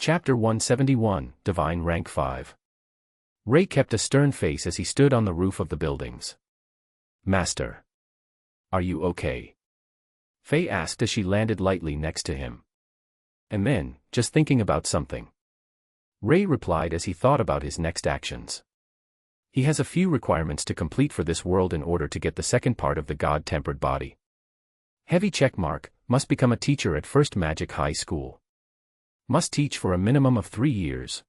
Chapter 171, Divine Rank 5. Ray kept a stern face as he stood on the roof of the buildings. Master. Are you okay? Faye asked as she landed lightly next to him. And then, just thinking about something. Ray replied as he thought about his next actions. He has a few requirements to complete for this world in order to get the second part of the God-tempered body. Heavy checkmark, must become a teacher at First Magic High School. Must teach for a minimum of 3 years.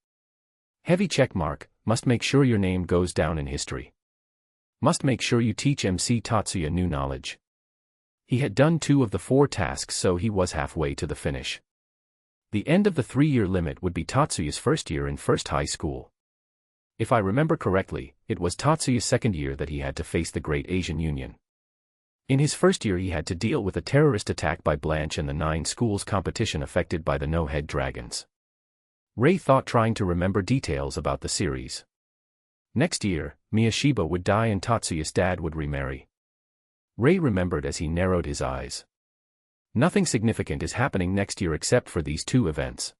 Heavy checkmark, must make sure your name goes down in history. Must make sure you teach MC Tatsuya new knowledge. He had done 2 of the 4 tasks, so he was halfway to the finish. The end of the 3-year limit would be Tatsuya's first year in First High School. If I remember correctly, it was Tatsuya's second year that he had to face the Great Asian Union. In his first year he had to deal with a terrorist attack by Blanche and the 9 schools competition affected by the no-head dragons. Ray thought, trying to remember details about the series. Next year, Miyashiba would die and Tatsuya's dad would remarry. Ray remembered as he narrowed his eyes. Nothing significant is happening next year except for these 2 events.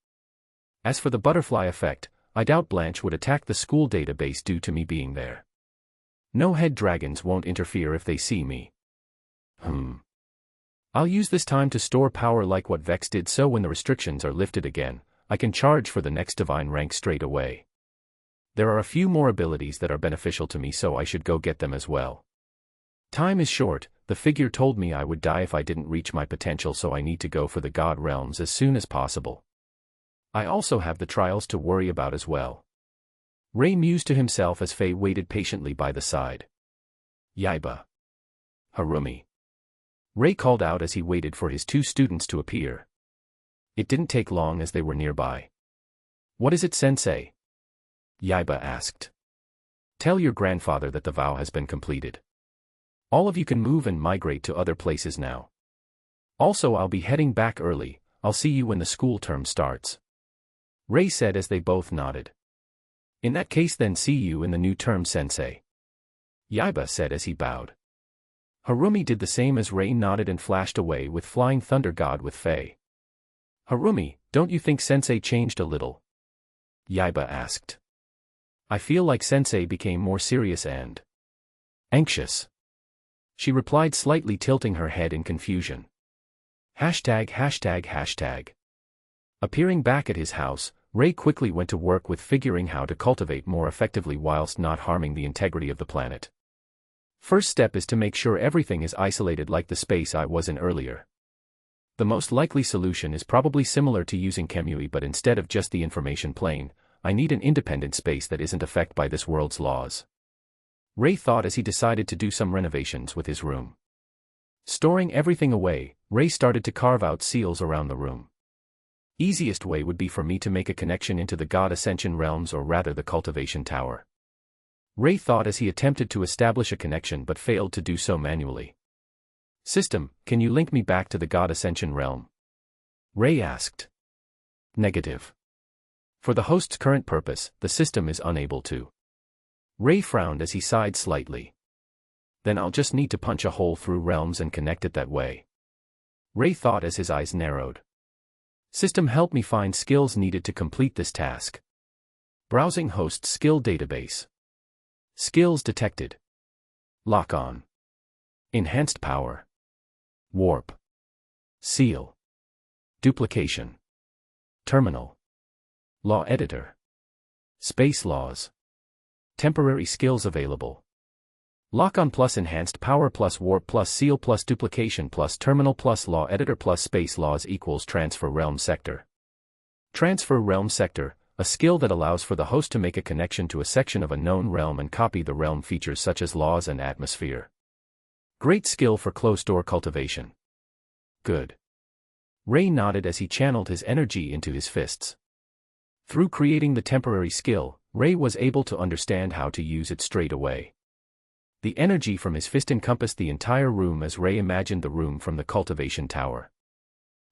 As for the butterfly effect, I doubt Blanche would attack the school database due to me being there. No-head dragons won't interfere if they see me. I'll use this time to store power like what Vex did, so when the restrictions are lifted again, I can charge for the next divine rank straight away. There are a few more abilities that are beneficial to me, so I should go get them as well. Time is short, the figure told me I would die if I didn't reach my potential, so I need to go for the God realms as soon as possible. I also have the trials to worry about as well. Ray mused to himself as Faye waited patiently by the side. Yaiba. Harumi. Ray called out as he waited for his 2 students to appear. It didn't take long as they were nearby. What is it, sensei? Yaiba asked. Tell your grandfather that the vow has been completed. All of you can move and migrate to other places now. Also, I'll be heading back early. I'll see you when the school term starts. Ray said as they both nodded. In that case then, see you in the new term, sensei. Yaiba said as he bowed. Harumi did the same as Ray nodded and flashed away with Flying Thunder God with Faye. Harumi, don't you think sensei changed a little? Yaiba asked. I feel like sensei became more serious and anxious. She replied, slightly tilting her head in confusion. ####. Appearing back at his house, Ray quickly went to work with figuring how to cultivate more effectively whilst not harming the integrity of the planet. First step is to make sure everything is isolated like the space I was in earlier. The most likely solution is probably similar to using Kemui, but instead of just the information plane, I need an independent space that isn't affected by this world's laws. Ray thought as he decided to do some renovations with his room. Storing everything away, Ray started to carve out seals around the room. Easiest way would be for me to make a connection into the God Ascension realms, or rather the cultivation tower. Ray thought as he attempted to establish a connection but failed to do so manually. System, can you link me back to the God Ascension realm? Ray asked. Negative. For the host's current purpose, the system is unable to. Ray frowned as he sighed slightly. Then I'll just need to punch a hole through realms and connect it that way. Ray thought as his eyes narrowed. System, help me find skills needed to complete this task. Browsing host skill database. Skills detected. Lock on. Enhanced power. Warp. Seal. Duplication. Terminal. Law editor. Space laws. Temporary skills available. Lock on plus enhanced power plus warp plus seal plus duplication plus terminal plus law editor plus space laws equals transfer realm sector. Transfer realm sector, a skill that allows for the host to make a connection to a section of a known realm and copy the realm features such as laws and atmosphere. Great skill for closed-door cultivation. Good. Ray nodded as he channeled his energy into his fists. Through creating the temporary skill, Ray was able to understand how to use it straight away. The energy from his fist encompassed the entire room as Ray imagined the room from the cultivation tower.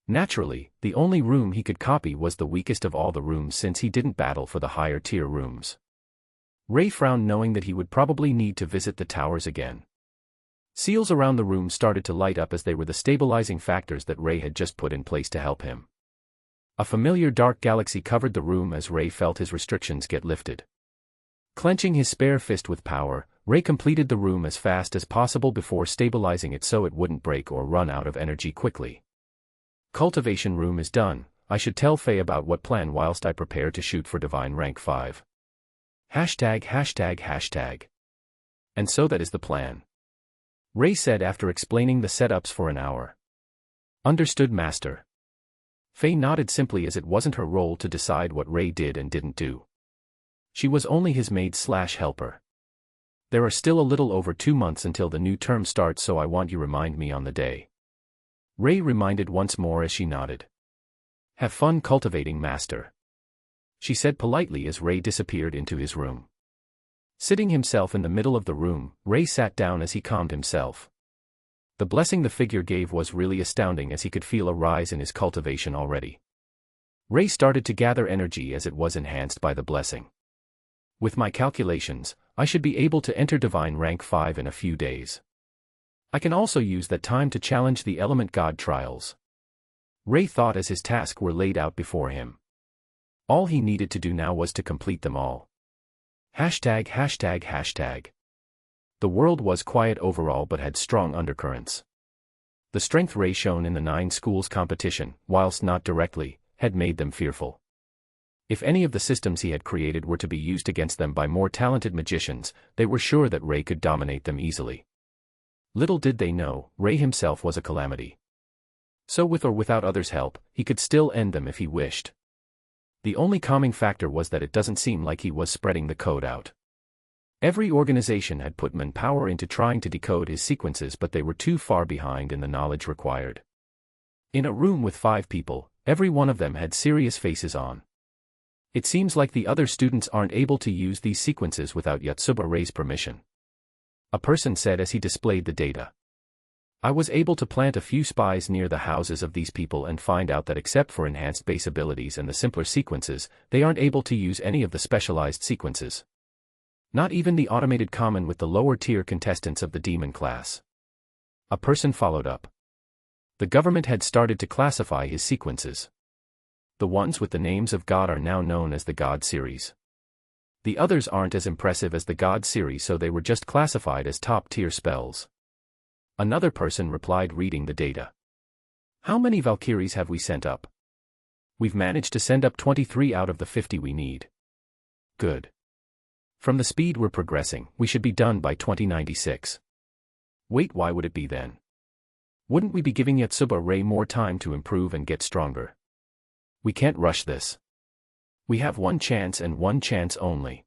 Naturally, the only room he could copy was the weakest of all the rooms, since he didn't battle for the higher tier rooms. Ray frowned, knowing that he would probably need to visit the towers again. Seals around the room started to light up as they were the stabilizing factors that Ray had just put in place to help him. A familiar dark galaxy covered the room as Ray felt his restrictions get lifted. Clenching his spare fist with power, Ray completed the room as fast as possible before stabilizing it so it wouldn't break or run out of energy quickly. Cultivation room is done. I should tell Faye about what plan whilst I prepare to shoot for divine rank 5. ####. And so that is the plan. Ray said after explaining the setups for an hour. Understood, Master. Faye nodded simply as it wasn't her role to decide what Ray did and didn't do. She was only his maid/helper. There are still a little over 2 months until the new term starts, so I want you remind me on the day. Ray reminded once more as she nodded. Have fun cultivating, Master, she said politely as Ray disappeared into his room. Sitting himself in the middle of the room, Ray sat down as he calmed himself. The blessing the figure gave was really astounding as he could feel a rise in his cultivation already. Ray started to gather energy as it was enhanced by the blessing. With my calculations, I should be able to enter divine rank 5 in a few days. I can also use that time to challenge the element god trials. Ray thought as his tasks were laid out before him. All he needed to do now was to complete them all. ####. The world was quiet overall but had strong undercurrents. The strength Ray shown in the 9 schools competition, whilst not directly, had made them fearful. If any of the systems he had created were to be used against them by more talented magicians, they were sure that Ray could dominate them easily. Little did they know, Ray himself was a calamity. So with or without others' help, he could still end them if he wished. The only calming factor was that it doesn't seem like he was spreading the code out. Every organization had put manpower into trying to decode his sequences, but they were too far behind in the knowledge required. In a room with 5 people, every one of them had serious faces on. It seems like the other students aren't able to use these sequences without Yotsuba-Rei's permission. A person said as he displayed the data. I was able to plant a few spies near the houses of these people and find out that except for enhanced base abilities and the simpler sequences, they aren't able to use any of the specialized sequences. Not even the automated common with the lower tier contestants of the demon class. A person followed up. The government had started to classify his sequences. The ones with the names of God are now known as the God series. The others aren't as impressive as the God series, so they were just classified as top-tier spells. Another person replied reading the data. How many Valkyries have we sent up? We've managed to send up 23 out of the 50 we need. Good. From the speed we're progressing, we should be done by 2096. Wait, why would it be then? Wouldn't we be giving Yotsuba-Rei more time to improve and get stronger? We can't rush this. We have one chance and one chance only.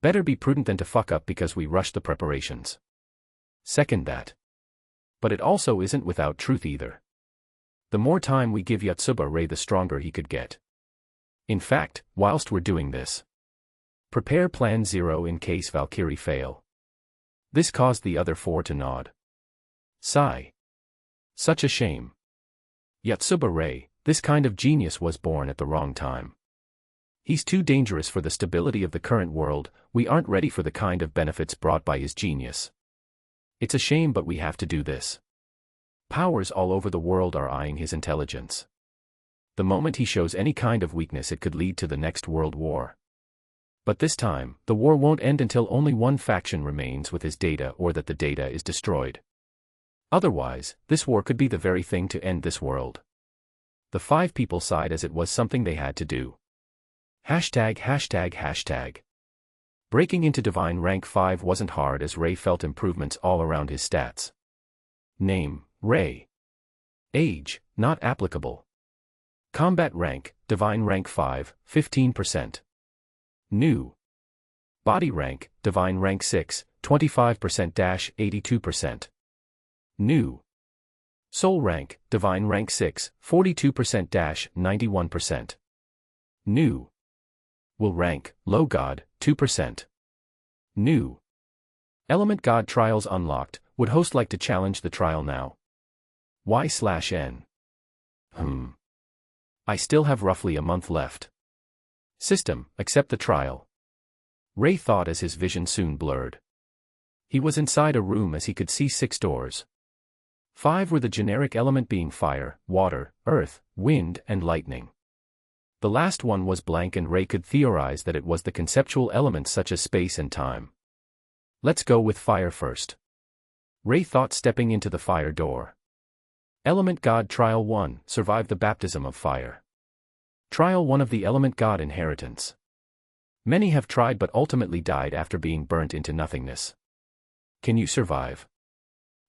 Better be prudent than to fuck up because we rushed the preparations. Second that. But it also isn't without truth either. The more time we give Yotsuba-Rei, the stronger he could get. In fact, whilst we're doing this, prepare Plan 0 in case Valkyrie fail. This caused the other 4 to nod. Sigh. Such a shame. Yotsuba-Rei, this kind of genius was born at the wrong time. He's too dangerous for the stability of the current world. We aren't ready for the kind of benefits brought by his genius. It's a shame, but we have to do this. Powers all over the world are eyeing his intelligence. The moment he shows any kind of weakness, it could lead to the next world war. But this time, the war won't end until only one faction remains with his data or that the data is destroyed. Otherwise, this war could be the very thing to end this world. The 5 people sighed as it was something they had to do. ####. Breaking into divine rank 5 wasn't hard as Ray felt improvements all around his stats. Name, Ray. Age, not applicable. Combat rank, divine rank 5, 15%. New. Body rank, divine rank 6, 25%-82%. New. Soul rank, divine rank 6, 42%-91%. New. Will rank, low god, 2%. New. Element god trials unlocked. Would host like to challenge the trial now? Y/N. I still have roughly a month left. System, accept the trial. Ray thought as his vision soon blurred. He was inside a room as he could see 6 doors. 5 were the generic element being fire, water, earth, wind, and lightning. The last one was blank, and Ray could theorize that it was the conceptual elements such as space and time. Let's go with fire first. Ray thought, stepping into the fire door. Element God Trial 1, survive the baptism of fire. Trial 1 of the Element God Inheritance. Many have tried but ultimately died after being burnt into nothingness. Can you survive?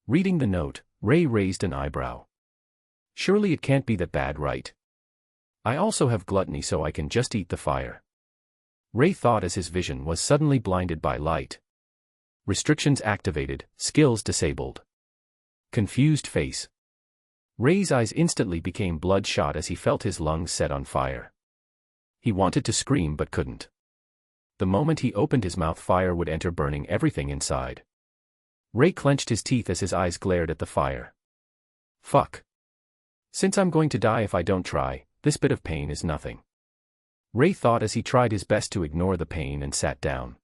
Reading the note, Ray raised an eyebrow. Surely it can't be that bad, right? I also have gluttony, so I can just eat the fire. Ray thought as his vision was suddenly blinded by light. Restrictions activated, skills disabled. Confused face. Ray's eyes instantly became bloodshot as he felt his lungs set on fire. He wanted to scream but couldn't. The moment he opened his mouth, fire would enter, burning everything inside. Ray clenched his teeth as his eyes glared at the fire. Fuck. Since I'm going to die if I don't try, this bit of pain is nothing. Ray thought as he tried his best to ignore the pain and sat down.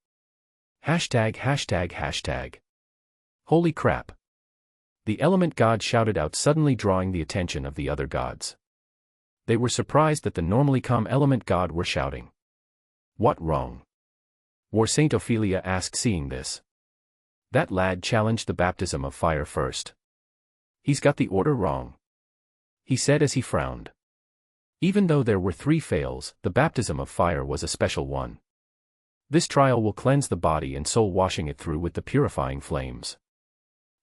####. Holy crap. The Element God shouted out, suddenly drawing the attention of the other gods. They were surprised that the normally calm Element God were shouting. What wrong? War Saint Ophelia asked, seeing this. That lad challenged the baptism of fire first. He's got the order wrong, he said as he frowned. Even though there were 3 fails, the baptism of fire was a special one. This trial will cleanse the body and soul, washing it through with the purifying flames.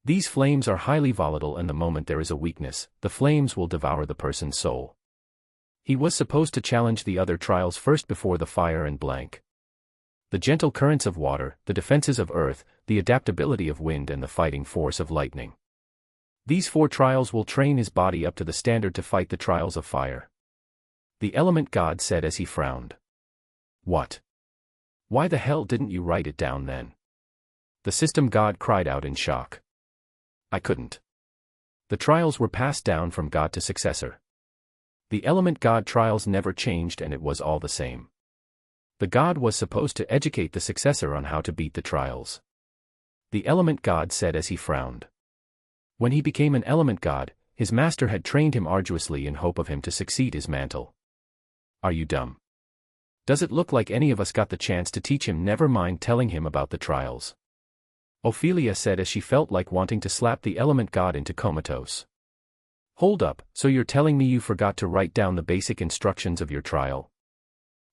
These flames are highly volatile, and the moment there is a weakness, the flames will devour the person's soul. He was supposed to challenge the other trials first before the fire and blank. The gentle currents of water, the defenses of earth, the adaptability of wind, and the fighting force of lightning. These 4 trials will train his body up to the standard to fight the trials of fire. The Element God said as he frowned. What? Why the hell didn't you write it down then? The System God cried out in shock. I couldn't. The trials were passed down from God to successor. The Element God trials never changed, and it was all the same. The God was supposed to educate the successor on how to beat the trials. The Element God said as he frowned. When he became an Element God, his master had trained him arduously in hope of him to succeed his mantle. Are you dumb? Does it look like any of us got the chance to teach him? Never mind telling him about the trials. Ophelia said as she felt like wanting to slap the Element God into comatose. Hold up, so you're telling me you forgot to write down the basic instructions of your trial?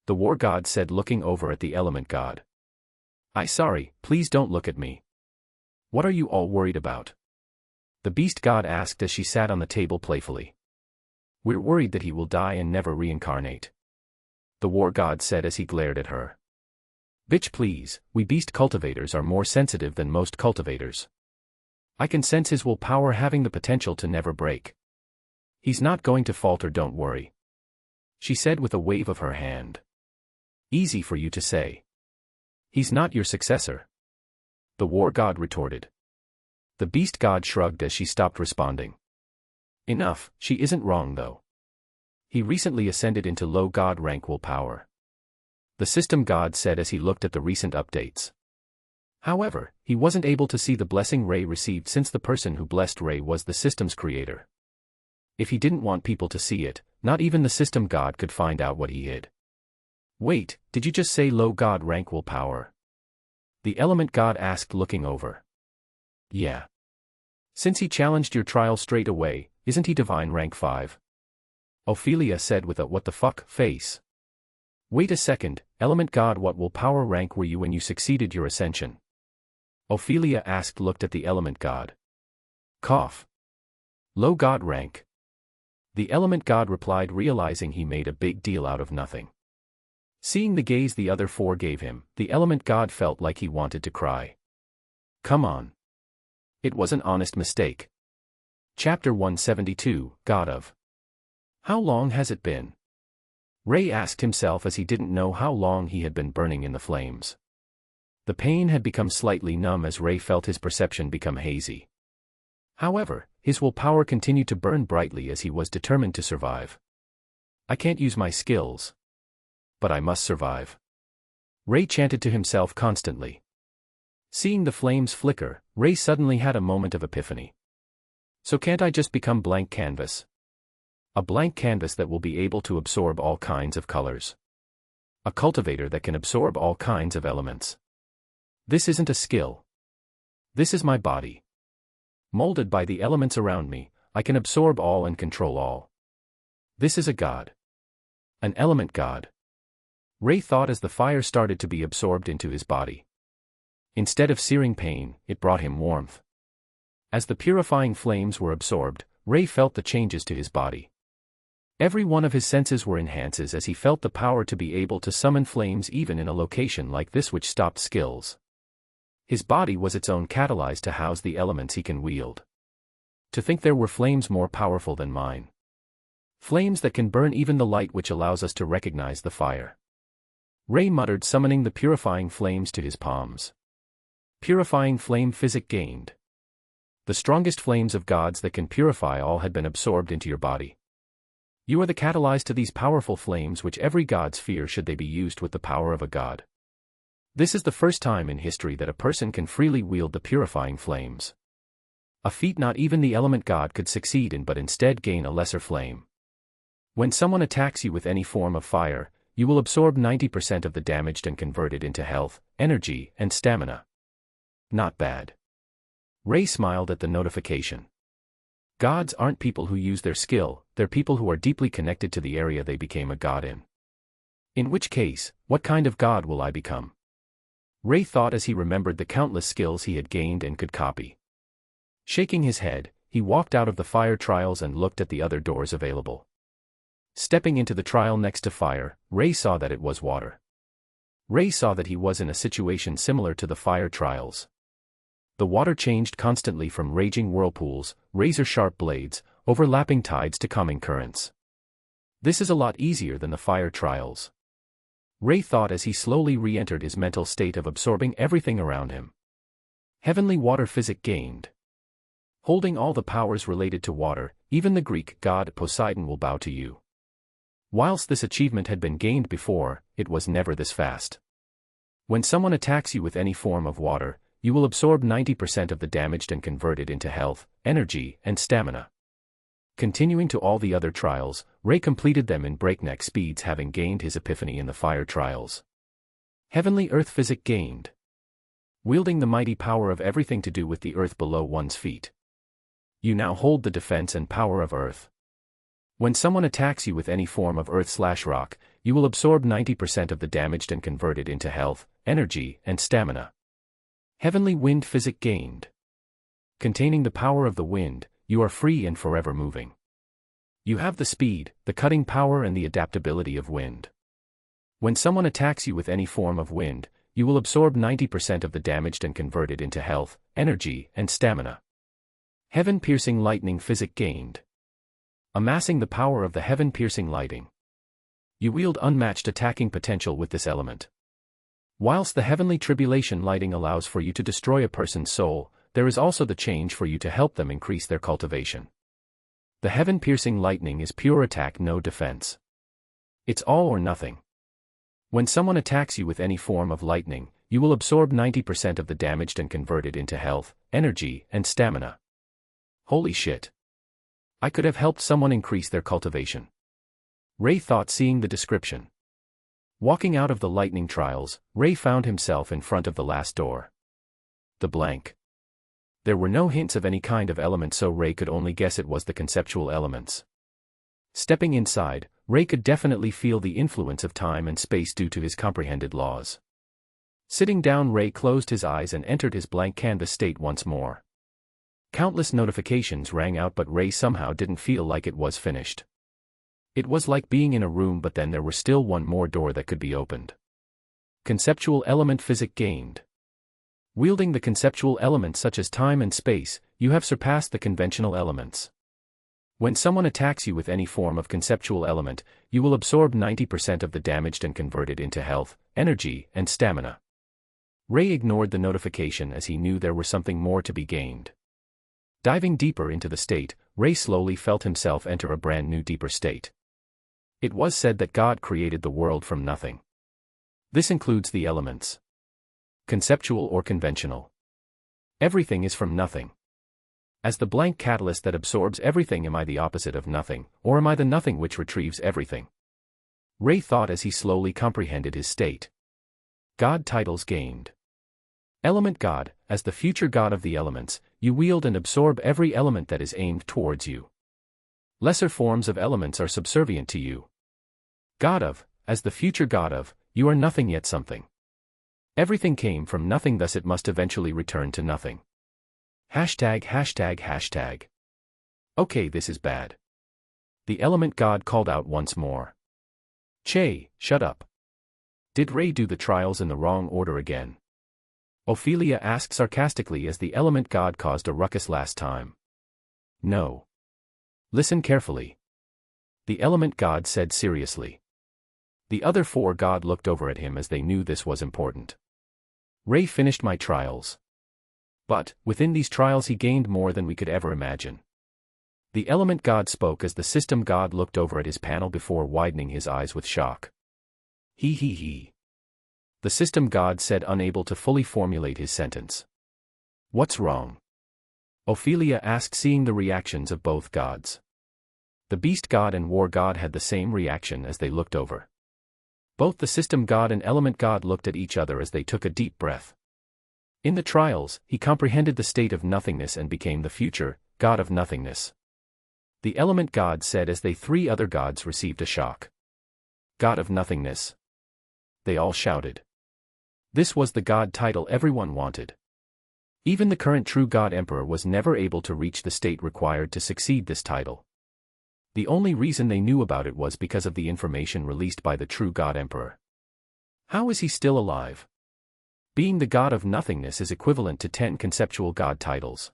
The War God said, looking over at the Element God. Sorry, please don't look at me. What are you all worried about? The Beast God asked as she sat on the table playfully. We're worried that he will die and never reincarnate. The War God said as he glared at her. Bitch, please, we beast cultivators are more sensitive than most cultivators. I can sense his willpower having the potential to never break. He's not going to falter, don't worry. She said with a wave of her hand. Easy for you to say. He's not your successor. The War God retorted. The Beast God shrugged as she stopped responding. Enough, she isn't wrong though. He recently ascended into low God rank willpower. The System God said as he looked at the recent updates. However, he wasn't able to see the blessing Ray received, since the person who blessed Ray was the system's creator. If he didn't want people to see it, not even the System God could find out what he hid. Wait, did you just say low God rank willpower? The Element God asked, looking over. Yeah. Since he challenged your trial straight away, isn't he divine rank 5? Ophelia said with a what the fuck face. Wait a second, Element God, what willpower rank were you when you succeeded your ascension? Ophelia asked, looked at the Element God. Cough. Low God rank. The Element God replied, realizing he made a big deal out of nothing. Seeing the gaze the other 4 gave him, the Element God felt like he wanted to cry. Come on. It was an honest mistake. Chapter 172, God of. How long has it been? Ray asked himself as he didn't know how long he had been burning in the flames. The pain had become slightly numb as Ray felt his perception become hazy. However, his willpower continued to burn brightly as he was determined to survive. I can't use my skills. But I must survive. Ray chanted to himself constantly. Seeing the flames flicker, Ray suddenly had a moment of epiphany. So can't I just become blank canvas? A blank canvas that will be able to absorb all kinds of colors. A cultivator that can absorb all kinds of elements. This isn't a skill. This is my body. Molded by the elements around me, I can absorb all and control all. This is a god. An element god. Ray thought as the fire started to be absorbed into his body. Instead of searing pain, it brought him warmth. As the purifying flames were absorbed, Ray felt the changes to his body. Every one of his senses were enhanced as he felt the power to be able to summon flames even in a location like this which stopped skills. His body was its own catalyst to house the elements he can wield. To think there were flames more powerful than mine. Flames that can burn even the light which allows us to recognize the fire. Ray muttered, summoning the purifying flames to his palms. Purifying flame physic gained. The strongest flames of gods that can purify all had been absorbed into your body. You are the catalyst to these powerful flames which every god's fear should they be used with the power of a god. This is the first time in history that a person can freely wield the purifying flames. A feat not even the element god could succeed in, but instead gain a lesser flame. When someone attacks you with any form of fire, you will absorb 90% of the damage and convert it into health, energy, and stamina. Not bad. Ray smiled at the notification. Gods aren't people who use their skill, they're people who are deeply connected to the area they became a god in. In which case, what kind of god will I become? Ray thought as he remembered the countless skills he had gained and could copy. Shaking his head, he walked out of the fire trials and looked at the other doors available. Stepping into the trial next to fire, Ray saw that it was water. Ray saw that he was in a situation similar to the fire trials. The water changed constantly from raging whirlpools, razor-sharp blades, overlapping tides to calming currents. This is a lot easier than the fire trials. Ray thought as he slowly re-entered his mental state of absorbing everything around him. Heavenly water physic gained. Holding all the powers related to water, even the Greek god Poseidon will bow to you. Whilst this achievement had been gained before, it was never this fast. When someone attacks you with any form of water, you will absorb 90% of the damage and convert it into health, energy, and stamina. Continuing to all the other trials, Ray completed them in breakneck speeds, having gained his epiphany in the fire trials. Heavenly earth physic gained. Wielding the mighty power of everything to do with the earth below one's feet. You now hold the defense and power of earth. When someone attacks you with any form of earth/rock, you will absorb 90% of the damage and convert it into health, energy, and stamina. Heavenly wind physic gained. Containing the power of the wind, you are free and forever moving. You have the speed, the cutting power, and the adaptability of wind. When someone attacks you with any form of wind, you will absorb 90% of the damage and convert it into health, energy, and stamina. Heaven-piercing lightning physic gained. Amassing the power of the heaven-piercing lighting. You wield unmatched attacking potential with this element. Whilst the heavenly tribulation lighting allows for you to destroy a person's soul, there is also the change for you to help them increase their cultivation. The heaven-piercing lightning is pure attack, no defense. It's all or nothing. When someone attacks you with any form of lightning, you will absorb 90% of the damage and convert it into health, energy, and stamina. Holy shit. I could have helped someone increase their cultivation. Ray thought, seeing the description. Walking out of the lightning trials, Ray found himself in front of the last door. The blank. There were no hints of any kind of element, so Ray could only guess it was the conceptual elements. Stepping inside, Ray could definitely feel the influence of time and space due to his comprehended laws. Sitting down, Ray closed his eyes and entered his blank canvas state once more. Countless notifications rang out, but Ray somehow didn't feel like it was finished. It was like being in a room, but then there was still one more door that could be opened. Conceptual element physic gained. Wielding the conceptual elements such as time and space, you have surpassed the conventional elements. When someone attacks you with any form of conceptual element, you will absorb 90% of the damage and convert it into health, energy, and stamina. Ray ignored the notification as he knew there was something more to be gained. Diving deeper into the state, Ray slowly felt himself enter a brand new deeper state. It was said that God created the world from nothing. This includes the elements. Conceptual or conventional. Everything is from nothing. As the blank catalyst that absorbs everything, am I the opposite of nothing, or am I the nothing which retrieves everything? Ray thought as he slowly comprehended his state. God titles gained. Element God, as the future god of the elements, you wield and absorb every element that is aimed towards you. Lesser forms of elements are subservient to you. God of, as the future god of, you are nothing yet something. Everything came from nothing, thus it must eventually return to nothing. ####. Okay, this is bad. The element god called out once more. Che, shut up. Did Ray do the trials in the wrong order again? Ophelia asked sarcastically as the element god caused a ruckus last time. No. Listen carefully. The element god said seriously. The other four god looked over at him as they knew this was important. Ray finished my trials. But, within these trials he gained more than we could ever imagine. The element god spoke as the system god looked over at his panel before widening his eyes with shock. He. The system god said, unable to fully formulate his sentence. What's wrong? Ophelia asked, seeing the reactions of both gods. The beast god and war god had the same reaction as they looked over. Both the system god and element god looked at each other as they took a deep breath. In the trials, he comprehended the state of nothingness and became the future god of nothingness. The element god said as they three other gods received a shock. God of nothingness. They all shouted. This was the god title everyone wanted. Even the current true god emperor was never able to reach the state required to succeed this title. The only reason they knew about it was because of the information released by the true god emperor. How is he still alive? Being the god of nothingness is equivalent to 10 conceptual god titles.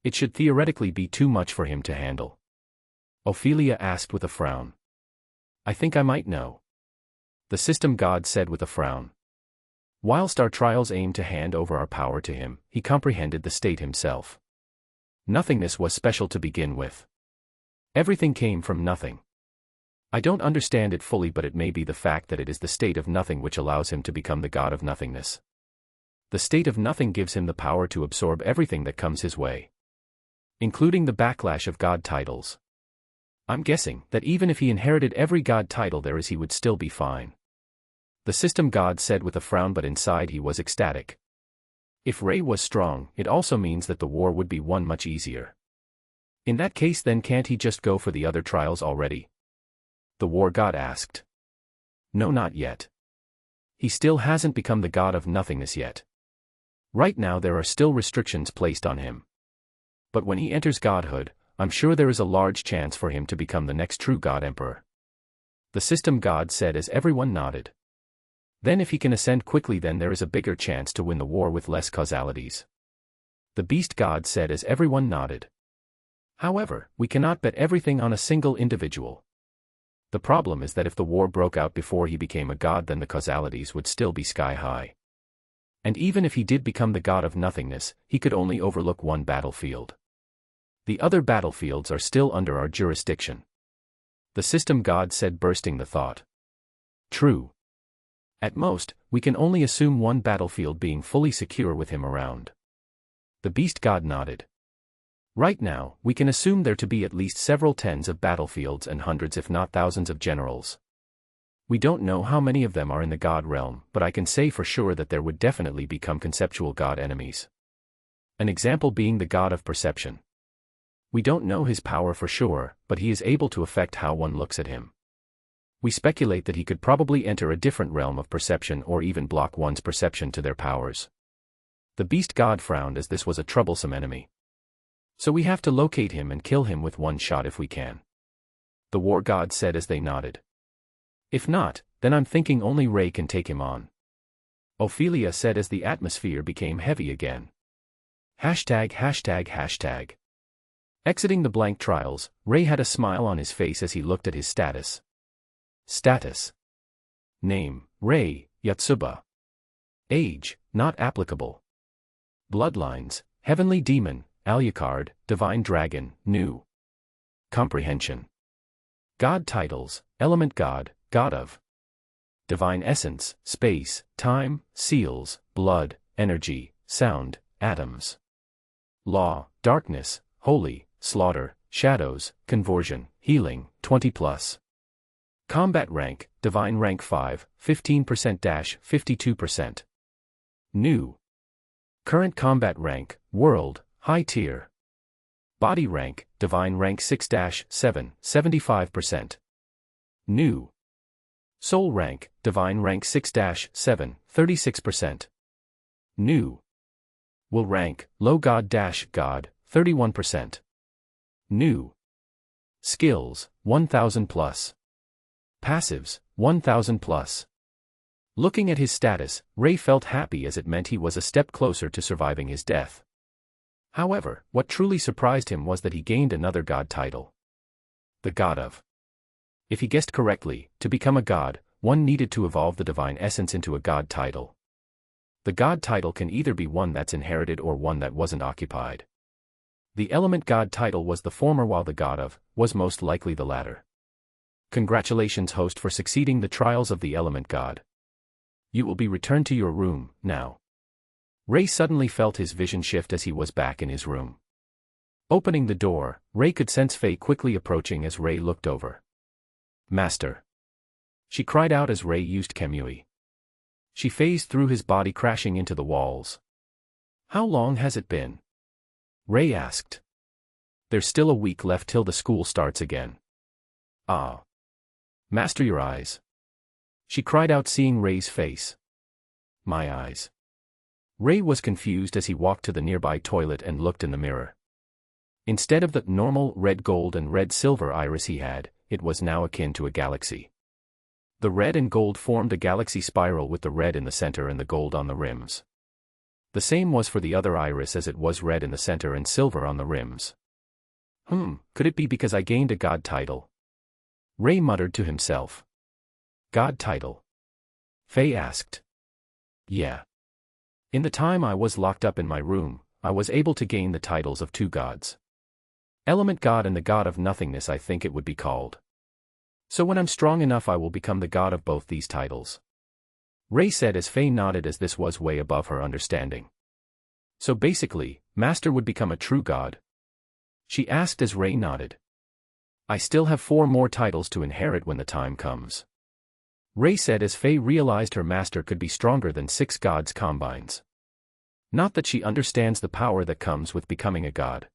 It should theoretically be too much for him to handle. Ophelia asked with a frown. I think I might know. The system god said with a frown. Whilst our trials aimed to hand over our power to him, he comprehended the state himself. Nothingness was special to begin with. Everything came from nothing. I don't understand it fully, but it may be the fact that it is the state of nothing which allows him to become the god of nothingness. The state of nothing gives him the power to absorb everything that comes his way, including the backlash of god titles. I'm guessing that even if he inherited every god title there is, he would still be fine. The system god said with a frown, but inside he was ecstatic. If Ray was strong, it also means that the war would be won much easier. In that case, then can't he just go for the other trials already? The war god asked. No, not yet. He still hasn't become the god of nothingness yet. Right now there are still restrictions placed on him. But when he enters godhood, I'm sure there is a large chance for him to become the next true god emperor. The system god said as everyone nodded. Then if he can ascend quickly, then there is a bigger chance to win the war with less causalities. The beast god said as everyone nodded. However, we cannot bet everything on a single individual. The problem is that if the war broke out before he became a god, then the causalities would still be sky high. And even if he did become the god of nothingness, he could only overlook one battlefield. The other battlefields are still under our jurisdiction. The system god said, bursting the thought. True. At most, we can only assume one battlefield being fully secure with him around. The beast god nodded. Right now, we can assume there to be at least several tens of battlefields and hundreds if not thousands of generals. We don't know how many of them are in the god realm, but I can say for sure that there would definitely become conceptual god enemies. An example being the god of perception. We don't know his power for sure, but he is able to affect how one looks at him. We speculate that he could probably enter a different realm of perception or even block one's perception to their powers. The beast god frowned as this was a troublesome enemy. So we have to locate him and kill him with one shot if we can. The war god said as they nodded. If not, then I'm thinking only Ray can take him on. Ophelia said as the atmosphere became heavy again. ####. Exiting the blank trials, Ray had a smile on his face as he looked at his status. Status. Name, Ray, Yatsuba. Age, not applicable. Bloodlines, Heavenly Demon, Alucard, Divine Dragon, New. Comprehension. God titles, Element God, God of. Divine Essence, Space, Time, Seals, Blood, Energy, Sound, Atoms. Law, darkness, holy, slaughter, shadows, conversion, healing, 20+. Combat rank, divine rank 5, 15%-52%. New. Current combat rank, world, high tier. Body rank, divine rank 6-7, 75%. New. Soul rank, divine rank 6-7, 36%. New. Will rank, low god-god, 31%. New. Skills, 1000+. Passives, 1000+. Looking at his status, Ray felt happy as it meant he was a step closer to surviving his death. However, what truly surprised him was that he gained another god title. The God of. If he guessed correctly, to become a god, one needed to evolve the divine essence into a god title. The god title can either be one that's inherited or one that wasn't occupied. The element god title was the former while the God of was most likely the latter. Congratulations, host, for succeeding the trials of the element god. You will be returned to your room, now. Ray suddenly felt his vision shift as he was back in his room. Opening the door, Ray could sense Faye quickly approaching as Ray looked over. Master! She cried out as Ray used Kemui. She phased through his body, crashing into the walls. How long has it been? Ray asked. There's still a week left till the school starts again. Ah. Master, your eyes. She cried out, seeing Ray's face. My eyes. Ray was confused as he walked to the nearby toilet and looked in the mirror. Instead of the normal red gold and red silver iris he had, it was now akin to a galaxy. The red and gold formed a galaxy spiral with the red in the center and the gold on the rims. The same was for the other iris, as it was red in the center and silver on the rims. Could it be because I gained a god title? Ray muttered to himself. God title? Faye asked. Yeah. In the time I was locked up in my room, I was able to gain the titles of two gods. Element God and the God of Nothingness, I think it would be called. So when I'm strong enough, I will become the god of both these titles. Ray said as Faye nodded, as this was way above her understanding. So basically, Master would become a true god? She asked as Ray nodded. I still have 4 more titles to inherit when the time comes. Ray said as Faye realized her master could be stronger than 6 gods combines. Not that she understands the power that comes with becoming a god.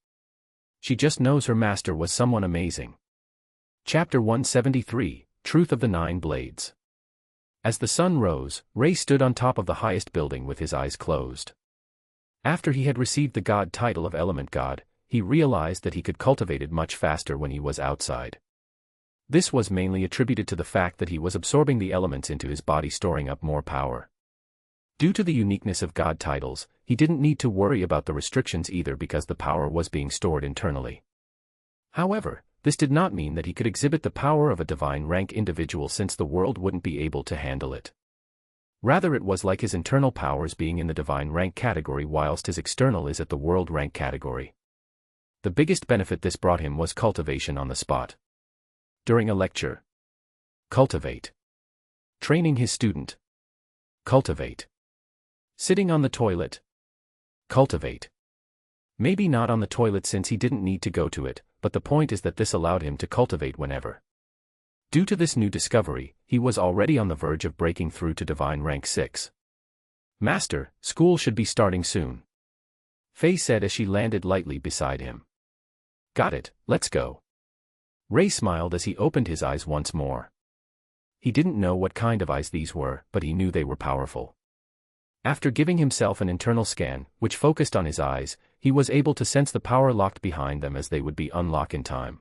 She just knows her master was someone amazing. Chapter 173, Truth of the 9 Blades. As the sun rose, Ray stood on top of the highest building with his eyes closed. After he had received the god title of Element God, he realized that he could cultivate it much faster when he was outside. This was mainly attributed to the fact that he was absorbing the elements into his body, storing up more power. Due to the uniqueness of god titles, he didn't need to worry about the restrictions either, because the power was being stored internally. However, this did not mean that he could exhibit the power of a divine rank individual, since the world wouldn't be able to handle it. Rather, it was like his internal powers being in the divine rank category whilst his external is at the world rank category. The biggest benefit this brought him was cultivation on the spot. During a lecture. Cultivate. Training his student. Cultivate. Sitting on the toilet. Cultivate. Maybe not on the toilet since he didn't need to go to it, but the point is that this allowed him to cultivate whenever. Due to this new discovery, he was already on the verge of breaking through to divine rank 6. Master, school should be starting soon. Faye said as she landed lightly beside him. Got it, let's go. Ray smiled as he opened his eyes once more. He didn't know what kind of eyes these were, but he knew they were powerful. After giving himself an internal scan, which focused on his eyes, he was able to sense the power locked behind them as they would be unlocked in time.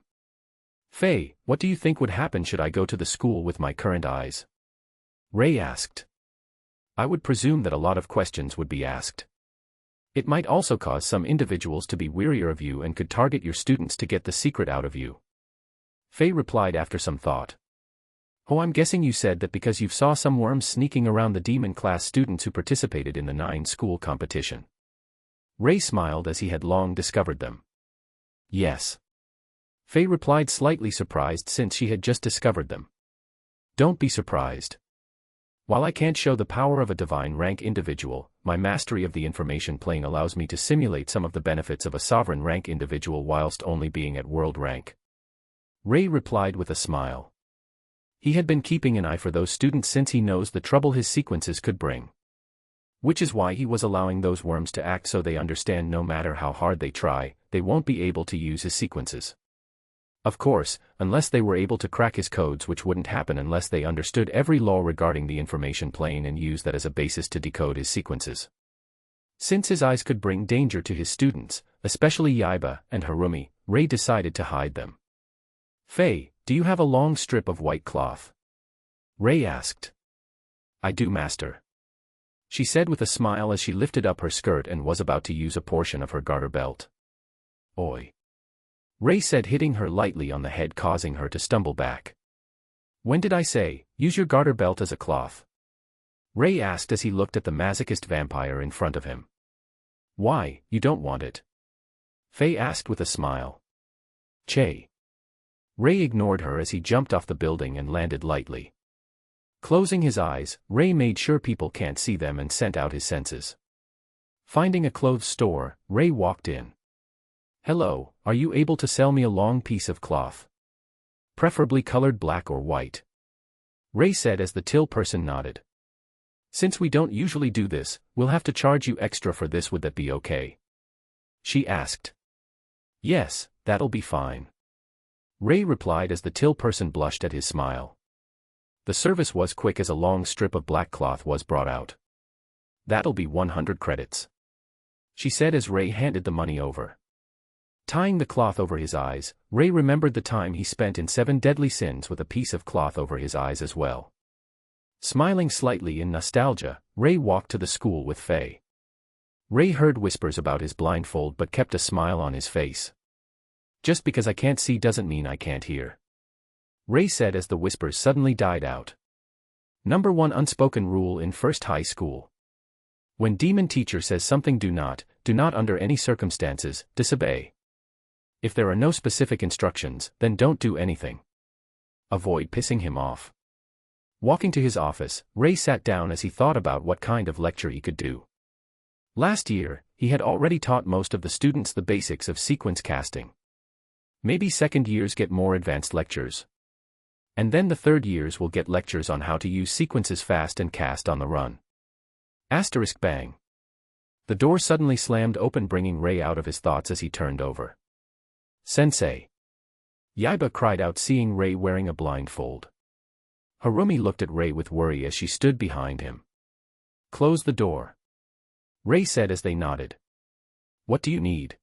Faye, what do you think would happen should I go to the school with my current eyes? Ray asked. I would presume that a lot of questions would be asked. It might also cause some individuals to be wearier of you and could target your students to get the secret out of you. Faye replied after some thought. Oh, I'm guessing you said that because you saw some worms sneaking around the demon class students who participated in the 9 school competition. Ray smiled as he had long discovered them. Yes. Faye replied, slightly surprised since she had just discovered them. Don't be surprised. While I can't show the power of a divine rank individual, my mastery of the information plane allows me to simulate some of the benefits of a sovereign rank individual whilst only being at world rank. Ray replied with a smile. He had been keeping an eye for those students since he knows the trouble his sequences could bring. Which is why he was allowing those worms to act so they understand no matter how hard they try, they won't be able to use his sequences. Of course, unless they were able to crack his codes, which wouldn't happen unless they understood every law regarding the information plane and used that as a basis to decode his sequences. Since his eyes could bring danger to his students, especially Yaiba and Harumi, Ray decided to hide them. "Faye, do you have a long strip of white cloth?" Ray asked. "I do, master," she said with a smile as she lifted up her skirt and was about to use a portion of her garter belt. "Oi," Ray said, hitting her lightly on the head, causing her to stumble back. "When did I say, use your garter belt as a cloth?" Ray asked as he looked at the masochist vampire in front of him. "Why, you don't want it?" Faye asked with a smile. "Che." Ray ignored her as he jumped off the building and landed lightly. Closing his eyes, Ray made sure people can't see them and sent out his senses. Finding a clothes store, Ray walked in. "Hello, are you able to sell me a long piece of cloth? Preferably colored black or white?" Ray said as the till person nodded. "Since we don't usually do this, we'll have to charge you extra for this. Would that be okay?" she asked. "Yes, that'll be fine," Ray replied as the till person blushed at his smile. The service was quick as a long strip of black cloth was brought out. "That'll be 100 credits," she said as Ray handed the money over. Tying the cloth over his eyes, Ray remembered the time he spent in 7 Deadly Sins with a piece of cloth over his eyes as well. Smiling slightly in nostalgia, Ray walked to the school with Faye. Ray heard whispers about his blindfold but kept a smile on his face. "Just because I can't see doesn't mean I can't hear," Ray said as the whispers suddenly died out. Number 1 unspoken rule in first high school. When demon teacher says something, do not under any circumstances, disobey. If there are no specific instructions, then don't do anything. Avoid pissing him off. Walking to his office, Ray sat down as he thought about what kind of lecture he could do. Last year, he had already taught most of the students the basics of sequence casting. Maybe second years get more advanced lectures. And then the third years will get lectures on how to use sequences fast and cast on the run. Asterisk bang. The door suddenly slammed open, bringing Ray out of his thoughts as he turned over. "Sensei!" Yaiba cried out, seeing Ray wearing a blindfold. Harumi looked at Ray with worry as she stood behind him. "Close the door," Ray said as they nodded. "What do you need?"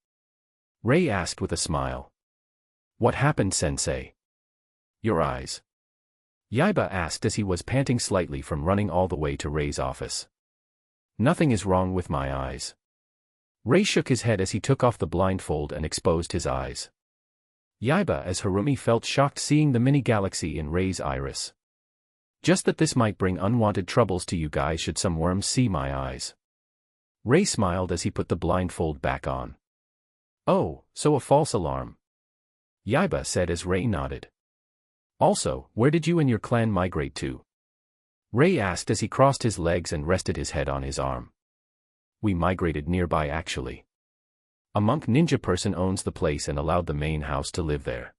Ray asked with a smile. "What happened, Sensei?" "Your eyes," Yaiba asked as he was panting slightly from running all the way to Ray's office. "Nothing is wrong with my eyes." Ray shook his head as he took off the blindfold and exposed his eyes. Yaiba as Harumi felt shocked seeing the mini-galaxy in Ray's iris. "Just that this might bring unwanted troubles to you guys should some worms see my eyes." Ray smiled as he put the blindfold back on. "Oh, so a false alarm," Yaiba said as Ray nodded. "Also, where did you and your clan migrate to?" Ray asked as he crossed his legs and rested his head on his arm. "We migrated nearby actually. A monk ninja person owns the place and allowed the main house to live there.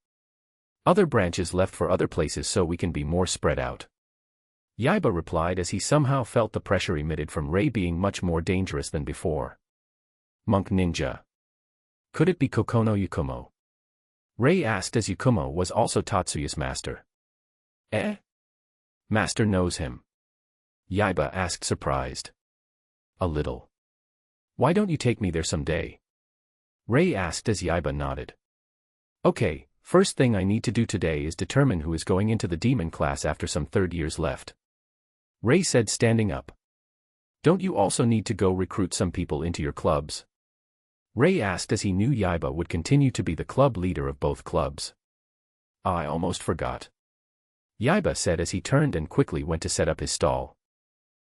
Other branches left for other places so we can be more spread out," Yaiba replied as he somehow felt the pressure emitted from Ray being much more dangerous than before. "Monk ninja. Could it be Kokono Yukumo?" Ray asked as Yukumo was also Tatsuya's master. "Eh? Master knows him?" Yaiba asked, surprised. "A little. Why don't you take me there someday?" Ray asked as Yaiba nodded. "Okay, first thing I need to do today is determine who is going into the demon class after some third years left," Ray said, standing up. "Don't you also need to go recruit some people into your clubs?" Ray asked as he knew Yaiba would continue to be the club leader of both clubs. "I almost forgot," Yaiba said as he turned and quickly went to set up his stall.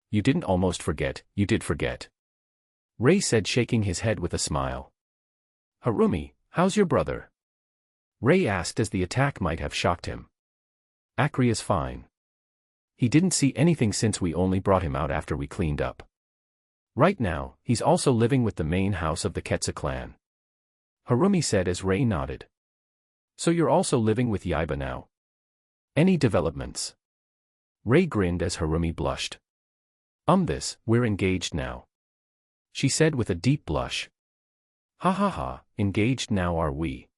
"You didn't almost forget, you did forget," Ray said, shaking his head with a smile. "Harumi, how's your brother?" Ray asked as the attack might have shocked him. "Akri is fine," He didn't see anything since we only brought him out after we cleaned up. Right now, he's also living with the main house of the Ketsa clan. Harumi said as Ray nodded. So you're also living with Yaiba now? Any developments? Ray grinned as Harumi blushed. We're engaged now. She said with a deep blush. Ha ha ha, engaged now are we?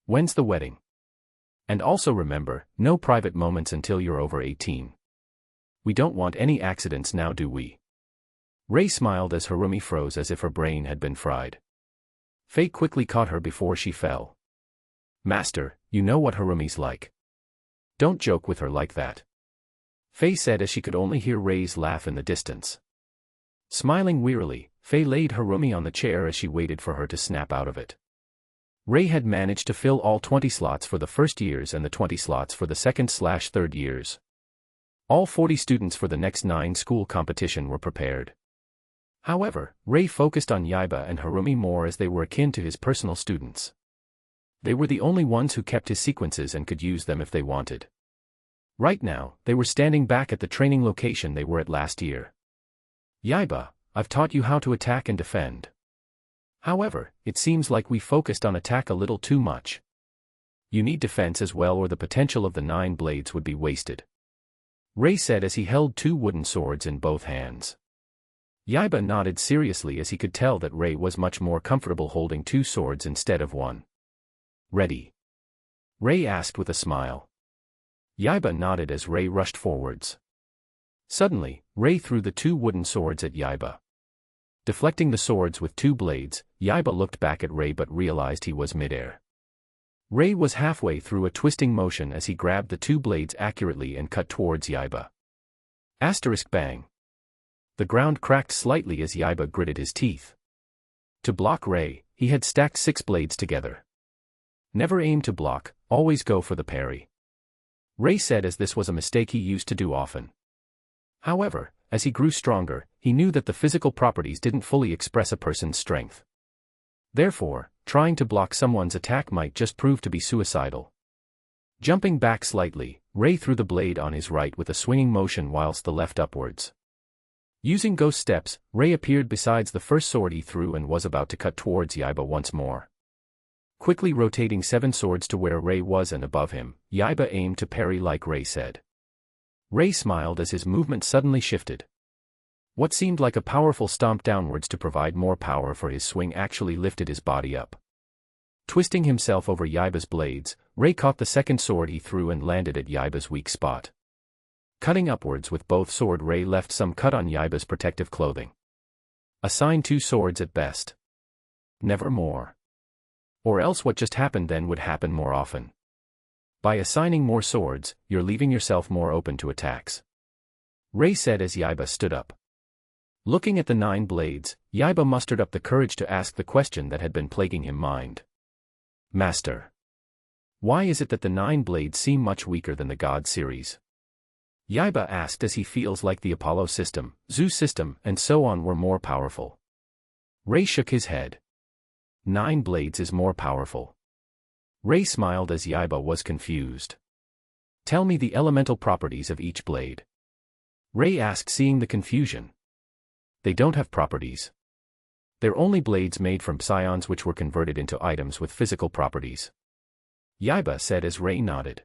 When's the wedding? And also remember, no private moments until you're over 18. We don't want any accidents now, do we? Ray smiled as Harumi froze as if her brain had been fried. Faye quickly caught her before she fell. Master, you know what Harumi's like. Don't joke with her like that. Faye said as she could only hear Ray's laugh in the distance. Smiling wearily, Faye laid Harumi on the chair as she waited for her to snap out of it. Ray had managed to fill all 20 slots for the first years and the 20 slots for the second/third years. All 40 students for the next 9 school competition were prepared. However, Ray focused on Yaiba and Harumi more as they were akin to his personal students. They were the only ones who kept his sequences and could use them if they wanted. Right now, they were standing back at the training location they were at last year. Yaiba, I've taught you how to attack and defend. However, it seems like we focused on attack a little too much. You need defense as well, or the potential of the 9 blades would be wasted. Ray said as he held 2 wooden swords in both hands. Yaiba nodded seriously as he could tell that Ray was much more comfortable holding 2 swords instead of 1. Ready? Ray asked with a smile. Yaiba nodded as Ray rushed forwards. Suddenly, Ray threw the 2 wooden swords at Yaiba. Deflecting the swords with 2 blades, Yaiba looked back at Ray but realized he was midair. Ray was halfway through a twisting motion as he grabbed the 2 blades accurately and cut towards Yaiba. Asterisk bang. The ground cracked slightly as Yaiba gritted his teeth. To block Ray, he had stacked 6 blades together. Never aim to block, always go for the parry. Ray said as this was a mistake he used to do often. However, as he grew stronger, he knew that the physical properties didn't fully express a person's strength. Therefore, trying to block someone's attack might just prove to be suicidal. Jumping back slightly, Ray threw the blade on his right with a swinging motion whilst the left upwards. Using ghost steps, Ray appeared besides the first sword he threw and was about to cut towards Yaiba once more. Quickly rotating 7 swords to where Ray was and above him, Yaiba aimed to parry like Ray said. Ray smiled as his movement suddenly shifted. What seemed like a powerful stomp downwards to provide more power for his swing actually lifted his body up. Twisting himself over Yaiba's blades, Ray caught the second sword he threw and landed at Yaiba's weak spot. Cutting upwards with both sword, Ray left some cut on Yaiba's protective clothing. Assign 2 swords at best. Never more. Or else what just happened then would happen more often. By assigning more swords, you're leaving yourself more open to attacks. Ray said as Yaiba stood up. Looking at the 9 blades, Yaiba mustered up the courage to ask the question that had been plaguing him mind. Master. Why is it that the 9 blades seem much weaker than the God series? Yaiba asked as he feels like the Apollo system, Zeus system, and so on were more powerful. Ray shook his head. 9 blades is more powerful. Ray smiled as Yaiba was confused. Tell me the elemental properties of each blade. Ray asked, seeing the confusion. They don't have properties. They're only blades made from psions which were converted into items with physical properties. Yaiba said as Ray nodded.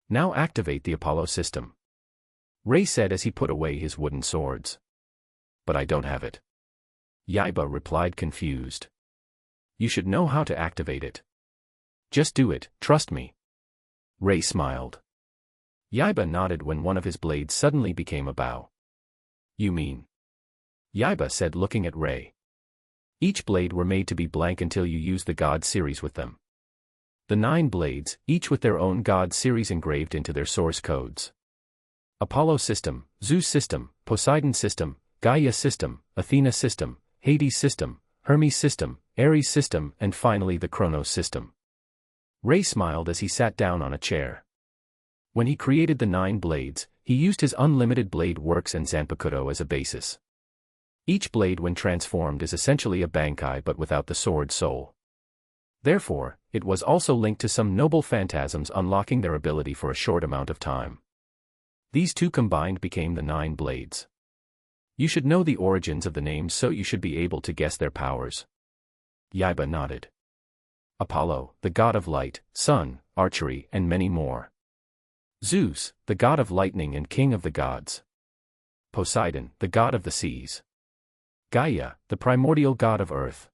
Now activate the Apollo system. Ray said as he put away his wooden swords. But I don't have it. Yaiba replied confused. You should know how to activate it. Just do it, trust me. Ray smiled. Yaiba nodded when one of his blades suddenly became a bow. You mean? Yaiba said looking at Ray. Each blade were made to be blank until you use the God series with them. The 9 blades, each with their own God series engraved into their source codes. Apollo system, Zeus system, Poseidon system, Gaia system, Athena system, Hades system, Hermes system, Ares system, and finally the Chronos system. Ray smiled as he sat down on a chair. When he created the 9 blades, he used his unlimited blade works and Zanpakuto as a basis. Each blade when transformed is essentially a Bankai but without the sword soul. Therefore, it was also linked to some noble phantasms unlocking their ability for a short amount of time. These two combined became the 9 blades. You should know the origins of the names, so you should be able to guess their powers. Yiba nodded. Apollo, the god of light, sun, archery, and many more. Zeus, the god of lightning and king of the gods. Poseidon, the god of the seas. Gaia, the primordial god of earth.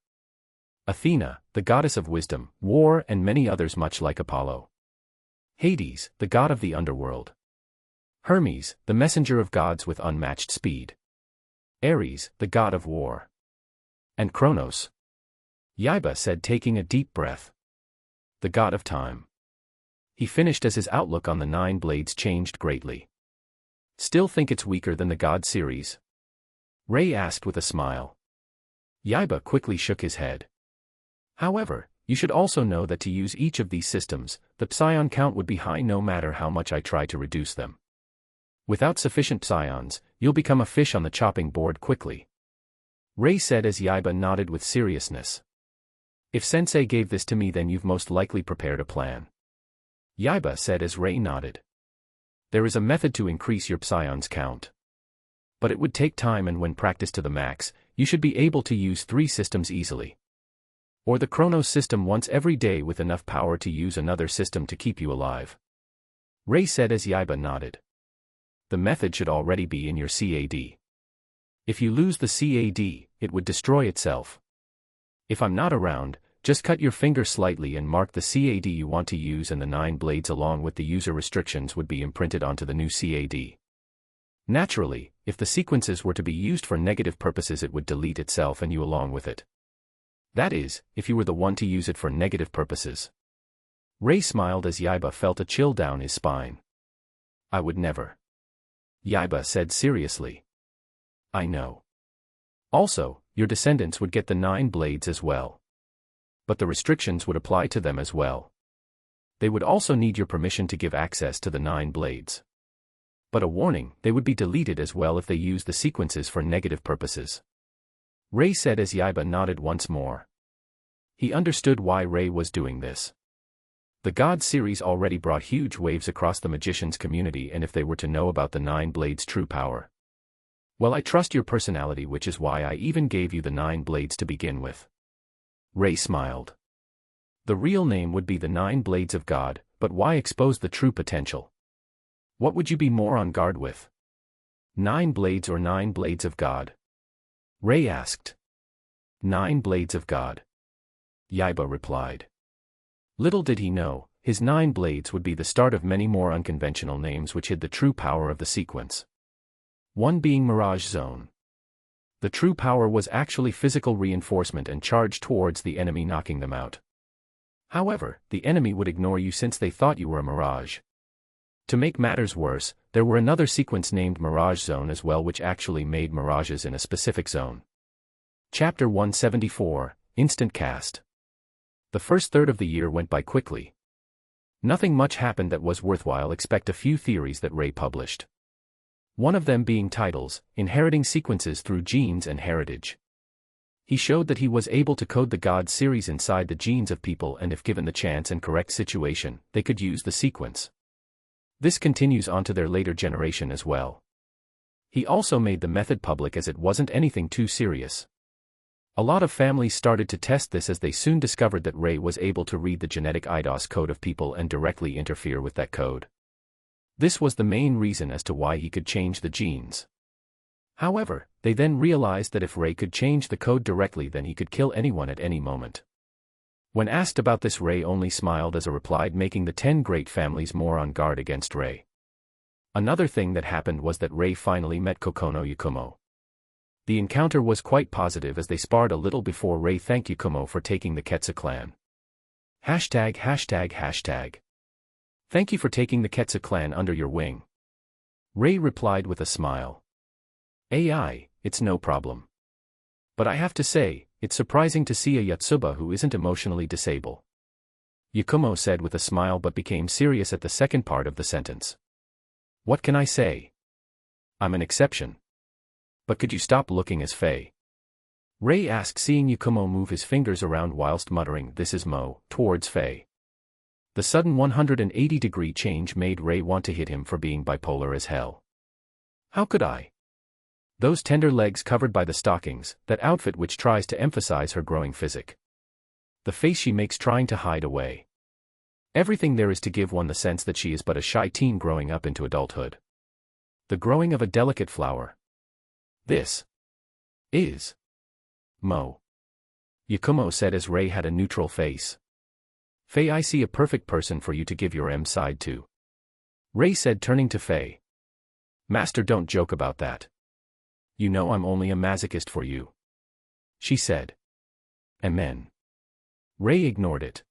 Athena, the goddess of wisdom, war, and many others much like Apollo. Hades, the god of the underworld. Hermes, the messenger of gods with unmatched speed. Ares, the god of war. And Kronos. Yiba said, taking a deep breath. The god of time. He finished as his outlook on the 9 blades changed greatly. Still think it's weaker than the god series? Ray asked with a smile. Yiba quickly shook his head. However, you should also know that to use each of these systems, the psion count would be high no matter how much I try to reduce them. Without sufficient psions, you'll become a fish on the chopping board quickly. Ray said as Yiba nodded with seriousness. If Sensei gave this to me, then you've most likely prepared a plan. Yiba said as Ray nodded. There is a method to increase your psions count. But it would take time, and when practiced to the max, you should be able to use 3 systems easily. Or the Chronos system once every day with enough power to use another system to keep you alive. Ray said as Yiba nodded. The method should already be in your CAD. If you lose the CAD, it would destroy itself. If I'm not around, just cut your finger slightly and mark the CAD you want to use, and the 9 blades along with the user restrictions would be imprinted onto the new CAD. Naturally, if the sequences were to be used for negative purposes, it would delete itself and you along with it. That is, if you were the one to use it for negative purposes. Ray smiled as Yiba felt a chill down his spine. I would never. Yiba said seriously. I know. Also, your descendants would get the 9 blades as well. But the restrictions would apply to them as well. They would also need your permission to give access to the 9 blades. But a warning, they would be deleted as well if they use the sequences for negative purposes. Ray said as Yiba nodded once more. He understood why Ray was doing this. The God series already brought huge waves across the magician's community, and if they were to know about the 9 blades' true power. Well, I trust your personality, which is why I even gave you the 9 blades to begin with. Ray smiled. The real name would be the 9 blades of God, but why expose the true potential? What would you be more on guard with? 9 blades or 9 blades of God? Ray asked. 9 blades of God. Yiba replied. Little did he know, his 9 blades would be the start of many more unconventional names which hid the true power of the sequence. One being Mirage Zone. The true power was actually physical reinforcement and charge towards the enemy, knocking them out. However, the enemy would ignore you since they thought you were a mirage. To make matters worse, there were another sequence named Mirage Zone as well, which actually made mirages in a specific zone. Chapter 174, Instant Cast. The first third of the year went by quickly. Nothing much happened that was worthwhile except a few theories that Ray published. One of them being titles, inheriting sequences through genes and heritage. He showed that he was able to code the God series inside the genes of people, and if given the chance and correct situation, they could use the sequence. This continues on to their later generation as well. He also made the method public as it wasn't anything too serious. A lot of families started to test this as they soon discovered that Ray was able to read the genetic IDOS code of people and directly interfere with that code. This was the main reason as to why he could change the genes. However, they then realized that if Ray could change the code directly, then he could kill anyone at any moment. When asked about this, Ray only smiled as a reply, making the 10 great families more on guard against Ray. Another thing that happened was that Ray finally met Kokono Yakumo. The encounter was quite positive as they sparred a little before Ray thanked Yakumo for taking the Ketsa clan. ####. Thank you for taking the Ketsa clan under your wing. Ray replied with a smile. AI, it's no problem. But I have to say, it's surprising to see a Yotsuba who isn't emotionally disabled. Yakumo said with a smile but became serious at the second part of the sentence. What can I say? I'm an exception. But could you stop looking as fey? Ray asked, seeing Yakumo move his fingers around whilst muttering, "This is Mo," towards Fei. The sudden 180-degree change made Ray want to hit him for being bipolar as hell. How could I? Those tender legs covered by the stockings, that outfit which tries to emphasize her growing physique. The face she makes trying to hide away. Everything there is to give one the sense that she is but a shy teen growing up into adulthood. The growing of a delicate flower. This is Mo. Yakumo said as Ray had a neutral face. Faye, I see a perfect person for you to give your M side to. Ray said, turning to Faye. Master, don't joke about that. You know I'm only a masochist for you. She said. Amen. Ray ignored it.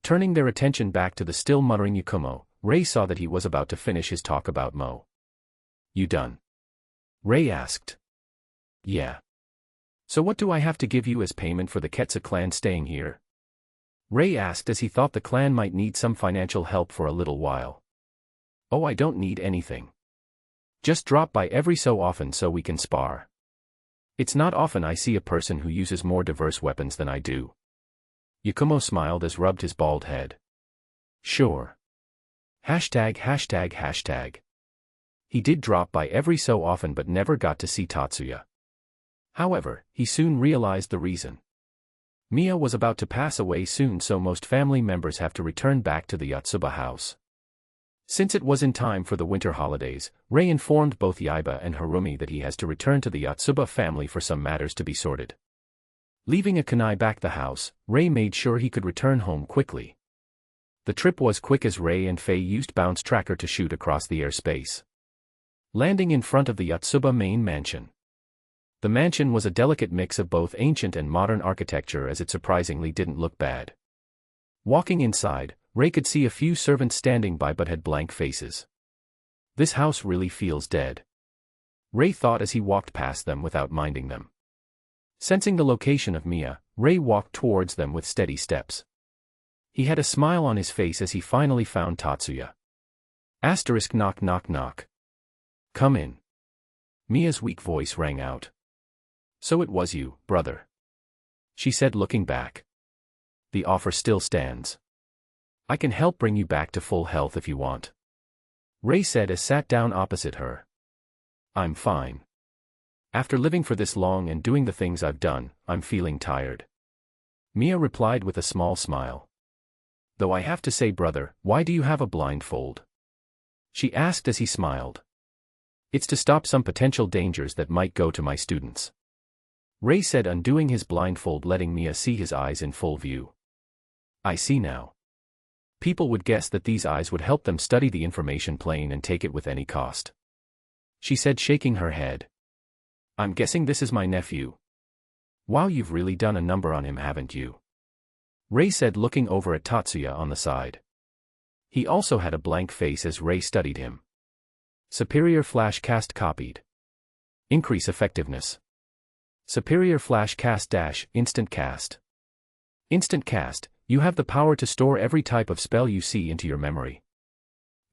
Turning their attention back to the still muttering Yakumo, Ray saw that he was about to finish his talk about Mo. You done? Ray asked. Yeah. So what do I have to give you as payment for the Ketsa clan staying here? Ray asked as he thought the clan might need some financial help for a little while. Oh, I don't need anything. Just drop by every so often so we can spar. It's not often I see a person who uses more diverse weapons than I do. Yakumo smiled as rubbed his bald head. Sure. ####. He did drop by every so often but never got to see Tatsuya. However, he soon realized the reason. Mia was about to pass away soon, so most family members have to return back to the Yotsuba house. Since it was in time for the winter holidays, Ray informed both Yaiba and Harumi that he has to return to the Yotsuba family for some matters to be sorted. Leaving a kunai back the house, Ray made sure he could return home quickly. The trip was quick as Ray and Faye used Bounce Tracker to shoot across the airspace, landing in front of the Yotsuba main mansion. The mansion was a delicate mix of both ancient and modern architecture, as it surprisingly didn't look bad. Walking inside, Ray could see a few servants standing by but had blank faces. This house really feels dead, Ray thought as he walked past them without minding them. Sensing the location of Mia, Ray walked towards them with steady steps. He had a smile on his face as he finally found Tatsuya. ****. Knock knock knock. Come in. Mia's weak voice rang out. So it was you, brother. She said, looking back. The offer still stands. I can help bring you back to full health if you want. Ray said as sat down opposite her. I'm fine. After living for this long and doing the things I've done, I'm feeling tired. Mia replied with a small smile. Though I have to say, brother, why do you have a blindfold? She asked as he smiled. It's to stop some potential dangers that might go to my students. Ray said, undoing his blindfold, letting Mia see his eyes in full view. I see now. People would guess that these eyes would help them study the information plane and take it with any cost. She said, shaking her head. I'm guessing this is my nephew. Wow, you've really done a number on him, haven't you? Ray said, looking over at Tatsuya on the side. He also had a blank face as Ray studied him. Superior flash cast copied. Increase effectiveness. Superior flash cast - instant cast. Instant cast, you have the power to store every type of spell you see into your memory.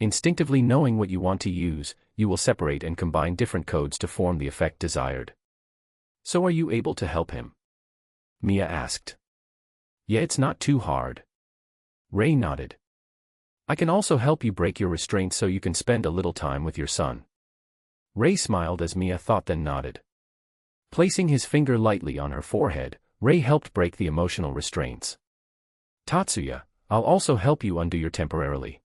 Instinctively knowing what you want to use, you will separate and combine different codes to form the effect desired. So are you able to help him? Mia asked. Yeah, it's not too hard. Ray nodded. I can also help you break your restraints so you can spend a little time with your son. Ray smiled as Mia thought, then nodded. Placing his finger lightly on her forehead, Ray helped break the emotional restraints. Tatsuya, I'll also help you undo your temporarily.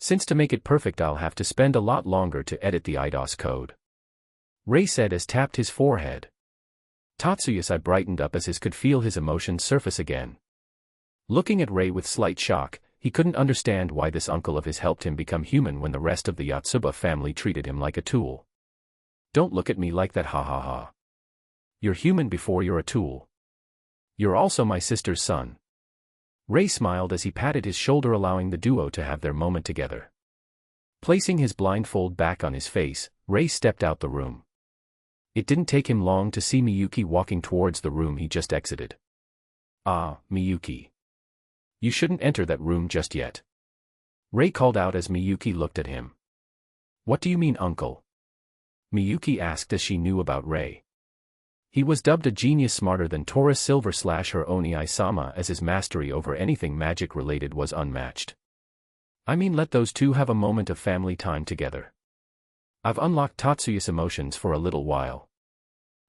Since to make it perfect I'll have to spend a lot longer to edit the IDOS code. Ray said as tapped his forehead. Tatsuyas eye brightened up as his could feel his emotions surface again. Looking at Ray with slight shock, he couldn't understand why this uncle of his helped him become human when the rest of the Yotsuba family treated him like a tool. Don't look at me like that, ha ha ha. You're human before you're a tool. You're also my sister's son. Ray smiled as he patted his shoulder, allowing the duo to have their moment together. Placing his blindfold back on his face, Ray stepped out the room. It didn't take him long to see Miyuki walking towards the room he just exited. Ah, Miyuki. You shouldn't enter that room just yet. Ray called out as Miyuki looked at him. What do you mean, uncle? Miyuki asked as she knew about Ray. He was dubbed a genius smarter than Tora Silver/her Oni-sama, as his mastery over anything magic-related was unmatched. I mean, let those two have a moment of family time together. I've unlocked Tatsuya's emotions for a little while.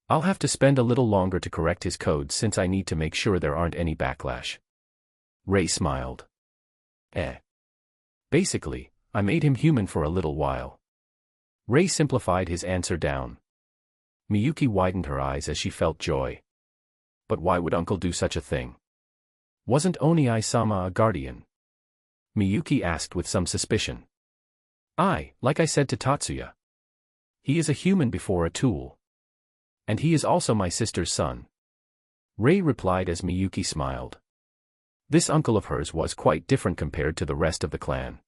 I'll have to spend a little longer to correct his codes since I need to make sure there aren't any backlash. Rei smiled. Basically, I made him human for a little while. Rei simplified his answer down. Miyuki widened her eyes as she felt joy. But why would Uncle do such a thing? Wasn't Oni-sama a guardian? Miyuki asked with some suspicion. Like I said to Tatsuya. He is a human before a tool. And he is also my sister's son. Rei replied as Miyuki smiled. This uncle of hers was quite different compared to the rest of the clan.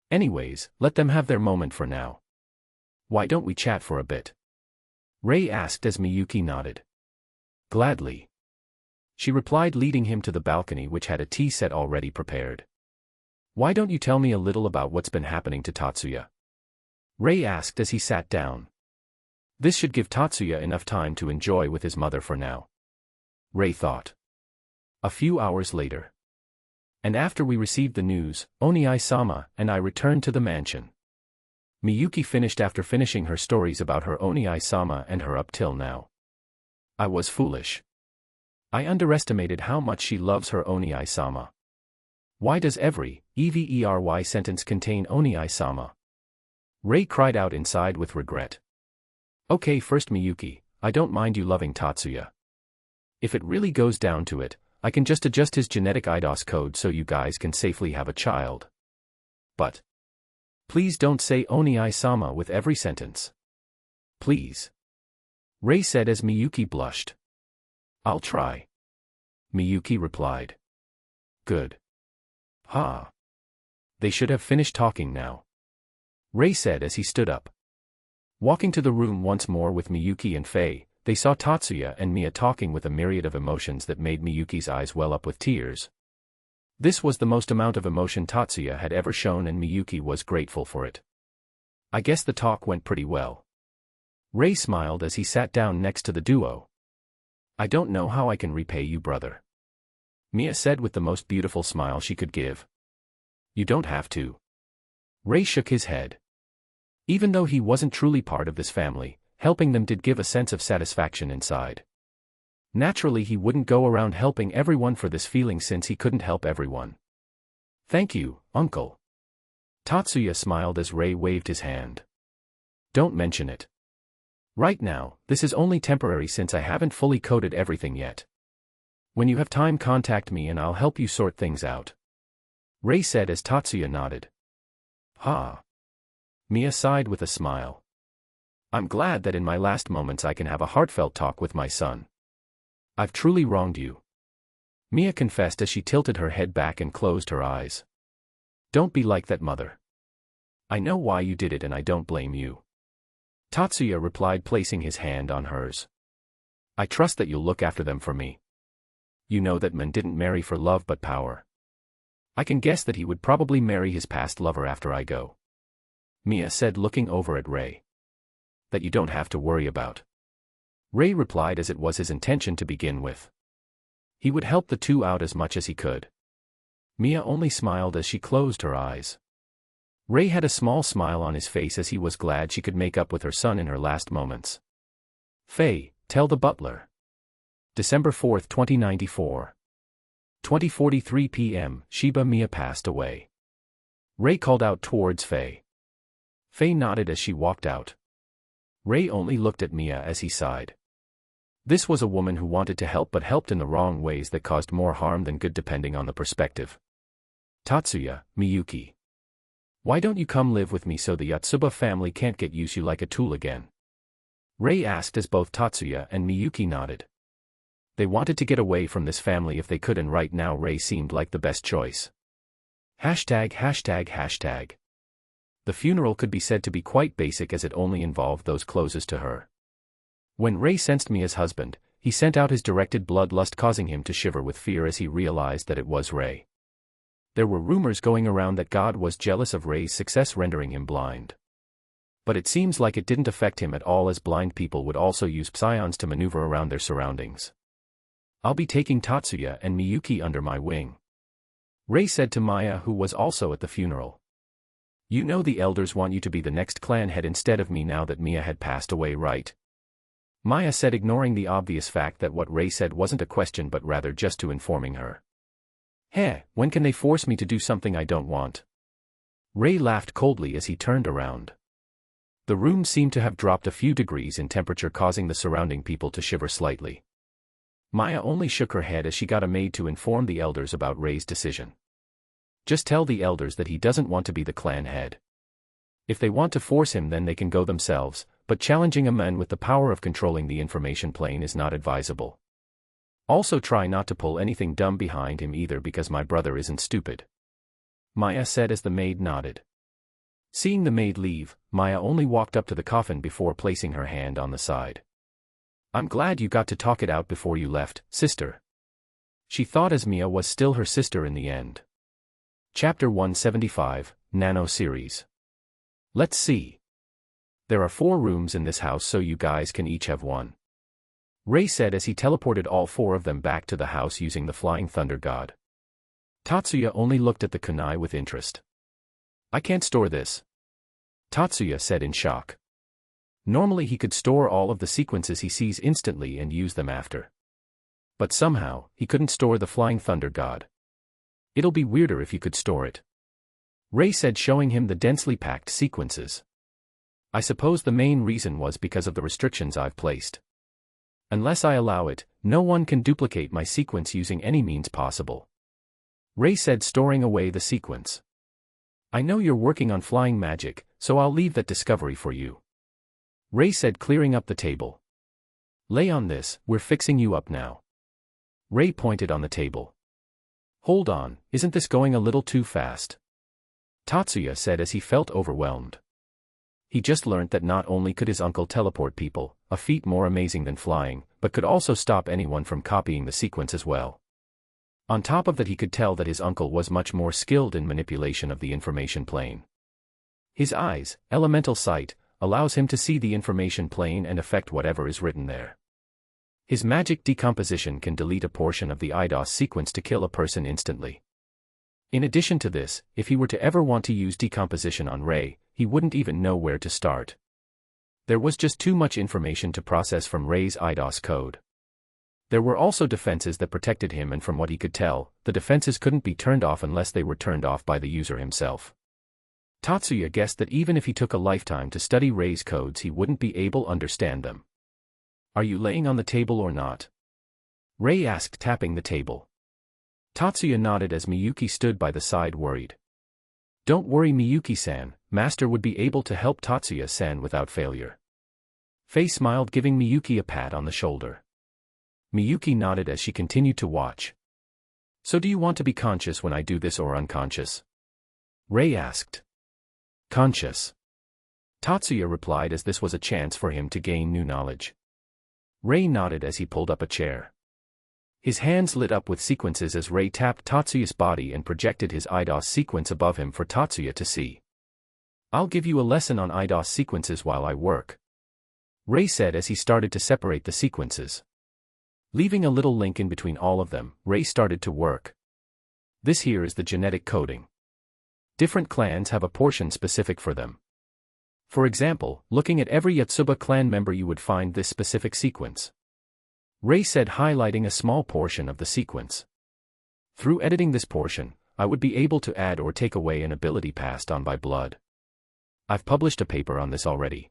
Anyways, let them have their moment for now. Why don't we chat for a bit? Rei asked as Miyuki nodded. Gladly. She replied, leading him to the balcony which had a tea set already prepared. Why don't you tell me a little about what's been happening to Tatsuya? Rei asked as he sat down. This should give Tatsuya enough time to enjoy with his mother for now. Rei thought. A few hours later. And after we received the news, Oni-sama and I returned to the mansion. Miyuki finished after finishing her stories about her Oni-sama and her up till now. I was foolish. I underestimated how much she loves her Oni-sama. Why does every every sentence contain Oni-sama? Rei cried out inside with regret. Okay, first Miyuki, I don't mind you loving Tatsuya. If it really goes down to it, I can just adjust his genetic IDOS code so you guys can safely have a child. But please don't say Oni-sama with every sentence. Please. Rei said as Miyuki blushed. I'll try. Miyuki replied. Good. They should have finished talking now. Rei said as he stood up. Walking to the room once more with Miyuki and Faye, they saw Tatsuya and Mia talking with a myriad of emotions that made Miyuki's eyes well up with tears. This was the most amount of emotion Tatsuya had ever shown, and Miyuki was grateful for it. I guess the talk went pretty well. Rei smiled as he sat down next to the duo. I don't know how I can repay you, brother. Mia said with the most beautiful smile she could give. You don't have to. Rei shook his head. Even though he wasn't truly part of this family, helping them did give a sense of satisfaction inside. Naturally, he wouldn't go around helping everyone for this feeling since he couldn't help everyone. Thank you, uncle. Tatsuya smiled as Rei waved his hand. Don't mention it. Right now, this is only temporary since I haven't fully coded everything yet. When you have time, contact me and I'll help you sort things out. Rei said as Tatsuya nodded. Mia sighed with a smile. I'm glad that in my last moments I can have a heartfelt talk with my son. I've truly wronged you. Mia confessed as she tilted her head back and closed her eyes. Don't be like that, mother. I know why you did it and I don't blame you. Tatsuya replied, placing his hand on hers. I trust that you'll look after them for me. You know that men didn't marry for love but power. I can guess that he would probably marry his past lover after I go. Mia said, looking over at Rei. That you don't have to worry about. Rei replied as it was his intention to begin with. He would help the two out as much as he could. Mia only smiled as she closed her eyes. Rei had a small smile on his face as he was glad she could make up with her son in her last moments. Faye, tell the butler. December 4, 2094. 20:43 p.m. Shiba Mia passed away. Rei called out towards Faye. Faye nodded as she walked out. Rei only looked at Mia as he sighed. This was a woman who wanted to help but helped in the wrong ways that caused more harm than good depending on the perspective. Tatsuya, Miyuki. Why don't you come live with me so the Yotsuba family can't get use you like a tool again? Rei asked as both Tatsuya and Miyuki nodded. They wanted to get away from this family if they could, and right now Rei seemed like the best choice. ####. The funeral could be said to be quite basic as it only involved those closest to her. When Rei sensed Mia's husband, he sent out his directed bloodlust, causing him to shiver with fear as he realized that it was Rei. There were rumors going around that God was jealous of Rei's success, rendering him blind. But it seems like it didn't affect him at all, as blind people would also use psions to maneuver around their surroundings. I'll be taking Tatsuya and Miyuki under my wing, Rei said to Maya, who was also at the funeral. You know the elders want you to be the next clan head instead of me now that Mia had passed away, right? Maya said, ignoring the obvious fact that what Rei said wasn't a question but rather just to informing her. Heh, when can they force me to do something I don't want? Rei laughed coldly as he turned around. The room seemed to have dropped a few degrees in temperature, causing the surrounding people to shiver slightly. Maya only shook her head as she got a maid to inform the elders about Rei's decision. Just tell the elders that he doesn't want to be the clan head. If they want to force him, then they can go themselves, but challenging a man with the power of controlling the information plane is not advisable. Also try not to pull anything dumb behind him either, because my brother isn't stupid, Maya said as the maid nodded. Seeing the maid leave, Maya only walked up to the coffin before placing her hand on the side. I'm glad you got to talk it out before you left, sister. She thought, as Mia was still her sister in the end. Chapter 175, Nano Series. Let's see. There are 4 rooms in this house, so you guys can each have one, Rei said as he teleported all 4 of them back to the house using the Flying Thunder God. Tatsuya only looked at the kunai with interest. I can't store this, Tatsuya said in shock. Normally he could store all of the sequences he sees instantly and use them after. But somehow, he couldn't store the Flying Thunder God. It'll be weirder if you could store it, Rei said, showing him the densely packed sequences. I suppose the main reason was because of the restrictions I've placed. Unless I allow it, no one can duplicate my sequence using any means possible, Rei said, storing away the sequence. I know you're working on flying magic, so I'll leave that discovery for you, Rei said, clearing up the table. Lay on this, we're fixing you up now. Rei pointed on the table. Hold on, isn't this going a little too fast? Tatsuya said as he felt overwhelmed. He just learned that not only could his uncle teleport people, a feat more amazing than flying, but could also stop anyone from copying the sequence as well. On top of that, he could tell that his uncle was much more skilled in manipulation of the information plane. His eyes, elemental sight, allows him to see the information plane and affect whatever is written there. His magic decomposition can delete a portion of the IDOS sequence to kill a person instantly. In addition to this, if he were to ever want to use decomposition on Rei, he wouldn't even know where to start. There was just too much information to process from Rei's IDOS code. There were also defenses that protected him, and from what he could tell, the defenses couldn't be turned off unless they were turned off by the user himself. Tatsuya guessed that even if he took a lifetime to study Rei's codes, he wouldn't be able to understand them. Are you laying on the table or not? Rei asked, tapping the table. Tatsuya nodded as Miyuki stood by the side, worried. Don't worry, Miyuki-san, Master would be able to help Tatsuya-san without failure. Faye smiled, giving Miyuki a pat on the shoulder. Miyuki nodded as she continued to watch. So do you want to be conscious when I do this or unconscious? Rei asked. Conscious, Tatsuya replied, as this was a chance for him to gain new knowledge. Rei nodded as he pulled up a chair. His hands lit up with sequences as Rei tapped Tatsuya's body and projected his IDOS sequence above him for Tatsuya to see. I'll give you a lesson on IDOS sequences while I work, Rei said as he started to separate the sequences. Leaving a little link in between all of them, Rei started to work. This here is the genetic coding. Different clans have a portion specific for them. For example, looking at every Yotsuba clan member, you would find this specific sequence, Rei said, highlighting a small portion of the sequence. Through editing this portion, I would be able to add or take away an ability passed on by blood. I've published a paper on this already.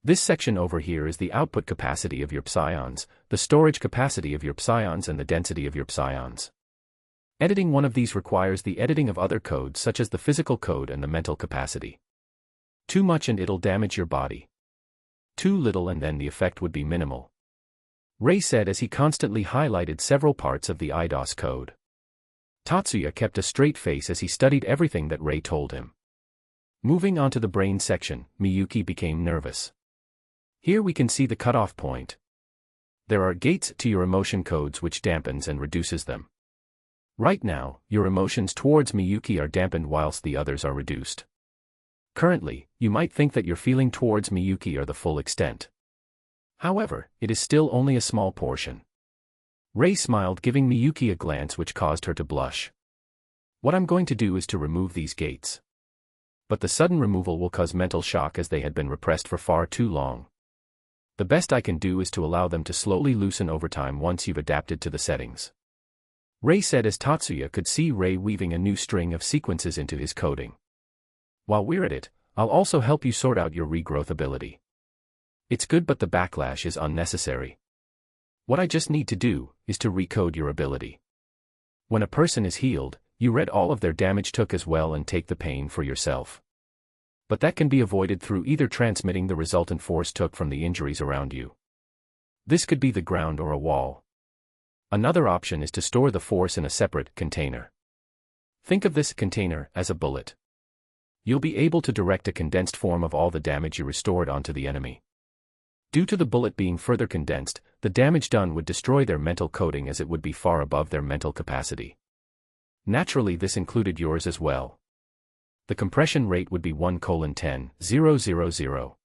This section over here is the output capacity of your psions, the storage capacity of your psions, and the density of your psions. Editing one of these requires the editing of other codes such as the physical code and the mental capacity. Too much and it'll damage your body. Too little and then the effect would be minimal, Rei said as he constantly highlighted several parts of the IDOS code. Tatsuya kept a straight face as he studied everything that Rei told him. Moving on to the brain section, Miyuki became nervous. Here we can see the cutoff point. There are gates to your emotion codes which dampens and reduces them. Right now, your emotions towards Miyuki are dampened whilst the others are reduced. Currently, you might think that your feeling towards Miyuki are the full extent. However, it is still only a small portion. Rei smiled, giving Miyuki a glance which caused her to blush. What I'm going to do is to remove these gates. But the sudden removal will cause mental shock as they had been repressed for far too long. The best I can do is to allow them to slowly loosen over time once you've adapted to the settings. Rei said as Tatsuya could see Rei weaving a new string of sequences into his coding. While we're at it, I'll also help you sort out your regrowth ability. It's good, but the backlash is unnecessary. What I just need to do is to recode your ability. When a person is healed, you read all of their damage took as well and take the pain for yourself. But that can be avoided through either transmitting the resultant force took from the injuries around you. This could be the ground or a wall. Another option is to store the force in a separate container. Think of this container as a bullet. You'll be able to direct a condensed form of all the damage you restored onto the enemy. Due to the bullet being further condensed, the damage done would destroy their mental coding as it would be far above their mental capacity. Naturally, this included yours as well. The compression rate would be 1:10,000.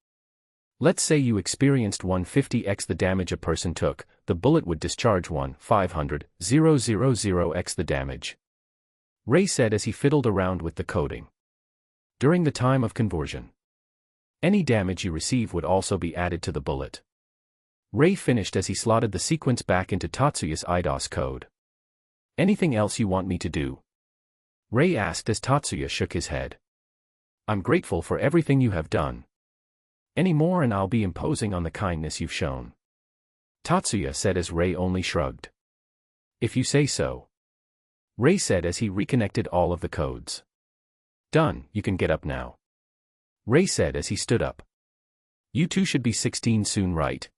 Let's say you experienced 150x the damage a person took, the bullet would discharge 1,500,000x the damage. Rei said as he fiddled around with the coding. During the time of conversion, any damage you receive would also be added to the bullet. Rei finished as he slotted the sequence back into Tatsuya's IDOS code. Anything else you want me to do? Rei asked as Tatsuya shook his head. I'm grateful for everything you have done. Any more and I'll be imposing on the kindness you've shown. Tatsuya said as Rei only shrugged. If you say so. Rei said as he reconnected all of the codes. Done, you can get up now. Rei said as he stood up. You two should be 16 soon, right?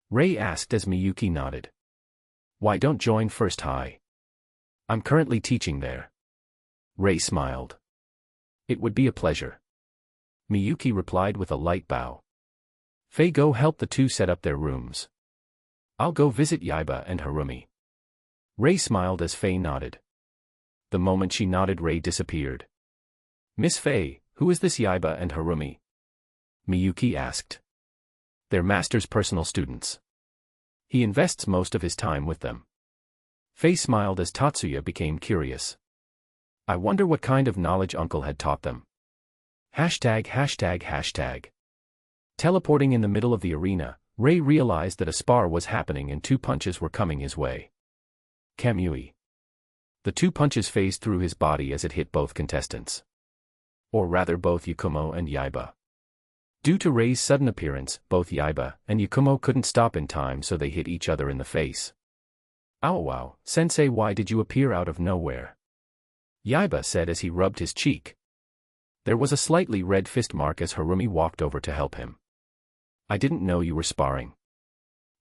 Rei asked as Miyuki nodded. Why don't join First High? I'm currently teaching there. Rei smiled. It would be a pleasure. Miyuki replied with a light bow. Fei, go help the two set up their rooms. I'll go visit Yaiba and Harumi. Rei smiled as Fei nodded. The moment she nodded, Rei disappeared. Miss Fei, who is this Yaiba and Harumi? Miyuki asked. They're Master's personal students. He invests most of his time with them. Fei smiled as Tatsuya became curious. I wonder what kind of knowledge Uncle had taught them. ####. Teleporting in the middle of the arena, Rei realized that a spar was happening and two punches were coming his way. Kamui. The two punches phased through his body as it hit both contestants. Or rather both Yakumo and Yaiba. Due to Rei's sudden appearance, both Yaiba and Yakumo couldn't stop in time, so they hit each other in the face. Ow wow, sensei, why did you appear out of nowhere? Yaiba said as he rubbed his cheek. There was a slightly red fist mark as Harumi walked over to help him. I didn't know you were sparring.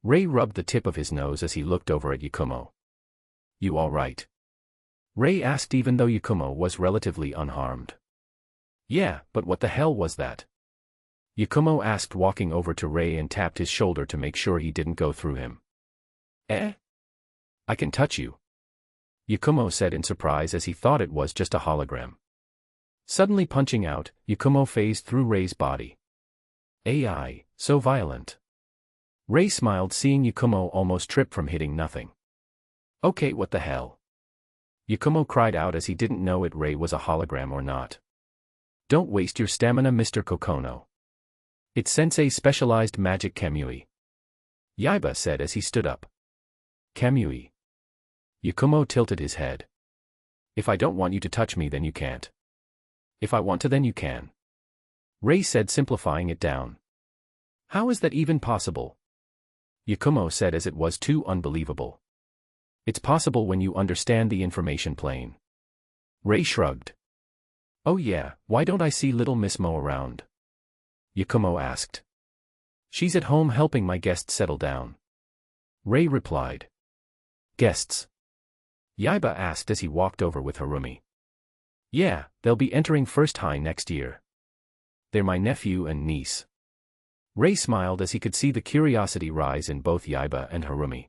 Rei rubbed the tip of his nose as he looked over at Yakumo. You all right? Rei asked even though Yakumo was relatively unharmed. Yeah, but what the hell was that? Yakumo asked, walking over to Rei and tapped his shoulder to make sure he didn't go through him. Eh? I can touch you. Yakumo said in surprise as he thought it was just a hologram. Suddenly punching out, Yakumo phased through Rei's body. AI, so violent. Rei smiled seeing Yakumo almost trip from hitting nothing. Okay, what the hell? Yakumo cried out as he didn't know if Rei was a hologram or not. Don't waste your stamina, Mr. Kokono. It's Sensei's specialized magic Kamui. Yaiba said as he stood up. Kamui. Yakumo tilted his head. If I don't want you to touch me, then you can't. If I want to, then you can. Rei said, simplifying it down. How is that even possible? Yakumo said as it was too unbelievable. It's possible when you understand the information plane. Rei shrugged. Oh yeah, why don't I see little Miss Mo around? Yakumo asked. She's at home helping my guests settle down. Rei replied. Guests? Yaiba asked as he walked over with Harumi. Yeah, they'll be entering First High next year. They're my nephew and niece. Rei smiled as he could see the curiosity rise in both Yaiba and Harumi.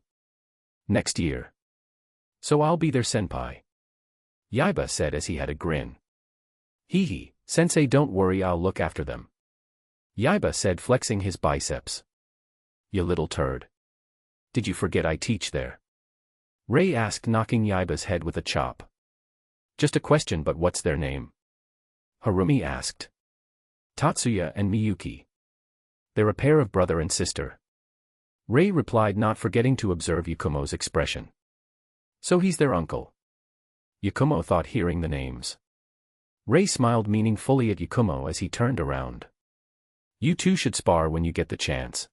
Next year. So I'll be their senpai. Yaiba said as he had a grin. Hee hee, Sensei, don't worry, I'll look after them. Yaiba said, flexing his biceps. You little turd. Did you forget I teach there? Rei asked, knocking Yaiba's head with a chop. Just a question, but what's their name? Harumi asked. Tatsuya and Miyuki. They're a pair of brother and sister. Rei replied, not forgetting to observe Yakumo's expression. So he's their uncle. Yakumo thought, hearing the names. Rei smiled meaningfully at Yakumo as he turned around. You two should spar when you get the chance.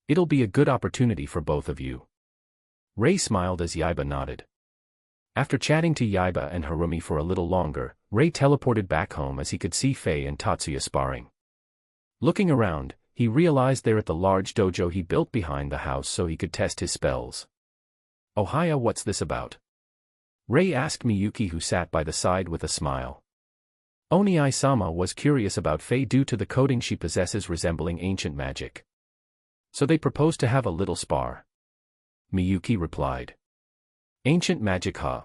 It'll be a good opportunity for both of you. Rei smiled as Yaiba nodded. After chatting to Yaiba and Harumi for a little longer, Rei teleported back home as he could see Faye and Tatsuya sparring. Looking around, he realized they're at the large dojo he built behind the house so he could test his spells. Ohaya, what's this about? Rei asked Miyuki, who sat by the side, with a smile. Oniai-sama was curious about Faye due to the coding she possesses resembling ancient magic. So they proposed to have a little spar. Miyuki replied. Ancient magic, huh?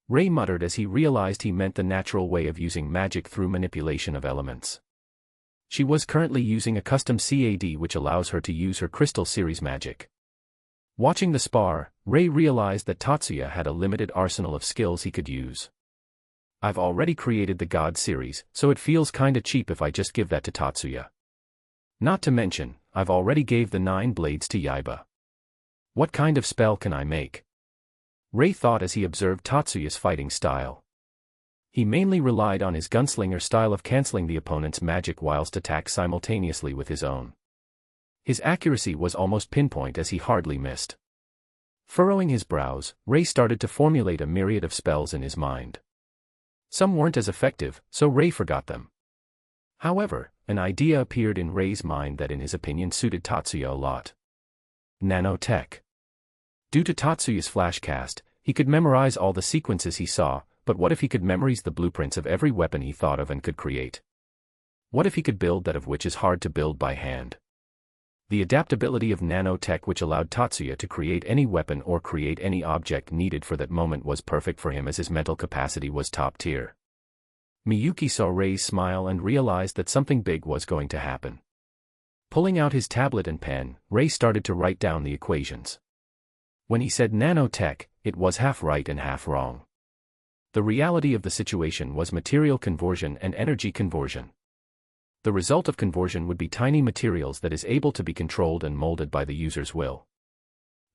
Rei muttered as he realized he meant the natural way of using magic through manipulation of elements. She was currently using a custom CAD which allows her to use her Crystal Series magic. Watching the spar, Rei realized that Tatsuya had a limited arsenal of skills he could use. I've already created the God series, so it feels kinda cheap if I just give that to Tatsuya. Not to mention, I've already gave the 9 blades to Yaiba. What kind of spell can I make? Rei thought as he observed Tatsuya's fighting style. He mainly relied on his gunslinger style of cancelling the opponent's magic whilst attack simultaneously with his own. His accuracy was almost pinpoint as he hardly missed. Furrowing his brows, Rei started to formulate a myriad of spells in his mind. Some weren't as effective, so Rei forgot them. However, an idea appeared in Rei's mind that in his opinion suited Tatsuya a lot. Nanotech. Due to Tatsuya's flashcast, he could memorize all the sequences he saw, but what if he could memorize the blueprints of every weapon he thought of and could create? What if he could build that of which is hard to build by hand? The adaptability of nanotech, which allowed Tatsuya to create any weapon or create any object needed for that moment, was perfect for him as his mental capacity was top tier. Miyuki saw Rei's smile and realized that something big was going to happen. Pulling out his tablet and pen, Rei started to write down the equations. When he said nanotech, it was half right and half wrong. The reality of the situation was material conversion and energy conversion. The result of conversion would be tiny materials that is able to be controlled and molded by the user's will.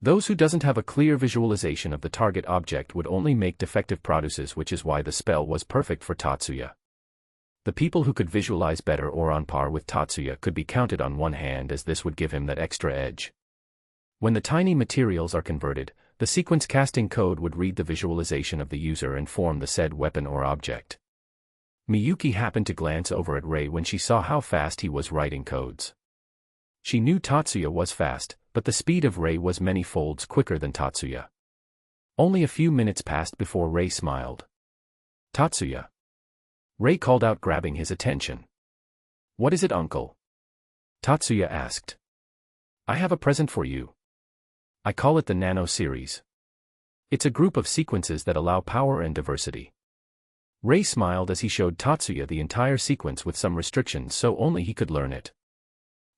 Those who doesn't have a clear visualization of the target object would only make defective produces, which is why the spell was perfect for Tatsuya. The people who could visualize better or on par with Tatsuya could be counted on one hand, as this would give him that extra edge. When the tiny materials are converted, the sequence casting code would read the visualization of the user and form the said weapon or object. Miyuki happened to glance over at Rei when she saw how fast he was writing codes. She knew Tatsuya was fast, but the speed of Rei was many folds quicker than Tatsuya. Only a few minutes passed before Rei smiled. Tatsuya. Rei called out, grabbing his attention. What is it, uncle? Tatsuya asked. I have a present for you. I call it the Nano Series. It's a group of sequences that allow power and diversity. Rei smiled as he showed Tatsuya the entire sequence with some restrictions so only he could learn it.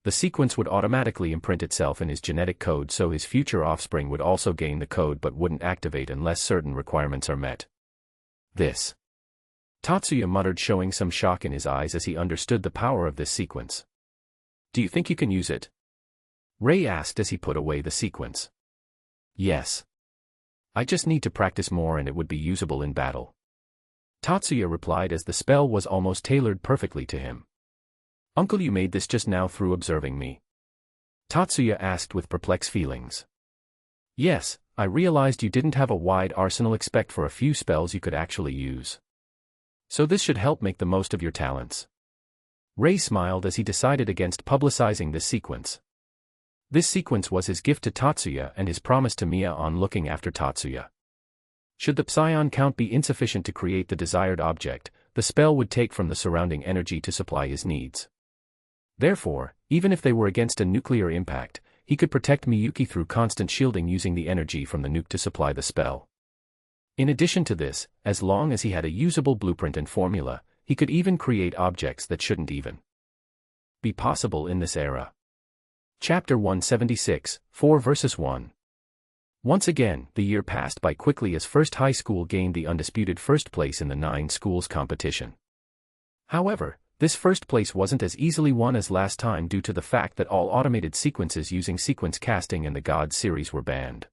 The sequence would automatically imprint itself in his genetic code, so his future offspring would also gain the code but wouldn't activate unless certain requirements are met. This. Tatsuya muttered, showing some shock in his eyes as he understood the power of this sequence. Do you think you can use it? Rei asked as he put away the sequence. Yes. I just need to practice more and it would be usable in battle. Tatsuya replied as the spell was almost tailored perfectly to him. Uncle, you made this just now through observing me? Tatsuya asked with perplexed feelings. Yes, I realized you didn't have a wide arsenal except for a few spells you could actually use. So this should help make the most of your talents. Rei smiled as he decided against publicizing this sequence. This sequence was his gift to Tatsuya and his promise to Mia on looking after Tatsuya. Should the psion count be insufficient to create the desired object, the spell would take from the surrounding energy to supply his needs. Therefore, even if they were against a nuclear impact, he could protect Miyuki through constant shielding using the energy from the nuke to supply the spell. In addition to this, as long as he had a usable blueprint and formula, he could even create objects that shouldn't even be possible in this era. Chapter 176, 4 vs 1. Once again, the year passed by quickly as First High School gained the undisputed first place in the 9 schools competition. However, this first place wasn't as easily won as last time due to the fact that all automated sequences using sequence casting and the God series were banned.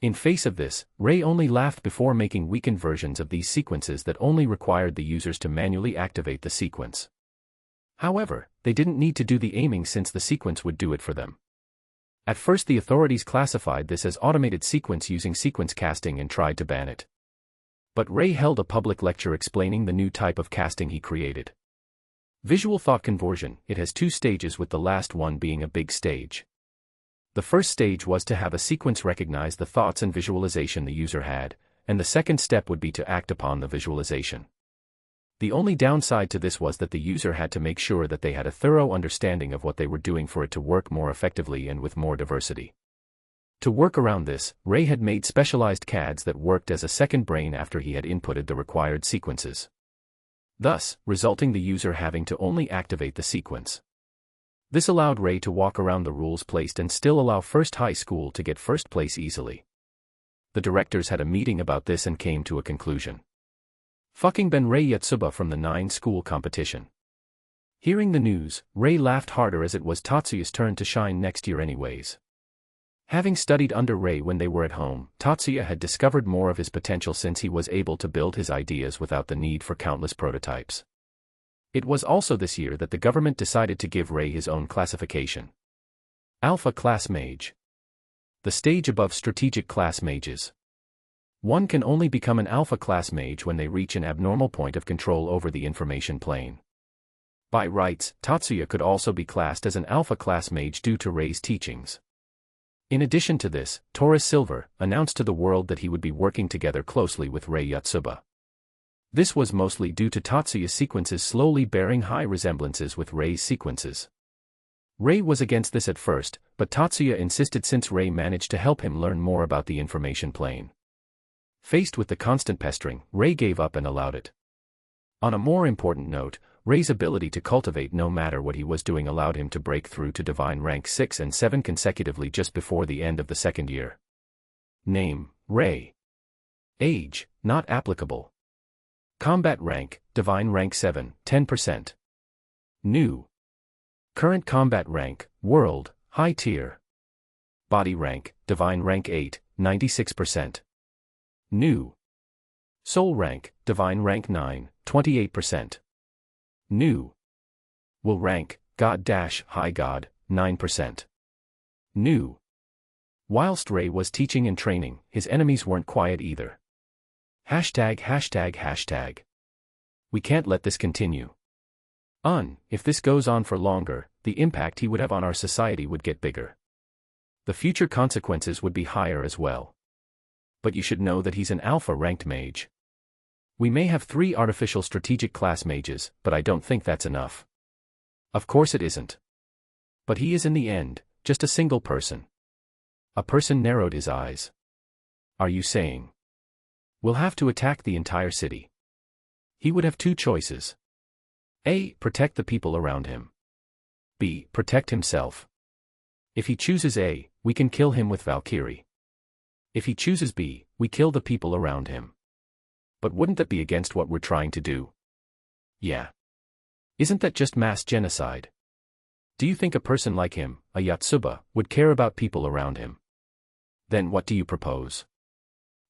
In face of this, Ray only laughed before making weakened versions of these sequences that only required the users to manually activate the sequence. However, they didn't need to do the aiming since the sequence would do it for them. At first the authorities classified this as automated sequence using sequence casting and tried to ban it. But Ray held a public lecture explaining the new type of casting he created. Visual thought conversion. It has 2 stages, with the last one being a big stage. The first stage was to have a sequence recognize the thoughts and visualization the user had, and the second step would be to act upon the visualization. The only downside to this was that the user had to make sure that they had a thorough understanding of what they were doing for it to work more effectively and with more diversity. To work around this, Ray had made specialized CADs that worked as a second brain after he had inputted the required sequences, thus resulting the user having to only activate the sequence. This allowed Ray to walk around the rules placed and still allow First High School to get first place easily. The directors had a meeting about this and came to a conclusion. Fucking Ben Ray Yatsuba from the 9 school competition. Hearing the news, Ray laughed harder as it was Tatsuya's turn to shine next year anyways. Having studied under Ray when they were at home, Tatsuya had discovered more of his potential since he was able to build his ideas without the need for countless prototypes. It was also this year that the government decided to give Ray his own classification. Alpha Class Mage. The stage above Strategic Class Mages. One can only become an Alpha Class Mage when they reach an abnormal point of control over the information plane. By rights, Tatsuya could also be classed as an Alpha Class Mage due to Ray's teachings. In addition to this, Taurus Silver announced to the world that he would be working together closely with Ray Yatsuba. This was mostly due to Tatsuya's sequences slowly bearing high resemblances with Ray's sequences. Ray was against this at first, but Tatsuya insisted since Ray managed to help him learn more about the information plane. Faced with the constant pestering, Ray gave up and allowed it. On a more important note, Ray's ability to cultivate no matter what he was doing allowed him to break through to Divine Rank 6 and 7 consecutively just before the end of the second year. Name, Ray. Age, not applicable. Combat Rank, Divine Rank 7, 10%. New. Current Combat Rank, World, High Tier. Body Rank, Divine Rank 8, 96%. New. Soul Rank, Divine Rank 9, 28%. New. Will Rank, God-High God, 9%. New. Whilst Ray was teaching and training, his enemies weren't quiet either. ####. We can't let this continue. If this goes on for longer, the impact he would have on our society would get bigger. The future consequences would be higher as well. But you should know that he's an alpha-ranked mage. We may have 3 artificial strategic class mages, but I don't think that's enough. Of course it isn't. But he is in the end, just a single person. A person narrowed his eyes. Are you saying we'll have to attack the entire city? He would have 2 choices. A. Protect the people around him. B. Protect himself. If he chooses A, we can kill him with Valkyrie. If he chooses B, we kill the people around him. But wouldn't that be against what we're trying to do? Yeah. Isn't that just mass genocide? Do you think a person like him, a Yatsuba, would care about people around him? Then what do you propose?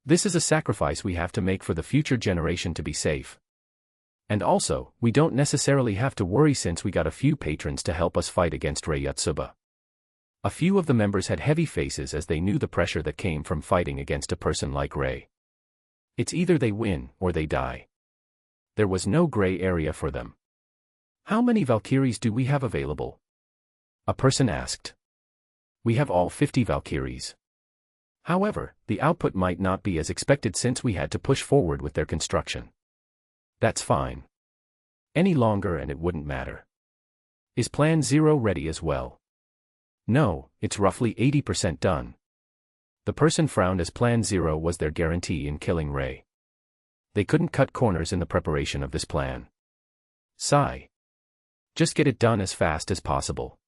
This is a sacrifice we have to make for the future generation to be safe. And also, we don't necessarily have to worry since we got a few patrons to help us fight against Ray Yatsuba. A few of the members had heavy faces as they knew the pressure that came from fighting against a person like Ray. It's either they win or they die. There was no gray area for them. How many Valkyries do we have available? A person asked. We have all 50 Valkyries. However, the output might not be as expected since we had to push forward with their construction. That's fine. Any longer and it wouldn't matter. Is Plan 0 ready as well? No, it's roughly 80% done. The person frowned as Plan 0 was their guarantee in killing Ray. They couldn't cut corners in the preparation of this plan. Sigh. Just get it done as fast as possible.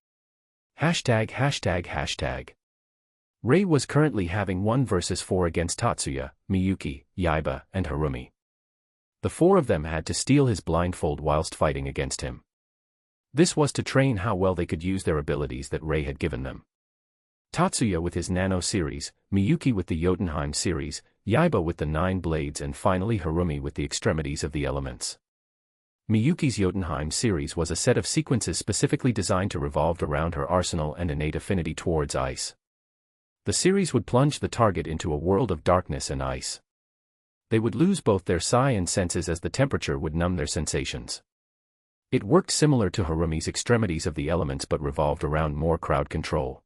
####. Rei was currently having 1 versus 4 against Tatsuya, Miyuki, Yaiba, and Harumi. The 4 of them had to steal his blindfold whilst fighting against him. This was to train how well they could use their abilities that Rei had given them. Tatsuya with his Nano series, Miyuki with the Jotunheim series, Yaiba with the 9 blades, and finally Harumi with the extremities of the elements. Miyuki's Jotunheim series was a set of sequences specifically designed to revolve around her arsenal and innate affinity towards ice. The series would plunge the target into a world of darkness and ice. They would lose both their psi and senses as the temperature would numb their sensations. It worked similar to Harumi's extremities of the elements but revolved around more crowd control.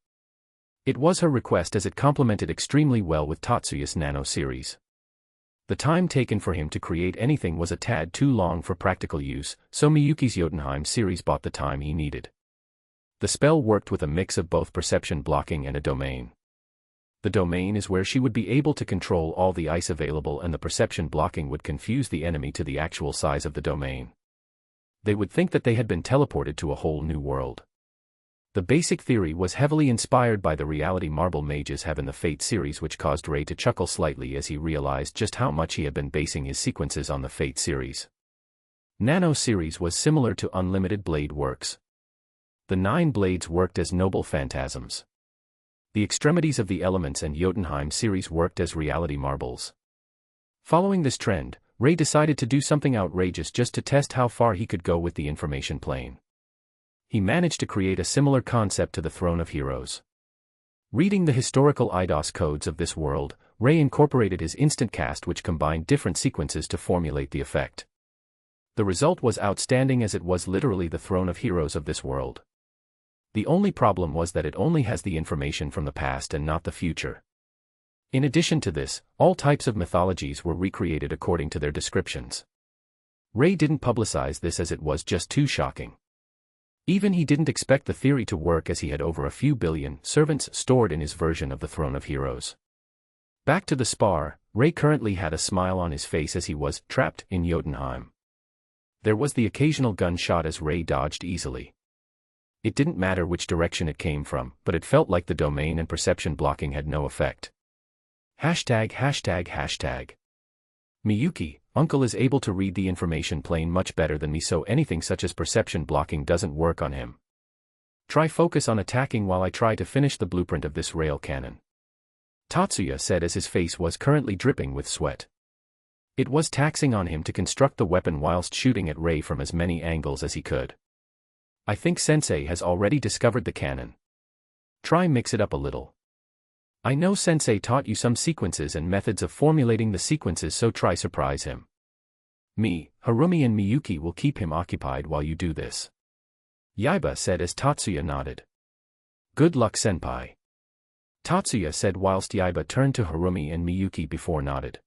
It was her request as it complemented extremely well with Tatsuya's Nano series. The time taken for him to create anything was a tad too long for practical use, so Miyuki's Jotunheim series bought the time he needed. The spell worked with a mix of both perception blocking and a domain. The domain is where she would be able to control all the ice available, and the perception blocking would confuse the enemy to the actual size of the domain. They would think that they had been teleported to a whole new world. The basic theory was heavily inspired by the reality marble mages have in the Fate series, which caused Rei to chuckle slightly as he realized just how much he had been basing his sequences on the Fate series. Nano series was similar to Unlimited Blade works. The 9 blades worked as noble phantasms. The extremities of the elements and Jotunheim series worked as reality marbles. Following this trend, Rei decided to do something outrageous just to test how far he could go with the information plane. He managed to create a similar concept to the Throne of Heroes. Reading the historical IDOS codes of this world, Rei incorporated his instant cast, which combined different sequences to formulate the effect. The result was outstanding, as it was literally the Throne of Heroes of this world. The only problem was that it only has the information from the past and not the future. In addition to this, all types of mythologies were recreated according to their descriptions. Rei didn't publicize this as it was just too shocking. Even he didn't expect the theory to work, as he had over a few billion servants stored in his version of the Throne of Heroes. Back to the spar, Rei currently had a smile on his face as he was trapped in Jotunheim. There was the occasional gunshot as Rei dodged easily. It didn't matter which direction it came from, but it felt like the domain and perception blocking had no effect. ####. Miyuki, Uncle is able to read the information plane much better than me, so anything such as perception blocking doesn't work on him. Try focus on attacking while I try to finish the blueprint of this rail cannon. Tatsuya said as his face was currently dripping with sweat. It was taxing on him to construct the weapon whilst shooting at Rei from as many angles as he could. I think Sensei has already discovered the cannon. Try mix it up a little. I know Sensei taught you some sequences and methods of formulating the sequences, so try surprise him. Me, Harumi and Miyuki will keep him occupied while you do this. Yaiba said as Tatsuya nodded. Good luck, senpai. Tatsuya said whilst Yaiba turned to Harumi and Miyuki before nodded.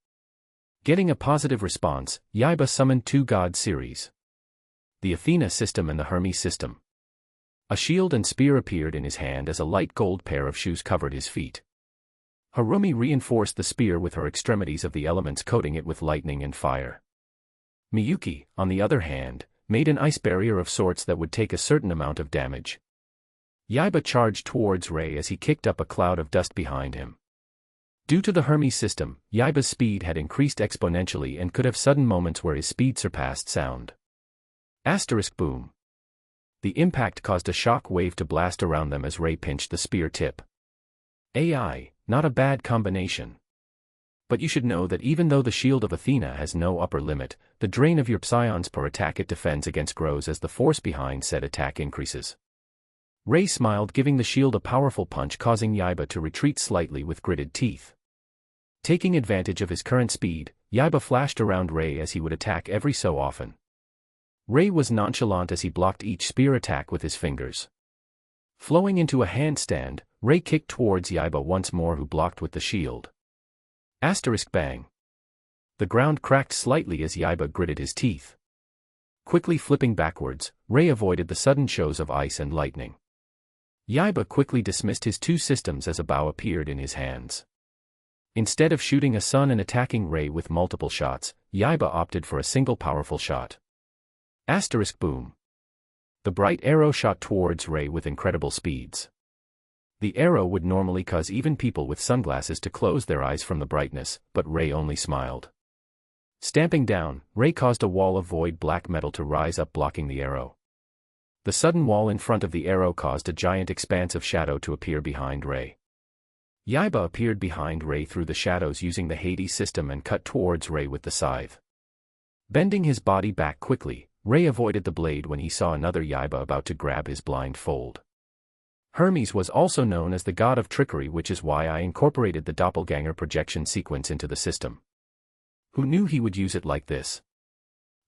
Getting a positive response, Yaiba summoned 2 god series. The Athena system and the Hermes system. A shield and spear appeared in his hand as a light gold pair of shoes covered his feet. Harumi reinforced the spear with her extremities of the elements, coating it with lightning and fire. Miyuki, on the other hand, made an ice barrier of sorts that would take a certain amount of damage. Yaiba charged towards Rei as he kicked up a cloud of dust behind him. Due to the Hermes system, Yaiba's speed had increased exponentially and could have sudden moments where his speed surpassed sound. *boom. The impact caused a shock wave to blast around them as Rei pinched the spear tip. AI, not a bad combination. But you should know that even though the shield of Athena has no upper limit, the drain of your psions per attack it defends against grows as the force behind said attack increases. Rei smiled, giving the shield a powerful punch, causing Yaiba to retreat slightly with gritted teeth. Taking advantage of his current speed, Yaiba flashed around Rei as he would attack every so often. Rei was nonchalant as he blocked each spear attack with his fingers. Flowing into a handstand, Rei kicked towards Yaiba once more, who blocked with the shield. *bang. The ground cracked slightly as Yaiba gritted his teeth. Quickly flipping backwards, Rei avoided the sudden shows of ice and lightning. Yaiba quickly dismissed his 2 systems as a bow appeared in his hands. Instead of shooting a sun and attacking Rei with multiple shots, Yaiba opted for a single powerful shot. Asterisk boom. The bright arrow shot towards Rei with incredible speeds. The arrow would normally cause even people with sunglasses to close their eyes from the brightness, but Rei only smiled. Stamping down, Rei caused a wall of void black metal to rise up blocking the arrow. The sudden wall in front of the arrow caused a giant expanse of shadow to appear behind Rei. Yaiba appeared behind Rei through the shadows using the Hades system and cut towards Rei with the scythe. Bending his body back quickly, Rei avoided the blade when he saw another Yaiba about to grab his blindfold. Hermes was also known as the god of trickery, which is why I incorporated the doppelganger projection sequence into the system. Who knew he would use it like this?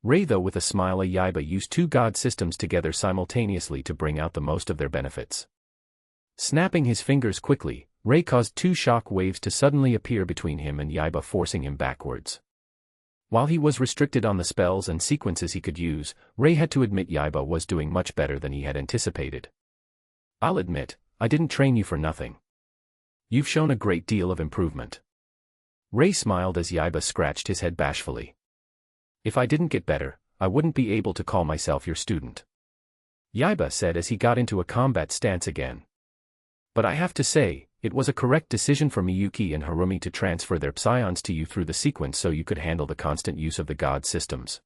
Rei, though, with a smile, a Yaiba used two god systems together simultaneously to bring out the most of their benefits. Snapping his fingers quickly, Rei caused two shock waves to suddenly appear between him and Yaiba, forcing him backwards. While he was restricted on the spells and sequences he could use, Rei had to admit Yaiba was doing much better than he had anticipated. I'll admit, I didn't train you for nothing. You've shown a great deal of improvement. Rei smiled as Yaiba scratched his head bashfully. If I didn't get better, I wouldn't be able to call myself your student. Yaiba said as he got into a combat stance again. But I have to say, it was a correct decision for Miyuki and Harumi to transfer their psions to you through the sequence so you could handle the constant use of the god systems.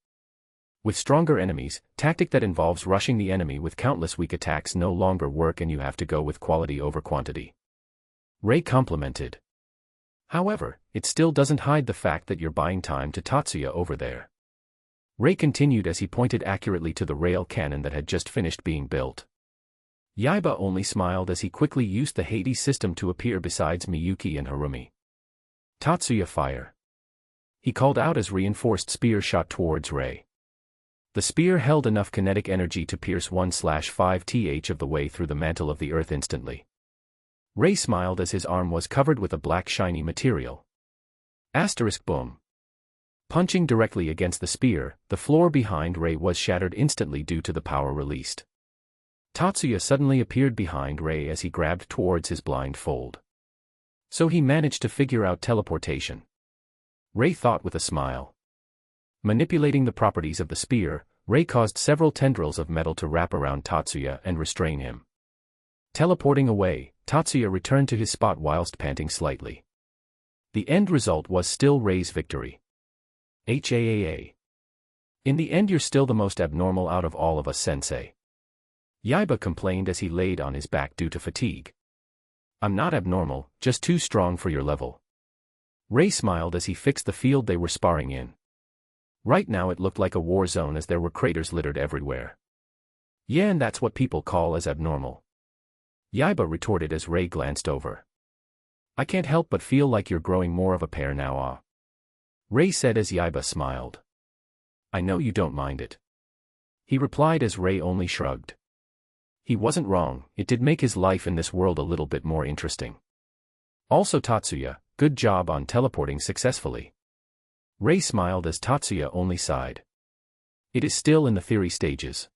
With stronger enemies, tactic that involves rushing the enemy with countless weak attacks no longer work and you have to go with quality over quantity. Rei complimented. However, it still doesn't hide the fact that you're buying time to Tatsuya over there. Rei continued as he pointed accurately to the rail cannon that had just finished being built. Yaiba only smiled as he quickly used the Hades system to appear besides Miyuki and Harumi. Tatsuya, fire! He called out as reinforced spear shot towards Rei. The spear held enough kinetic energy to pierce 1/5th of the way through the mantle of the earth instantly. Rei smiled as his arm was covered with a black shiny material. Asterisk boom. Punching directly against the spear, the floor behind Rei was shattered instantly due to the power released. Tatsuya suddenly appeared behind Rei as he grabbed towards his blindfold. So he managed to figure out teleportation. Rei thought with a smile. Manipulating the properties of the spear, Rei caused several tendrils of metal to wrap around Tatsuya and restrain him. Teleporting away, Tatsuya returned to his spot whilst panting slightly. The end result was still Rei's victory. HAAA. In the end, you're still the most abnormal out of all of us, sensei. Yaiba complained as he laid on his back due to fatigue. I'm not abnormal, just too strong for your level. Rei smiled as he fixed the field they were sparring in. Right now it looked like a war zone as there were craters littered everywhere. Yeah, and that's what people call as abnormal. Yaiba retorted as Rei glanced over. I can't help but feel like you're growing more of a pair now, Rei said as Yaiba smiled. I know you don't mind it. He replied as Rei only shrugged. He wasn't wrong, it did make his life in this world a little bit more interesting. Also, Tatsuya, good job on teleporting successfully. Rei smiled as Tatsuya only sighed. It is still in the theory stages.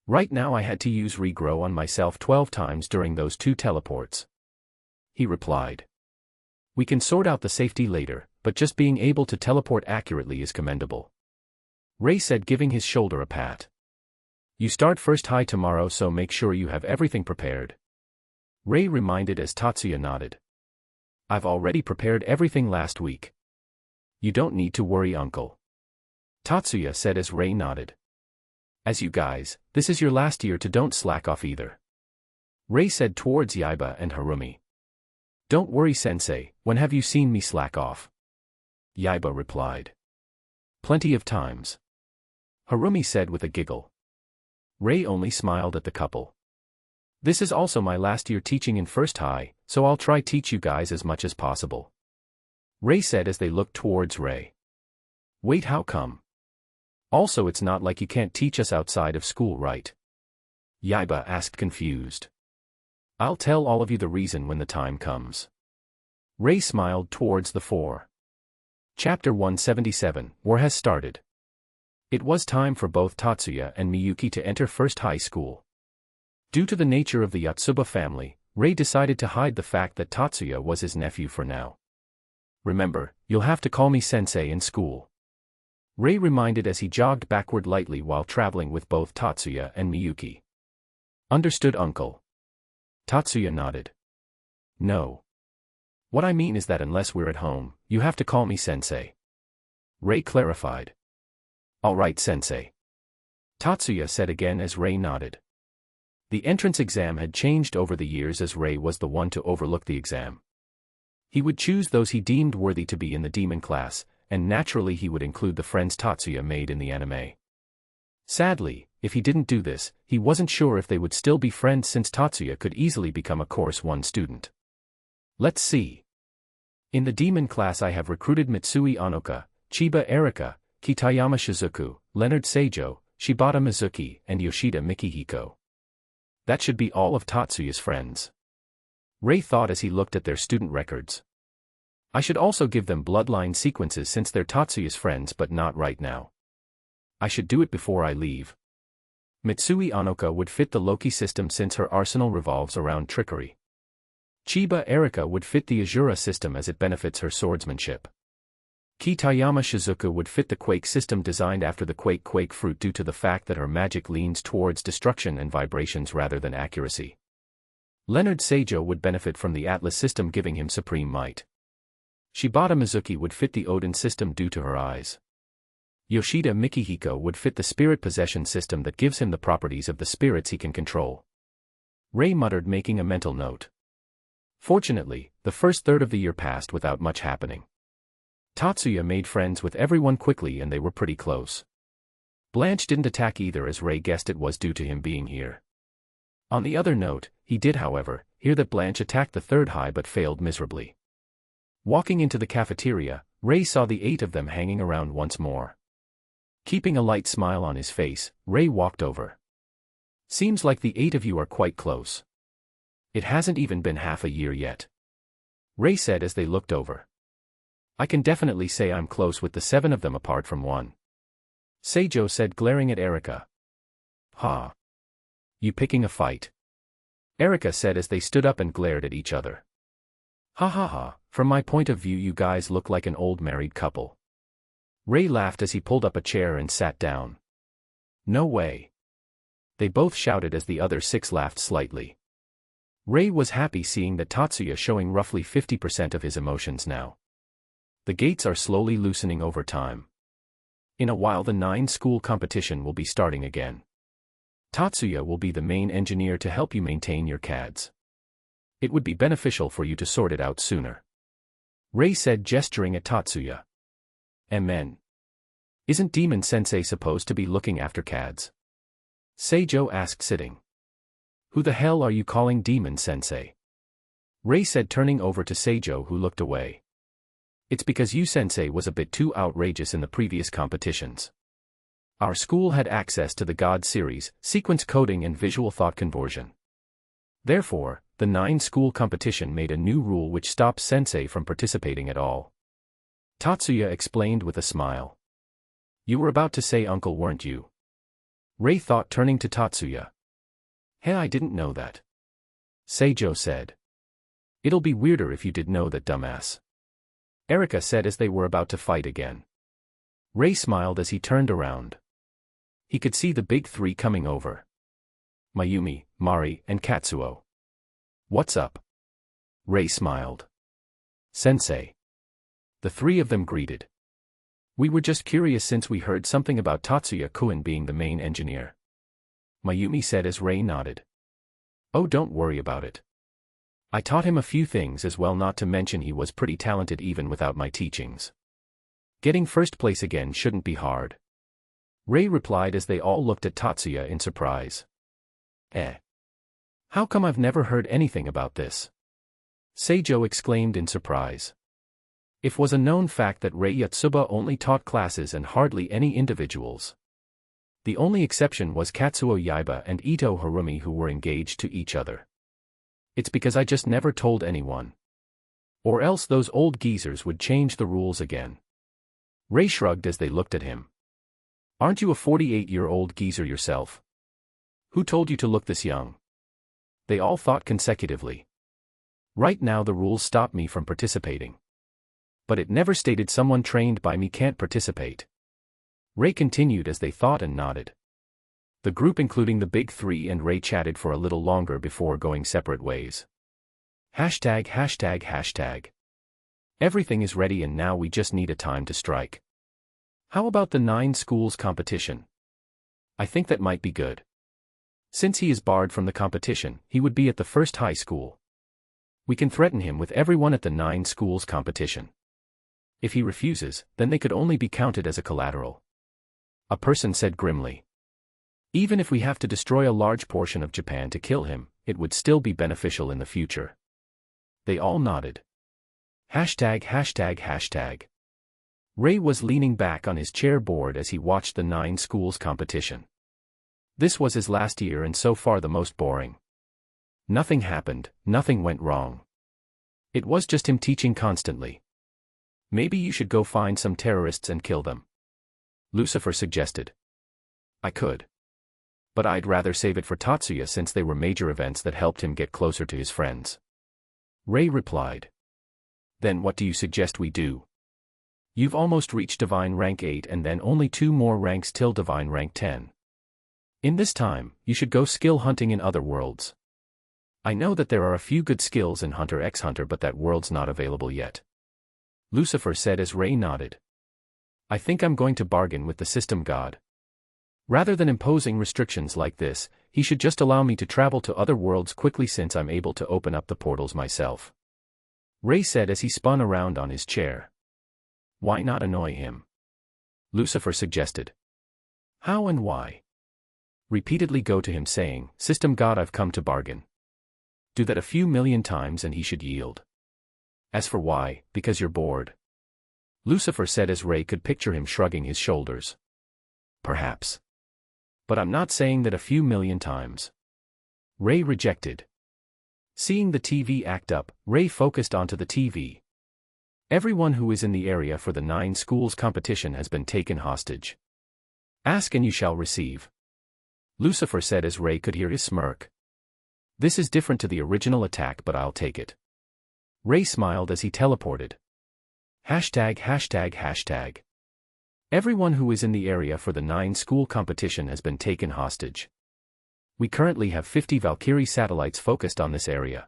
Right now I had to use regrow on myself 12 times during those 2 teleports. He replied. We can sort out the safety later, but just being able to teleport accurately is commendable. Rei said, giving his shoulder a pat. You start first high tomorrow, so make sure you have everything prepared. Rei reminded as Tatsuya nodded. I've already prepared everything last week. You don't need to worry, uncle. Tatsuya said as Rei nodded. As you guys, this is your last year, to don't slack off either. Rei said towards Yaiba and Harumi. Don't worry, sensei, when have you seen me slack off? Yaiba replied. Plenty of times. Harumi said with a giggle. Rei only smiled at the couple. This is also my last year teaching in first high, so I'll try teach you guys as much as possible. Rei said as they looked towards Rei. Wait, how come? Also, it's not like you can't teach us outside of school, right? Yaiba asked, confused. I'll tell all of you the reason when the time comes. Rei smiled towards the 4. Chapter 177, War has started. It was time for both Tatsuya and Miyuki to enter first high school. Due to the nature of the Yotsuba family, Rei decided to hide the fact that Tatsuya was his nephew for now. Remember, you'll have to call me sensei in school. Rei reminded as he jogged backward lightly while traveling with both Tatsuya and Miyuki. Understood, uncle. Tatsuya nodded. No. What I mean is that unless we're at home, you have to call me sensei. Rei clarified. All right, sensei. Tatsuya said again as Rei nodded. The entrance exam had changed over the years as Rei was the one to overlook the exam. He would choose those he deemed worthy to be in the demon class, and naturally he would include the friends Tatsuya made in the anime. Sadly, if he didn't do this, he wasn't sure if they would still be friends since Tatsuya could easily become a Course 1 student. Let's see. In the demon class I have recruited Mitsui Onoka, Chiba Erika, Kitayama Shizuku, Leonard Seijo, Shibata Mizuki, and Yoshida Mikihiko. That should be all of Tatsuya's friends. Rei thought as he looked at their student records. I should also give them bloodline sequences since they're Tatsuya's friends, but not right now. I should do it before I leave. Mitsui Onoka would fit the Loki system since her arsenal revolves around trickery. Chiba Erika would fit the Azura system as it benefits her swordsmanship. Kitayama Shizuku would fit the Quake system designed after the Quake fruit due to the fact that her magic leans towards destruction and vibrations rather than accuracy. Leonard Seijo would benefit from the Atlas system giving him supreme might. Shibata Mizuki would fit the Odin system due to her eyes. Yoshida Mikihiko would fit the spirit possession system that gives him the properties of the spirits he can control. Rei muttered, making a mental note. Fortunately, the first third of the year passed without much happening. Tatsuya made friends with everyone quickly and they were pretty close. Blanche didn't attack either as Rei guessed it was due to him being here. On the other note, he did however, hear that Blanche attacked the third high but failed miserably. Walking into the cafeteria, Rei saw the 8 of them hanging around once more. Keeping a light smile on his face, Rei walked over. Seems like the 8 of you are quite close. It hasn't even been half a year yet. Rei said as they looked over. I can definitely say I'm close with the 7 of them apart from 1. Seijo said, glaring at Erika. Ha. You picking a fight? Erika said as they stood up and glared at each other. Ha ha ha, from my point of view you guys look like an old married couple. Rei laughed as he pulled up a chair and sat down. No way. They both shouted as the other 6 laughed slightly. Rei was happy seeing that Tatsuya showing roughly 50% of his emotions now. The gates are slowly loosening over time. In a while the 9-school competition will be starting again. Tatsuya will be the main engineer to help you maintain your CADs. It would be beneficial for you to sort it out sooner. Rei said, gesturing at Tatsuya. Amen. Isn't Demon Sensei supposed to be looking after CADs? Seijo asked, sitting. Who the hell are you calling Demon Sensei? Rei said, turning over to Seijo, who looked away. It's because you sensei was a bit too outrageous in the previous competitions. Our school had access to the God series, sequence coding and visual thought conversion. Therefore, the 9-school competition made a new rule which stops sensei from participating at all. Tatsuya explained with a smile. You were about to say uncle, weren't you? Rei thought, turning to Tatsuya. Hey, I didn't know that. Seijo said. It'll be weirder if you did know that, dumbass. Erika said as they were about to fight again. Rei smiled as he turned around. He could see the big 3 coming over. Mayumi, Mari, and Katsuo. What's up? Rei smiled. Sensei. The 3 of them greeted. We were just curious since we heard something about Tatsuya-kun being the main engineer. Mayumi said as Rei nodded. Oh, don't worry about it. I taught him a few things as well, not to mention he was pretty talented even without my teachings. Getting first place again shouldn't be hard. Rei replied as they all looked at Tatsuya in surprise. How come I've never heard anything about this? Seijo exclaimed in surprise. It was a known fact that Rei Yatsuba only taught classes and hardly any individuals. The only exception was Katsuo Yaiba and Ito Harumi, who were engaged to each other. It's because I just never told anyone. Or else those old geezers would change the rules again. Rei shrugged as they looked at him. Aren't you a 48-year-old geezer yourself? Who told you to look this young? They all thought consecutively. Right now the rules stop me from participating. But it never stated someone trained by me can't participate. Ray continued as they thought and nodded. The group including the big three and Ray chatted for a little longer before going separate ways. ####. Everything is ready and now we just need a time to strike. How about the 9 schools competition? I think that might be good. Since he is barred from the competition, he would be at the first high school. We can threaten him with everyone at the 9 schools competition. If he refuses, then they could only be counted as a collateral. A person said grimly. Even if we have to destroy a large portion of Japan to kill him, it would still be beneficial in the future. They all nodded. ####. Ray was leaning back on his chair bored as he watched the 9 schools competition. This was his last year and so far the most boring. Nothing happened, nothing went wrong. It was just him teaching constantly. Maybe you should go find some terrorists and kill them, Lucifer suggested. I could. But I'd rather save it for Tatsuya since they were major events that helped him get closer to his friends. Ray replied. Then what do you suggest we do? You've almost reached Divine Rank 8 and then only 2 more ranks till Divine Rank 10. In this time, you should go skill hunting in other worlds. I know that there are a few good skills in Hunter x Hunter but that world's not available yet, Lucifer said as Ray nodded. I think I'm going to bargain with the system god. Rather than imposing restrictions like this, he should just allow me to travel to other worlds quickly since I'm able to open up the portals myself, Ray said as he spun around on his chair. Why not annoy him? Lucifer suggested. How and why? Repeatedly go to him saying, System God, I've come to bargain. Do that a few million times and he should yield. As for why, because you're bored, Lucifer said as Ray could picture him shrugging his shoulders. Perhaps. But I'm not saying that a few million times. Ray rejected. Seeing the TV act up, Ray focused onto the TV. Everyone who is in the area for the 9 schools competition has been taken hostage. Ask and you shall receive, Lucifer said as Ray could hear his smirk. This is different to the original attack but I'll take it. Ray smiled as he teleported. ####. Everyone who is in the area for the 9 school competition has been taken hostage. We currently have 50 Valkyrie satellites focused on this area.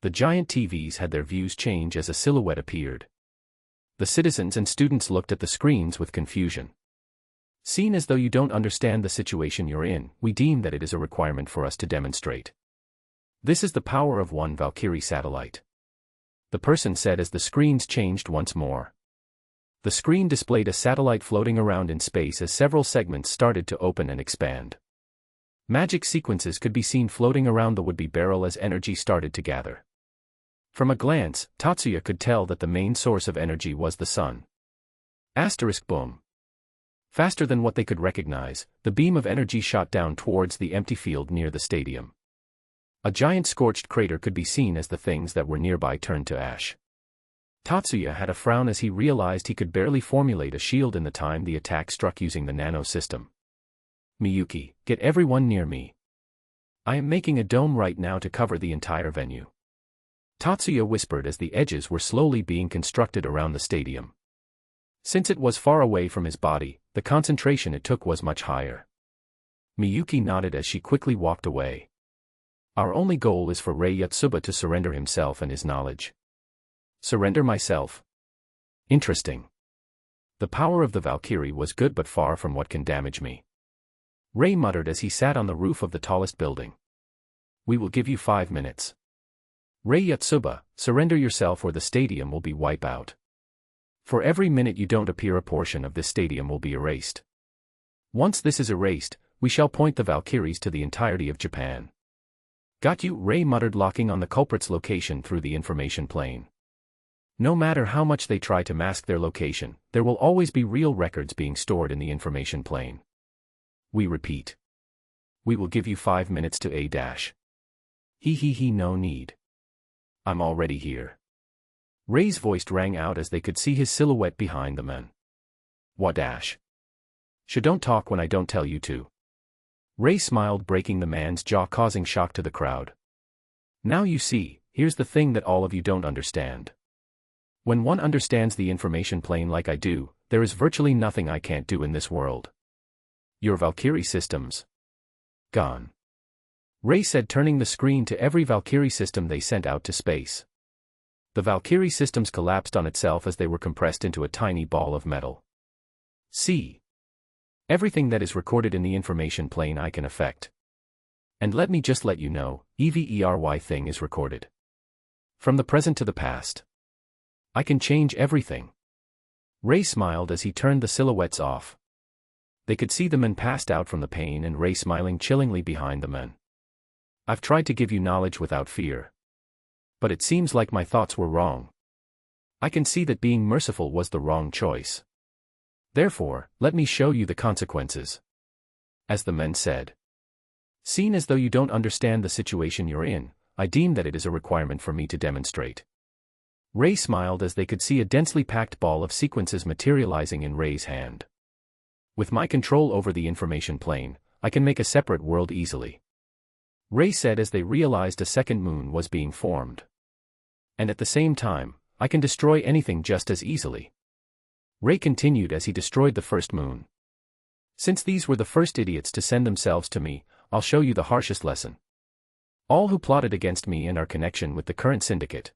The giant TVs had their views change as a silhouette appeared. The citizens and students looked at the screens with confusion. Seen as though you don't understand the situation you're in, we deem that it is a requirement for us to demonstrate. This is the power of 1 Valkyrie satellite, the person said as the screens changed once more. The screen displayed a satellite floating around in space as several segments started to open and expand. Magic sequences could be seen floating around the would-be barrel as energy started to gather. From a glance, Tatsuya could tell that the main source of energy was the sun. Boom. Faster than what they could recognize, the beam of energy shot down towards the empty field near the stadium. A giant scorched crater could be seen as the things that were nearby turned to ash. Tatsuya had a frown as he realized he could barely formulate a shield in the time the attack struck using the nano system. Miyuki, get everyone near me. I am making a dome right now to cover the entire venue, Tatsuya whispered as the edges were slowly being constructed around the stadium. Since it was far away from his body, the concentration it took was much higher. Miyuki nodded as she quickly walked away. Our only goal is for Rei Yatsuba to surrender himself and his knowledge. Surrender myself? Interesting. The power of the Valkyrie was good but far from what can damage me, Rei muttered as he sat on the roof of the tallest building. We will give you 5 minutes. Rei Yatsuba, surrender yourself or the stadium will be wiped out. For every minute you don't appear, a portion of this stadium will be erased. Once this is erased, we shall point the Valkyries to the entirety of Japan. Got you, Rei muttered, locking on the culprit's location through the information plane. No matter how much they try to mask their location, there will always be real records being stored in the information plane. We repeat. We will give you 5 minutes to a-. No need. I'm already here. Rei's voice rang out as they could see his silhouette behind the men. What dash? Don't talk when I don't tell you to. Rei smiled, breaking the man's jaw, causing shock to the crowd. Now you see, here's the thing that all of you don't understand. When one understands the information plane like I do, there is virtually nothing I can't do in this world. Your Valkyrie systems. Gone. Ray said, turning the screen to every Valkyrie system they sent out to space. The Valkyrie systems collapsed on itself as they were compressed into a tiny ball of metal. See. Everything that is recorded in the information plane I can affect. And let me just let you know, every thing is recorded. From the present to the past. I can change everything. Ray smiled as he turned the silhouettes off. They could see the men passed out from the pain and Ray smiling chillingly behind the men. I've tried to give you knowledge without fear. But it seems like my thoughts were wrong. I can see that being merciful was the wrong choice. Therefore, let me show you the consequences. As the men said. Seen as though you don't understand the situation you're in, I deem that it is a requirement for me to demonstrate. Ray smiled as they could see a densely packed ball of sequences materializing in Ray's hand. With my control over the information plane, I can make a separate world easily. Ray said as they realized a second moon was being formed. And at the same time, I can destroy anything just as easily. Ray continued as he destroyed the first moon. Since these were the first idiots to send themselves to me, I'll show you the harshest lesson. All who plotted against me and our connection with the current syndicate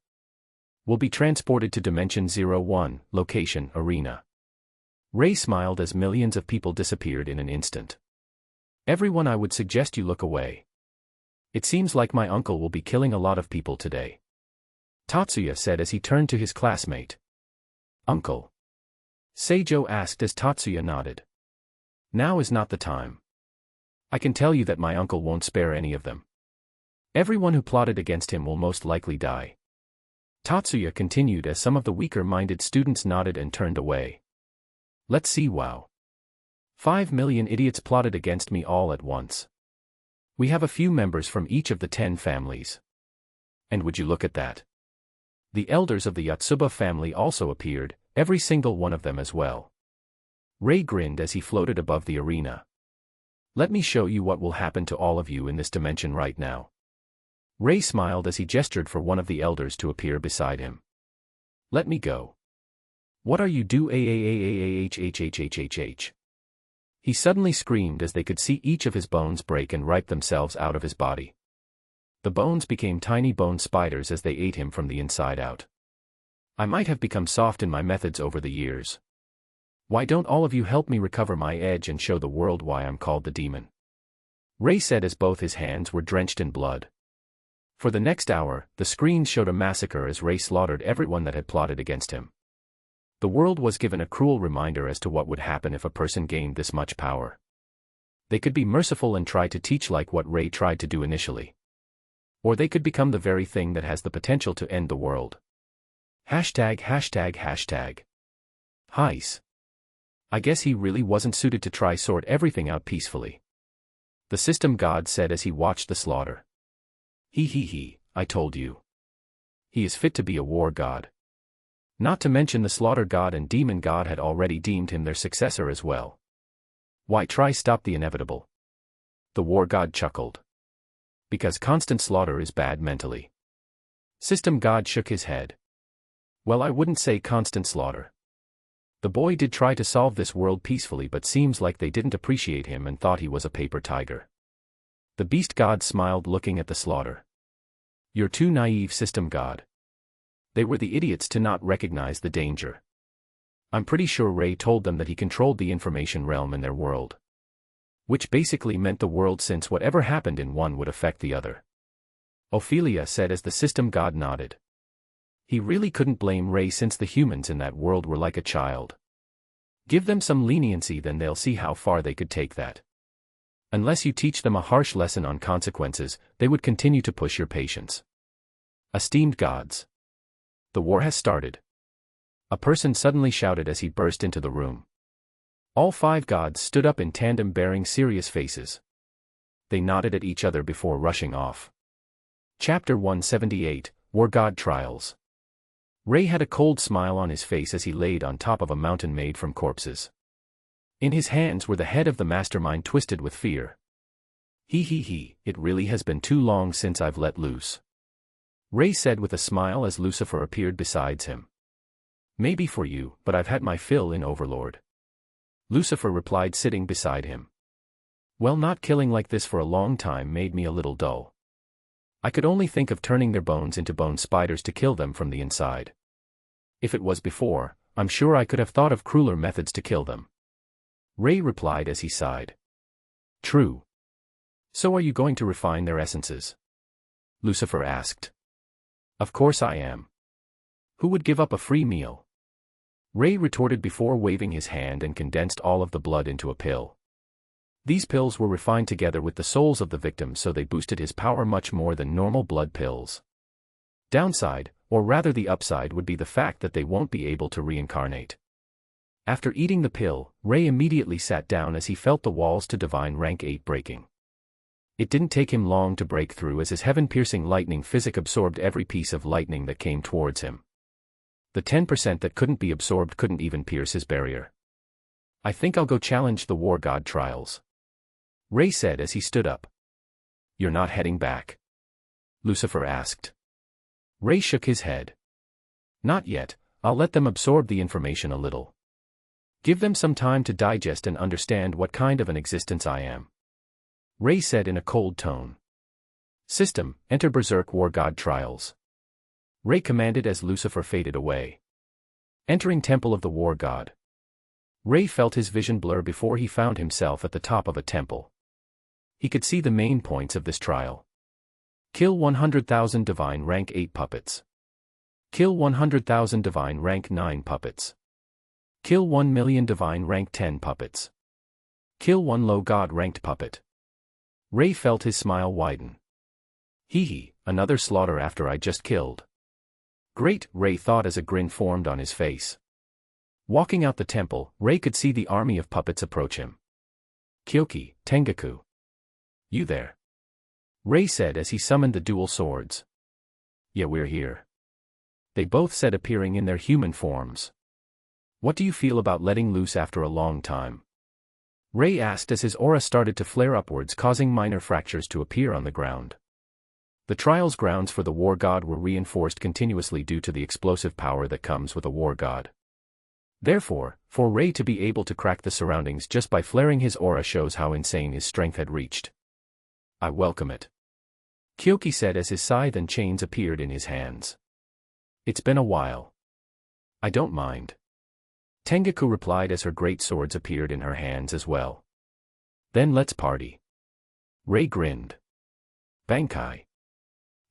will be transported to Dimension 01, location, arena. Ray smiled as millions of people disappeared in an instant. Everyone, I would suggest you look away. It seems like my uncle will be killing a lot of people today. Tatsuya said as he turned to his classmate. Uncle? Seijo asked as Tatsuya nodded. Now is not the time. I can tell you that my uncle won't spare any of them. Everyone who plotted against him will most likely die. Tatsuya continued as some of the weaker-minded students nodded and turned away. Let's see. Wow. 5 million idiots plotted against me all at once. We have a few members from each of the 10 families. And would you look at that? The elders of the Yotsuba family also appeared, every single one of them as well. Ray grinned as he floated above the arena. Let me show you what will happen to all of you in this dimension right now. Ray smiled as he gestured for one of the elders to appear beside him. Let me go. What are you do? He suddenly screamed as they could see each of his bones break and rip themselves out of his body. The bones became tiny bone spiders as they ate him from the inside out. I might have become soft in my methods over the years. Why don't all of you help me recover my edge and show the world why I'm called the demon? Ray said as both his hands were drenched in blood. For the next hour, the screen showed a massacre as Ray slaughtered everyone that had plotted against him. The world was given a cruel reminder as to what would happen if a person gained this much power. They could be merciful and try to teach like what Ray tried to do initially. Or they could become the very thing that has the potential to end the world. Hashtag. Heis. I guess he really wasn't suited to try sort everything out peacefully. The system god said as he watched the slaughter. I told you. He is fit to be a war god. Not to mention the slaughter god and demon god had already deemed him their successor as well. Why try stop the inevitable? The war god chuckled. Because constant slaughter is bad mentally. System god shook his head. Well, I wouldn't say constant slaughter. The boy did try to solve this world peacefully, but seems like they didn't appreciate him and thought he was a paper tiger. The beast god smiled looking at the slaughter. You're too naive, system god. They were the idiots to not recognize the danger. I'm pretty sure Ray told them that he controlled the information realm in their world. Which basically meant the world, since whatever happened in one would affect the other. Ophelia said as the system god nodded. He really couldn't blame Ray since the humans in that world were like a child. Give them some leniency, then they'll see how far they could take that. Unless you teach them a harsh lesson on consequences, they would continue to push your patience. Esteemed gods. The war has started. A person suddenly shouted as he burst into the room. All 5 gods stood up in tandem bearing serious faces. They nodded at each other before rushing off. Chapter 178, War God Trials. Ray had a cold smile on his face as he laid on top of a mountain made from corpses. In his hands were the head of the mastermind twisted with fear. It really has been too long since I've let loose. Ray said with a smile as Lucifer appeared beside him. Maybe for you, but I've had my fill in Overlord. Lucifer replied, sitting beside him. Well, not killing like this for a long time made me a little dull. I could only think of turning their bones into bone spiders to kill them from the inside. If it was before, I'm sure I could have thought of crueler methods to kill them. Ray replied as he sighed. True. So are you going to refine their essences? Lucifer asked. Of course I am. Who would give up a free meal? Ray retorted before waving his hand and condensed all of the blood into a pill. These pills were refined together with the souls of the victims, so they boosted his power much more than normal blood pills. Downside, or rather the upside, would be the fact that they won't be able to reincarnate. After eating the pill, Ray immediately sat down as he felt the walls to divine rank 8 breaking. It didn't take him long to break through as his heaven-piercing lightning physic absorbed every piece of lightning that came towards him. The 10% that couldn't be absorbed couldn't even pierce his barrier. I think I'll go challenge the war god trials, Ray said as he stood up. You're not heading back? Lucifer asked. Ray shook his head. Not yet, I'll let them absorb the information a little. Give them some time to digest and understand what kind of an existence I am, Ray said in a cold tone. System, enter Berserk War God Trials, Ray commanded as Lucifer faded away. Entering Temple of the War God. Ray felt his vision blur before he found himself at the top of a temple. He could see the main points of this trial. Kill 100,000 divine rank 8 puppets. Kill 100,000 divine rank 9 puppets. Kill 1 million divine rank 10 puppets. Kill 1 low god ranked puppet. Ray felt his smile widen. Hee, another slaughter after I just killed. Great, Ray thought as a grin formed on his face. Walking out the temple, Ray could see the army of puppets approach him. Kyoki, Tengaku. You there? Ray said as he summoned the dual swords. Yeah, we're here. They both said, appearing in their human forms. What do you feel about letting loose after a long time? Ray asked as his aura started to flare upwards, causing minor fractures to appear on the ground. The trials grounds for the war god were reinforced continuously due to the explosive power that comes with a war god. Therefore, for Ray to be able to crack the surroundings just by flaring his aura shows how insane his strength had reached. I welcome it, Kyoki said as his scythe and chains appeared in his hands. It's been a while. I don't mind, Tengaku replied as her great swords appeared in her hands as well. Then let's party. Ray grinned. Bankai.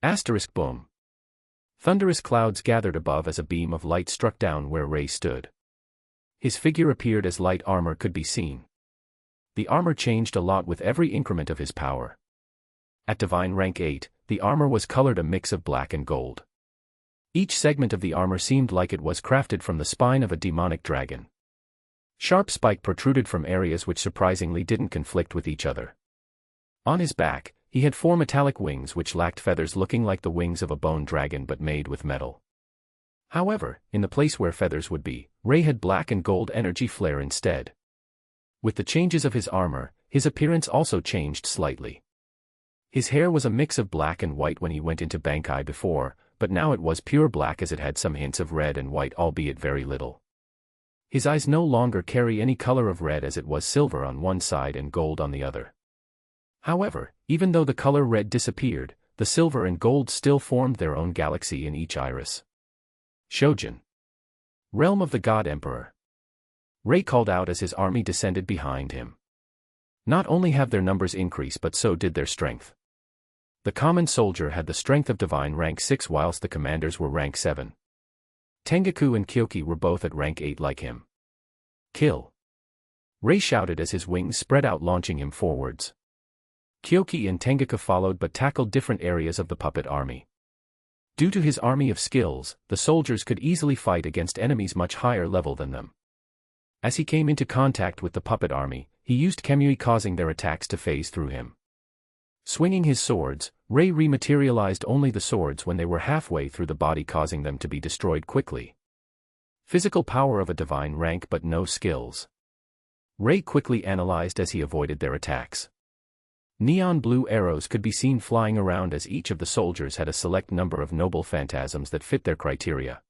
Asterisk boom. Thunderous clouds gathered above as a beam of light struck down where Ray stood. His figure appeared as light armor could be seen. The armor changed a lot with every increment of his power. At divine rank 8, the armor was colored a mix of black and gold. Each segment of the armor seemed like it was crafted from the spine of a demonic dragon. Sharp spike protruded from areas which surprisingly didn't conflict with each other. On his back, he had 4 metallic wings which lacked feathers, looking like the wings of a bone dragon but made with metal. However, in the place where feathers would be, Ray had black and gold energy flare instead. With the changes of his armor, his appearance also changed slightly. His hair was a mix of black and white when he went into Bankai before, but now it was pure black as it had some hints of red and white, albeit very little. His eyes no longer carry any color of red as it was silver on one side and gold on the other. However, even though the color red disappeared, the silver and gold still formed their own galaxy in each iris. Shojin. Realm of the God Emperor. Ray called out as his army descended behind him. Not only have their numbers increased but so did their strength. The common soldier had the strength of divine rank 6 whilst the commanders were rank 7. Tengaku and Kyoki were both at rank 8 like him. Kill! Ray shouted as his wings spread out, launching him forwards. Kyoki and Tengaku followed but tackled different areas of the puppet army. Due to his army of skills, the soldiers could easily fight against enemies much higher level than them. As he came into contact with the puppet army, he used Kemui, causing their attacks to phase through him. Swinging his swords, Ray rematerialized only the swords when they were halfway through the body, causing them to be destroyed quickly. Physical power of a divine rank but no skills. Ray quickly analyzed as he avoided their attacks. Neon blue arrows could be seen flying around as each of the soldiers had a select number of noble phantasms that fit their criteria.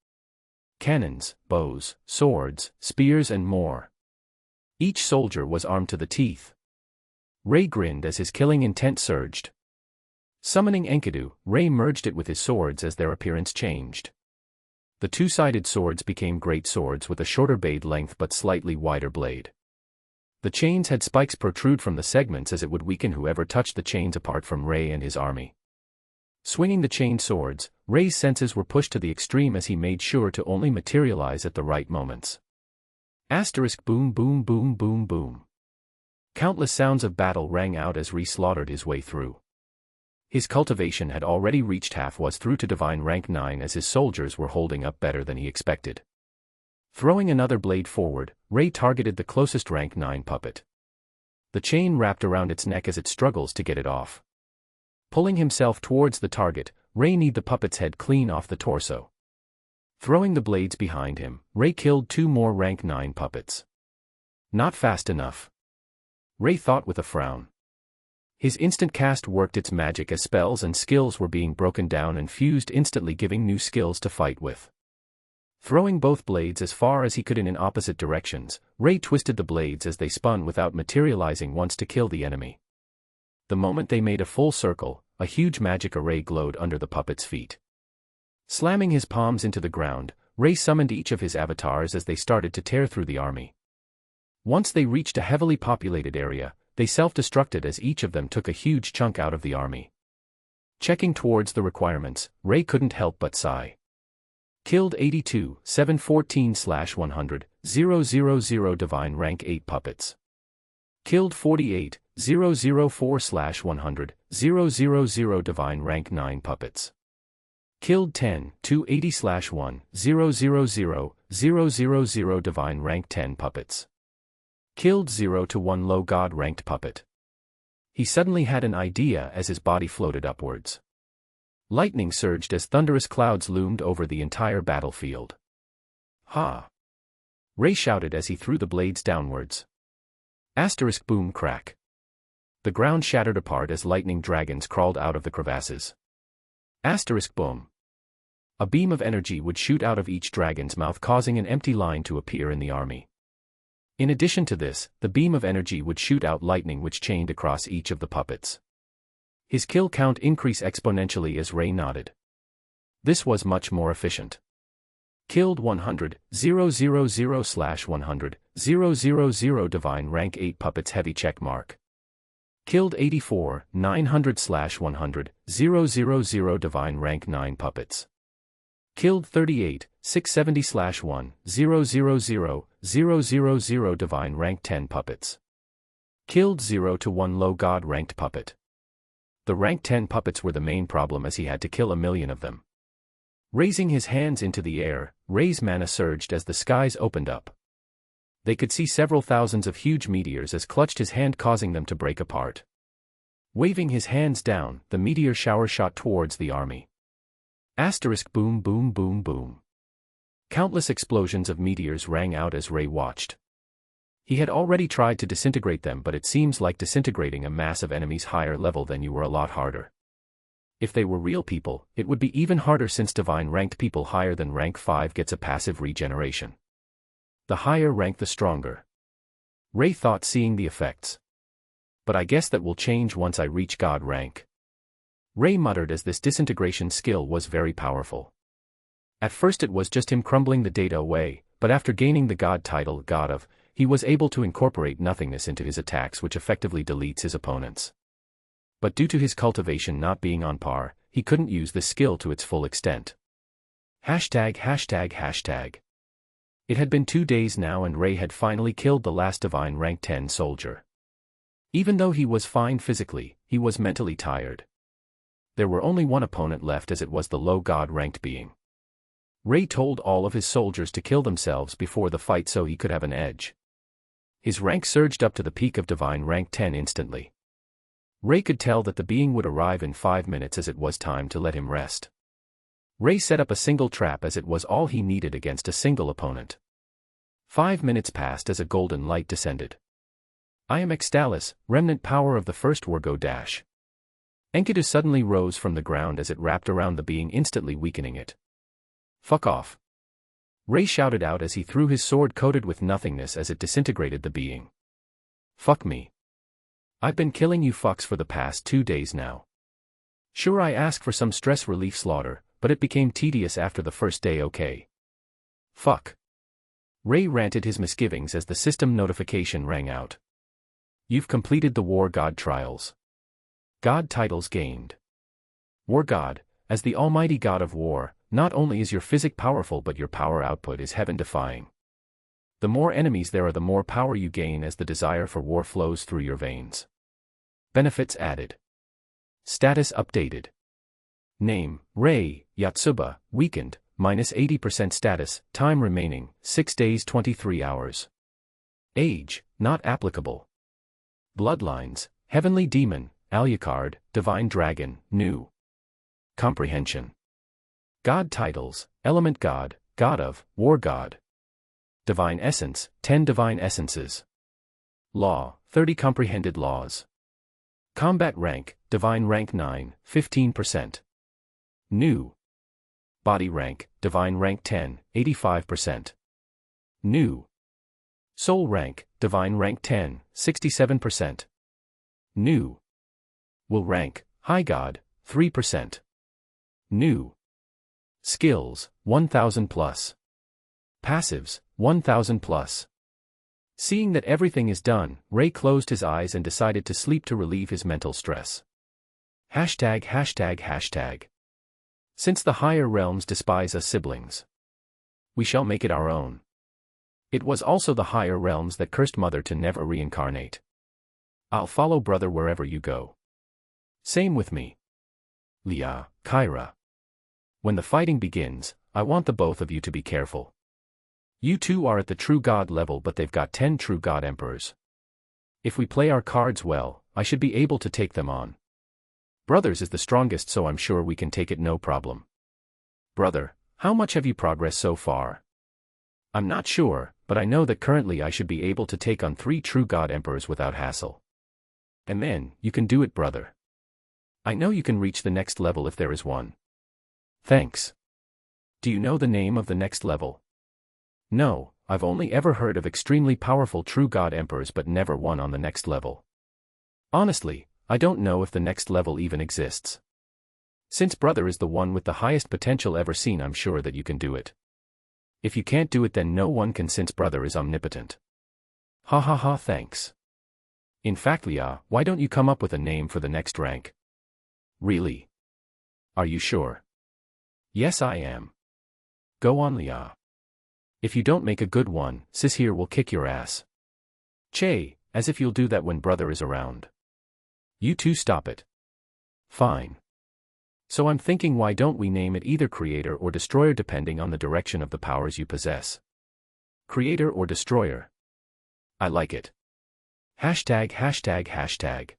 cannons, bows, swords, spears and more. Each soldier was armed to the teeth. Ray grinned as his killing intent surged. Summoning Enkidu, Ray merged it with his swords as their appearance changed. The two-sided swords became great swords with a shorter blade length but slightly wider blade. The chains had spikes protrude from the segments as it would weaken whoever touched the chains apart from Ray and his army. Swinging the chained swords, Ray's senses were pushed to the extreme as he made sure to only materialize at the right moments. Asterisk boom boom boom boom boom. Countless sounds of battle rang out as Ray slaughtered his way through. His cultivation had already reached half was through to divine rank 9 as his soldiers were holding up better than he expected. Throwing another blade forward, Ray targeted the closest rank 9 puppet. The chain wrapped around its neck as it struggles to get it off. Pulling himself towards the target, Ray kneed the puppet's head clean off the torso. Throwing the blades behind him, Ray killed 2 more rank 9 puppets. Not fast enough, Ray thought with a frown. His instant cast worked its magic as spells and skills were being broken down and fused instantly, giving new skills to fight with. Throwing both blades as far as he could in opposite directions, Ray twisted the blades as they spun without materializing once to kill the enemy. The moment they made a full circle, a huge magic array glowed under the puppet's feet. Slamming his palms into the ground, Ray summoned each of his avatars as they started to tear through the army. Once they reached a heavily populated area, they self-destructed as each of them took a huge chunk out of the army. Checking towards the requirements, Ray couldn't help but sigh. Killed 82, 714/100, 000 divine rank 8 puppets. Killed 48, 004/100, 000 divine rank 9 puppets. Killed 10, 280/1, 000, 000 divine rank 10 puppets. Killed 0 to 1 low god ranked puppet. He suddenly had an idea as his body floated upwards. Lightning surged as thunderous clouds loomed over the entire battlefield. Ha! Ray shouted as he threw the blades downwards. Asterisk boom crack. The ground shattered apart as lightning dragons crawled out of the crevasses. Asterisk boom. A beam of energy would shoot out of each dragon's mouth, causing an empty line to appear in the army. In addition to this, the beam of energy would shoot out lightning which chained across each of the puppets. His kill count increased exponentially as Ray nodded. This was much more efficient. Killed 100, 000/100, 000 divine rank 8 puppets heavy check mark. Killed 84, 900/100, 000 divine rank 9 puppets. Killed 38, 670/1, 000, 000 divine rank 10 puppets. Killed 0 to 1 low god ranked puppet. The rank 10 puppets were the main problem as he had to kill 1 million of them. Raising his hands into the air, Ray's mana surged as the skies opened up. They could see several thousands of huge meteors as clutched his hand, causing them to break apart. Waving his hands down, the meteor shower shot towards the army. Asterisk boom boom boom boom. Countless explosions of meteors rang out as Ray watched. He had already tried to disintegrate them, but it seems like disintegrating a mass of enemies higher level than you were a lot harder. If they were real people, it would be even harder since divine ranked people higher than rank 5 gets a passive regeneration. The higher rank the stronger. Ray thought, seeing the effects. But I guess that will change once I reach god rank. Ray muttered as this disintegration skill was very powerful. At first it was just him crumbling the data away, but after gaining the god title, God of, he was able to incorporate nothingness into his attacks, which effectively deletes his opponents. But due to his cultivation not being on par, he couldn't use this skill to its full extent. ####. It had been 2 days now and Ray had finally killed the last divine rank 10 soldier. Even though he was fine physically, he was mentally tired. There were only one opponent left, as it was the low god ranked being. Ray told all of his soldiers to kill themselves before the fight so he could have an edge. His rank surged up to the peak of divine rank 10 instantly. Ray could tell that the being would arrive in 5 minutes, as it was time to let him rest. Ray set up a single trap as it was all he needed against a single opponent. 5 minutes passed as a golden light descended. I am Extalis, remnant power of the first Wargo dash. Enkidu suddenly rose from the ground as it wrapped around the being, instantly weakening it. Fuck off. Ray shouted out as he threw his sword coated with nothingness as it disintegrated the being. Fuck me. I've been killing you fucks for the past 2 days now. Sure, I asked for some stress relief slaughter, but it became tedious after the first day. Okay. Fuck. Ray ranted his misgivings as the system notification rang out. You've completed the War God trials. God titles gained. War God, as the almighty god of war, not only is your physic powerful but your power output is heaven-defying. The more enemies there are, the more power you gain as the desire for war flows through your veins. Benefits added. Status updated. Name, Ray, Yatsuba, weakened, minus 80% status, time remaining, 6 days 23 hours. Age, not applicable. Bloodlines, Heavenly Demon, Alucard, Divine Dragon, New. Comprehension. God titles, Element God, God of, War God. Divine Essence, 10 Divine Essences. Law, 30 Comprehended Laws. Combat Rank, Divine Rank 9, 15%. New. Body Rank, Divine Rank 10, 85%. New. Soul Rank, Divine Rank 10, 67%. New. Will Rank, High God, 3%. New. Skills, 1000 plus. Passives, 1000 plus. Seeing that everything is done, Ray closed his eyes and decided to sleep to relieve his mental stress. ####. Since the higher realms despise us siblings, we shall make it our own. It was also the higher realms that cursed Mother to never reincarnate. I'll follow brother wherever you go. Same with me. Leah, Kyra. When the fighting begins, I want the both of you to be careful. You two are at the true god level, but they've got 10 true god emperors. If we play our cards well, I should be able to take them on. Brothers is the strongest, so I'm sure we can take it no problem. Brother, how much have you progressed so far? I'm not sure, but I know that currently I should be able to take on 3 true god emperors without hassle. And then, you can do it, brother. I know you can reach the next level if there is one. Thanks. Do you know the name of the next level? No, I've only ever heard of extremely powerful true god emperors but never one on the next level. Honestly, I don't know if the next level even exists. Since brother is the one with the highest potential ever seen, I'm sure that you can do it. If you can't do it, then no one can, since brother is omnipotent. Ha ha ha, thanks. In fact, Leah, why don't you come up with a name for the next rank? Really? Are you sure? Yes, I am. Go on, Leah. If you don't make a good one, sis here will kick your ass. Che, as if you'll do that when brother is around. You two stop it. Fine. So I'm thinking, why don't we name it either Creator or Destroyer depending on the direction of the powers you possess. Creator or Destroyer. I like it. ####.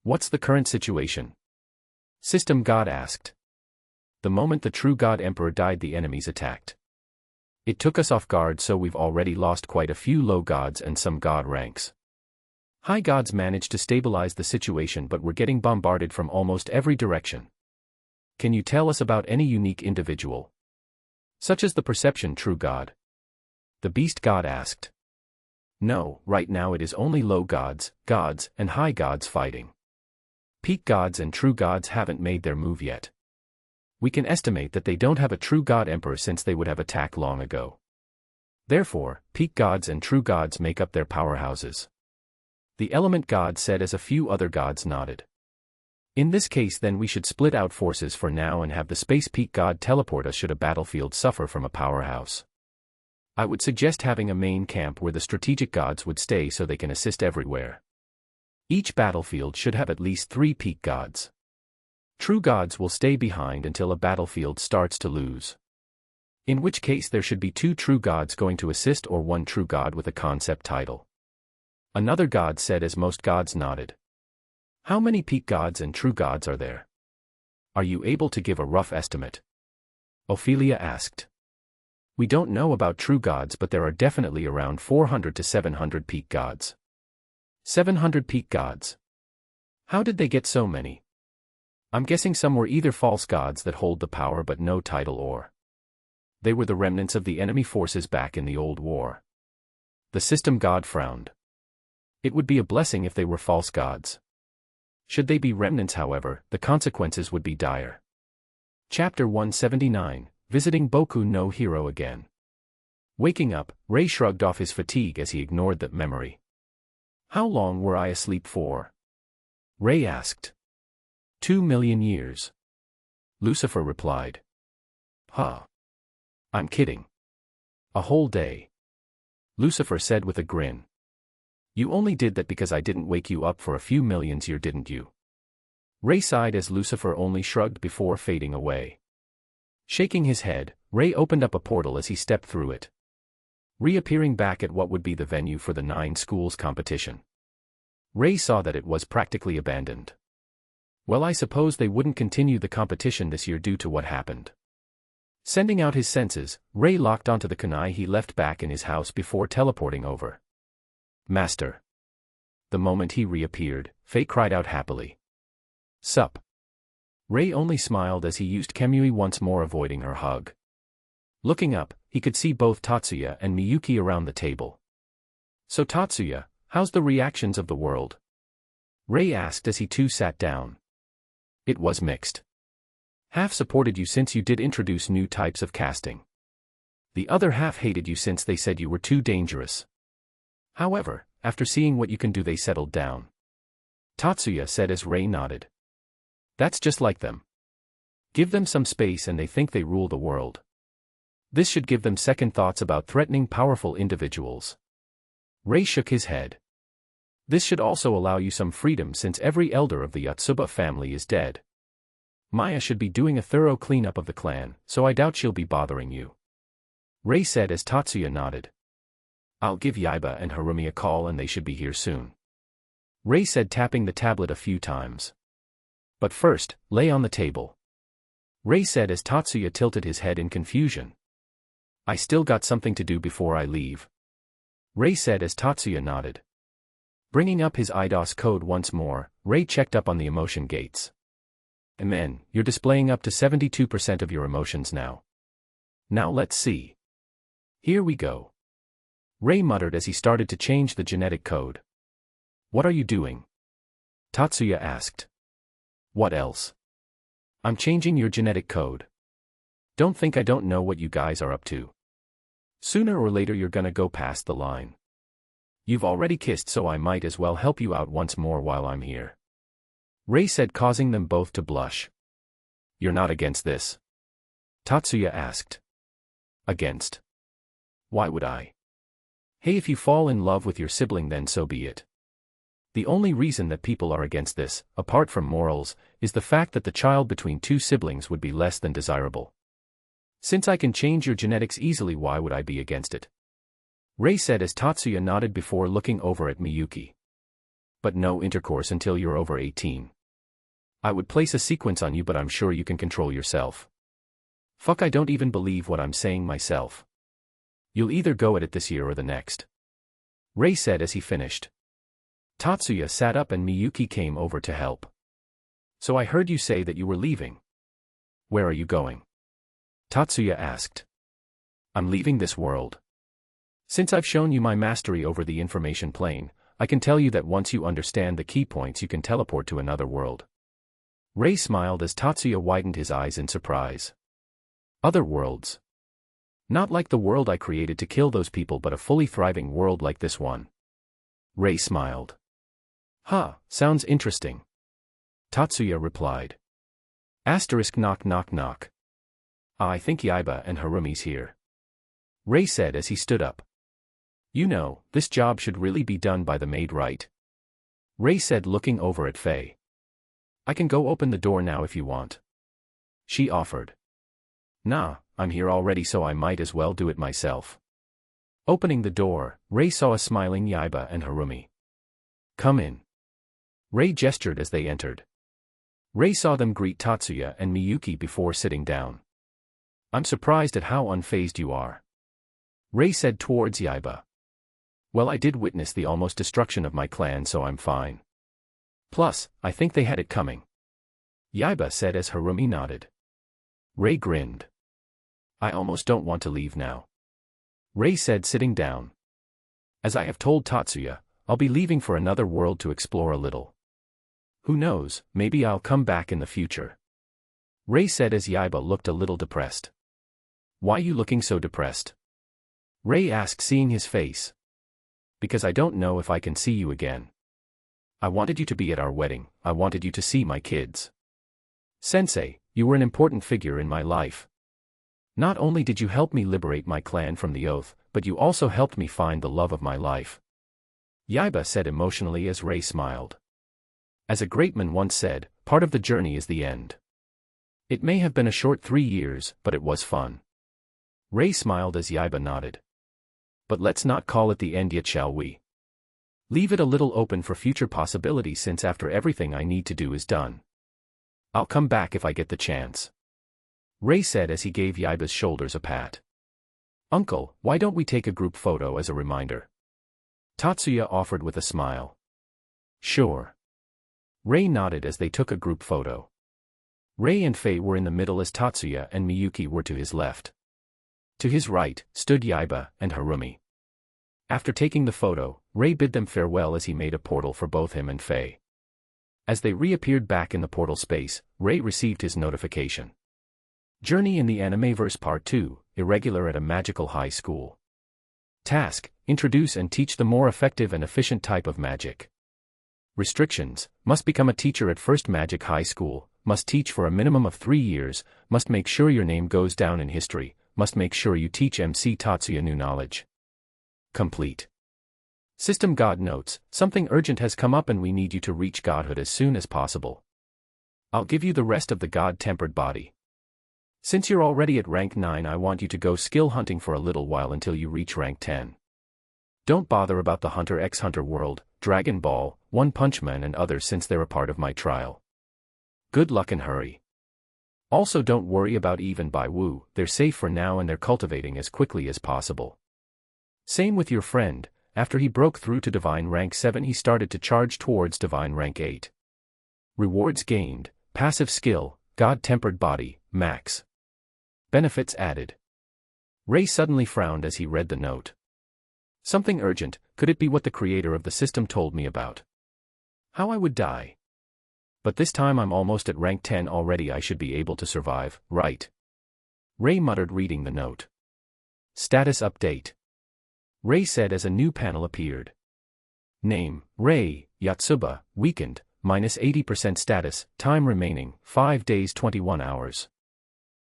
What's the current situation? System God asked. The moment the true God Emperor died, the enemies attacked. It took us off guard, so we've already lost quite a few low gods and some god ranks. High gods managed to stabilize the situation, but we're getting bombarded from almost every direction. Can you tell us about any unique individual? Such as the Perception True God? The Beast God asked. No, right now it is only low gods, and high gods fighting. Peak gods and true gods haven't made their move yet. We can estimate that they don't have a true god emperor since they would have attacked long ago. Therefore, peak gods and true gods make up their powerhouses. The element god said as a few other gods nodded. In this case, then we should split out forces for now and have the space peak god teleport us should a battlefield suffer from a powerhouse. I would suggest having a main camp where the strategic gods would stay so they can assist everywhere. Each battlefield should have at least 3 peak gods. True gods will stay behind until a battlefield starts to lose. In which case there should be 2 true gods going to assist or 1 true god with a concept title. Another god said as most gods nodded. How many peak gods and true gods are there? Are you able to give a rough estimate? Ophelia asked. We don't know about true gods, but there are definitely around 400 to 700 peak gods. 700 peak gods. How did they get so many? I'm guessing some were either false gods that hold the power but no title, or They were the remnants of the enemy forces back in the old war. The system god frowned. It would be a blessing if they were false gods. Should they be remnants, however, the consequences would be dire. Chapter 179, Visiting Boku no Hero again. Waking up, Rei shrugged off his fatigue as he ignored that memory. How long were I asleep for? Rei asked. 2,000,000 years. Lucifer replied. Huh. I'm kidding. A whole day. Lucifer said with a grin. You only did that because I didn't wake you up for a few millions years, didn't you? Rei sighed as Lucifer only shrugged before fading away. Shaking his head, Rei opened up a portal as he stepped through it, reappearing back at what would be the venue for the 9 schools competition. Rei saw that it was practically abandoned. Well, I suppose they wouldn't continue the competition this year due to what happened. Sending out his senses, Rei locked onto the kunai he left back in his house before teleporting over. Master. The moment he reappeared, Faye cried out happily. Sup. Rei only smiled as he used Kemui once more, avoiding her hug. Looking up, he could see both Tatsuya and Miyuki around the table. So Tatsuya, how's the reactions of the world? Rei asked as he too sat down. It was mixed. Half supported you since you did introduce new types of casting. The other half hated you since they said you were too dangerous. However, after seeing what you can do, they settled down. Tatsuya said as Rei nodded. That's just like them. Give them some space and they think they rule the world. This should give them second thoughts about threatening powerful individuals. Rei shook his head. This should also allow you some freedom since every elder of the Yotsuba family is dead. Maya should be doing a thorough cleanup of the clan, so I doubt she'll be bothering you. Rei said as Tatsuya nodded. I'll give Yaiba and Harumi a call and they should be here soon. Rei said, tapping the tablet a few times. But first, lay on the table. Rei said as Tatsuya tilted his head in confusion. I still got something to do before I leave. Rei said as Tatsuya nodded. Bringing up his IDOS code once more, Rei checked up on the emotion gates. Amen, you're displaying up to 72% of your emotions now. Now let's see. Here we go. Rei muttered as he started to change the genetic code. What are you doing? Tatsuya asked. What else? I'm changing your genetic code. Don't think I don't know what you guys are up to. Sooner or later you're gonna go past the line. You've already kissed, so I might as well help you out once more while I'm here. Rei said, causing them both to blush. You're not against this? Tatsuya asked. Against? Why would I? Hey, if you fall in love with your sibling then so be it. The only reason that people are against this, apart from morals, is the fact that the child between 2 siblings would be less than desirable. Since I can change your genetics easily, why would I be against it? Rei said as Tatsuya nodded before looking over at Miyuki. But no intercourse until you're over 18. I would place a sequence on you, but I'm sure you can control yourself. Fuck, I don't even believe what I'm saying myself. You'll either go at it this year or the next. Rei said as he finished. Tatsuya sat up and Miyuki came over to help. So I heard you say that you were leaving. Where are you going? Tatsuya asked. I'm leaving this world. Since I've shown you my mastery over the information plane, I can tell you that once you understand the key points you can teleport to another world. Rei smiled as Tatsuya widened his eyes in surprise. Other worlds? Not like the world I created to kill those people, but a fully thriving world like this one. Rei smiled. Huh, sounds interesting. Tatsuya replied. Asterisk knock knock knock. I think Yaiba and Harumi's here. Rei said as he stood up. You know, this job should really be done by the maid, right? Rei said, looking over at Faye. I can go open the door now if you want. She offered. Nah, I'm here already, so I might as well do it myself. Opening the door, Rei saw a smiling Yaiba and Harumi. Come in. Rei gestured as they entered. Rei saw them greet Tatsuya and Miyuki before sitting down. I'm surprised at how unfazed you are. Rei said towards Yaiba. Well, I did witness the almost destruction of my clan, so I'm fine. Plus, I think they had it coming. Yaiba said as Harumi nodded. Rei grinned. I almost don't want to leave now. Rei said, sitting down. As I have told Tatsuya, I'll be leaving for another world to explore a little. Who knows, maybe I'll come back in the future. Rei said as Yaiba looked a little depressed. Why you looking so depressed? Rei asked, seeing his face. Because I don't know if I can see you again. I wanted you to be at our wedding, I wanted you to see my kids. Sensei, you were an important figure in my life. Not only did you help me liberate my clan from the oath, but you also helped me find the love of my life. Yaiba said emotionally as Rei smiled. As a great man once said, part of the journey is the end. It may have been a short 3 years, but it was fun. Rei smiled as Yaiba nodded. But let's not call it the end yet, shall we? Leave it a little open for future possibilities, since after everything I need to do is done. I'll come back if I get the chance. Rei said as he gave Yaiba's shoulders a pat. Uncle, why don't we take a group photo as a reminder? Tatsuya offered with a smile. Sure. Rei nodded as they took a group photo. Rei and Fei were in the middle as Tatsuya and Miyuki were to his left. To his right, stood Yaiba and Harumi. After taking the photo, Rei bid them farewell as he made a portal for both him and Fei. As they reappeared back in the portal space, Rei received his notification. Journey in the Animeverse Part 2, Irregular at a Magical High School. Task, introduce and teach the more effective and efficient type of magic. Restrictions, must become a teacher at First Magic High School, must teach for a minimum of 3 years, must make sure your name goes down in history, must make sure you teach MC Tatsuya new knowledge. Complete. System God notes, something urgent has come up and we need you to reach godhood as soon as possible. I'll give you the rest of the God-tempered body. Since you're already at rank 9, I want you to go skill hunting for a little while until you reach rank 10. Don't bother about the Hunter x Hunter World, Dragon Ball, One Punch Man and others since they're a part of my trial. Good luck and hurry. Also don't worry about Eve and Bai Wu, they're safe for now and they're cultivating as quickly as possible. Same with your friend, after he broke through to Divine rank 7 he started to charge towards Divine rank 8. Rewards gained, passive skill, God-tempered body, max. Benefits added. Rei suddenly frowned as he read the note. Something urgent, could it be what the creator of the system told me about? How I would die. But this time I'm almost at rank 10 already, I should be able to survive, right? Rei muttered reading the note. Status update. Rei said as a new panel appeared. Name, Rei, Yatsuba, weakened, minus 80% status, time remaining, 5 days 21 hours.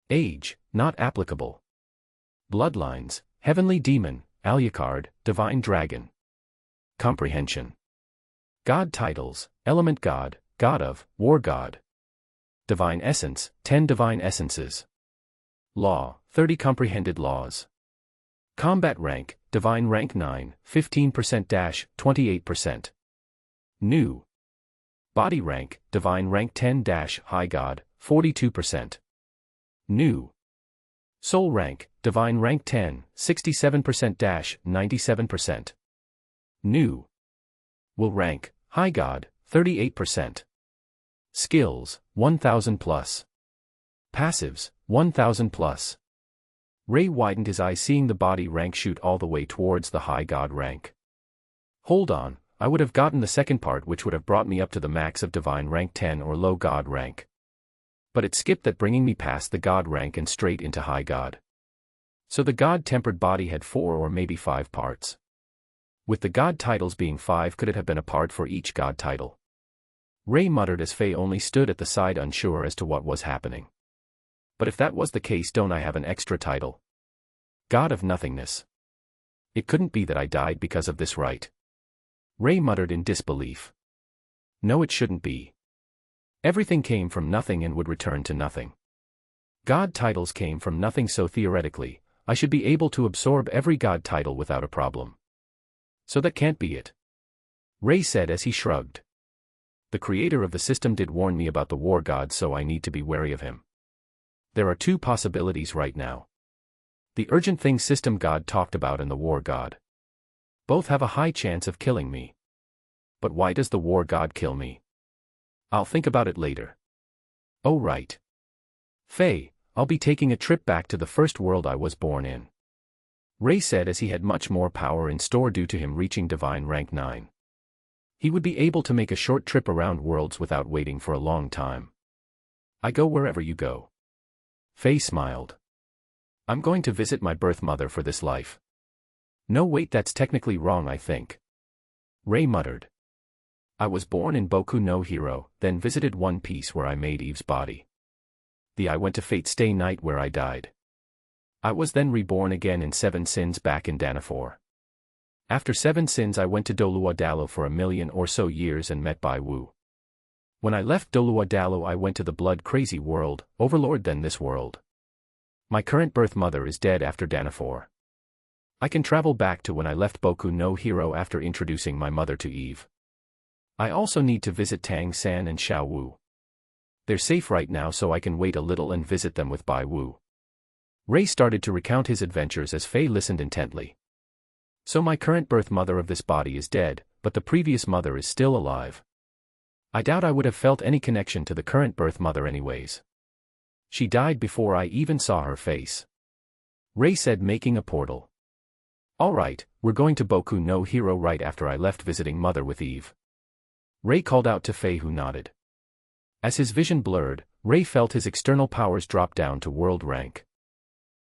Age, not applicable. Bloodlines, Heavenly Demon, Alucard, Divine Dragon. Comprehension. God titles, Element God, God of, War God. Divine Essence, 10 Divine Essences. Law, 30 Comprehended Laws. Combat Rank, Divine Rank 9, 15%-28%. New. Body Rank, Divine Rank 10-High God, 42%. New. Soul Rank, Divine Rank 10, 67%-97%. New. Will Rank, High God, 38%. Skills, 1000 plus. Passives, 1000 plus. Rei widened his eyes seeing the body rank shoot all the way towards the High God rank. Hold on, I would have gotten the second part which would have brought me up to the max of Divine rank 10 or low God rank. But it skipped that, bringing me past the God rank and straight into High God. So the God-tempered body had 4 or maybe 5 parts. With the God titles being 5, could it have been a part for each God title? Rei muttered as Fei only stood at the side unsure as to what was happening. But if that was the case, don't I have an extra title? God of Nothingness. It couldn't be that I died because of this, right? Rei muttered in disbelief. No, it shouldn't be. Everything came from nothing and would return to nothing. God titles came from nothing, so theoretically, I should be able to absorb every God title without a problem. So that can't be it. Rei said as he shrugged. The creator of the system did warn me about the war god, so I need to be wary of him. There are 2 possibilities right now. The urgent thing system god talked about and the war god. Both have a high chance of killing me. But why does the war god kill me? I'll think about it later. Oh right. Fei, I'll be taking a trip back to the first world I was born in. Ray said as he had much more power in store due to him reaching divine rank 9. He would be able to make a short trip around worlds without waiting for a long time. I go wherever you go. Faye smiled. I'm going to visit my birth mother for this life. No wait, that's technically wrong, I think. Ray muttered. I was born in Boku no Hero, then visited One Piece where I made Eve's body. I went to Fate Stay Night where I died. I was then reborn again in Seven Sins back in Danafor. After Seven Sins I went to Dolua Dalo for 1,000,000 or so years and met Bai Wu. When I left Dolua Dalo I went to the blood-crazy world, Overlord, then this world. My current birth mother is dead after Danafor. I can travel back to when I left Boku no Hero after introducing my mother to Eve. I also need to visit Tang San and Xiao Wu. They're safe right now so I can wait a little and visit them with Bai Wu. Ray started to recount his adventures as Faye listened intently. So my current birth mother of this body is dead, but the previous mother is still alive. I doubt I would have felt any connection to the current birth mother anyways. She died before I even saw her face. Ray said, making a portal. Alright, we're going to Boku no Hero right after I left visiting mother with Eve. Ray called out to Faye, who nodded. As his vision blurred, Ray felt his external powers drop down to world rank.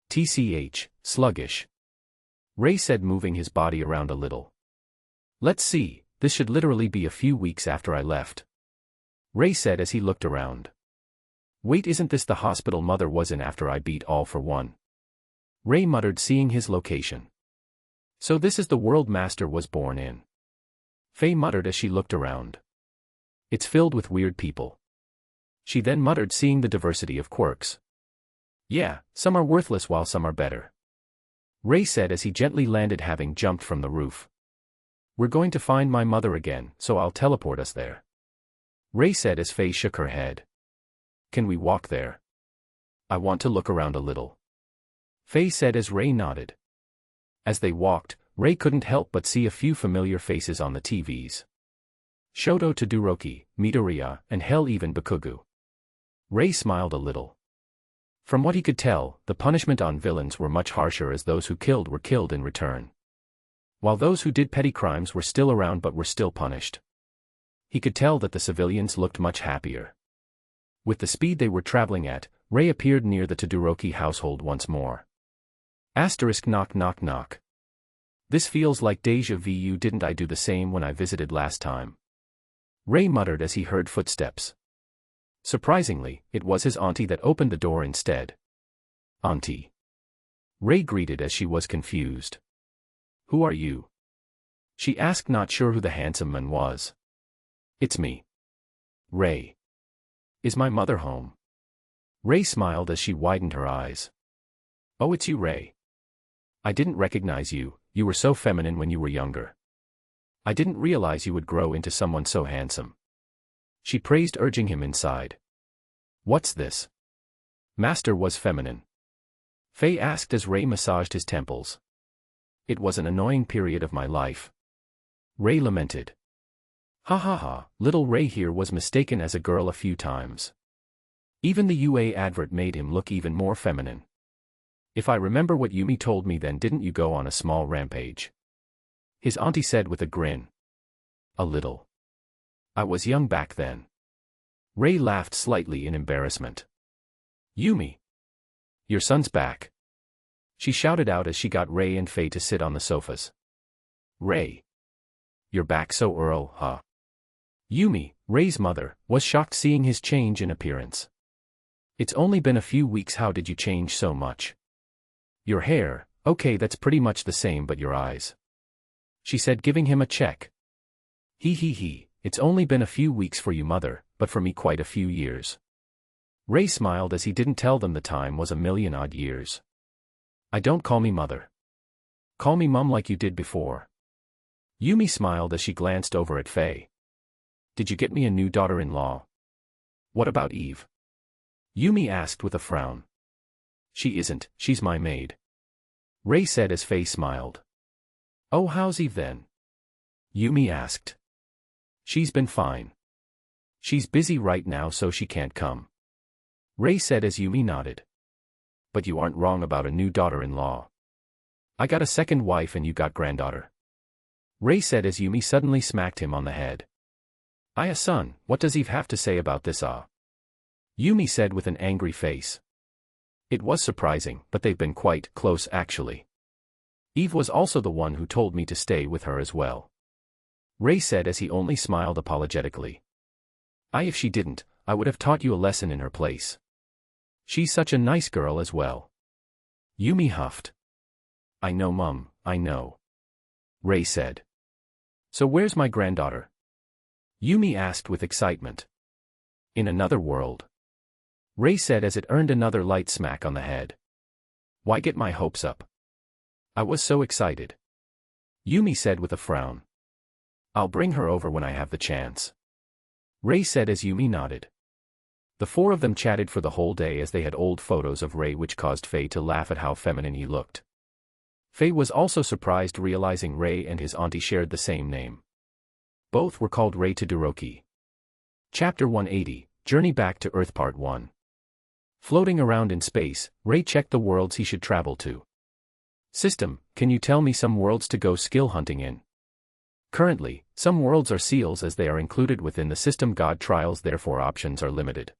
TCH, sluggish. Ray said, moving his body around a little. Let's see, this should literally be a few weeks after I left. Ray said as he looked around. Wait, isn't this the hospital mother was in after I beat All for One? Ray muttered, seeing his location. So this is the world Master was born in. Faye muttered as she looked around. It's filled with weird people. She then muttered, seeing the diversity of quirks. Yeah, some are worthless while some are better. Ray said as he gently landed, having jumped from the roof. We're going to find my mother again, so I'll teleport us there. Ray said as Faye shook her head. Can we walk there? I want to look around a little. Faye said as Ray nodded. As they walked, Ray couldn't help but see a few familiar faces on the TVs. Shoto Todoroki, Midoriya, and hell, even Bakugo. Ray smiled a little. From what he could tell, the punishment on villains were much harsher, as those who killed were killed in return, while those who did petty crimes were still around but were still punished. He could tell that the civilians looked much happier. With the speed they were traveling at, Ray appeared near the Todoroki household once more. Asterisk knock knock knock. This feels like deja vu. Didn't I do the same when I visited last time? Ray muttered as he heard footsteps. Surprisingly, it was his auntie that opened the door instead. Auntie. Ray greeted as she was confused. Who are you? She asked, not sure who the handsome man was. It's me. Ray. Is my mother home? Ray smiled as she widened her eyes. Oh, it's you, Ray. I didn't recognize you. You were so feminine when you were younger. I didn't realize you would grow into someone so handsome. She praised, urging him inside. What's this? Master was feminine. Faye asked as Ray massaged his temples. It was an annoying period of my life. Ray lamented. Ha ha ha, little Ray here was mistaken as a girl a few times. Even the UA advert made him look even more feminine. If I remember what Yumi told me, then didn't you go on a small rampage? His auntie said with a grin. A little. I was young back then. Ray laughed slightly in embarrassment. Yumi. Your son's back. She shouted out as she got Ray and Faye to sit on the sofas. Ray. You're back so early, huh? Yumi, Ray's mother, was shocked seeing his change in appearance. It's only been a few weeks. How did you change so much? Your hair, okay, that's pretty much the same, but your eyes. She said, giving him a check. He. It's only been a few weeks for you, mother, but for me quite a few years. Ray smiled as he didn't tell them the time was 1,000,000-odd years. I don't call me mother. Call me mum like you did before. Yumi smiled as she glanced over at Faye. Did you get me a new daughter-in-law? What about Eve? Yumi asked with a frown. She isn't, she's my maid. Ray said as Faye smiled. Oh, how's Eve then? Yumi asked. She's been fine. She's busy right now so she can't come. Ray said as Yumi nodded. But you aren't wrong about a new daughter-in-law. I got a second wife and you got granddaughter. Ray said as Yumi suddenly smacked him on the head. Son, what does Eve have to say about this Yumi said with an angry face. It was surprising, but they've been quite close actually. Eve was also the one who told me to stay with her as well. Ray said as he only smiled apologetically. If she didn't, I would have taught you a lesson in her place. She's such a nice girl as well. Yumi huffed. I know, Mum, I know. Ray said. So where's my granddaughter? Yumi asked with excitement. In another world. Ray said as it earned another light smack on the head. Why get my hopes up? I was so excited. Yumi said with a frown. I'll bring her over when I have the chance. Ray said as Yumi nodded. The four of them chatted for the whole day as they had old photos of Ray which caused Faye to laugh at how feminine he looked. Faye was also surprised realizing Ray and his auntie shared the same name. Both were called Ray Todoroki. Chapter 180, Journey Back to Earth Part 1. Floating around in space, Ray checked the worlds he should travel to. System, can you tell me some worlds to go skill hunting in? Currently, some worlds are seals as they are included within the system God trials, therefore options are limited.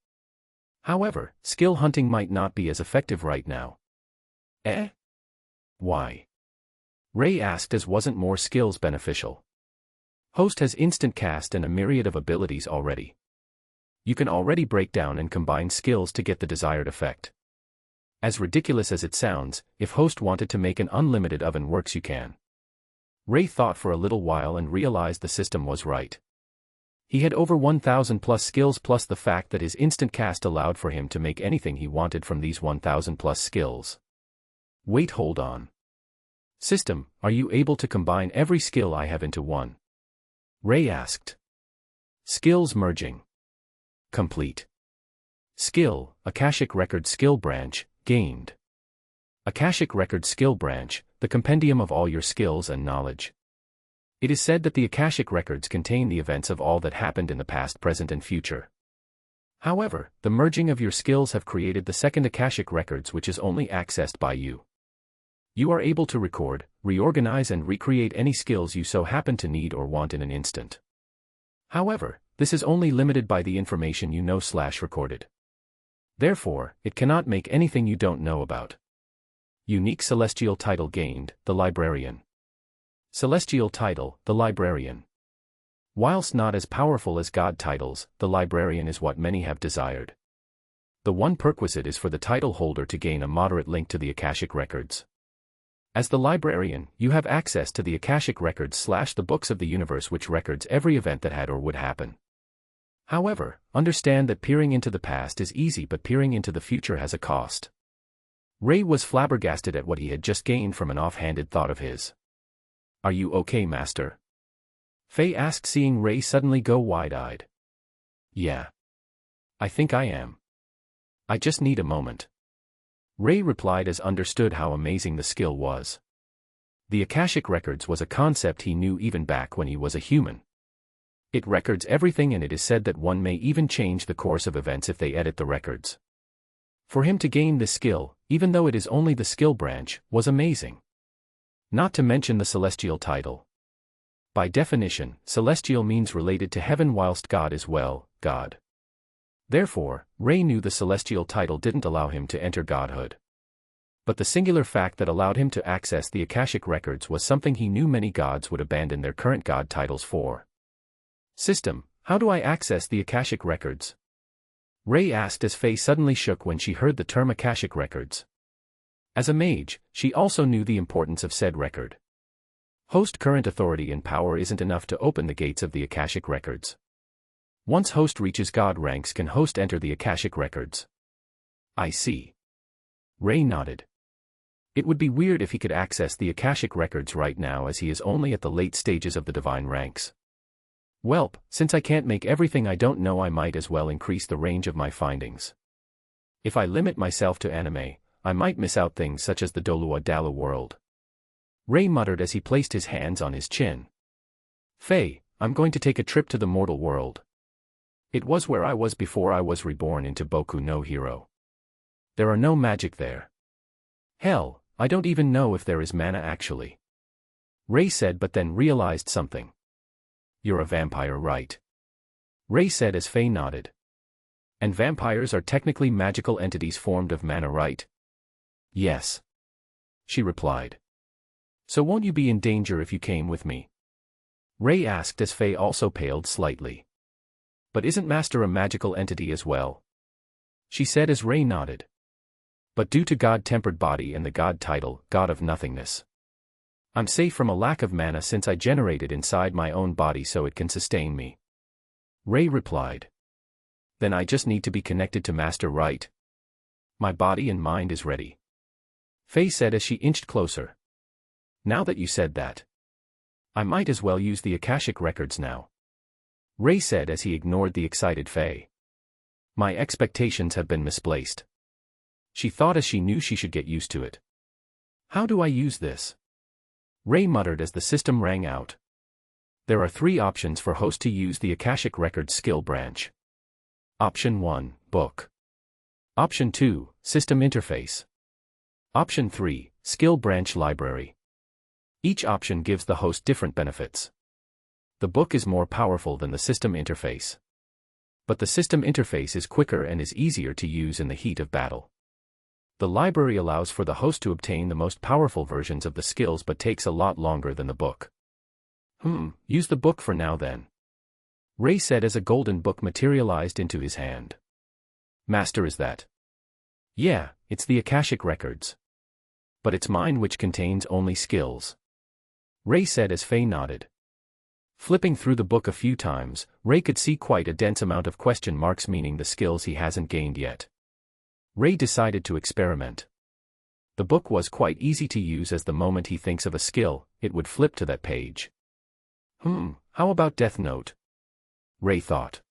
However, skill hunting might not be as effective right now. Why? Ray asked as wasn't more skills beneficial. Host has instant cast and a myriad of abilities already. You can already break down and combine skills to get the desired effect. As ridiculous as it sounds, if Host wanted to make an unlimited oven works you can. Ray thought for a little while and realized the system was right. He had over 1,000 plus skills plus the fact that his instant cast allowed for him to make anything he wanted from these 1,000 plus skills. Wait, hold on. System, are you able to combine every skill I have into one? Ray asked. Skills merging. Complete. Skill, Akashic Record Skill Branch, gained. Akashic Record Skill Branch, the compendium of all your skills and knowledge. It is said that the Akashic Records contain the events of all that happened in the past, present and future. However, the merging of your skills have created the second Akashic Records which is only accessed by you. You are able to record, reorganize and recreate any skills you so happen to need or want in an instant. However, this is only limited by the information you know/recorded. Therefore, it cannot make anything you don't know about. Unique Celestial Title gained, the Librarian. Celestial Title, the Librarian. Whilst not as powerful as God titles, the Librarian is what many have desired. The one prerequisite is for the title holder to gain a moderate link to the Akashic Records. As the Librarian, you have access to the Akashic Records/the books of the universe which records every event that had or would happen. However, understand that peering into the past is easy but peering into the future has a cost. Ray was flabbergasted at what he had just gained from an offhanded thought of his. Are you okay, Master? Faye asked, seeing Ray suddenly go wide-eyed. Yeah. I think I am. I just need a moment. Ray replied as understood how amazing the skill was. The Akashic Records was a concept he knew even back when he was a human. It records everything and it is said that one may even change the course of events if they edit the records. For him to gain this skill, even though it is only the skill branch, was amazing. Not to mention the celestial title. By definition, celestial means related to heaven whilst God is God. Therefore, Ray knew the celestial title didn't allow him to enter godhood. But the singular fact that allowed him to access the Akashic Records was something he knew many gods would abandon their current god titles for. System, how do I access the Akashic Records? Ray asked as Faye suddenly shook when she heard the term Akashic Records. As a mage, she also knew the importance of said record. Host current authority and power isn't enough to open the gates of the Akashic Records. Once Host reaches God ranks can Host enter the Akashic Records. I see. Ray nodded. It would be weird if he could access the Akashic Records right now as he is only at the late stages of the divine ranks. Welp, since I can't make everything I don't know I might as well increase the range of my findings. If I limit myself to anime, I might miss out things such as the Dolua Dalu world. Ray muttered as he placed his hands on his chin. Faye, I'm going to take a trip to the mortal world. It was where I was before I was reborn into Boku no Hero. There are no magic there. Hell, I don't even know if there is mana actually. Ray said, but then realized something. You're a vampire, right? Ray said as Faye nodded. And vampires are technically magical entities formed of mana, right? Yes. She replied. So won't you be in danger if you came with me? Ray asked as Faye also paled slightly. But isn't Master a magical entity as well? She said as Ray nodded. But due to God-tempered body and the God title, God of Nothingness, I'm safe from a lack of mana since I generate it inside my own body so it can sustain me. Ray replied. Then I just need to be connected to Master, right? My body and mind is ready. Faye said as she inched closer. Now that you said that, I might as well use the Akashic records now. Ray said as he ignored the excited Faye. My expectations have been misplaced. She thought as she knew she should get used to it. How do I use this? Ray muttered as the system rang out. There are 3 options for host to use the Akashic records skill branch. Option 1, book. Option 2, system interface. Option 3, skill branch library. Each option gives the host different benefits. The book is more powerful than the system interface. But the system interface is quicker and is easier to use in the heat of battle. The library allows for the host to obtain the most powerful versions of the skills but takes a lot longer than the book. Use the book for now then. Ray said as a golden book materialized into his hand. Master, is that? Yeah, it's the Akashic records. But it's mine, which contains only skills. Ray said as Faye nodded. Flipping through the book a few times, Ray could see quite a dense amount of question marks, meaning the skills he hasn't gained yet. Ray decided to experiment. The book was quite easy to use, as the moment he thinks of a skill, it would flip to that page. How about Death Note? Ray thought.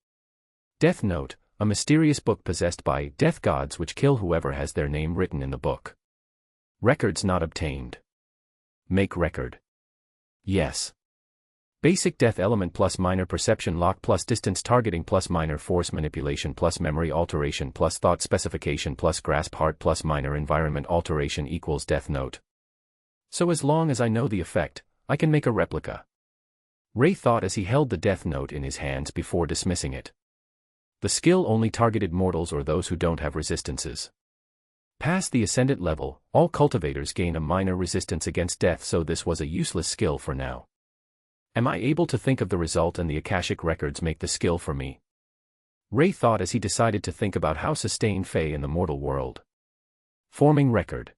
Death Note, a mysterious book possessed by death gods which kill whoever has their name written in the book. Records not obtained. Make record. Yes. Basic death element plus minor perception lock plus distance targeting plus minor force manipulation plus memory alteration plus thought specification plus grasp heart plus minor environment alteration equals Death Note. So as long as I know the effect, I can make a replica. Ray thought as he held the Death Note in his hands before dismissing it. The skill only targeted mortals or those who don't have resistances. Past the Ascendant level, all cultivators gain a minor resistance against death, so this was a useless skill for now. Am I able to think of the result and the Akashic records make the skill for me? Ray thought as he decided to think about how sustain Faye in the mortal world. Forming record.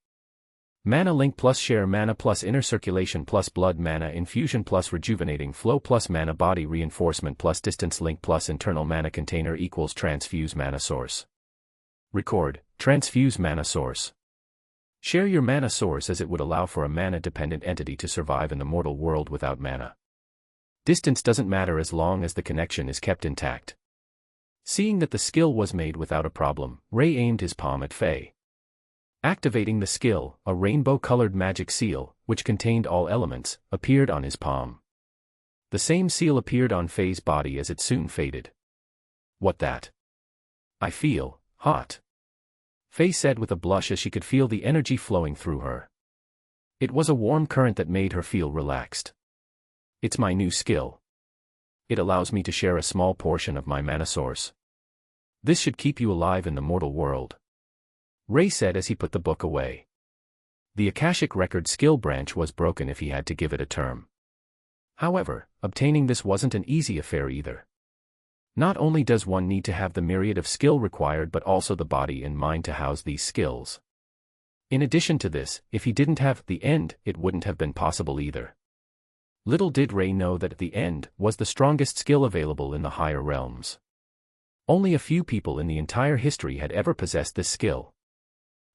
Mana link plus share mana plus inner circulation plus blood mana infusion plus rejuvenating flow plus mana body reinforcement plus distance link plus internal mana container equals transfuse mana source. Record, transfuse mana source. Share your mana source, as it would allow for a mana-dependent entity to survive in the mortal world without mana. Distance doesn't matter as long as the connection is kept intact. Seeing that the skill was made without a problem, Ray aimed his palm at Faye. Activating the skill, a rainbow-colored magic seal, which contained all elements, appeared on his palm. The same seal appeared on Faye's body as it soon faded. What that? I feel hot. Faye said with a blush as she could feel the energy flowing through her. It was a warm current that made her feel relaxed. It's my new skill. It allows me to share a small portion of my mana source. This should keep you alive in the mortal world. Ray said as he put the book away. The Akashic record skill branch was broken if he had to give it a term. However, obtaining this wasn't an easy affair either. Not only does one need to have the myriad of skill required but also the body and mind to house these skills. In addition to this, if he didn't have the end, it wouldn't have been possible either. Little did Ray know that the end was the strongest skill available in the higher realms. Only a few people in the entire history had ever possessed this skill.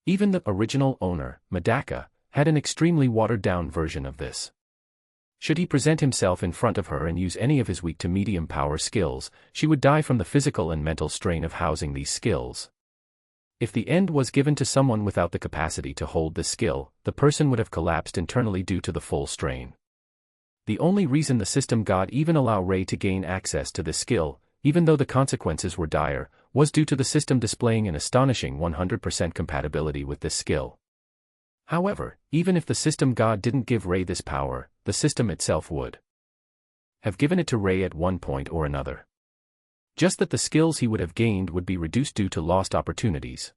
Even the original owner, Medaka, had an extremely watered-down version of this. Should he present himself in front of her and use any of his weak to medium power skills, she would die from the physical and mental strain of housing these skills. If the end was given to someone without the capacity to hold this skill, the person would have collapsed internally due to the full strain. The only reason the system god even allow Ray to gain access to this skill, even though the consequences were dire, was due to the system displaying an astonishing 100% compatibility with this skill. However, even if the system god didn't give Ray this power, the system itself would have given it to Ray at one point or another. Just that the skills he would have gained would be reduced due to lost opportunities.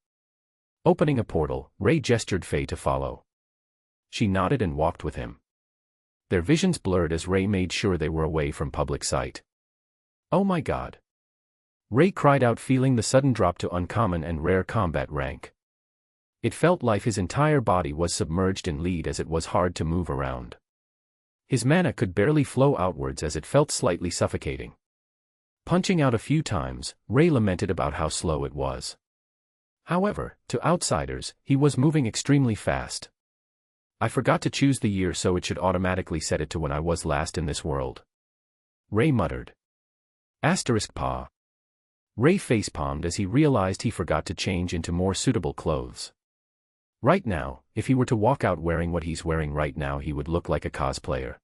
Opening a portal, Ray gestured Faye to follow. She nodded and walked with him. Their visions blurred as Ray made sure they were away from public sight. "Oh my God!" Ray cried out, feeling the sudden drop to uncommon and rare combat rank. It felt like his entire body was submerged in lead as it was hard to move around. His mana could barely flow outwards as it felt slightly suffocating. Punching out a few times, Ray lamented about how slow it was. However, to outsiders, he was moving extremely fast. "I forgot to choose the year, so it should automatically set it to when I was last in this world," Ray muttered. *paw. Ray facepalmed as he realized he forgot to change into more suitable clothes. Right now, if he were to walk out wearing what he's wearing right now, he would look like a cosplayer.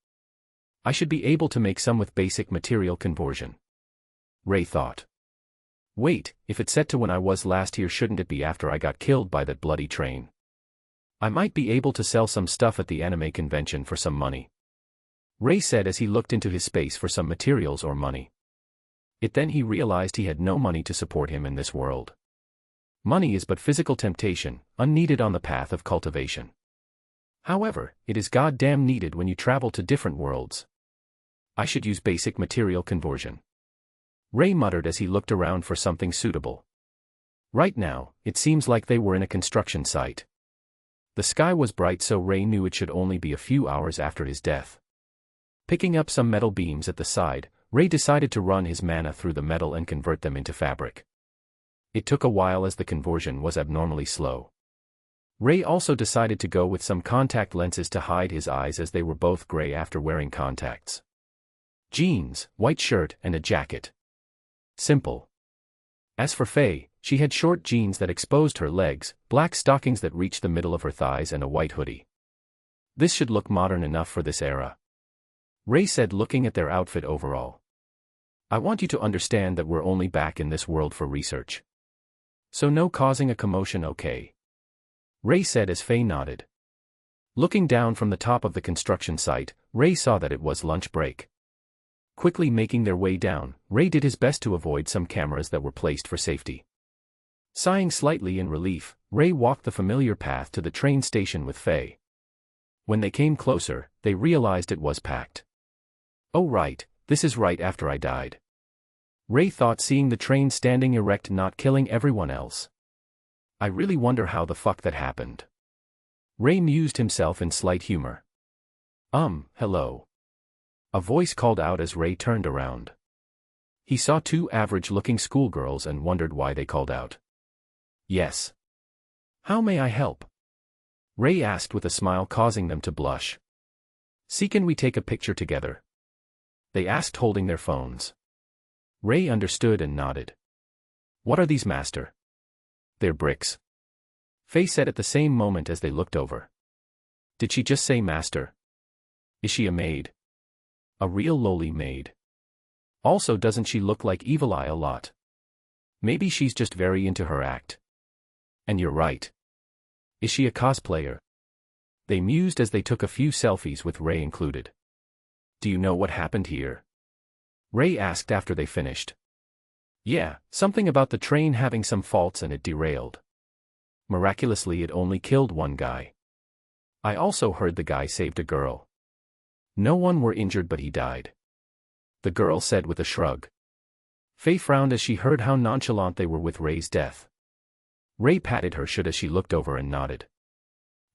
"I should be able to make some with basic material conversion," Ray thought. "Wait, if it's set to when I was last here, shouldn't it be after I got killed by that bloody train? I might be able to sell some stuff at the anime convention for some money," Ray said as he looked into his space for some materials or money. Then he realized he had no money to support him in this world. Money is but physical temptation, unneeded on the path of cultivation. However, it is goddamn needed when you travel to different worlds. "I should use basic material conversion," Ray muttered as he looked around for something suitable. Right now, it seems like they were in a construction site. The sky was bright, so Ray knew it should only be a few hours after his death. Picking up some metal beams at the side, Ray decided to run his mana through the metal and convert them into fabric. It took a while as the conversion was abnormally slow. Ray also decided to go with some contact lenses to hide his eyes as they were both gray after wearing contacts. Jeans, white shirt, and a jacket. Simple. As for Faye, she had short jeans that exposed her legs, black stockings that reached the middle of her thighs, and a white hoodie. "This should look modern enough for this era," Ray said, looking at their outfit overall. "I want you to understand that we're only back in this world for research. So no causing a commotion, okay?" Ray said as Faye nodded. Looking down from the top of the construction site, Ray saw that it was lunch break. Quickly making their way down, Ray did his best to avoid some cameras that were placed for safety. Sighing slightly in relief, Ray walked the familiar path to the train station with Faye. When they came closer, they realized it was packed. "Oh right, this is right after I died," Ray thought, seeing the train standing erect, not killing everyone else. "I really wonder how the fuck that happened." Ray mused himself in slight humor. Hello," a voice called out as Ray turned around. He saw two average-looking schoolgirls and wondered why they called out. "Yes. How may I help?" Ray asked with a smile causing them to blush. "See, can we take a picture together?" they asked, holding their phones. Ray understood and nodded. "What are these, master?" "They're bricks," Faye said at the same moment as they looked over. "Did she just say master? Is she a maid? A real lowly maid? Also, doesn't she look like Evil Eye a lot? Maybe she's just very into her act. And you're right. Is she a cosplayer?" They mused as they took a few selfies with Ray included. "Do you know what happened here?" Ray asked after they finished. "Yeah, something about the train having some faults and it derailed. Miraculously, it only killed one guy. I also heard the guy saved a girl. No one were injured, but he died," the girl said with a shrug. Faye frowned as she heard how nonchalant they were with Ray's death. Ray patted her shoulder as she looked over and nodded.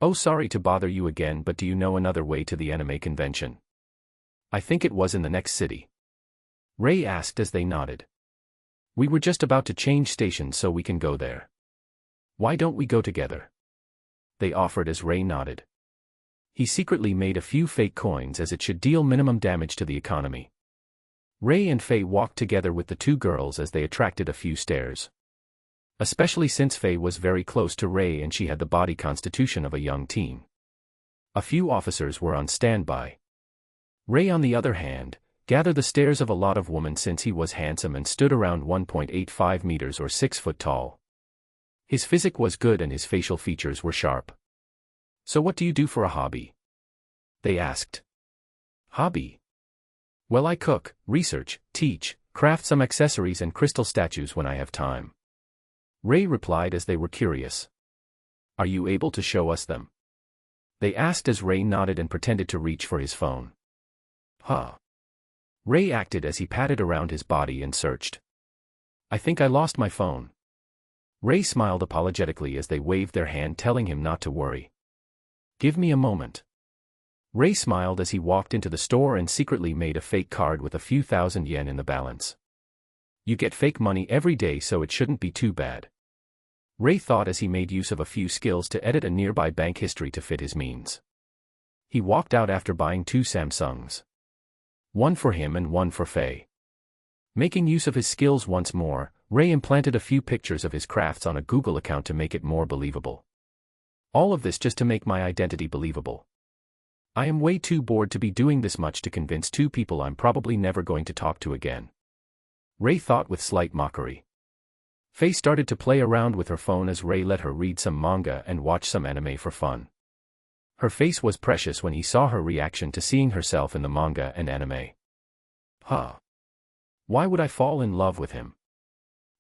"Oh, sorry to bother you again, but do you know another way to the anime convention?" "I think it was in the next city," Ray asked as they nodded. "We were just about to change stations so we can go there. Why don't we go together?" they offered as Ray nodded. He secretly made a few fake coins as it should deal minimum damage to the economy. Ray and Faye walked together with the two girls as they attracted a few stares. Especially since Faye was very close to Ray and she had the body constitution of a young teen. A few officers were on standby. Ray, on the other hand, gathered the stares of a lot of women since he was handsome and stood around 1.85 meters or 6 foot tall. His physique was good and his facial features were sharp. "So what do you do for a hobby?" they asked. "Hobby? Well, I cook, research, teach, craft some accessories and crystal statues when I have time," Ray replied as they were curious. "Are you able to show us them?" they asked as Ray nodded and pretended to reach for his phone. "Huh." Ray acted as he patted around his body and searched. "I think I lost my phone." Ray smiled apologetically as they waved their hand telling him not to worry. "Give me a moment." Ray smiled as he walked into the store and secretly made a fake card with a few thousand yen in the balance. You get fake money every day, so it shouldn't be too bad, Ray thought as he made use of a few skills to edit a nearby bank history to fit his means. He walked out after buying 2 Samsungs. One for him and one for Faye. Making use of his skills once more, Ray implanted a few pictures of his crafts on a Google account to make it more believable. All of this just to make my identity believable. I am way too bored to be doing this much to convince 2 people I'm probably never going to talk to again, Ray thought with slight mockery. Faye started to play around with her phone as Ray let her read some manga and watch some anime for fun. Her face was precious when he saw her reaction to seeing herself in the manga and anime. Huh. Why would I fall in love with him?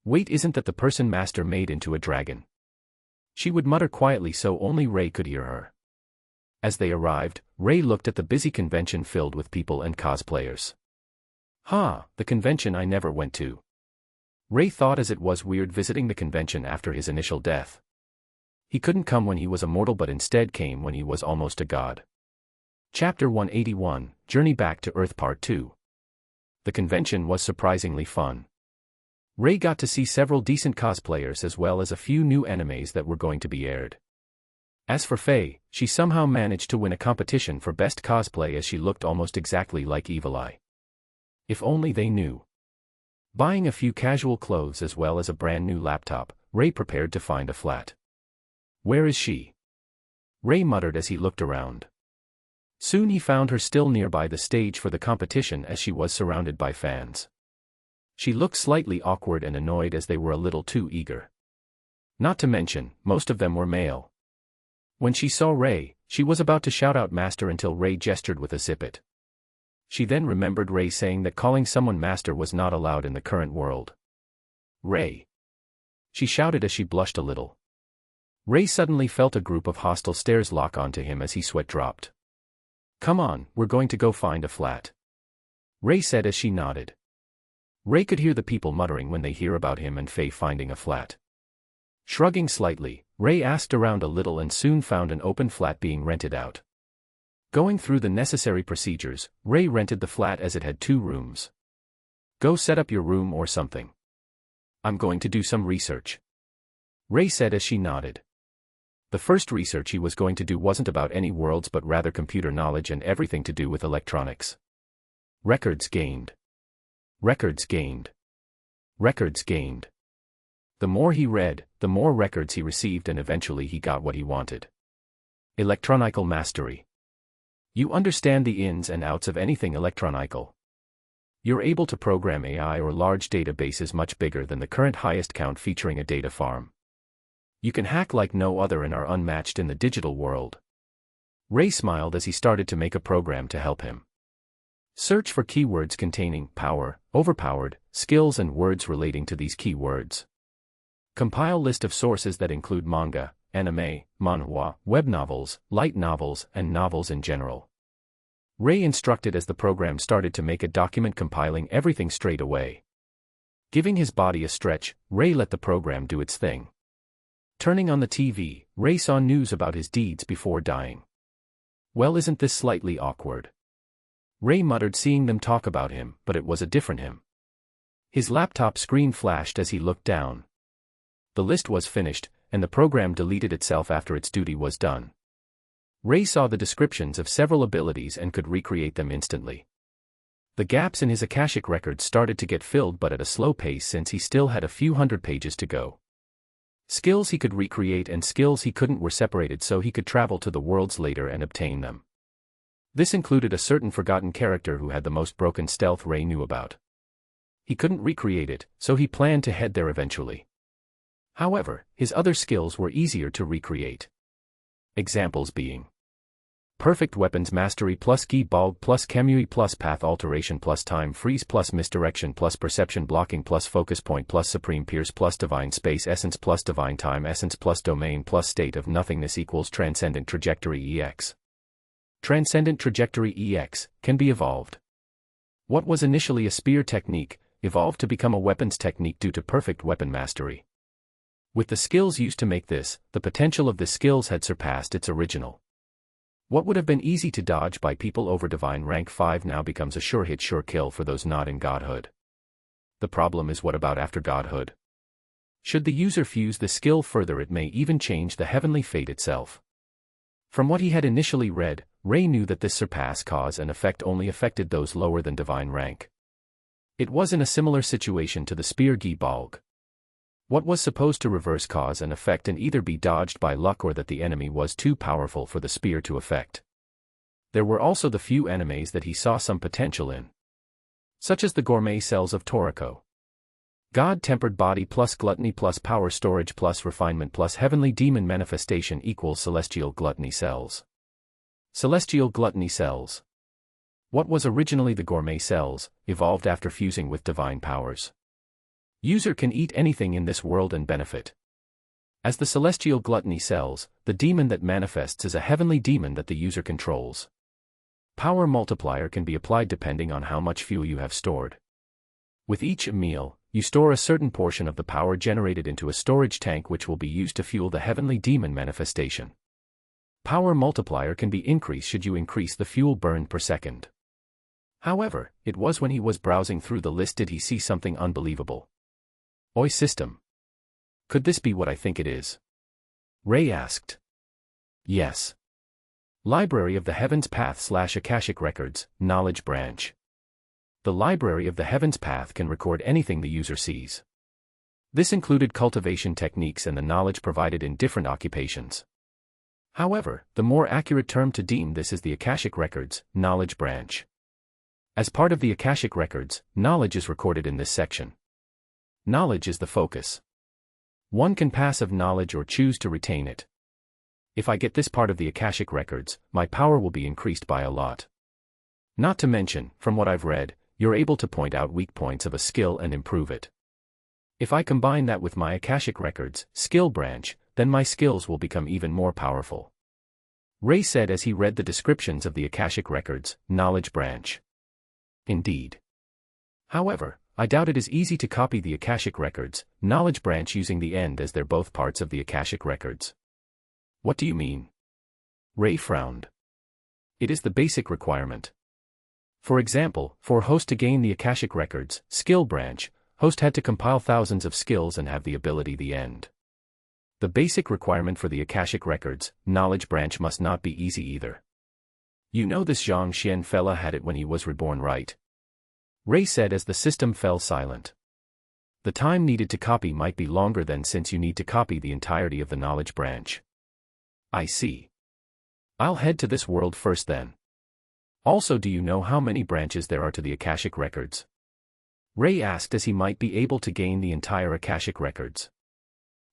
Wait, isn't that the person Master made into a dragon? She would mutter quietly so only Ray could hear her. As they arrived, Ray looked at the busy convention filled with people and cosplayers. The convention I never went to. Ray thought as it was weird visiting the convention after his initial death. He couldn't come when he was a mortal but instead came when he was almost a god. Chapter 181, Journey Back to Earth Part 2. The convention was surprisingly fun. Ray got to see several decent cosplayers as well as a few new animes that were going to be aired. As for Faye, she somehow managed to win a competition for best cosplay as she looked almost exactly like Evil Eye. If only they knew. Buying a few casual clothes as well as a brand new laptop, Ray prepared to find a flat. Where is she? Ray muttered as he looked around. Soon he found her still nearby the stage for the competition as she was surrounded by fans. She looked slightly awkward and annoyed as they were a little too eager. Not to mention, most of them were male. When she saw Ray, she was about to shout out Master until Ray gestured with a zip it. She then remembered Ray saying that calling someone Master was not allowed in the current world. Ray! She shouted as she blushed a little. Ray suddenly felt a group of hostile stares lock onto him as he sweat dropped. Come on, we're going to go find a flat, Ray said as she nodded. Ray could hear the people muttering when they hear about him and Faye finding a flat. Shrugging slightly, Ray asked around a little and soon found an open flat being rented out. Going through the necessary procedures, Ray rented the flat as it had 2 rooms. Go set up your room or something. I'm going to do some research, Ray said as she nodded. The first research he was going to do wasn't about any worlds but rather computer knowledge and everything to do with electronics. Records gained. Records gained. Records gained. The more he read, the more records he received and eventually he got what he wanted. Electronical mastery. You understand the ins and outs of anything electronical. You're able to program AI or large databases much bigger than the current highest count featuring a data farm. You can hack like no other and are unmatched in the digital world. Ray smiled as he started to make a program to help him. Search for keywords containing power, overpowered, skills and words relating to these keywords. Compile list of sources that include manga, anime, manhwa, web novels, light novels, and novels in general. Ray instructed as the program started to make a document compiling everything straight away. Giving his body a stretch, Ray let the program do its thing. Turning on the TV, Ray saw news about his deeds before dying. Well, isn't this slightly awkward? Ray muttered seeing them talk about him, but it was a different him. His laptop screen flashed as he looked down. The list was finished, and the program deleted itself after its duty was done. Ray saw the descriptions of several abilities and could recreate them instantly. The gaps in his Akashic records started to get filled but at a slow pace since he still had a few hundred pages to go. Skills he could recreate and skills he couldn't were separated so he could travel to the worlds later and obtain them. This included a certain forgotten character who had the most broken stealth Ray knew about. He couldn't recreate it, so he planned to head there eventually. However, his other skills were easier to recreate. Examples being perfect weapons mastery plus key bulb plus chemui plus path alteration plus time freeze plus misdirection plus perception blocking plus focus point plus supreme pierce plus divine space essence plus divine time essence plus domain plus state of nothingness equals transcendent trajectory EX. Transcendent trajectory EX can be evolved. What was initially a spear technique evolved to become a weapons technique due to perfect weapon mastery. With the skills used to make this, the potential of the skills had surpassed its original. What would have been easy to dodge by people over divine rank 5 now becomes a sure hit sure kill for those not in godhood. The problem is what about after godhood? Should the user fuse the skill further, it may even change the heavenly fate itself. From what he had initially read, Ray knew that this surpass cause and effect only affected those lower than divine rank. It was in a similar situation to the spear Gi Balg. What was supposed to reverse cause and effect and either be dodged by luck or that the enemy was too powerful for the spear to affect. There were also the few enemies that he saw some potential in, such as the gourmet cells of Toriko. God-tempered body plus gluttony plus power storage plus refinement plus heavenly demon manifestation equals celestial gluttony cells. Celestial gluttony cells. What was originally the gourmet cells, evolved after fusing with divine powers. User can eat anything in this world and benefit. As the celestial gluttony cells, the demon that manifests is a heavenly demon that the user controls. Power multiplier can be applied depending on how much fuel you have stored. With each meal, you store a certain portion of the power generated into a storage tank which will be used to fuel the heavenly demon manifestation. Power multiplier can be increased should you increase the fuel burned per second. However, it was when he was browsing through the list did he see something unbelievable. Oi system. Could this be what I think it is? Ray asked. Yes. Library of the Heavens Path / Akashic Records, Knowledge Branch. The Library of the Heavens Path can record anything the user sees. This included cultivation techniques and the knowledge provided in different occupations. However, the more accurate term to deem this is the Akashic Records, Knowledge Branch. As part of the Akashic Records, knowledge is recorded in this section. Knowledge is the focus. One can passive knowledge or choose to retain it. If I get this part of the Akashic Records, my power will be increased by a lot. Not to mention, from what I've read, you're able to point out weak points of a skill and improve it. If I combine that with my Akashic Records, skill branch, then my skills will become even more powerful. Ray said as he read the descriptions of the Akashic Records, knowledge branch. Indeed. However, I doubt it is easy to copy the Akashic Records, knowledge branch using the end as they're both parts of the Akashic Records. What do you mean? Ray frowned. It is the basic requirement. For example, for host to gain the Akashic Records, skill branch, host had to compile thousands of skills and have the ability the end. The basic requirement for the Akashic Records, knowledge branch must not be easy either. You know this Zhang Xian fella had it when he was reborn, right? Ray said as the system fell silent. The time needed to copy might be longer than since you need to copy the entirety of the knowledge branch. I see. I'll head to this world first then. Also, do you know how many branches there are to the Akashic Records? Ray asked as he might be able to gain the entire Akashic Records.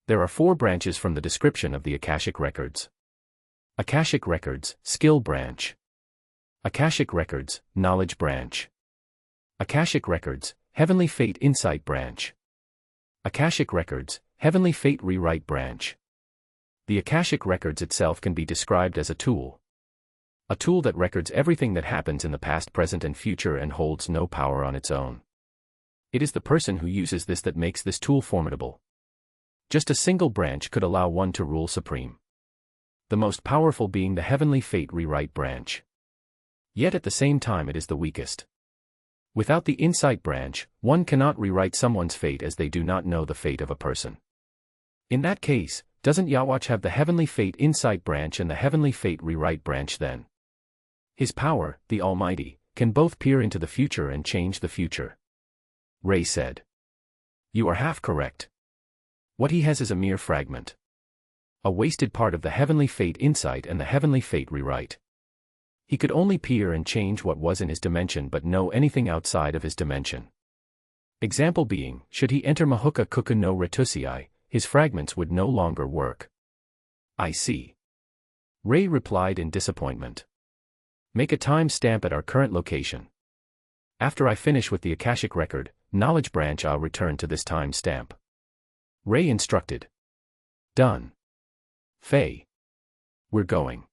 There are 4 branches from the description of the Akashic Records. Akashic Records, skill branch. Akashic Records, knowledge branch. Akashic Records, Heavenly Fate Insight Branch. Akashic Records, Heavenly Fate Rewrite Branch. The Akashic Records itself can be described as a tool. A tool that records everything that happens in the past, present and future and holds no power on its own. It is the person who uses this that makes this tool formidable. Just a single branch could allow one to rule supreme. The most powerful being the Heavenly Fate Rewrite Branch. Yet at the same time it is the weakest. Without the Insight Branch, one cannot rewrite someone's fate as they do not know the fate of a person. In that case, doesn't Yawatch have the Heavenly Fate Insight Branch and the Heavenly Fate Rewrite Branch then? His power, the Almighty, can both peer into the future and change the future. Ray said. You are half correct. What he has is a mere fragment. A wasted part of the Heavenly Fate Insight and the Heavenly Fate Rewrite. He could only peer and change what was in his dimension but know anything outside of his dimension. Example being, should he enter Mahuka Kuku no Retusii, his fragments would no longer work. I see. Ray replied in disappointment. Make a time stamp at our current location. After I finish with the Akashic record, knowledge branch, I'll return to this time stamp. Ray instructed. Done. Faye. We're going.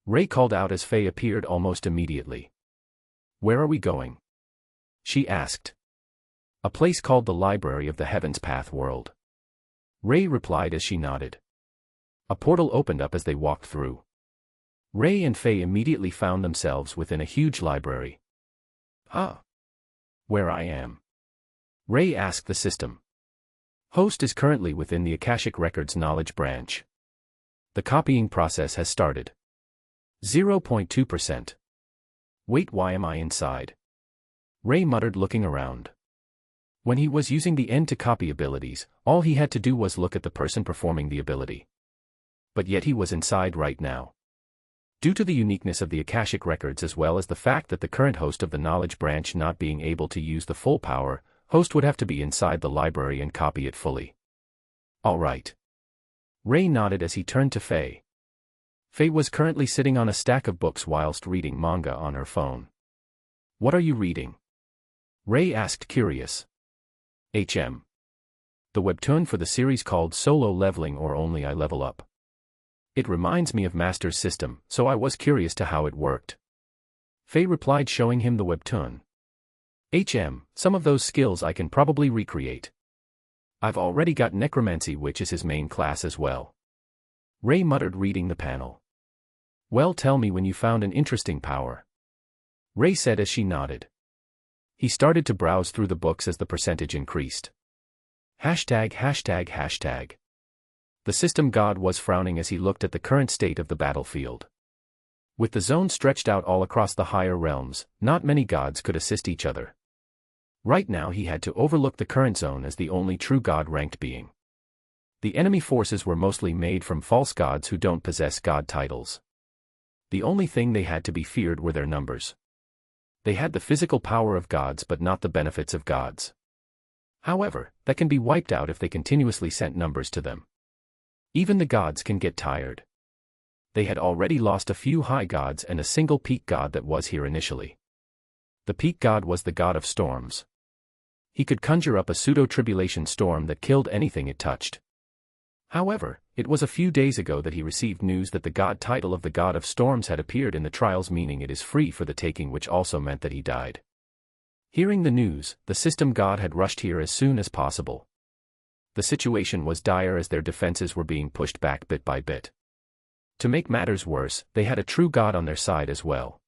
Ray called out as Faye appeared almost immediately. Where are we going? She asked. A place called the Library of the Heavens Path World. Ray replied as she nodded. A portal opened up as they walked through. Ray and Faye immediately found themselves within a huge library. Huh. Where I am? Ray asked the system. Host is currently within the Akashic Records knowledge branch. The copying process has started. 0.2%. Wait, why am I inside? Ray muttered, looking around. When he was using the end-to-copy abilities, all he had to do was look at the person performing the ability. But yet he was inside right now. Due to the uniqueness of the Akashic Records as well as the fact that the current host of the knowledge branch not being able to use the full power, host would have to be inside the library and copy it fully. All right. Ray nodded as he turned to Faye. Faye was currently sitting on a stack of books whilst reading manga on her phone. What are you reading? Ray asked, curious. The webtoon for the series called Solo Leveling or Only I Level Up. It reminds me of Master's system, so I was curious to how it worked. Faye replied, showing him the webtoon. Some of those skills I can probably recreate. I've already got necromancy, which is his main class as well. Ray muttered, reading the panel. Well, tell me when you found an interesting power. Ray said as she nodded. He started to browse through the books as the percentage increased. ####. The system god was frowning as he looked at the current state of the battlefield. With the zone stretched out all across the higher realms, not many gods could assist each other. Right now he had to overlook the current zone as the only true god-ranked being. The enemy forces were mostly made from false gods who don't possess god titles. The only thing they had to be feared were their numbers. They had the physical power of gods but not the benefits of gods. However, that can be wiped out if they continuously sent numbers to them. Even the gods can get tired. They had already lost a few high gods and a single peak god that was here initially. The peak god was the god of storms. He could conjure up a pseudo-tribulation storm that killed anything it touched. However, it was a few days ago that he received news that the god title of the god of storms had appeared in the trials, meaning it is free for the taking, which also meant that he died. Hearing the news, the system god had rushed here as soon as possible. The situation was dire as their defenses were being pushed back bit by bit. To make matters worse, they had a true god on their side as well.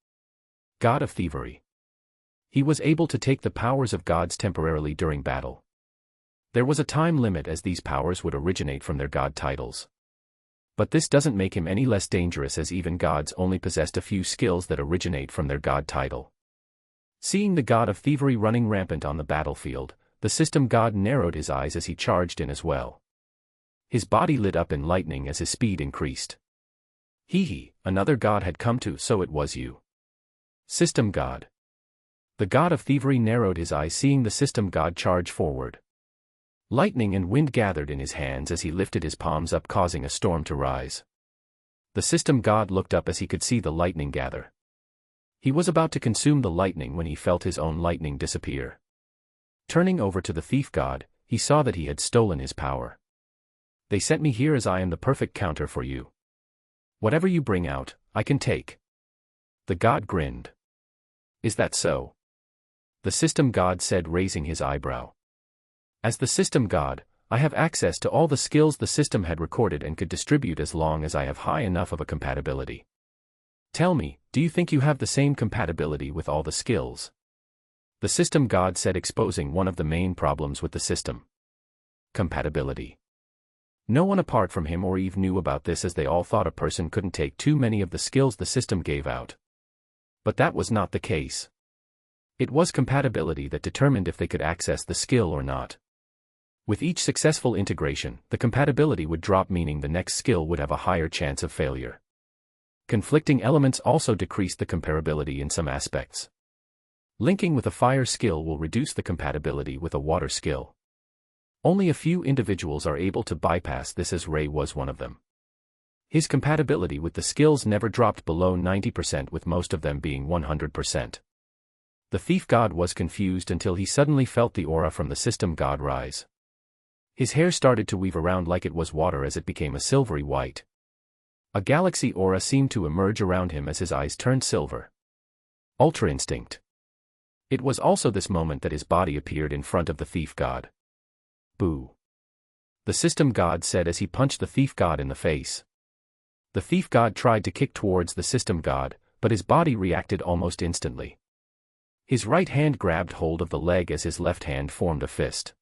God of Thievery. He was able to take the powers of gods temporarily during battle. There was a time limit as these powers would originate from their god titles. But this doesn't make him any less dangerous, as even gods only possessed a few skills that originate from their god title. Seeing the god of Thievery running rampant on the battlefield, the system god narrowed his eyes as he charged in as well. His body lit up in lightning as his speed increased. Another god had come to, so it was you. System god. The god of Thievery narrowed his eyes seeing the system god charge forward. Lightning and wind gathered in his hands as he lifted his palms up, causing a storm to rise. The system god looked up as he could see the lightning gather. He was about to consume the lightning when he felt his own lightning disappear. Turning over to the thief god, he saw that he had stolen his power. They sent me here as I am the perfect counter for you. Whatever you bring out, I can take. The god grinned. Is that so? The system god said, raising his eyebrow. As the system god, I have access to all the skills the system had recorded and could distribute as long as I have high enough of a compatibility. Tell me, do you think you have the same compatibility with all the skills? The system god said, exposing one of the main problems with the system. Compatibility. No one apart from him or Eve knew about this, as they all thought a person couldn't take too many of the skills the system gave out. But that was not the case. It was compatibility that determined if they could access the skill or not. With each successful integration, the compatibility would drop, meaning the next skill would have a higher chance of failure. Conflicting elements also decreased the comparability in some aspects. Linking with a fire skill will reduce the compatibility with a water skill. Only a few individuals are able to bypass this, as Ray was one of them. His compatibility with the skills never dropped below 90%, with most of them being 100%. The thief god was confused until he suddenly felt the aura from the system god rise. His hair started to weave around like it was water as it became a silvery white. A galaxy aura seemed to emerge around him as his eyes turned silver. Ultra instinct. It was also this moment that his body appeared in front of the thief god. Boo. The system god said as he punched the thief god in the face. The thief god tried to kick towards the system god, but his body reacted almost instantly. His right hand grabbed hold of the leg as his left hand formed a fist.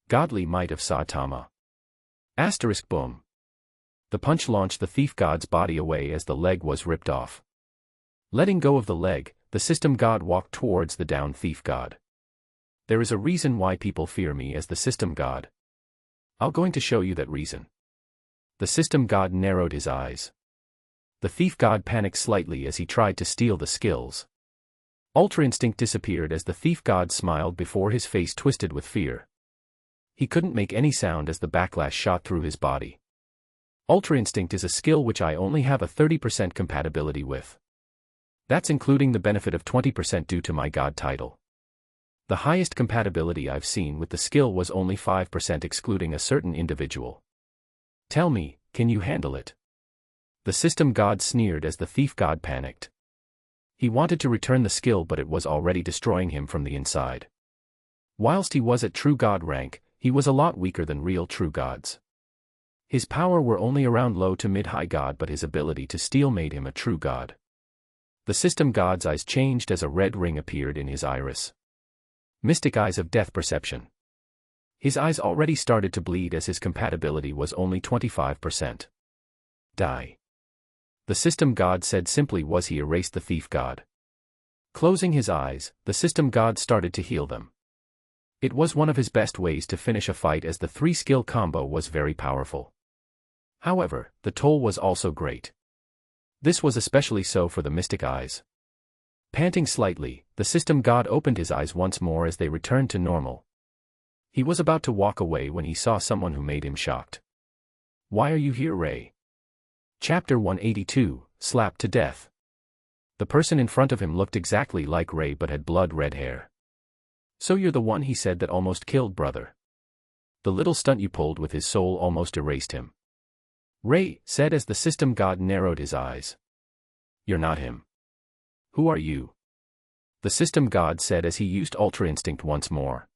Godly might of Saitama. Asterisk boom. The punch launched the thief god's body away as the leg was ripped off. Letting go of the leg, the system god walked towards the downed thief god. There is a reason why people fear me as the system god. I'm going to show you that reason. The system god narrowed his eyes. The thief god panicked slightly as he tried to steal the skills. Ultra instinct disappeared as the thief god smiled before his face twisted with fear. He couldn't make any sound as the backlash shot through his body. Ultra instinct is a skill which I only have a 30% compatibility with. That's including the benefit of 20% due to my god title. The highest compatibility I've seen with the skill was only 5% excluding a certain individual. Tell me, can you handle it? The system god sneered as the thief god panicked. He wanted to return the skill, but it was already destroying him from the inside. Whilst he was at true god rank, he was a lot weaker than real true gods. His power were only around low to mid-high god, but his ability to steal made him a true god. The system god's eyes changed as a red ring appeared in his iris. Mystic eyes of death perception. His eyes already started to bleed as his compatibility was only 25%. Die. The system god said simply as he erased the thief god. Closing his eyes, the system god started to heal them. It was one of his best ways to finish a fight as the 3-skill combo was very powerful. However, the toll was also great. This was especially so for the mystic eyes. Panting slightly, the system god opened his eyes once more as they returned to normal. He was about to walk away when he saw someone who made him shocked. Why are you here, Ray? Chapter 182, Slapped to Death. The person in front of him looked exactly like Ray but had blood-red hair. So you're the one he said that almost killed brother. The little stunt you pulled with his soul almost erased him. Ray said as the system god narrowed his eyes. You're not him. Who are you? The system god said as he used Ultra Instinct once more.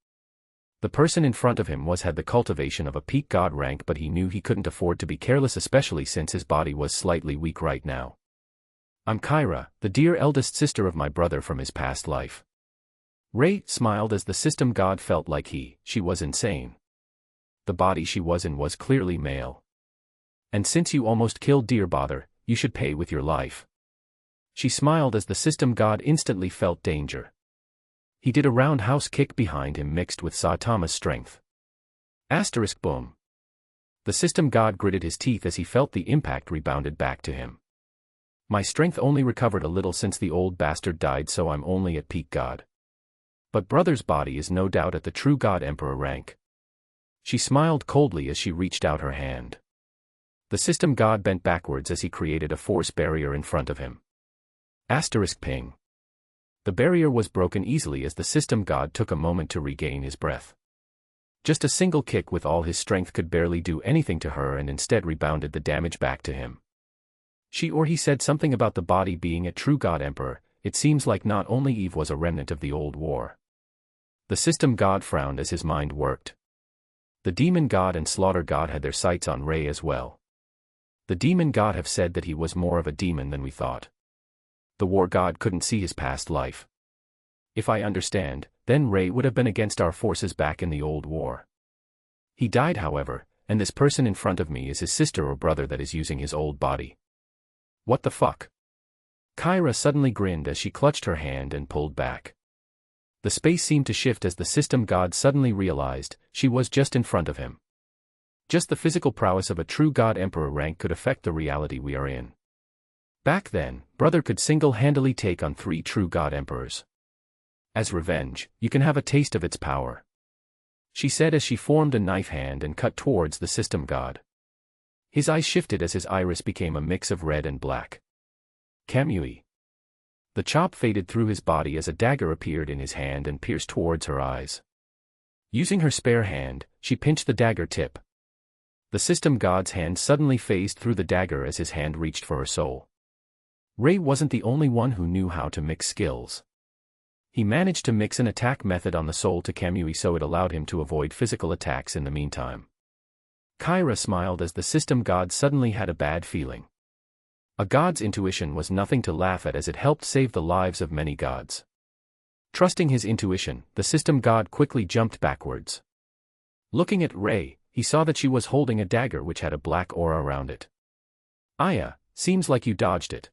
The person in front of him had the cultivation of a peak god rank, but he knew he couldn't afford to be careless, especially since his body was slightly weak right now. I'm Kyra, the dear eldest sister of my brother from his past life. Ray smiled as the system god felt like she was insane. The body she was in was clearly male. And since you almost killed dear brother, you should pay with your life. She smiled as the system god instantly felt danger. He did a roundhouse kick behind him mixed with Saitama's strength. Asterisk boom. The system god gritted his teeth as he felt the impact rebounded back to him. My strength only recovered a little since the old bastard died, so I'm only at peak god. But brother's body is no doubt at the true god emperor rank. She smiled coldly as she reached out her hand. The system god bent backwards as he created a force barrier in front of him. Asterisk ping. The barrier was broken easily as the system god took a moment to regain his breath. Just a single kick with all his strength could barely do anything to her and instead rebounded the damage back to him. He said something about the body being a true god emperor. It seems like not only Eve was a remnant of the old war. The system god frowned as his mind worked. The demon god and slaughter god had their sights on Ray as well. The demon god have said that he was more of a demon than we thought. The war god couldn't see his past life. If I understand, then Ray would have been against our forces back in the old war. He died, however, and this person in front of me is his sister or brother that is using his old body. What the fuck? Kyra suddenly grinned as she clutched her hand and pulled back. The space seemed to shift as the system god suddenly realized she was just in front of him. Just the physical prowess of a true god emperor rank could affect the reality we are in. Back then, brother could single-handedly take on 3 true god emperors. As revenge, you can have a taste of its power. She said as she formed a knife hand and cut towards the system god. His eyes shifted as his iris became a mix of red and black. Kamui. The chop faded through his body as a dagger appeared in his hand and pierced towards her eyes. Using her spare hand, she pinched the dagger tip. The system god's hand suddenly phased through the dagger as his hand reached for her soul. Rei wasn't the only one who knew how to mix skills. He managed to mix an attack method on the soul to Kamui so it allowed him to avoid physical attacks in the meantime. Kyra smiled as the system god suddenly had a bad feeling. A god's intuition was nothing to laugh at as it helped save the lives of many gods. Trusting his intuition, the system god quickly jumped backwards. Looking at Rei, he saw that she was holding a dagger which had a black aura around it. Aya, seems like you dodged it.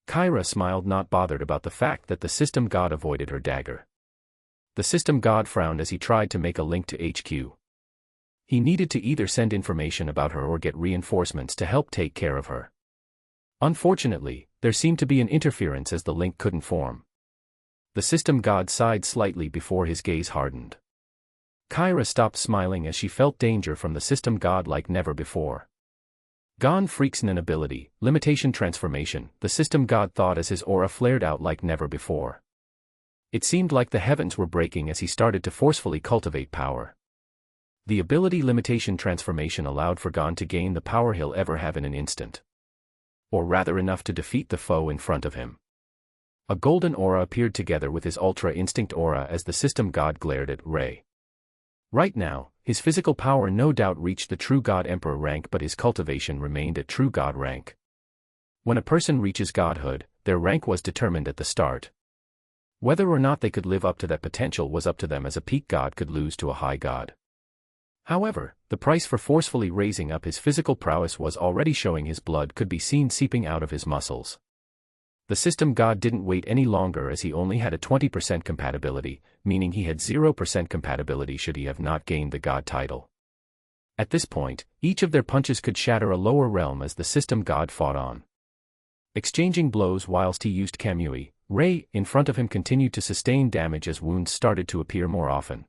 Kyra smiled, not bothered about the fact that the system god avoided her dagger. The system god frowned as he tried to make a link to HQ. He needed to either send information about her or get reinforcements to help take care of her. Unfortunately, there seemed to be an interference as the link couldn't form. The system god sighed slightly before his gaze hardened. Kyra stopped smiling as she felt danger from the system god like never before. Gone freaks an ability, limitation transformation, the system god thought as his aura flared out like never before. It seemed like the heavens were breaking as he started to forcefully cultivate power. The ability limitation transformation allowed for Gon to gain the power he'll ever have in an instant. Or rather enough to defeat the foe in front of him. A golden aura appeared together with his ultra instinct aura as the system god glared at Rei. Right now, his physical power no doubt reached the true God Emperor rank, but his cultivation remained at true God rank. When a person reaches godhood, their rank was determined at the start. Whether or not they could live up to that potential was up to them, as a peak god could lose to a high god. However, the price for forcefully raising up his physical prowess was already showing. His blood could be seen seeping out of his muscles. The system god didn't wait any longer as he only had a 20% compatibility, meaning he had 0% compatibility should he have not gained the god title. At this point, each of their punches could shatter a lower realm as the system god fought on. Exchanging blows whilst he used Kamui, Rei, in front of him, continued to sustain damage as wounds started to appear more often.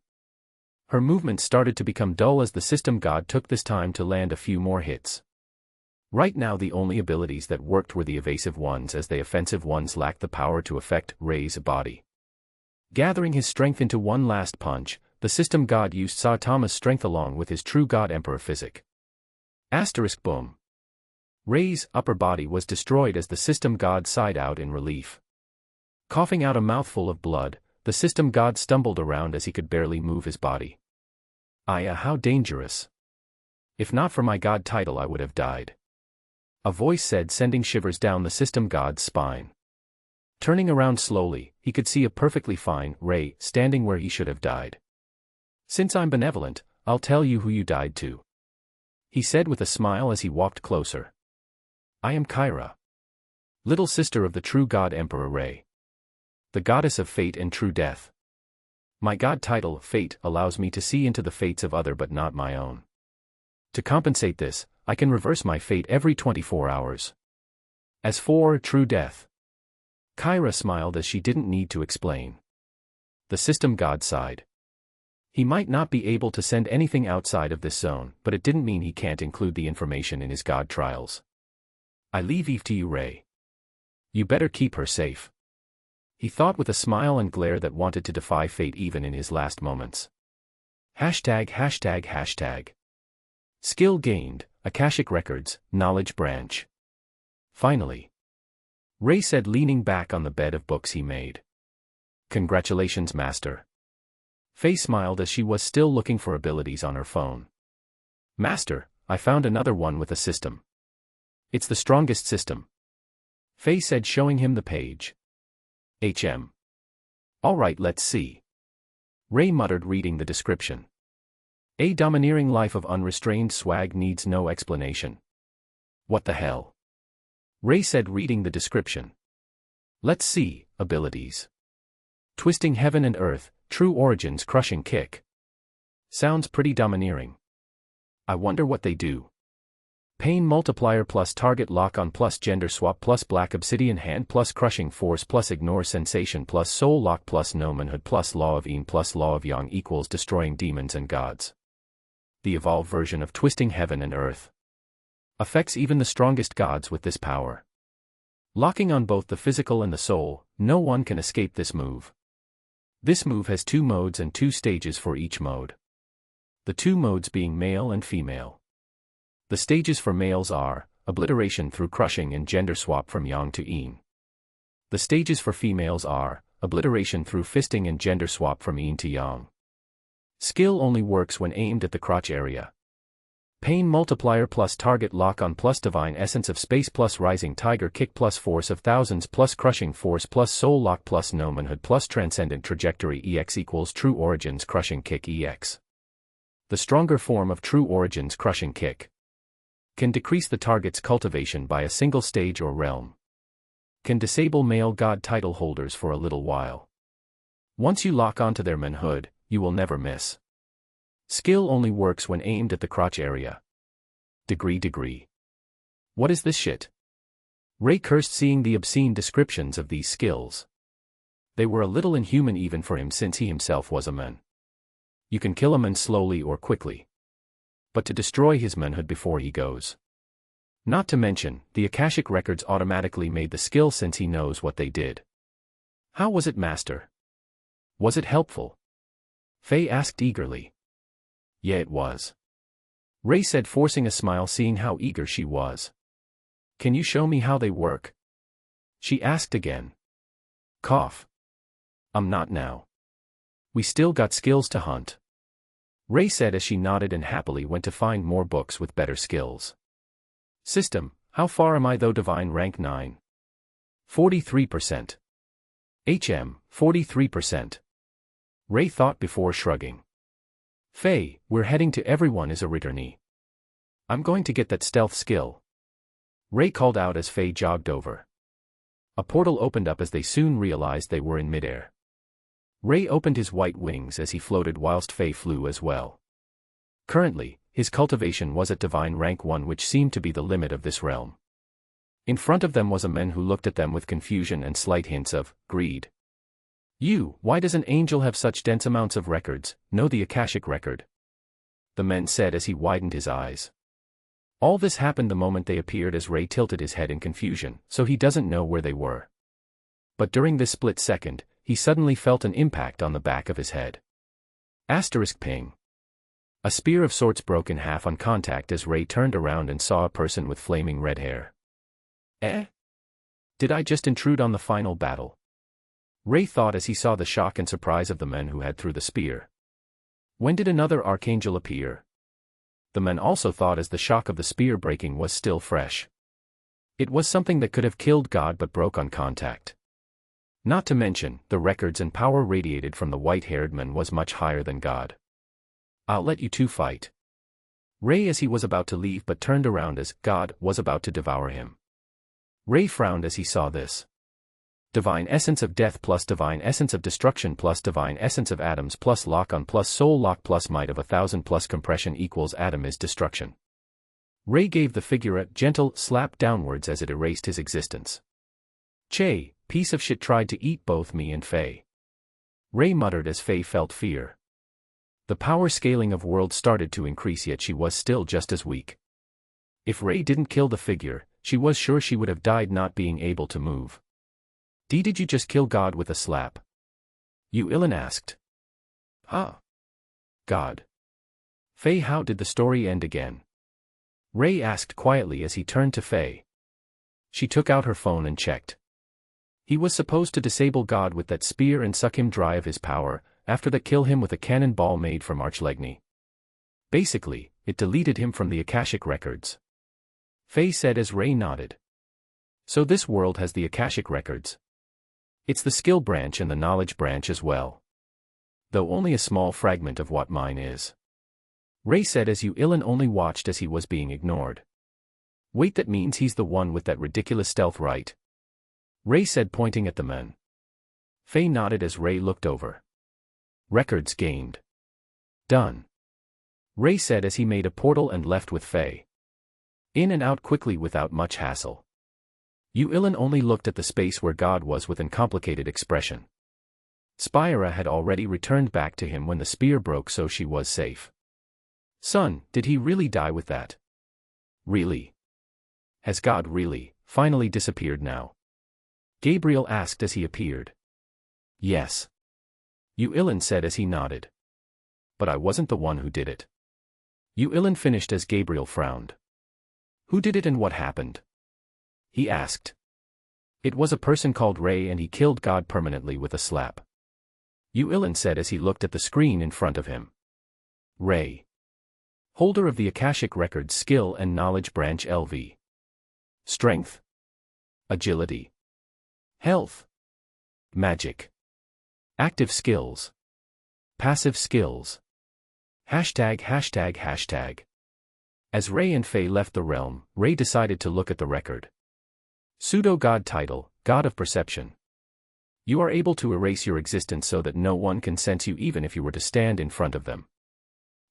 Her movement started to become dull as the system god took this time to land a few more hits. Right now the only abilities that worked were the evasive ones, as the offensive ones lacked the power to affect Rei's body. Gathering his strength into one last punch, the system god used Saitama's strength along with his true god emperor physic. Boom. Rei's upper body was destroyed as the system god sighed out in relief. Coughing out a mouthful of blood, the system god stumbled around as he could barely move his body. Aya, how dangerous. If not for my god title I would have died. A voice said, sending shivers down the system god's spine. Turning around slowly, he could see a perfectly fine Rei standing where he should have died. Since I'm benevolent, I'll tell you who you died to, he said with a smile as he walked closer. I am Kyra, little sister of the true god Emperor Rei, the goddess of fate and true death. My god title, Fate, allows me to see into the fates of other but not my own. To compensate this, I can reverse my fate every 24 hours. As for true death, Kyra smiled as she didn't need to explain. The system god sighed. He might not be able to send anything outside of this zone, but it didn't mean he can't include the information in his god trials. I leave Eve to you, Rei. You better keep her safe, he thought with a smile and glare that wanted to defy fate even in his last moments. ####. Skill gained, Akashic Records, Knowledge Branch. Finally, Rei said, leaning back on the bed of books he made. Congratulations, Master. Faye smiled as she was still looking for abilities on her phone. Master, I found another one with a system. It's the strongest system, Faye said, showing him the page. Alright, let's see. Rei muttered, reading the description. A domineering life of unrestrained swag needs no explanation. What the hell? Rei said, reading the description. Let's see, abilities. Twisting heaven and earth, true origins, crushing kick. Sounds pretty domineering. I wonder what they do. Pain multiplier plus target lock on plus gender swap plus black obsidian hand plus crushing force plus ignore sensation plus soul lock plus no manhood plus law of yin plus law of yang equals destroying demons and gods. The evolved version of twisting heaven and earth. Affects even the strongest gods with this power. Locking on both the physical and the soul, no one can escape this move. This move has 2 modes and 2 stages for each mode. The 2 modes being male and female. The stages for males are obliteration through crushing and gender swap from yang to yin. The stages for females are obliteration through fisting and gender swap from yin to yang. Skill only works when aimed at the crotch area. Pain multiplier plus target lock on plus divine essence of space plus rising tiger kick plus force of thousands plus crushing force plus soul lock plus no manhood plus transcendent trajectory EX equals true origins crushing kick EX. The stronger form of true origins crushing kick can decrease the target's cultivation by a single stage or realm. Can disable male god title holders for a little while. Once you lock onto their manhood, you will never miss. Skill only works when aimed at the crotch area. Degree. What is this shit? Ray cursed seeing the obscene descriptions of these skills. They were a little inhuman even for him since he himself was a man. You can kill a man slowly or quickly. But to destroy his manhood before he goes. Not to mention, the Akashic records automatically made the skill since he knows what they did. How was it, Master? Was it helpful? Faye asked eagerly. Yeah, it was. Ray said, forcing a smile seeing how eager she was. Can you show me how they work? She asked again. Cough. Not now. We still got skills to hunt. Ray said as she nodded and happily went to find more books with better skills. System, how far am I though? Divine rank 9. 43%. HM, 43%. Ray thought before shrugging. Faye, we're heading to everyone is a returnee. I'm going to get that stealth skill. Ray called out as Faye jogged over. A portal opened up as they soon realized they were in midair. Ray opened his white wings as he floated whilst Faye flew as well. Currently, his cultivation was at divine rank 1, which seemed to be the limit of this realm. In front of them was a man who looked at them with confusion and slight hints of greed. Why does an angel have such dense amounts of records? Know the Akashic record? The man said as he widened his eyes. All this happened the moment they appeared as Ray tilted his head in confusion, so he doesn't know where they were. But during this split second, he suddenly felt an impact on the back of his head. Asterisk ping. A spear of sorts broke in half on contact as Ray turned around and saw a person with flaming red hair. Did I just intrude on the final battle? Ray thought as he saw the shock and surprise of the men who had threw the spear. When did another archangel appear? The men also thought as the shock of the spear breaking was still fresh. It was something that could have killed God but broke on contact. Not to mention, the records and power radiated from the white-haired man was much higher than God. I'll let you two fight. Ray as he was about to leave but turned around as God was about to devour him. Ray frowned as he saw this. Divine essence of death plus divine essence of destruction plus divine essence of atoms plus lock on plus soul lock plus might of 1,000 plus compression equals atom is destruction. Ray gave the figure a gentle slap downwards as it erased his existence. Che, piece of shit, tried to eat both me and Faye. Ray muttered as Faye felt fear. The power scaling of worlds started to increase, yet she was still just as weak. If Ray didn't kill the figure, she was sure she would have died not being able to move. Did you just kill God with a slap? Ilan asked. Huh? God. Faye, how did the story end again? Ray asked quietly as he turned to Faye. She took out her phone and checked. He was supposed to disable God with that spear and suck him dry of his power, after that kill him with a cannonball made from Archlegny. Basically, it deleted him from the Akashic records. Faye said as Ray nodded. So this world has the Akashic records. It's the skill branch and the knowledge branch as well. Though only a small fragment of what mine is. Ray said as Ilan only watched as he was being ignored. Wait, that means he's the one with that ridiculous stealth, right? Ray said, pointing at the men. Faye nodded as Ray looked over. Records gained. Done. Ray said as he made a portal and left with Faye. In and out quickly without much hassle. Ilan only looked at the space where God was with an complicated expression. Spira had already returned back to him when the spear broke, so she was safe. Son, did he really die with that? Really? Has God really, finally disappeared now? Gabriel asked as he appeared. Yes. Uilin said as he nodded. But I wasn't the one who did it. Uilin finished as Gabriel frowned. Who did it and what happened? He asked. It was a person called Ray and he killed God permanently with a slap. Uilin said as he looked at the screen in front of him. Ray. Holder of the Akashic Records Skill and Knowledge Branch LV. Strength. Agility. Health. Magic. Active skills. Passive skills. ####. As Ray and Faye left the realm, Ray decided to look at the record. Pseudo-God title, God of Perception. You are able to erase your existence so that no one can sense you even if you were to stand in front of them.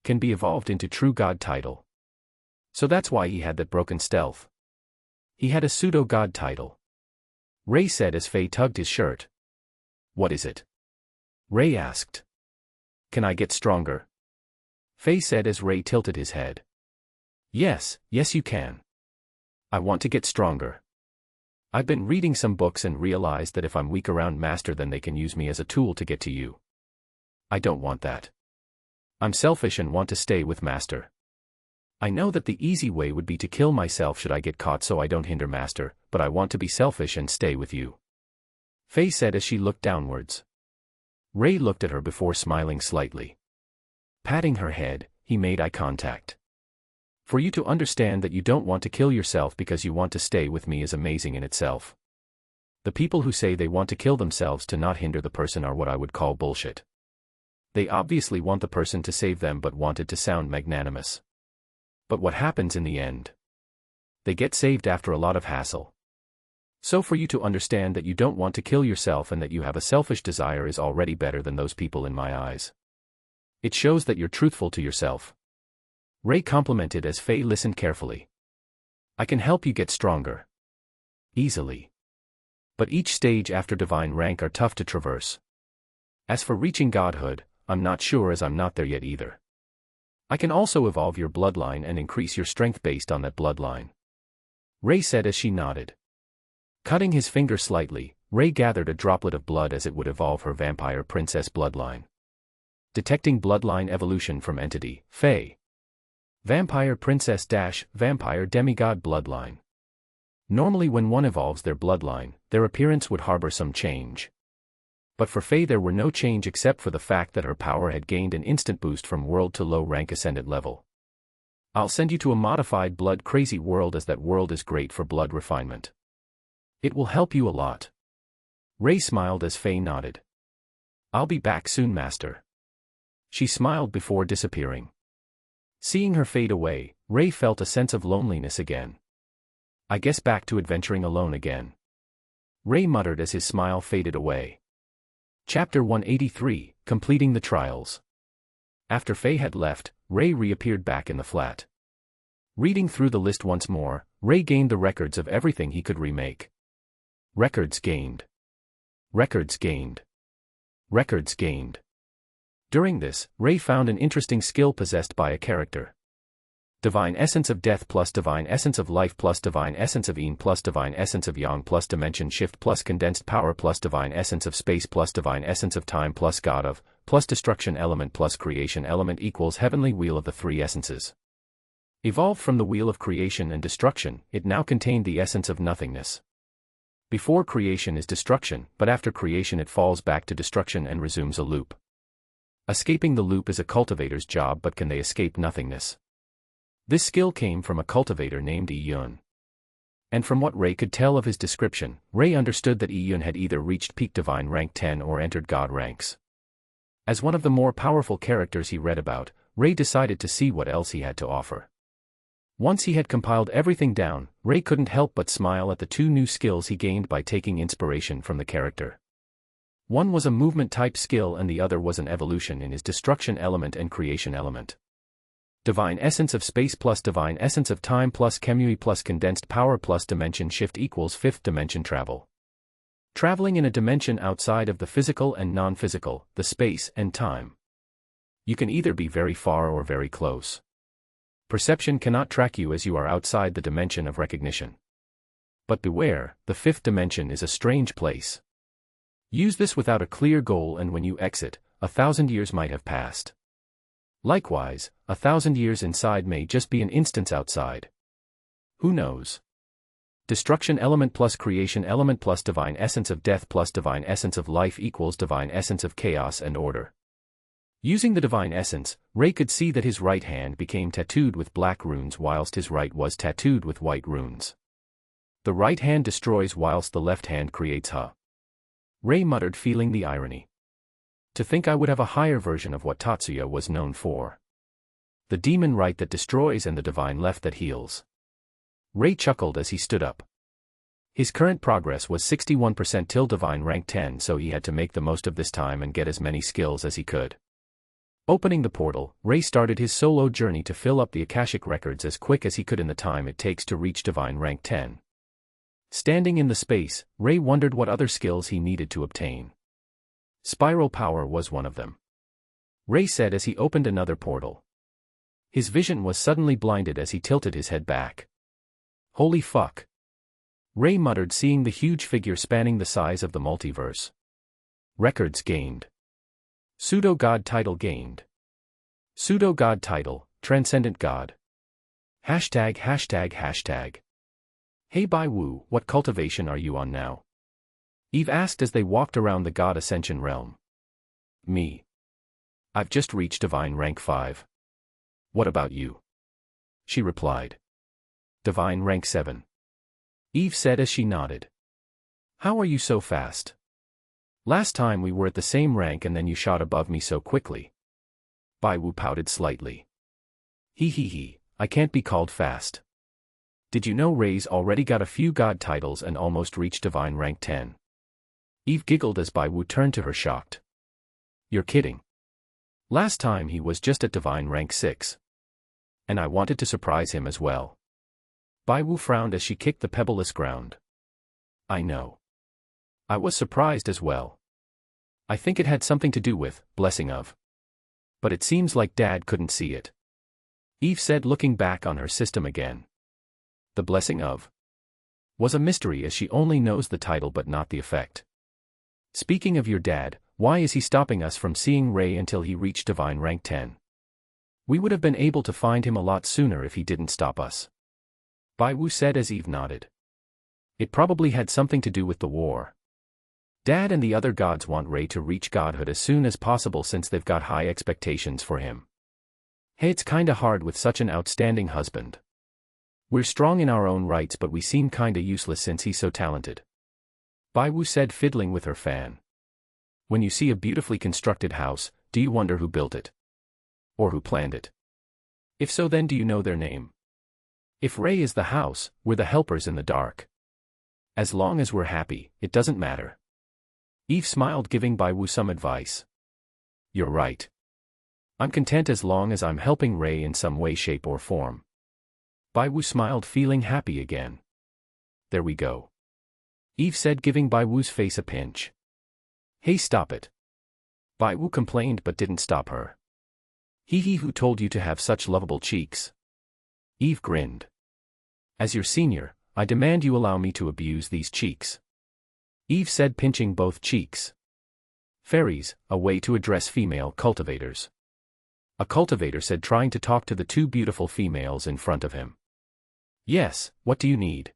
Can be evolved into true God title. So that's why he had that broken stealth. He had a pseudo-God title. Ray said as Faye tugged his shirt. What is it? Ray asked. Can I get stronger? Faye said as Ray tilted his head. Yes you can. I want to get stronger. I've been reading some books and realized that if I'm weak around Master then they can use me as a tool to get to you. I don't want that. I'm selfish and want to stay with Master. I know that the easy way would be to kill myself should I get caught so I don't hinder Master, but I want to be selfish and stay with you. Faye said as she looked downwards. Ray looked at her before smiling slightly. Patting her head, he made eye contact. For you to understand that you don't want to kill yourself because you want to stay with me is amazing in itself. The people who say they want to kill themselves to not hinder the person are what I would call bullshit. They obviously want the person to save them but wanted to sound magnanimous. But what happens in the end? They get saved after a lot of hassle. So for you to understand that you don't want to kill yourself and that you have a selfish desire is already better than those people in my eyes. It shows that you're truthful to yourself. Ray complimented as Faye listened carefully. I can help you get stronger. Easily. But each stage after divine rank are tough to traverse. As for reaching godhood, I'm not sure as I'm not there yet either. I can also evolve your bloodline and increase your strength based on that bloodline. Ray said as she nodded. Cutting his finger slightly, Ray gathered a droplet of blood as it would evolve her vampire princess bloodline. Detecting bloodline evolution from entity, Faye. Vampire princess - vampire demigod bloodline. Normally when one evolves their bloodline, their appearance would harbor some change. But for Faye there were no change except for the fact that her power had gained an instant boost from world to low rank ascendant level. I'll send you to a modified blood crazy world as that world is great for blood refinement. It will help you a lot. Ray smiled as Faye nodded. I'll be back soon, Master. She smiled before disappearing. Seeing her fade away, Ray felt a sense of loneliness again. I guess back to adventuring alone again. Ray muttered as his smile faded away. Chapter 183, Completing the Trials. After Faye had left, Ray reappeared back in the flat. Reading through the list once more, Ray gained the records of everything he could remake. Records gained. Records gained. Records gained. During this, Ray found an interesting skill possessed by a character. Divine Essence of Death plus Divine Essence of Life plus Divine Essence of Yin plus Divine Essence of Yang plus Dimension Shift plus Condensed Power plus Divine Essence of Space plus Divine Essence of Time plus God of, plus Destruction Element plus Creation Element equals Heavenly Wheel of the Three Essences. Evolved from the Wheel of Creation and Destruction, it now contained the essence of nothingness. Before creation is destruction, but after creation it falls back to destruction and resumes a loop. Escaping the loop is a cultivator's job, but can they escape nothingness? This skill came from a cultivator named Iyun. And from what Ray could tell of his description, Ray understood that Iyun had either reached peak divine rank 10 or entered god ranks. As one of the more powerful characters he read about, Ray decided to see what else he had to offer. Once he had compiled everything down, Ray couldn't help but smile at the two new skills he gained by taking inspiration from the character. One was a movement-type skill and the other was an evolution in his destruction element and creation element. Divine Essence of Space plus Divine Essence of Time plus Chemui plus Condensed Power plus Dimension Shift equals Fifth Dimension Travel. Traveling in a dimension outside of the physical and non-physical, the space and time. You can either be very far or very close. Perception cannot track you as you are outside the dimension of recognition. But beware, the fifth dimension is a strange place. Use this without a clear goal, and when you exit, 1,000 years might have passed. Likewise, 1,000 years inside may just be an instance outside. Who knows? Destruction element plus creation element plus divine essence of death plus divine essence of life equals divine essence of chaos and order. Using the divine essence, Ray could see that his right hand became tattooed with black runes whilst his right was tattooed with white runes. The right hand destroys whilst the left hand creates. Ray muttered, feeling the irony. To think I would have a higher version of what Tatsuya was known for. The demon right that destroys and the divine left that heals. Ray chuckled as he stood up. His current progress was 61% till divine rank 10, so he had to make the most of this time and get as many skills as he could. Opening the portal, Ray started his solo journey to fill up the Akashic records as quick as he could in the time it takes to reach divine rank 10. Standing in the space, Ray wondered what other skills he needed to obtain. Spiral power was one of them. Ray said as he opened another portal. His vision was suddenly blinded as he tilted his head back. Holy fuck. Ray muttered, seeing the huge figure spanning the size of the multiverse. Records gained. Pseudo-god title gained. Pseudo-god title, transcendent god. Hashtag. Hey Bai Wu, what cultivation are you on now? Eve asked as they walked around the god ascension realm. Me. I've just reached divine rank 5. What about you? She replied. Divine rank 7. Eve said as she nodded. How are you so fast? Last time we were at the same rank and then you shot above me so quickly. Bai Wu pouted slightly. He, I can't be called fast. Did you know Ray's already got a few god titles and almost reached divine rank 10? Eve giggled as Bai Wu turned to her, shocked. You're kidding. Last time he was just at divine rank 6. And I wanted to surprise him as well. Bai Wu frowned as she kicked the pebbleless ground. I know. I was surprised as well. I think it had something to do with blessing of. But it seems like Dad couldn't see it. Eve said, looking back on her system again. The blessing of was a mystery, as she only knows the title but not the effect. Speaking of your dad, why is he stopping us from seeing Ray until he reached divine rank 10? We would have been able to find him a lot sooner if he didn't stop us. Bai Wu said as Eve nodded. It probably had something to do with the war. Dad and the other gods want Ray to reach godhood as soon as possible since they've got high expectations for him. Hey, it's kinda hard with such an outstanding husband. We're strong in our own rights, but we seem kinda useless since he's so talented. Bai Wu said, fiddling with her fan. When you see a beautifully constructed house, do you wonder who built it? Or who planned it? If so, then do you know their name? If Ray is the house, we're the helpers in the dark. As long as we're happy, it doesn't matter. Eve smiled, giving Bai Wu some advice. You're right. I'm content as long as I'm helping Ray in some way, shape or form. Bai Wu smiled, feeling happy again. There we go. Eve said, giving Bai Wu's face a pinch. Hey, stop it. Bai Wu complained but didn't stop her. He who told you to have such lovable cheeks? Eve grinned. As your senior, I demand you allow me to abuse these cheeks. Eve said, pinching both cheeks. Fairies, a way to address female cultivators. A cultivator said, trying to talk to the two beautiful females in front of him. Yes, what do you need?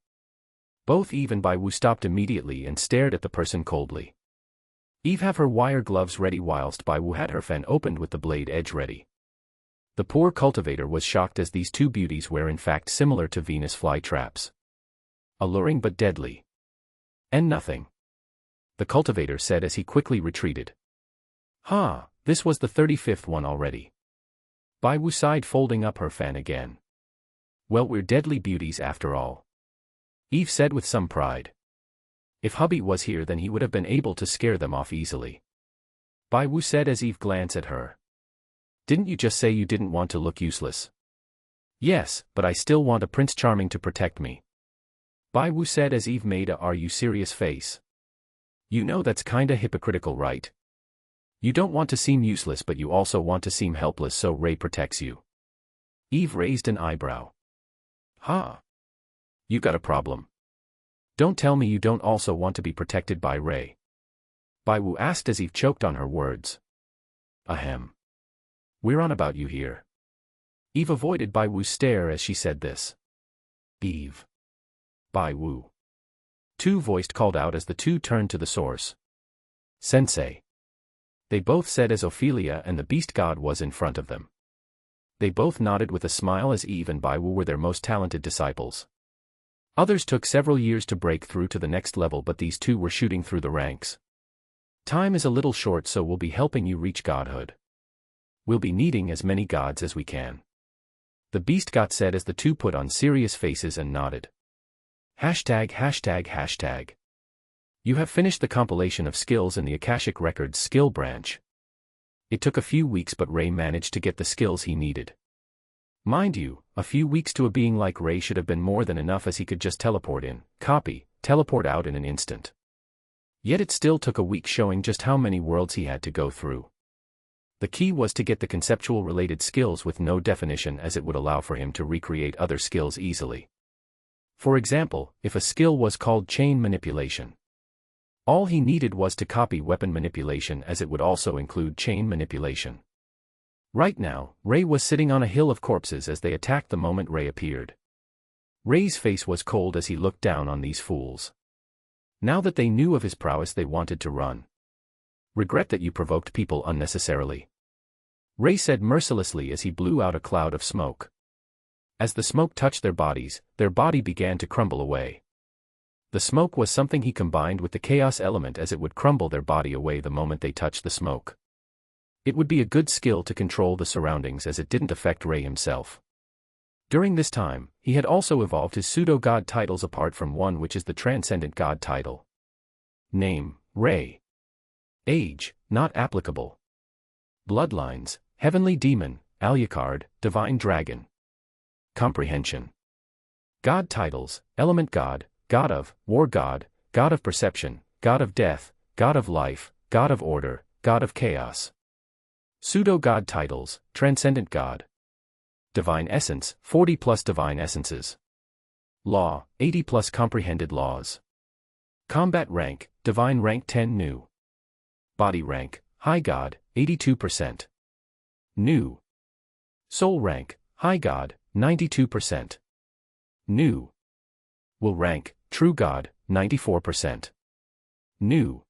Both Eve and Bai Wu stopped immediately and stared at the person coldly. Eve had her wire gloves ready whilst Bai Wu had her fan opened with the blade edge ready. The poor cultivator was shocked, as these two beauties were in fact similar to Venus flytraps. Alluring but deadly. And nothing. The cultivator said as he quickly retreated. This was the 35th one already. Bai Wu sighed, folding up her fan again. Well, we're deadly beauties after all. Eve said with some pride. If hubby was here, then he would have been able to scare them off easily. Bai Wu said as Eve glanced at her. Didn't you just say you didn't want to look useless? Yes, but I still want a Prince Charming to protect me. Bai Wu said as Eve made a "Are you serious" face. You know that's kinda hypocritical, right? You don't want to seem useless, but you also want to seem helpless, so Ray protects you. Eve raised an eyebrow. You got a problem. Don't tell me you don't also want to be protected by Ray. Bai Wu asked as Eve choked on her words. Ahem. We're on about you here. Eve avoided Bai Wu's stare as she said this. Eve. Bai Wu. Two voiced called out as the two turned to the source. Sensei. They both said as Ophelia and the beast god was in front of them. They both nodded with a smile as Eve and Bai Wu were their most talented disciples. Others took several years to break through to the next level, but these two were shooting through the ranks. Time is a little short, so we'll be helping you reach godhood. We'll be needing as many gods as we can. The beast god said as the two put on serious faces and nodded. ####. You have finished the compilation of skills in the Akashic Records skill branch. It took a few weeks, but Ray managed to get the skills he needed. Mind you, a few weeks to a being like Ray should have been more than enough, as he could just teleport in, copy, teleport out in an instant. Yet it still took a week, showing just how many worlds he had to go through. The key was to get the conceptual related skills with no definition, as it would allow for him to recreate other skills easily. For example, if a skill was called chain manipulation, all he needed was to copy weapon manipulation, as it would also include chain manipulation. Right now, Ray was sitting on a hill of corpses as they attacked the moment Ray appeared. Ray's face was cold as he looked down on these fools. Now that they knew of his prowess, they wanted to run. Regret that you provoked people unnecessarily. Ray said mercilessly as he blew out a cloud of smoke. As the smoke touched their body began to crumble away. The smoke was something he combined with the chaos element, as it would crumble their body away the moment they touched the smoke. It would be a good skill to control the surroundings, as it didn't affect Ray himself. During this time, he had also evolved his pseudo-god titles apart from one, which is the transcendent god title. Name, Ray. Age, not applicable. Bloodlines, heavenly demon, Alucard, divine dragon. Comprehension. God titles, element god, god of, war god of perception, god of death, god of life, god of order, god of chaos. Pseudo-god titles, transcendent god. Divine essence, 40 plus divine essences. Law, 80 plus comprehended laws. Combat rank, divine rank 10 new. Body rank, high god, 82%. New. Soul rank, high god, 92%. New. Will rank, true god, 94%. New.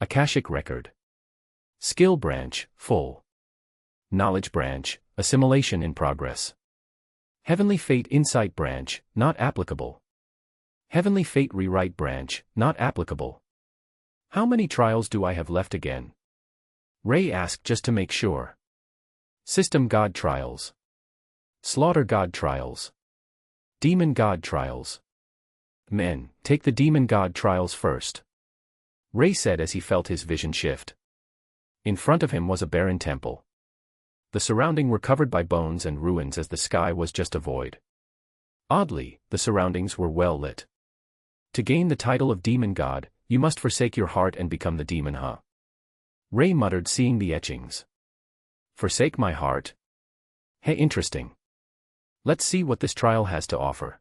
Akashic record. Skill branch, full. Knowledge branch, assimilation in progress. Heavenly Fate Insight branch, not applicable. Heavenly Fate Rewrite branch, not applicable. How many trials do I have left again? Ray asked just to make sure. System God trials. Slaughter God trials. Demon God trials. Men, take the demon god trials first. Ray said as he felt his vision shift. In front of him was a barren temple. The surrounding were covered by bones and ruins, as the sky was just a void. Oddly, the surroundings were well lit. To gain the title of demon god, you must forsake your heart and become the demon, huh? Ray muttered, seeing the etchings. Forsake my heart? Hey, interesting. Let's see what this trial has to offer.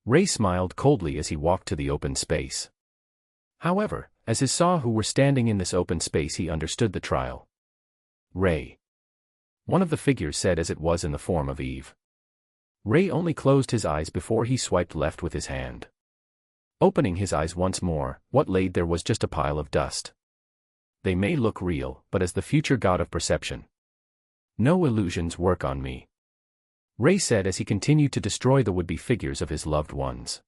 Ray smiled coldly as he walked to the open space. However, as he saw who were standing in this open space, he understood the trial. Ray. One of the figures said, as it was in the form of Eve. Ray only closed his eyes before he swiped left with his hand. Opening his eyes once more, what laid there was just a pile of dust. They may look real, but as the future god of perception. No illusions work on me. Ray said as he continued to destroy the would-be figures of his loved ones.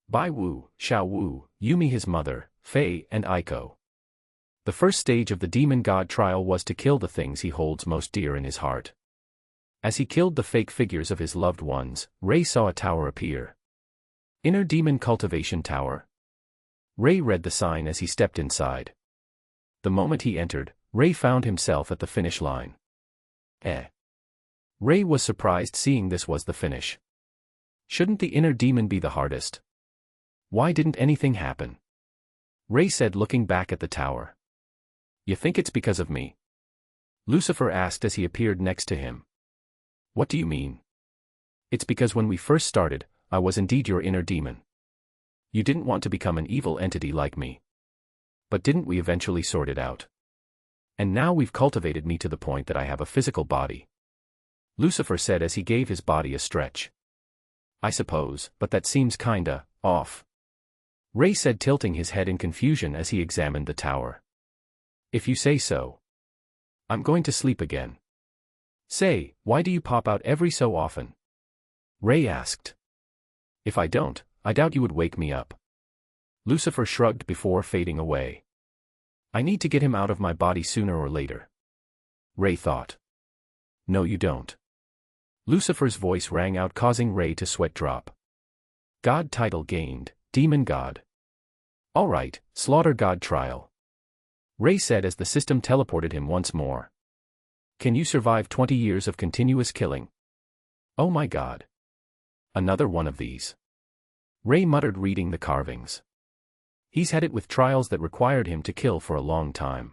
Bai Wu, Xiao Wu, Yumi his mother, Fei and Aiko. The first stage of the demon god trial was to kill the things he holds most dear in his heart. As he killed the fake figures of his loved ones, Ray saw a tower appear. Inner Demon Cultivation Tower. Ray read the sign as he stepped inside. The moment he entered, Ray found himself at the finish line. Ray was surprised seeing this was the finish. Shouldn't the inner demon be the hardest? Why didn't anything happen? Ray said, looking back at the tower. You think it's because of me? Lucifer asked as he appeared next to him. What do you mean? It's because when we first started, I was indeed your inner demon. You didn't want to become an evil entity like me. But didn't we eventually sort it out? And now we've cultivated me to the point that I have a physical body. Lucifer said as he gave his body a stretch. I suppose, but that seems kinda off. Ray said, tilting his head in confusion as he examined the tower. If you say so. I'm going to sleep again. Say, why do you pop out every so often? Ray asked. If I don't, I doubt you would wake me up. Lucifer shrugged before fading away. I need to get him out of my body sooner or later. Ray thought. No, you don't. Lucifer's voice rang out, causing Ray to sweat drop. God title gained, Demon God. All right, Slaughter God trial. Ray said as the system teleported him once more. Can you survive 20 years of continuous killing? Oh my God. Another one of these. Ray muttered, reading the carvings. He's had it with trials that required him to kill for a long time.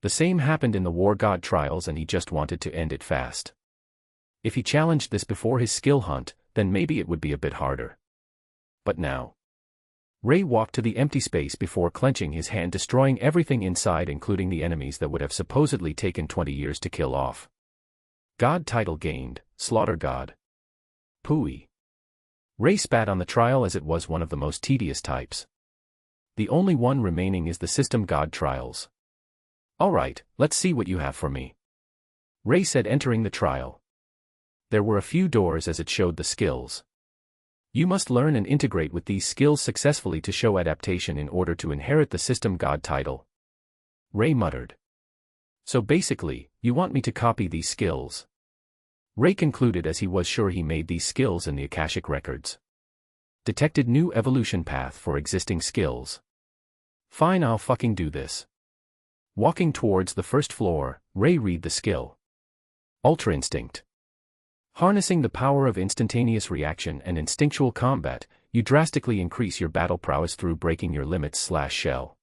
The same happened in the War God trials and he just wanted to end it fast. If he challenged this before his skill hunt, then maybe it would be a bit harder. But now. Ray walked to the empty space before clenching his hand, destroying everything inside, including the enemies that would have supposedly taken 20 years to kill off. God title gained, Slaughter God. Pooey. Ray spat on the trial as it was one of the most tedious types. The only one remaining is the System God trials. All right, let's see what you have for me. Ray said, entering the trial. There were a few doors as it showed the skills. You must learn and integrate with these skills successfully to show adaptation in order to inherit the System God title. Ray muttered. So basically, you want me to copy these skills? Ray concluded as he was sure he made these skills in the Akashic records. Detected new evolution path for existing skills. Fine, I'll fucking do this. Walking towards the first floor, Ray read the skill. Ultra Instinct. Harnessing the power of instantaneous reaction and instinctual combat, you drastically increase your battle prowess through breaking your limits/shell.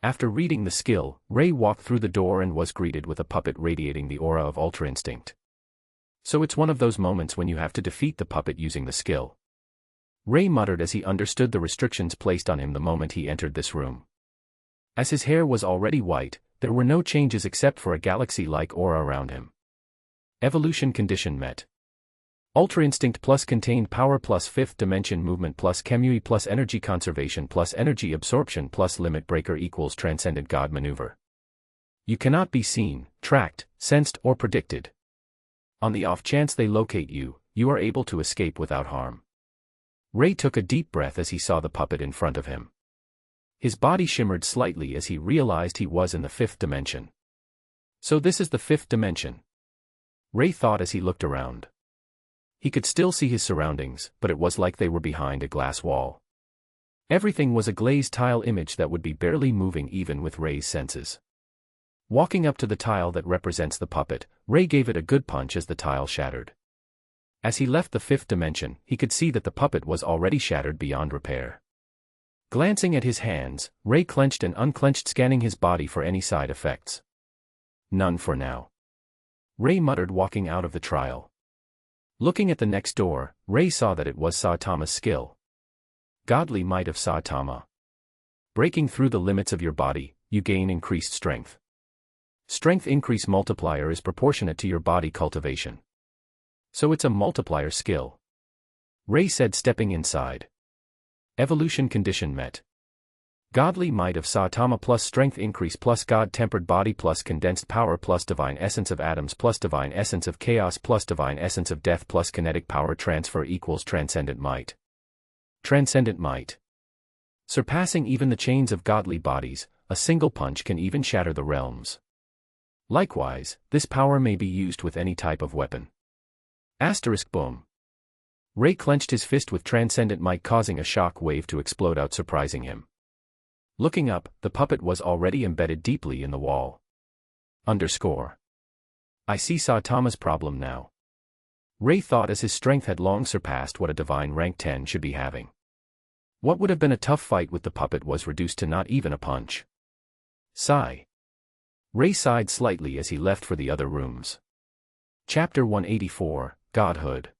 After reading the skill, Ray walked through the door and was greeted with a puppet radiating the aura of Ultra Instinct. So it's one of those moments when you have to defeat the puppet using the skill. Ray muttered as he understood the restrictions placed on him the moment he entered this room. As his hair was already white, there were no changes except for a galaxy-like aura around him. Evolution condition met. Ultra Instinct plus contained power plus 5th dimension movement plus chemui plus energy conservation plus energy absorption plus limit breaker equals transcendent God maneuver. You cannot be seen, tracked, sensed or predicted. On the off chance they locate you, you are able to escape without harm. Ray took a deep breath as he saw the puppet in front of him. His body shimmered slightly as he realized he was in the 5th dimension. So this is the 5th dimension. Ray thought as he looked around. He could still see his surroundings, but it was like they were behind a glass wall. Everything was a glazed tile image that would be barely moving even with Ray's senses. Walking up to the tile that represents the puppet, Ray gave it a good punch as the tile shattered. As he left the 5th dimension, he could see that the puppet was already shattered beyond repair. Glancing at his hands, Ray clenched and unclenched, scanning his body for any side effects. None for now. Ray muttered, walking out of the trial. Looking at the next door, Ray saw that it was Saitama's skill. Godly Might of Saitama. Breaking through the limits of your body, you gain increased strength. Strength increase multiplier is proportionate to your body cultivation. So it's a multiplier skill. Ray said, stepping inside. Evolution condition met. Godly Might of Saitama plus strength increase plus God-tempered body plus condensed power plus divine essence of atoms plus divine essence of chaos plus divine essence of death plus kinetic power transfer equals transcendent might. Transcendent might. Surpassing even the chains of godly bodies, a single punch can even shatter the realms. Likewise, this power may be used with any type of weapon. Asterisk boom. Ray clenched his fist with transcendent might, causing a shock wave to explode out, surprising him. Looking up, the puppet was already embedded deeply in the wall. Underscore. I see Saitama's problem now. Ray thought as his strength had long surpassed what a divine rank 10 should be having. What would have been a tough fight with the puppet was reduced to not even a punch. Sigh. Ray sighed slightly as he left for the other rooms. Chapter 184, Godhood.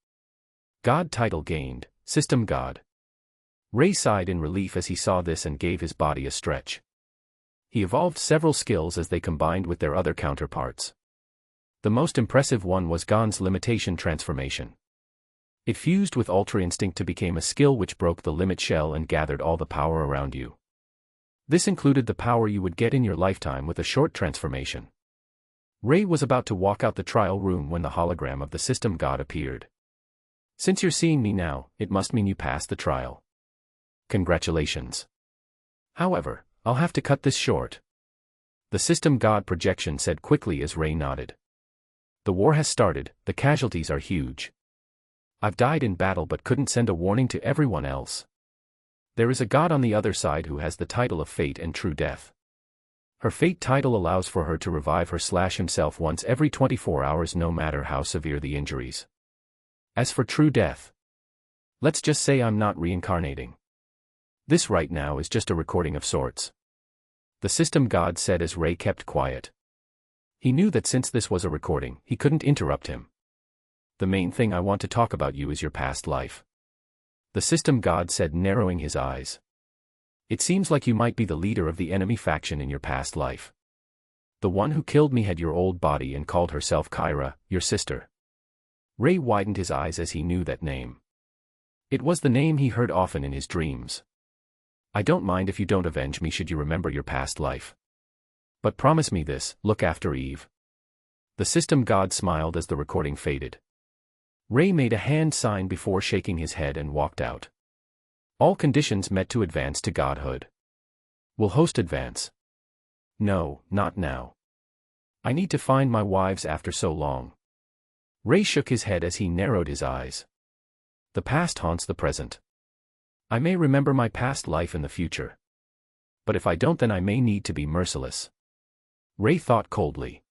God title gained, System God. Ray sighed in relief as he saw this and gave his body a stretch. He evolved several skills as they combined with their other counterparts. The most impressive one was Gon's limitation transformation. It fused with Ultra Instinct to become a skill which broke the limit shell and gathered all the power around you. This included the power you would get in your lifetime with a short transformation. Ray was about to walk out the trial room when the hologram of the system god appeared. Since you're seeing me now, it must mean you passed the trial. Congratulations. However, I'll have to cut this short. The system god projection said quickly as Ray nodded. The war has started, the casualties are huge. I've died in battle but couldn't send a warning to everyone else. There is a god on the other side who has the title of Fate and True Death. Her Fate title allows for her to revive her/himself once every 24 hours no matter how severe the injuries. As for True Death, let's just say I'm not reincarnating. This right now is just a recording of sorts. The system god said as Ray kept quiet. He knew that since this was a recording, he couldn't interrupt him. The main thing I want to talk about you is your past life. The system god said, narrowing his eyes. It seems like you might be the leader of the enemy faction in your past life. The one who killed me had your old body and called herself Kyra, your sister. Ray widened his eyes as he knew that name. It was the name he heard often in his dreams. I don't mind if you don't avenge me should you remember your past life. But promise me this, look after Eve. The system god smiled as the recording faded. Ray made a hand sign before shaking his head and walked out. All conditions met to advance to godhood. Will host advance? No, not now. I need to find my wives after so long. Ray shook his head as he narrowed his eyes. The past haunts the present. I may remember my past life in the future. But if I don't then I may need to be merciless. Ray thought coldly.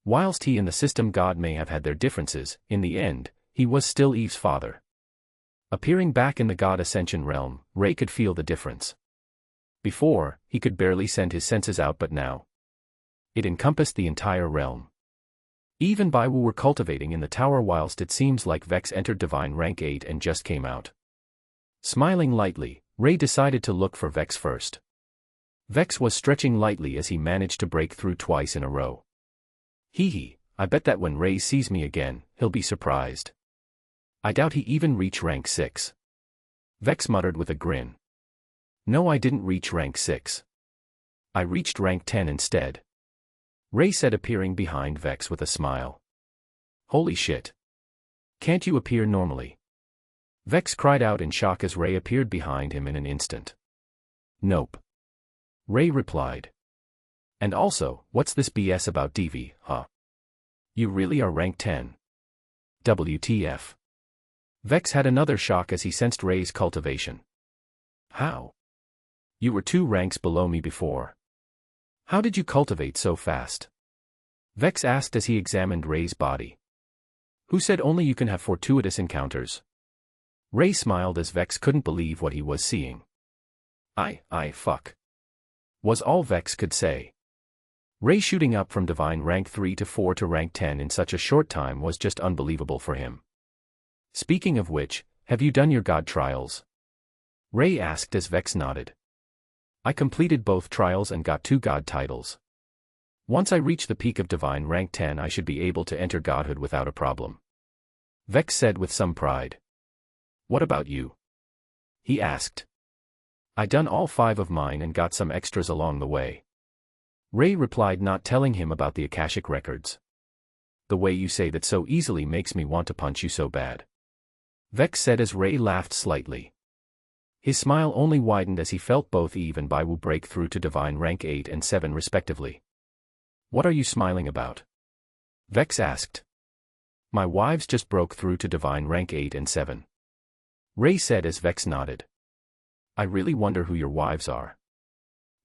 Whilst he and the system god may have had their differences, in the end, he was still Eve's father. Appearing back in the god ascension realm, Ray could feel the difference. Before, he could barely send his senses out but now. It encompassed the entire realm. Eve and Baiwu were cultivating in the tower whilst it seems like Vex entered divine rank 8 and just came out. Smiling lightly, Ray decided to look for Vex first. Vex was stretching lightly as he managed to break through twice in a row. Hee, I bet that when Ray sees me again, he'll be surprised. I doubt he even reached rank 6. Vex muttered with a grin. No, I didn't reach rank 6. I reached rank 10 instead. Ray said, appearing behind Vex with a smile. Holy shit. Can't you appear normally? Vex cried out in shock as Ray appeared behind him in an instant. Nope. Ray replied. And also, what's this BS about DV, huh? You really are rank 10. WTF. Vex had another shock as he sensed Ray's cultivation. How? You were 2 ranks below me before. How did you cultivate so fast? Vex asked as he examined Ray's body. Who said only you can have fortuitous encounters? Ray smiled as Vex couldn't believe what he was seeing. Fuck. Was all Vex could say. Ray shooting up from divine rank 3 to 4 to rank 10 in such a short time was just unbelievable for him. Speaking of which, have you done your god trials? Ray asked as Vex nodded. I completed both trials and got 2 god titles. Once I reach the peak of divine rank 10 I should be able to enter godhood without a problem. Vex said with some pride. What about you? He asked. I done all 5 of mine and got some extras along the way. Ray replied, not telling him about the Akashic records. The way you say that so easily makes me want to punch you so bad. Vex said as Ray laughed slightly. His smile only widened as he felt both Eve and Baiwu break through to divine rank 8 and 7 respectively. What are you smiling about? Vex asked. My wives just broke through to divine rank 8 and 7. Ray said as Vex nodded. I really wonder who your wives are.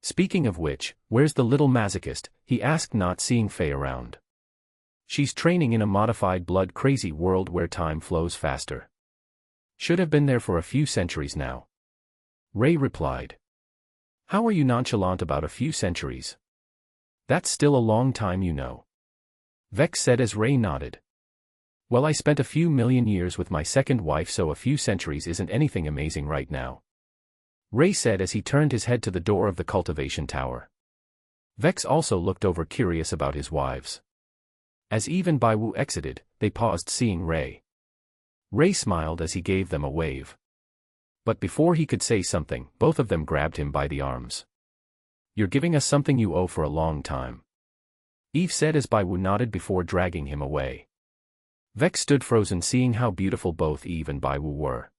Speaking of which, where's the little masochist? He asked, not seeing Faye around. She's training in a modified blood-crazy world where time flows faster. Should have been there for a few centuries now. Ray replied. How are you nonchalant about a few centuries? That's still a long time, you know. Vex said as Ray nodded. Well, I spent a few million years with my second wife, so a few centuries isn't anything amazing right now. Ray said as he turned his head to the door of the cultivation tower. Vex also looked over curious about his wives. As Eve and Baiwu exited, they paused seeing Ray. Ray smiled as he gave them a wave. But before he could say something, both of them grabbed him by the arms. "You're giving us something you owe for a long time," Eve said as Baiwu nodded before dragging him away. Vex stood frozen seeing how beautiful both Eve and Baiwu were.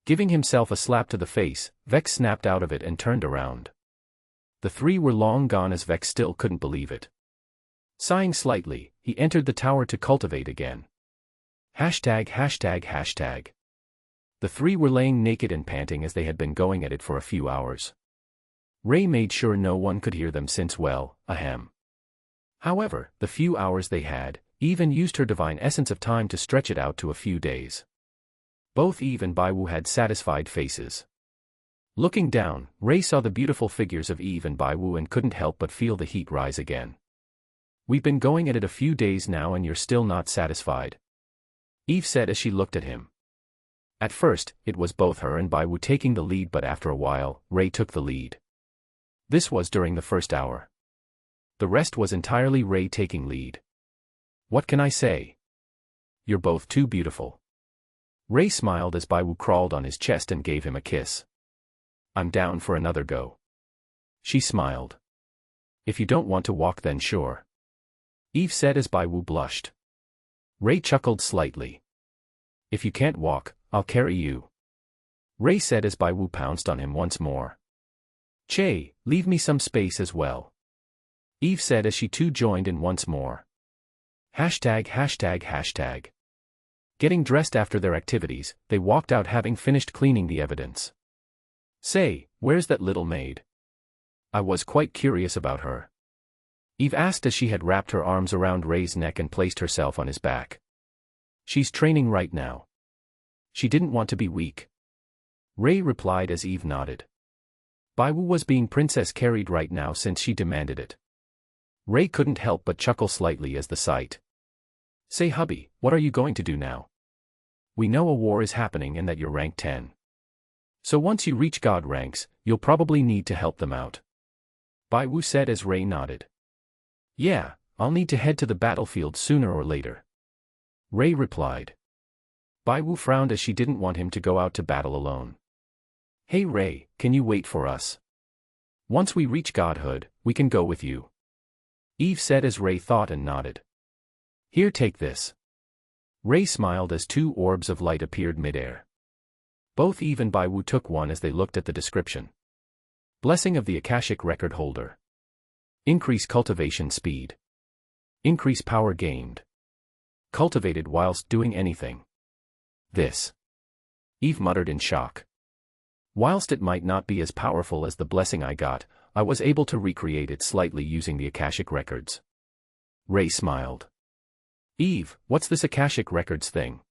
Giving himself a slap to the face, Vex snapped out of it and turned around. The three were long gone as Vex still couldn't believe it. Sighing slightly, he entered the tower to cultivate again. Hashtag. The three were laying naked and panting as they had been going at it for a few hours. Ray made sure no one could hear them since ahem. However, the few hours they had, Eve used her divine essence of time to stretch it out to a few days. Both Eve and Baiwu had satisfied faces. Looking down, Ray saw the beautiful figures of Eve and Baiwu and couldn't help but feel the heat rise again. "We've been going at it a few days now and you're still not satisfied," Eve said as she looked at him. At first, it was both her and Baiwu taking the lead, but after a while, Ray took the lead. This was during the first hour. The rest was entirely Ray taking lead. "What can I say? You're both too beautiful." Ray smiled as Baiwu crawled on his chest and gave him a kiss. "I'm down for another go." She smiled. "If you don't want to walk then sure," Eve said as Baiwu blushed. Ray chuckled slightly. "If you can't walk, I'll carry you," Ray said as Baiwu pounced on him once more. "Che, leave me some space as well," Eve said as she too joined in once more. Hashtag. Getting dressed after their activities, they walked out having finished cleaning the evidence. "Say, where's that little maid? I was quite curious about her," Eve asked as she had wrapped her arms around Ray's neck and placed herself on his back. "She's training right now. She didn't want to be weak," Ray replied as Eve nodded. Baiwu was being princess carried right now since she demanded it. Ray couldn't help but chuckle slightly as the sight. "Say hubby, what are you going to do now? We know a war is happening and that you're rank 10. So once you reach God ranks, you'll probably need to help them out," Baiwu said as Ray nodded. "Yeah, I'll need to head to the battlefield sooner or later," Ray replied. Baiwu frowned as she didn't want him to go out to battle alone. "Hey Ray, can you wait for us? Once we reach godhood, we can go with you," Eve said as Ray thought and nodded. "Here, take this." Ray smiled as two orbs of light appeared midair. Both Eve and Baiwu took one as they looked at the description. Blessing of the Akashic record holder. Increase cultivation speed. Increase power gained. Cultivated whilst doing anything. This. Eve muttered in shock. "Whilst it might not be as powerful as the blessing I got, I was able to recreate it slightly using the Akashic records." Ray smiled. "Eve, what's this Akashic records thing?"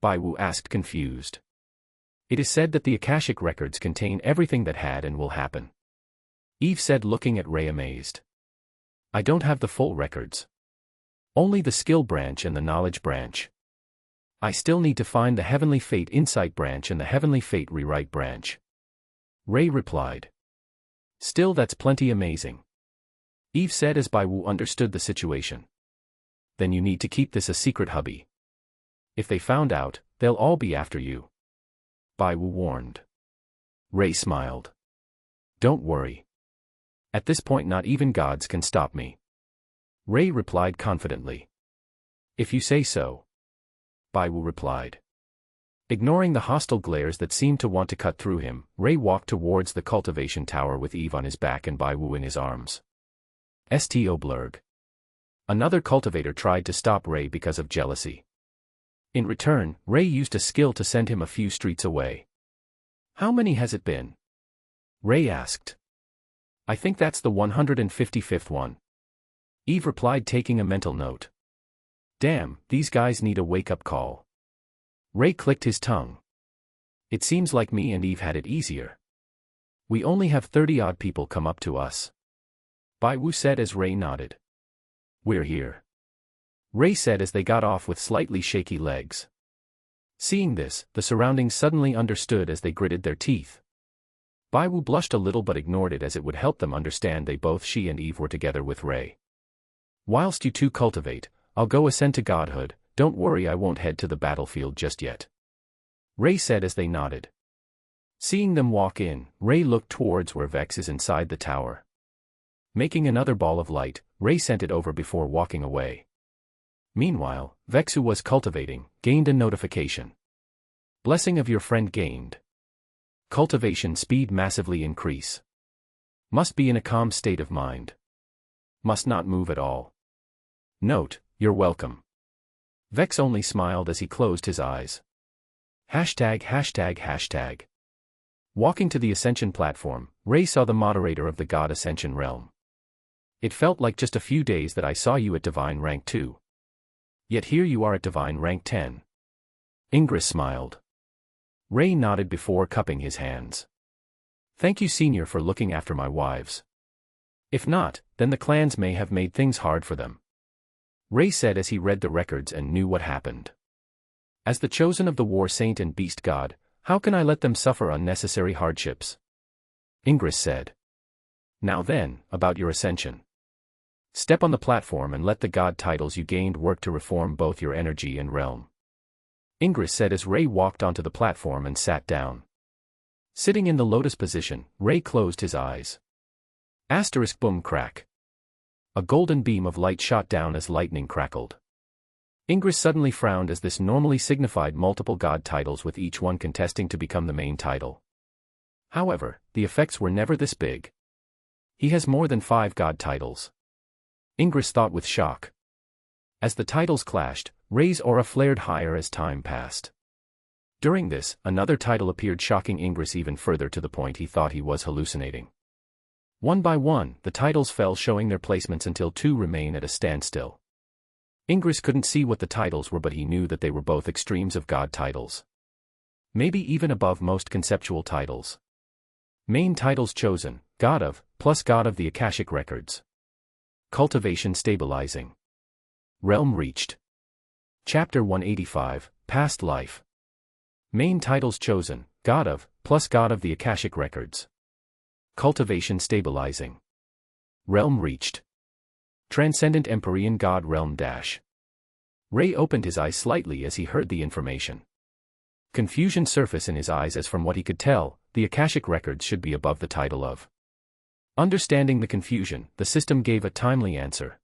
Baiwu asked confused. "It is said that the Akashic records contain everything that had and will happen," Eve said looking at Ray amazed. "I don't have the full records. Only the skill branch and the knowledge branch. I still need to find the Heavenly Fate Insight branch and the Heavenly Fate Rewrite branch," Ray replied. "Still, that's plenty amazing," Eve said as Baiwu understood the situation. "Then you need to keep this a secret, hubby. If they found out, they'll all be after you," Baiwu warned. Ray smiled. "Don't worry. At this point not even gods can stop me," Ray replied confidently. "If you say so," Baiwu replied. Ignoring the hostile glares that seemed to want to cut through him, Ray walked towards the cultivation tower with Eve on his back and Baiwu in his arms. Sto blurg. Another cultivator tried to stop Ray because of jealousy. In return, Ray used a skill to send him a few streets away. "How many has it been?" Ray asked. "I think that's the 155th one," Eve replied taking a mental note. "Damn, these guys need a wake-up call." Ray clicked his tongue. "It seems like me and Eve had it easier. We only have 30-odd people come up to us," Baiwu said as Ray nodded. "We're here," Ray said as they got off with slightly shaky legs. Seeing this, the surroundings suddenly understood as they gritted their teeth. Baiwu blushed a little but ignored it as it would help them understand she and Eve were together with Ray. Whilst you two cultivate, I'll go ascend to godhood. Don't worry, I won't head to the battlefield just yet. Ray said as they nodded. Seeing them walk in, Ray looked towards where Vex is inside the tower. Making another ball of light, Ray sent it over before walking away. Meanwhile, Vex, who was cultivating, gained a notification. Blessing of your friend gained. Cultivation speed massively increase. Must be in a calm state of mind. Must not move at all. Note, you're welcome. Vex only smiled as he closed his eyes. ####. Walking to the Ascension platform, Ray saw the moderator of the God Ascension realm. It felt like just a few days that I saw you at Divine Rank 2. Yet here you are at Divine Rank 10. Ingress smiled. Ray nodded before cupping his hands. Thank you, Senior, for looking after my wives. If not, then the clans may have made things hard for them. Ray said as he read the records and knew what happened. As the chosen of the War Saint and Beast God, how can I let them suffer unnecessary hardships? Ingress said. Now then, about your ascension. Step on the platform and let the God titles you gained work to reform both your energy and realm. Ingress said as Ray walked onto the platform and sat down. Sitting in the lotus position, Ray closed his eyes. Asterisk boom crack. A golden beam of light shot down as lightning crackled. Ingress suddenly frowned as this normally signified multiple God titles with each one contesting to become the main title. However, the effects were never this big. He has more than 5 God titles. Ingress thought with shock. As the titles clashed, Ray's aura flared higher as time passed. During this, another title appeared, shocking Ingress even further to the point he thought he was hallucinating. One by one, the titles fell, showing their placements until 2 remain at a standstill. Ingress couldn't see what the titles were, but he knew that they were both extremes of God titles. Maybe even above most conceptual titles. Main titles chosen, God of, plus God of the Akashic Records. Cultivation stabilizing. Realm reached. Chapter 185, Past Life. Main titles chosen, God of, plus God of the Akashic Records. Cultivation stabilizing. Realm reached. Transcendent Empyrean God Realm dash. Ray opened his eyes slightly as he heard the information. Confusion surfaced in his eyes as from what he could tell, the Akashic Records should be above the title of. Understanding the confusion, the system gave a timely answer.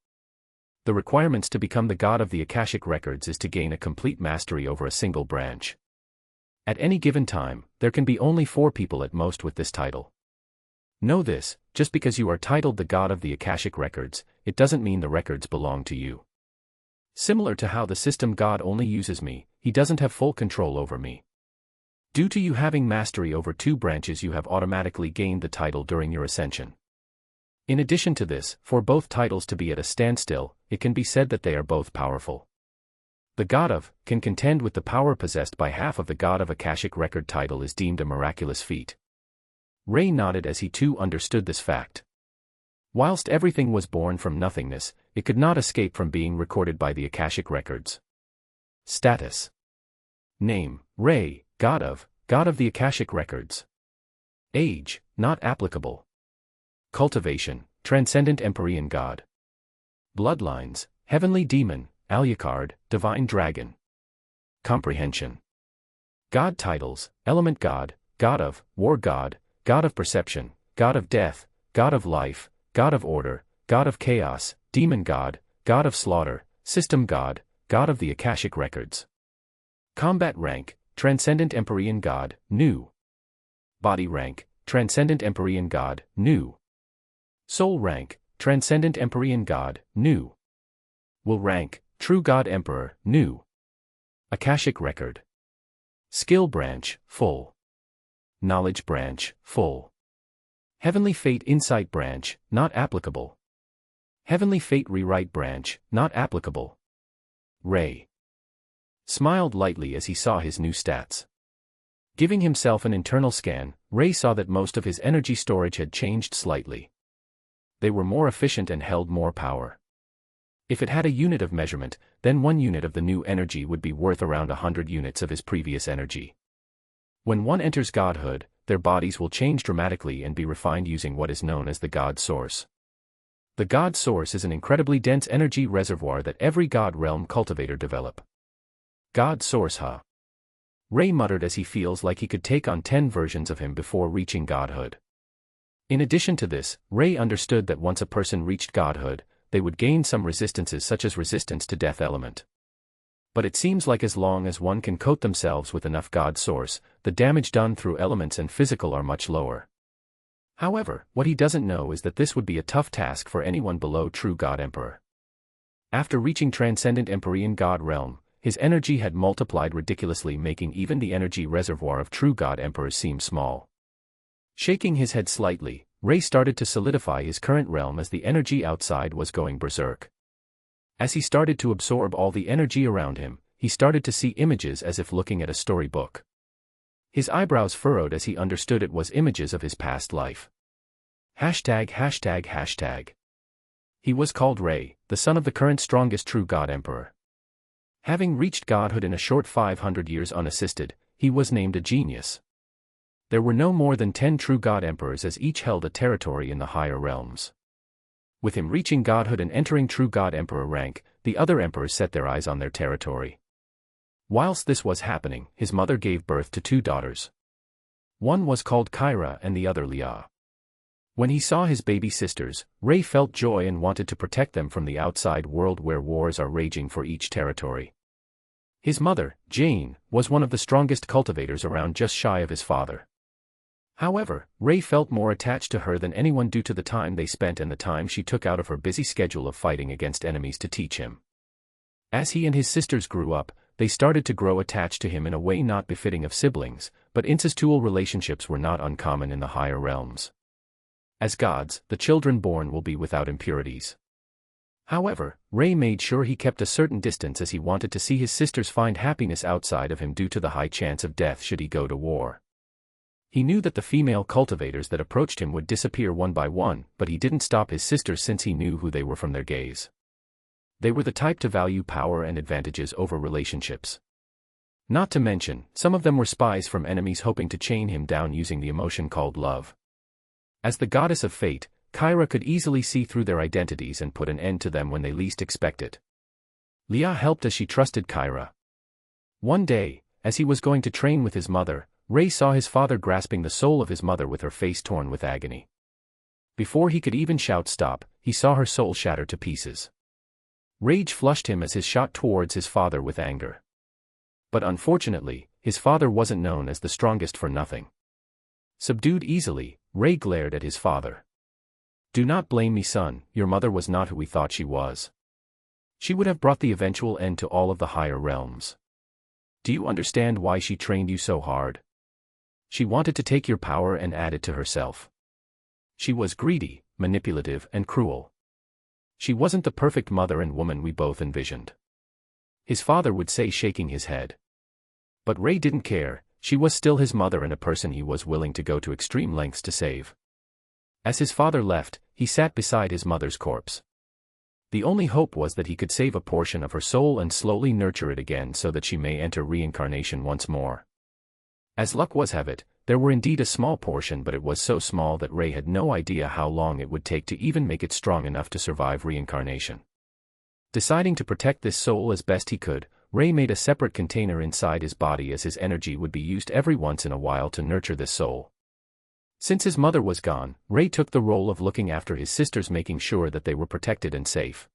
The requirements to become the God of the Akashic Records is to gain a complete mastery over a single branch. At any given time, there can be only 4 people at most with this title. Know this, just because you are titled the God of the Akashic Records, it doesn't mean the records belong to you. Similar to how the system God only uses me, he doesn't have full control over me. Due to you having mastery over 2 branches, you have automatically gained the title during your ascension. In addition to this, for both titles to be at a standstill, it can be said that they are both powerful. The God of can contend with the power possessed by half of the God of Akashic Record title is deemed a miraculous feat. Ray nodded as he too understood this fact. Whilst everything was born from nothingness, it could not escape from being recorded by the Akashic Records. Status. Name, Ray, God of the Akashic Records. Age, not applicable. Cultivation, Transcendent Empyrean God. Bloodlines, Heavenly Demon, Alucard, Divine Dragon. Comprehension. God titles, Element God, God of, War God, God of Perception, God of Death, God of Life, God of Order, God of Chaos, Demon God, God of Slaughter, System God, God of the Akashic Records. Combat rank, Transcendent Empyrean God, New. Body rank, Transcendent Empyrean God, New. Soul rank, Transcendent Empyrean God, New. Will rank, True God Emperor, New. Akashic Record. Skill branch, Full. Knowledge branch, Full. Heavenly Fate Insight branch, not applicable. Heavenly Fate Rewrite branch, not applicable. Ray smiled lightly as he saw his new stats. Giving himself an internal scan, Ray saw that most of his energy storage had changed slightly. They were more efficient and held more power. If it had a unit of measurement, then 1 unit of the new energy would be worth around 100 units of his previous energy. When one enters godhood, their bodies will change dramatically and be refined using what is known as the God Source. The God Source is an incredibly dense energy reservoir that every God realm cultivator develop. God Source, huh? Ray muttered as he feels like he could take on 10 versions of him before reaching godhood. In addition to this, Ray understood that once a person reached godhood, they would gain some resistances such as resistance to death element. But it seems like as long as one can coat themselves with enough God Source, the damage done through elements and physical are much lower. However, what he doesn't know is that this would be a tough task for anyone below true God Emperor. After reaching Transcendent Empyrean God Realm, his energy had multiplied ridiculously, making even the energy reservoir of true God Emperors seem small. Shaking his head slightly, Ray started to solidify his current realm as the energy outside was going berserk. As he started to absorb all the energy around him, he started to see images as if looking at a storybook. His eyebrows furrowed as he understood it was images of his past life. ####. He was called Ray, the son of the current strongest true God Emperor. Having reached godhood in a short 500 years unassisted, he was named a genius. There were no more than 10 true God Emperors, as each held a territory in the higher realms. With him reaching godhood and entering true God Emperor rank, the other emperors set their eyes on their territory. Whilst this was happening, his mother gave birth to 2 daughters. One was called Kyra and the other Leah. When he saw his baby sisters, Ray felt joy and wanted to protect them from the outside world where wars are raging for each territory. His mother, Jane, was one of the strongest cultivators around, just shy of his father. However, Ray felt more attached to her than anyone due to the time they spent and the time she took out of her busy schedule of fighting against enemies to teach him. As he and his sisters grew up, they started to grow attached to him in a way not befitting of siblings, but incestual relationships were not uncommon in the higher realms. As gods, the children born will be without impurities. However, Ray made sure he kept a certain distance as he wanted to see his sisters find happiness outside of him due to the high chance of death should he go to war. He knew that the female cultivators that approached him would disappear one by one, but he didn't stop his sisters since he knew who they were from their gaze. They were the type to value power and advantages over relationships. Not to mention, some of them were spies from enemies hoping to chain him down using the emotion called love. As the goddess of fate, Kyra could easily see through their identities and put an end to them when they least expect it. Leah helped as she trusted Kyra. One day, as he was going to train with his mother, Ray saw his father grasping the soul of his mother with her face torn with agony. Before he could even shout stop, he saw her soul shatter to pieces. Rage flushed him as his shot towards his father with anger. But unfortunately, his father wasn't known as the strongest for nothing. Subdued easily, Ray glared at his father. "Do not blame me, son, your mother was not who we thought she was. She would have brought the eventual end to all of the higher realms. Do you understand why she trained you so hard? She wanted to take your power and add it to herself. She was greedy, manipulative, and cruel. She wasn't the perfect mother and woman we both envisioned," his father would say, shaking his head. But Ray didn't care. She was still his mother and a person he was willing to go to extreme lengths to save. As his father left, he sat beside his mother's corpse. The only hope was that he could save a portion of her soul and slowly nurture it again so that she may enter reincarnation once more. As luck was have it, there were indeed a small portion, but it was so small that Ray had no idea how long it would take to even make it strong enough to survive reincarnation. Deciding to protect this soul as best he could, Ray made a separate container inside his body as his energy would be used every once in a while to nurture this soul. Since his mother was gone, Ray took the role of looking after his sisters, making sure that they were protected and safe.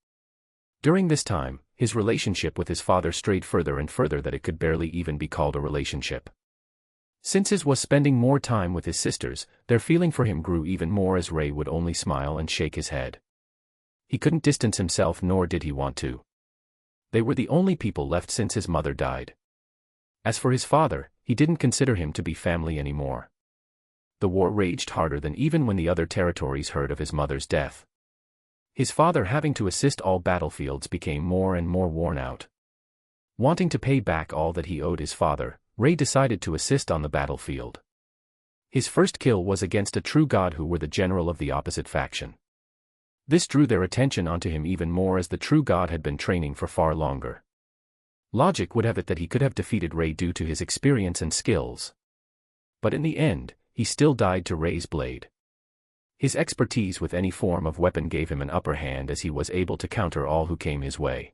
During this time, his relationship with his father strayed further and further that it could barely even be called a relationship. Since his was spending more time with his sisters, their feeling for him grew even more as Ray would only smile and shake his head. He couldn't distance himself, nor did he want to. They were the only people left since his mother died. As for his father, he didn't consider him to be family anymore. The war raged harder than even when the other territories heard of his mother's death. His father, having to assist all battlefields, became more and more worn out. Wanting to pay back all that he owed his father, Ray decided to assist on the battlefield. His first kill was against a true god who were the general of the opposite faction. This drew their attention onto him even more as the true god had been training for far longer. Logic would have it that he could have defeated Ray due to his experience and skills. But in the end, he still died to Rei's blade. His expertise with any form of weapon gave him an upper hand as he was able to counter all who came his way.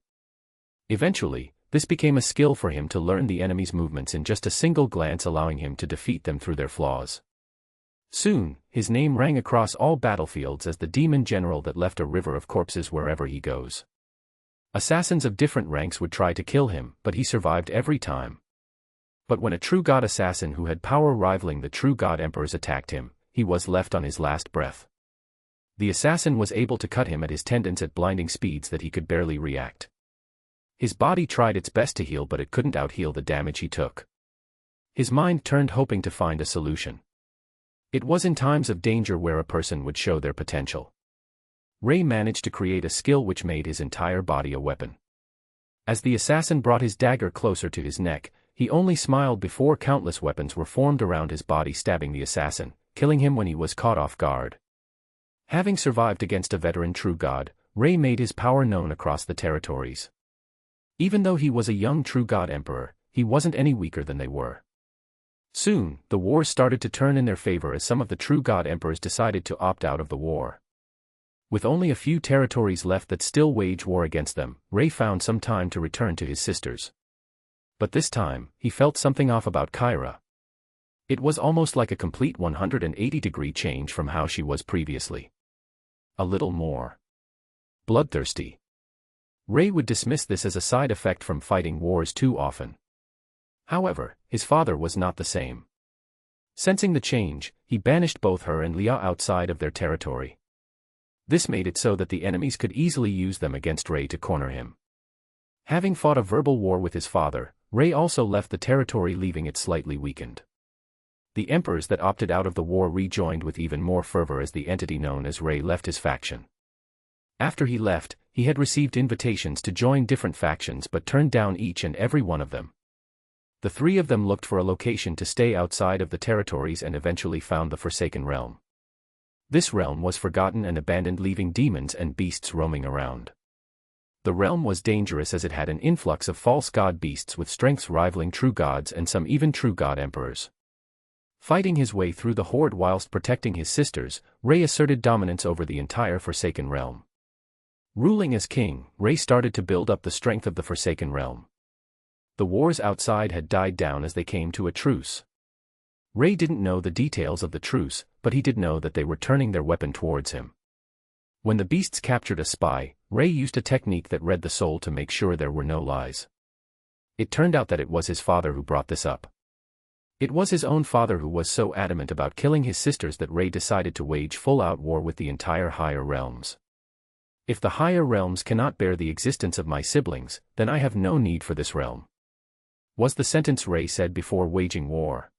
Eventually, this became a skill for him to learn the enemy's movements in just a single glance, allowing him to defeat them through their flaws. Soon, his name rang across all battlefields as the demon general that left a river of corpses wherever he goes. Assassins of different ranks would try to kill him, but he survived every time. But when a true god assassin who had power rivaling the true god emperors attacked him, he was left on his last breath. The assassin was able to cut him at his tendons at blinding speeds that he could barely react. His body tried its best to heal, but it couldn't out-heal the damage he took. His mind turned, hoping to find a solution. It was in times of danger where a person would show their potential. Rei managed to create a skill which made his entire body a weapon. As the assassin brought his dagger closer to his neck, he only smiled before countless weapons were formed around his body, stabbing the assassin, killing him when he was caught off guard. Having survived against a veteran true god, Rei made his power known across the territories. Even though he was a young true god emperor, he wasn't any weaker than they were. Soon, the wars started to turn in their favor as some of the true god emperors decided to opt out of the war. With only a few territories left that still wage war against them, Rei found some time to return to his sisters. But this time, he felt something off about Kyra. It was almost like a complete 180-degree change from how she was previously. A little more bloodthirsty. Rei would dismiss this as a side effect from fighting wars too often. However, his father was not the same. Sensing the change, he banished both her and Leah outside of their territory. This made it so that the enemies could easily use them against Rei to corner him. Having fought a verbal war with his father, Rei also left the territory, leaving it slightly weakened. The emperors that opted out of the war rejoined with even more fervor as the entity known as Rei left his faction. After he left, he had received invitations to join different factions but turned down each and every one of them. The three of them looked for a location to stay outside of the territories and eventually found the Forsaken Realm. This realm was forgotten and abandoned, leaving demons and beasts roaming around. The realm was dangerous as it had an influx of false god beasts with strengths rivaling true gods and some even true god emperors. Fighting his way through the horde whilst protecting his sisters, Rei asserted dominance over the entire Forsaken Realm. Ruling as king, Rei started to build up the strength of the Forsaken Realm. The wars outside had died down as they came to a truce. Rei didn't know the details of the truce, but he did know that they were turning their weapon towards him. When the beasts captured a spy, Rei used a technique that read the soul to make sure there were no lies. It turned out that it was his father who brought this up. It was his own father who was so adamant about killing his sisters that Rei decided to wage full-out war with the entire higher realms. If the higher realms cannot bear the existence of my siblings, then I have no need for this realm, was the sentence Rei said before waging war.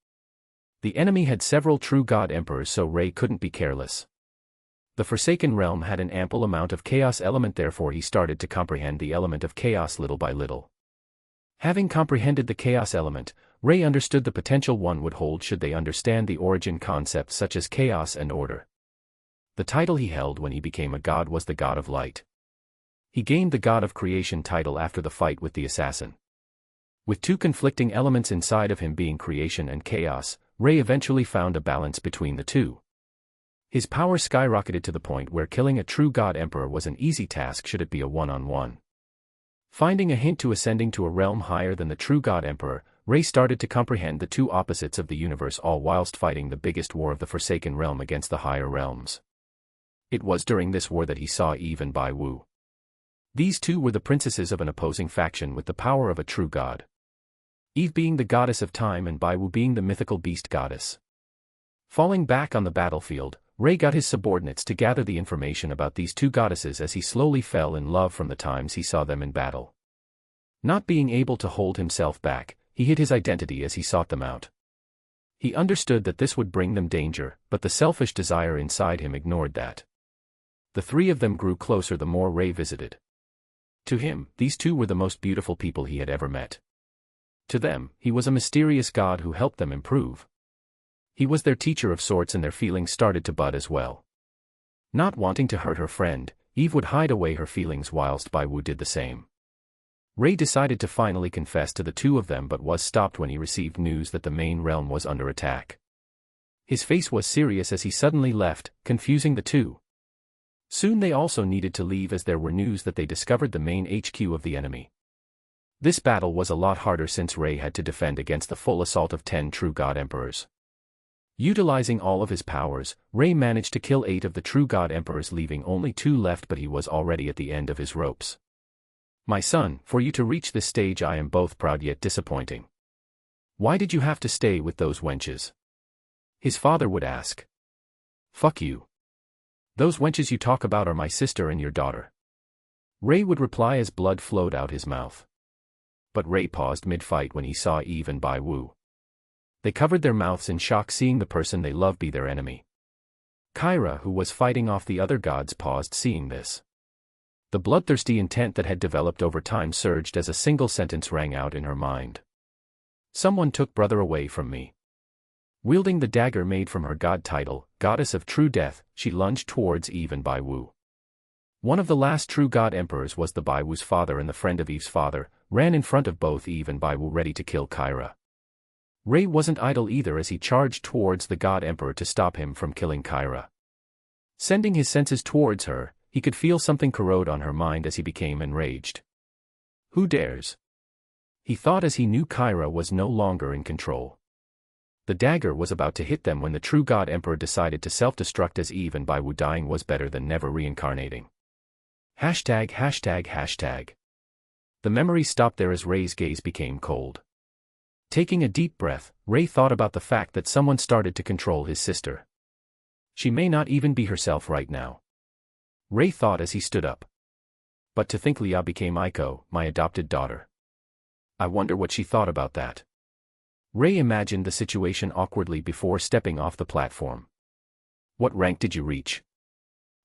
The enemy had several true god emperors, so Rei couldn't be careless. The Forsaken Realm had an ample amount of chaos element, therefore he started to comprehend the element of chaos little by little. Having comprehended the chaos element, Rei understood the potential one would hold should they understand the origin concepts such as chaos and order. The title he held when he became a god was the God of Light. He gained the God of Creation title after the fight with the assassin. With two conflicting elements inside of him being creation and chaos, Rei eventually found a balance between the two. His power skyrocketed to the point where killing a true god emperor was an easy task should it be a one-on-one. Finding a hint to ascending to a realm higher than the true god emperor, Rei started to comprehend the two opposites of the universe, all whilst fighting the biggest war of the Forsaken Realm against the higher realms. It was during this war that he saw Eve and Bai Wu. These two were the princesses of an opposing faction with the power of a true god. Eve being the goddess of time and Bai Wu being the mythical beast goddess. Falling back on the battlefield, Rei got his subordinates to gather the information about these two goddesses as he slowly fell in love from the times he saw them in battle. Not being able to hold himself back, he hid his identity as he sought them out. He understood that this would bring them danger, but the selfish desire inside him ignored that. The three of them grew closer the more Rei visited. To him, these two were the most beautiful people he had ever met. To them, he was a mysterious god who helped them improve. He was their teacher of sorts, and their feelings started to bud as well. Not wanting to hurt her friend, Eve would hide away her feelings whilst Bai Wu did the same. Rei decided to finally confess to the two of them but was stopped when he received news that the main realm was under attack. His face was serious as he suddenly left, confusing the two. Soon they also needed to leave as there were news that they discovered the main HQ of the enemy. This battle was a lot harder since Ray had to defend against the full assault of 10 true God Emperors. Utilizing all of his powers, Ray managed to kill 8 of the true God Emperors, leaving only 2 left, but he was already at the end of his ropes. My son, for you to reach this stage I am both proud yet disappointing. Why did you have to stay with those wenches? His father would ask. Fuck you. Those wenches you talk about are my sister and your daughter. Ray would reply as blood flowed out his mouth. But Ray paused mid-fight when he saw Eve and Bai Wu. They covered their mouths in shock seeing the person they love be their enemy. Kyra, who was fighting off the other gods, paused seeing this. The bloodthirsty intent that had developed over time surged as a single sentence rang out in her mind. Someone took brother away from me. Wielding the dagger made from her god title, goddess of true death, she lunged towards Eve and Bai Wu. One of the last true god emperors was the Bai Wu's father, and the friend of Eve's father ran in front of both Eve and Bai Wu ready to kill Kyra. Ray wasn't idle either as he charged towards the god emperor to stop him from killing Kyra. Sending his senses towards her, he could feel something corrode on her mind as he became enraged. Who dares? He thought as he knew Kyra was no longer in control. The dagger was about to hit them when the true god emperor decided to self-destruct as Eve and Bai Wu dying was better than never reincarnating. ####. The memory stopped there as Ray's gaze became cold. Taking a deep breath, Ray thought about the fact that someone started to control his sister. She may not even be herself right now. Ray thought as he stood up. But to think Leah became Aiko, my adopted daughter. I wonder what she thought about that. Ray imagined the situation awkwardly before stepping off the platform. What rank did you reach?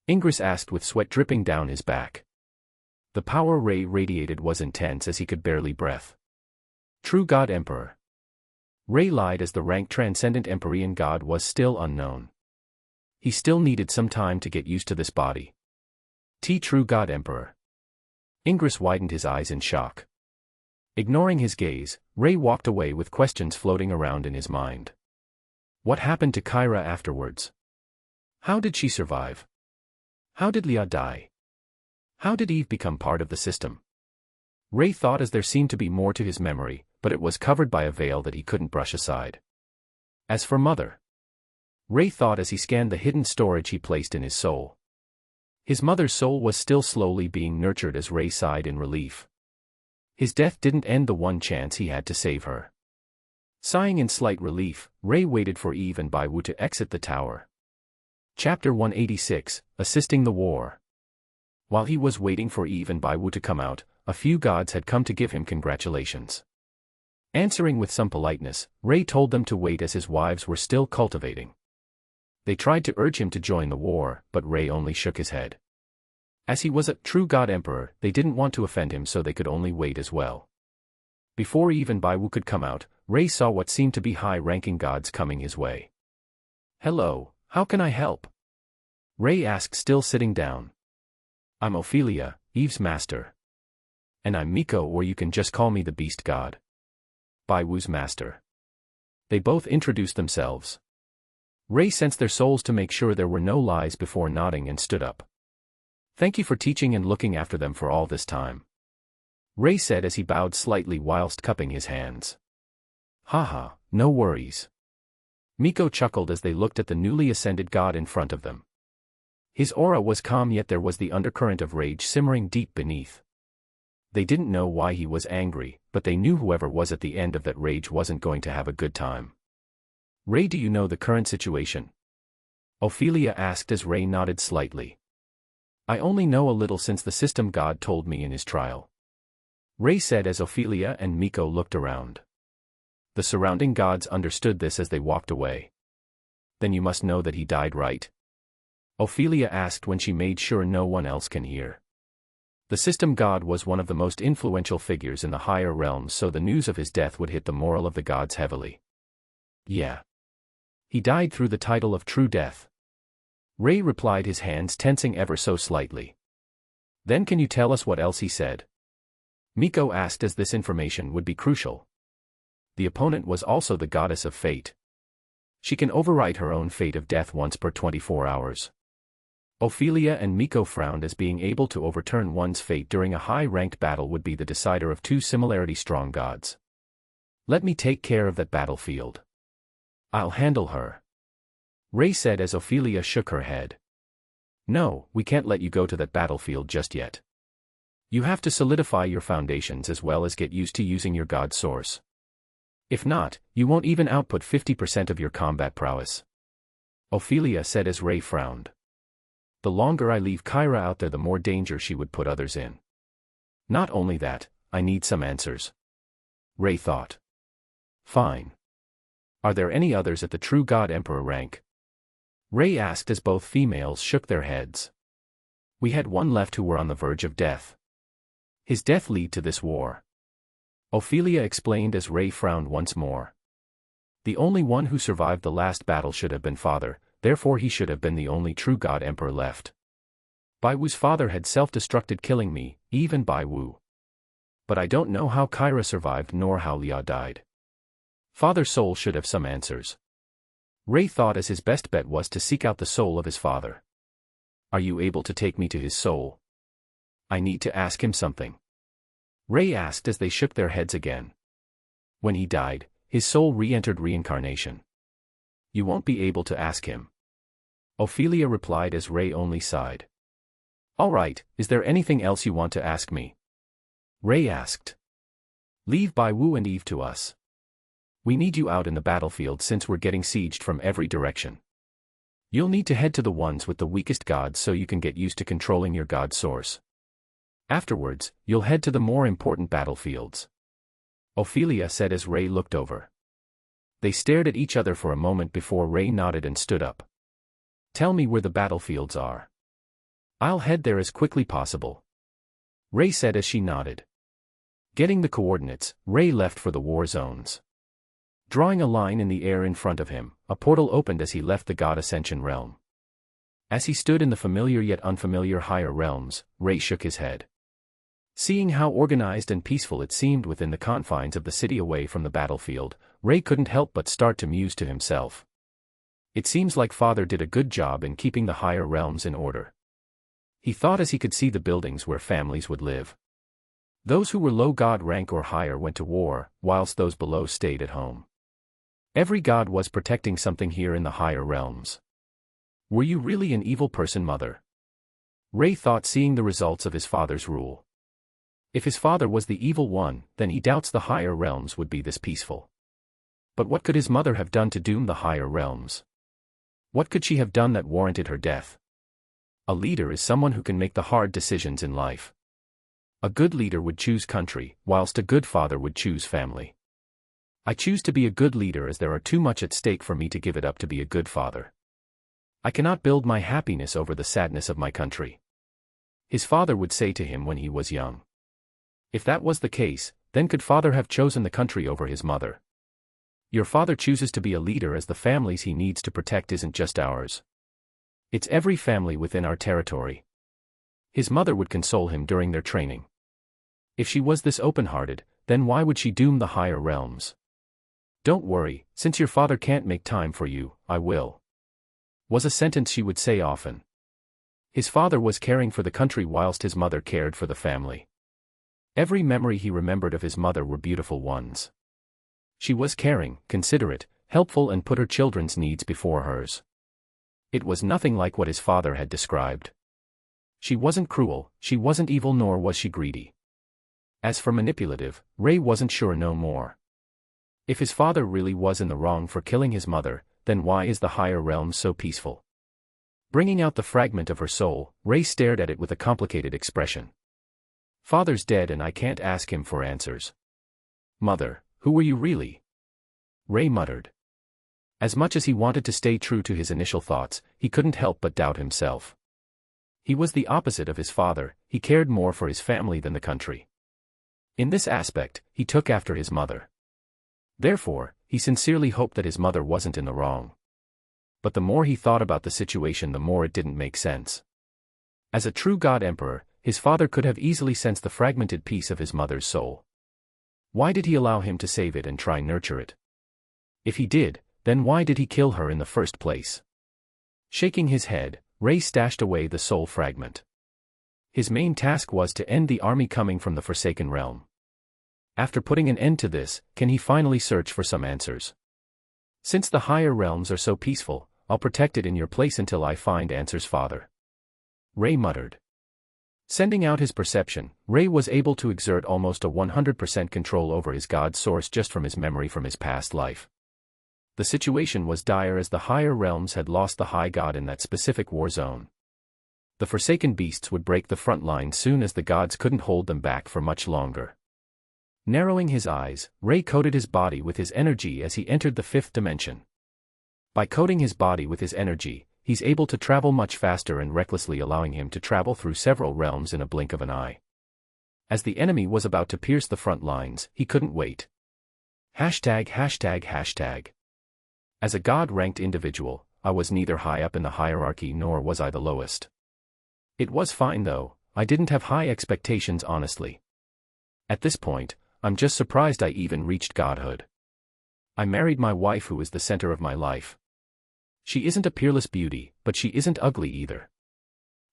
Ingress asked with sweat dripping down his back. The power Ray radiated was intense as he could barely breathe. True God Emperor. Ray lied as the rank Transcendent Empyrean God was still unknown. He still needed some time to get used to this body. True God Emperor. Ingress widened his eyes in shock. Ignoring his gaze, Ray walked away with questions floating around in his mind. What happened to Kyra afterwards? How did she survive? How did Leah die? How did Eve become part of the system? Ray thought as there seemed to be more to his memory, but it was covered by a veil that he couldn't brush aside. As for Mother, Ray thought as he scanned the hidden storage he placed in his soul. His mother's soul was still slowly being nurtured as Ray sighed in relief. His death didn't end the one chance he had to save her. Sighing in slight relief, Ray waited for Eve and Bai Wu to exit the tower. Chapter 186, Assisting the War. While he was waiting for Eve and Bai Wu to come out, a few gods had come to give him congratulations. Answering with some politeness, Ray told them to wait as his wives were still cultivating. They tried to urge him to join the war, but Ray only shook his head. As he was a true God Emperor, they didn't want to offend him, so they could only wait as well. Before Eve and Bai Wu could come out, Ray saw what seemed to be high-ranking gods coming his way. Hello, how can I help? Ray asked, still sitting down. I'm Ophelia, Eve's master. And I'm Miko, or you can just call me the Beast God. Bai Wu's master. They both introduced themselves. Ray sensed their souls to make sure there were no lies before nodding and stood up. Thank you for teaching and looking after them for all this time. Ray said as he bowed slightly whilst cupping his hands. Haha, no worries. Miko chuckled as they looked at the newly ascended god in front of them. His aura was calm, yet there was the undercurrent of rage simmering deep beneath. They didn't know why he was angry, but they knew whoever was at the end of that rage wasn't going to have a good time. Ray, do you know the current situation? Ophelia asked as Ray nodded slightly. I only know a little since the system god told me in his trial. Ray said as Ophelia and Miko looked around. The surrounding gods understood this as they walked away. Then you must know that he died, right? Ophelia asked when she made sure no one else can hear. The system god was one of the most influential figures in the higher realms, so the news of his death would hit the morale of the gods heavily. Yeah. He died through the title of true death. Ray replied, his hands tensing ever so slightly. Then can you tell us what else he said? Miko asked as this information would be crucial. The opponent was also the goddess of fate. She can overwrite her own fate of death once per 24 hours. Ophelia and Miko frowned, as being able to overturn one's fate during a high-ranked battle would be the decider of two similarity-strong gods. Let me take care of that battlefield. I'll handle her. Ray said as Ophelia shook her head. No, we can't let you go to that battlefield just yet. You have to solidify your foundations as well as get used to using your god source. If not, you won't even output 50% of your combat prowess. Ophelia said as Ray frowned. The longer I leave Kyra out there, the more danger she would put others in. Not only that, I need some answers. Ray thought. Fine. Are there any others at the true God Emperor rank? Ray asked as both females shook their heads. We had one left who were on the verge of death. His death led to this war. Ophelia explained as Ray frowned once more. The only one who survived the last battle should have been father, therefore he should have been the only true God Emperor left. Bai Wu's father had self-destructed, killing me, even Bai Wu. But I don't know how Kyra survived nor how Liao died. Father's soul should have some answers. Ray thought as his best bet was to seek out the soul of his father. Are you able to take me to his soul? I need to ask him something. Ray asked as they shook their heads again. When he died, his soul re-entered reincarnation. You won't be able to ask him. Ophelia replied as Ray only sighed. All right, is there anything else you want to ask me? Ray asked. Leave Bai Wu and Eve to us. We need you out in the battlefield since we're getting sieged from every direction. You'll need to head to the ones with the weakest gods so you can get used to controlling your god source. Afterwards, you'll head to the more important battlefields. Ophelia said as Ray looked over. They stared at each other for a moment before Ray nodded and stood up. Tell me where the battlefields are. I'll head there as quickly possible. Ray said as she nodded. Getting the coordinates, Ray left for the war zones. Drawing a line in the air in front of him, a portal opened as he left the God Ascension realm. As he stood in the familiar yet unfamiliar higher realms, Ray shook his head. Seeing how organized and peaceful it seemed within the confines of the city away from the battlefield, Ray couldn't help but start to muse to himself. It seems like Father did a good job in keeping the higher realms in order. He thought as he could see the buildings where families would live. Those who were low god rank or higher went to war, whilst those below stayed at home. Every god was protecting something here in the higher realms. Were you really an evil person, Mother? Ray thought, seeing the results of his father's rule. If his father was the evil one, then he doubts the higher realms would be this peaceful. But what could his mother have done to doom the higher realms? What could she have done that warranted her death? A leader is someone who can make the hard decisions in life. A good leader would choose country, whilst a good father would choose family. I choose to be a good leader as there are too much at stake for me to give it up to be a good father. I cannot build my happiness over the sadness of my country. His father would say to him when he was young. If that was the case, then could father have chosen the country over his mother? Your father chooses to be a leader as the families he needs to protect isn't just ours. It's every family within our territory. His mother would console him during their training. If she was this open-hearted, then why would she doom the higher realms? Don't worry, since your father can't make time for you, I will. Was a sentence she would say often. His father was caring for the country whilst his mother cared for the family. Every memory he remembered of his mother were beautiful ones. She was caring, considerate, helpful, and put her children's needs before hers. It was nothing like what his father had described. She wasn't cruel, she wasn't evil, nor was she greedy. As for manipulative, Ray wasn't sure no more. If his father really was in the wrong for killing his mother, then why is the higher realm so peaceful? Bringing out the fragment of her soul, Ray stared at it with a complicated expression. Father's dead and I can't ask him for answers. Mother, who were you really? Ray muttered. As much as he wanted to stay true to his initial thoughts, he couldn't help but doubt himself. He was the opposite of his father, he cared more for his family than the country. In this aspect, he took after his mother. Therefore, he sincerely hoped that his mother wasn't in the wrong. But the more he thought about the situation, the more it didn't make sense. As a true God Emperor, his father could have easily sensed the fragmented piece of his mother's soul. Why did he allow him to save it and try nurture it? If he did, Then why did he kill her in the first place? Shaking his head, Ray stashed away the soul fragment. His main task was to end the army coming from the Forsaken Realm. After putting an end to this, can he finally search for some answers? Since the higher realms are so peaceful, I'll protect it in your place until I find answers, Father. Ray muttered. Sending out his perception, Ray was able to exert almost a 100% control over his god source just from his memory from his past life. The situation was dire as the higher realms had lost the high god in that specific war zone. The Forsaken beasts would break the front line soon as the gods couldn't hold them back for much longer. Narrowing his eyes, Ray coated his body with his energy as he entered the fifth dimension. By coating his body with his energy, he's able to travel much faster and recklessly, allowing him to travel through several realms in a blink of an eye. As the enemy was about to pierce the front lines, he couldn't wait. ####. As a god-ranked individual, I was neither high up in the hierarchy nor was I the lowest. It was fine though, I didn't have high expectations honestly. At this point, I'm just surprised I even reached godhood. I married my wife who is the center of my life. She isn't a peerless beauty, but she isn't ugly either.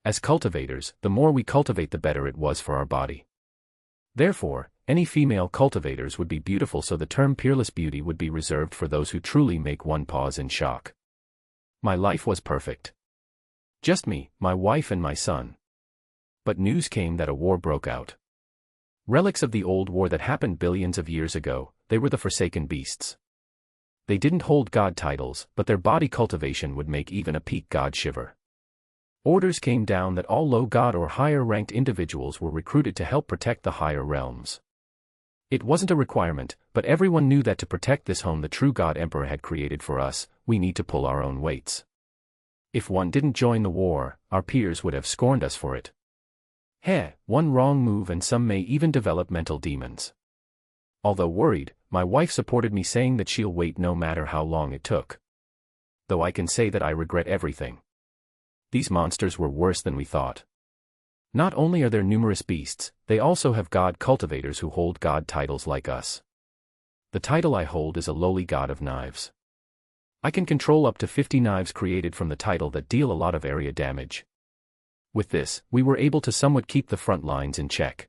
As cultivators, the more we cultivate the better it was for our body. Therefore, any female cultivators would be beautiful, so the term peerless beauty would be reserved for those who truly make one pause in shock. My life was perfect. Just me, my wife and my son. But news came that a war broke out. Relics of the old war that happened billions of years ago, they were the Forsaken beasts. They didn't hold god titles, but their body cultivation would make even a peak god shiver. Orders came down that all low god or higher ranked individuals were recruited to help protect the higher realms. It wasn't a requirement, but everyone knew that to protect this home the true God Emperor had created for us, we need to pull our own weights. If one didn't join the war, our peers would have scorned us for it. One wrong move and some may even develop mental demons. Although worried, my wife supported me, saying that she'll wait no matter how long it took. Though I can say that I regret everything. These monsters were worse than we thought. Not only are there numerous beasts, they also have god cultivators who hold god titles like us. The title I hold is a lowly god of knives. I can control up to 50 knives created from the title that deal a lot of area damage. With this, we were able to somewhat keep the front lines in check.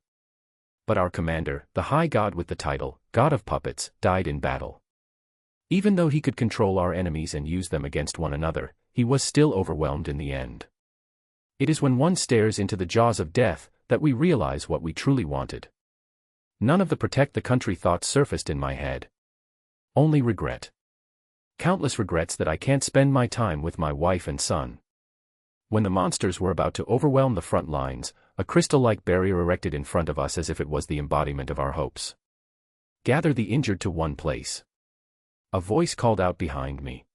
But our commander, the high god with the title, God of Puppets, died in battle. Even though he could control our enemies and use them against one another, he was still overwhelmed in the end. It is when one stares into the jaws of death that we realize what we truly wanted. None of the protect the country thoughts surfaced in my head. Only regret. Countless regrets that I can't spend my time with my wife and son. When the monsters were about to overwhelm the front lines, a crystal-like barrier erected in front of us as if it was the embodiment of our hopes. Gather the injured to one place. A voice called out behind me.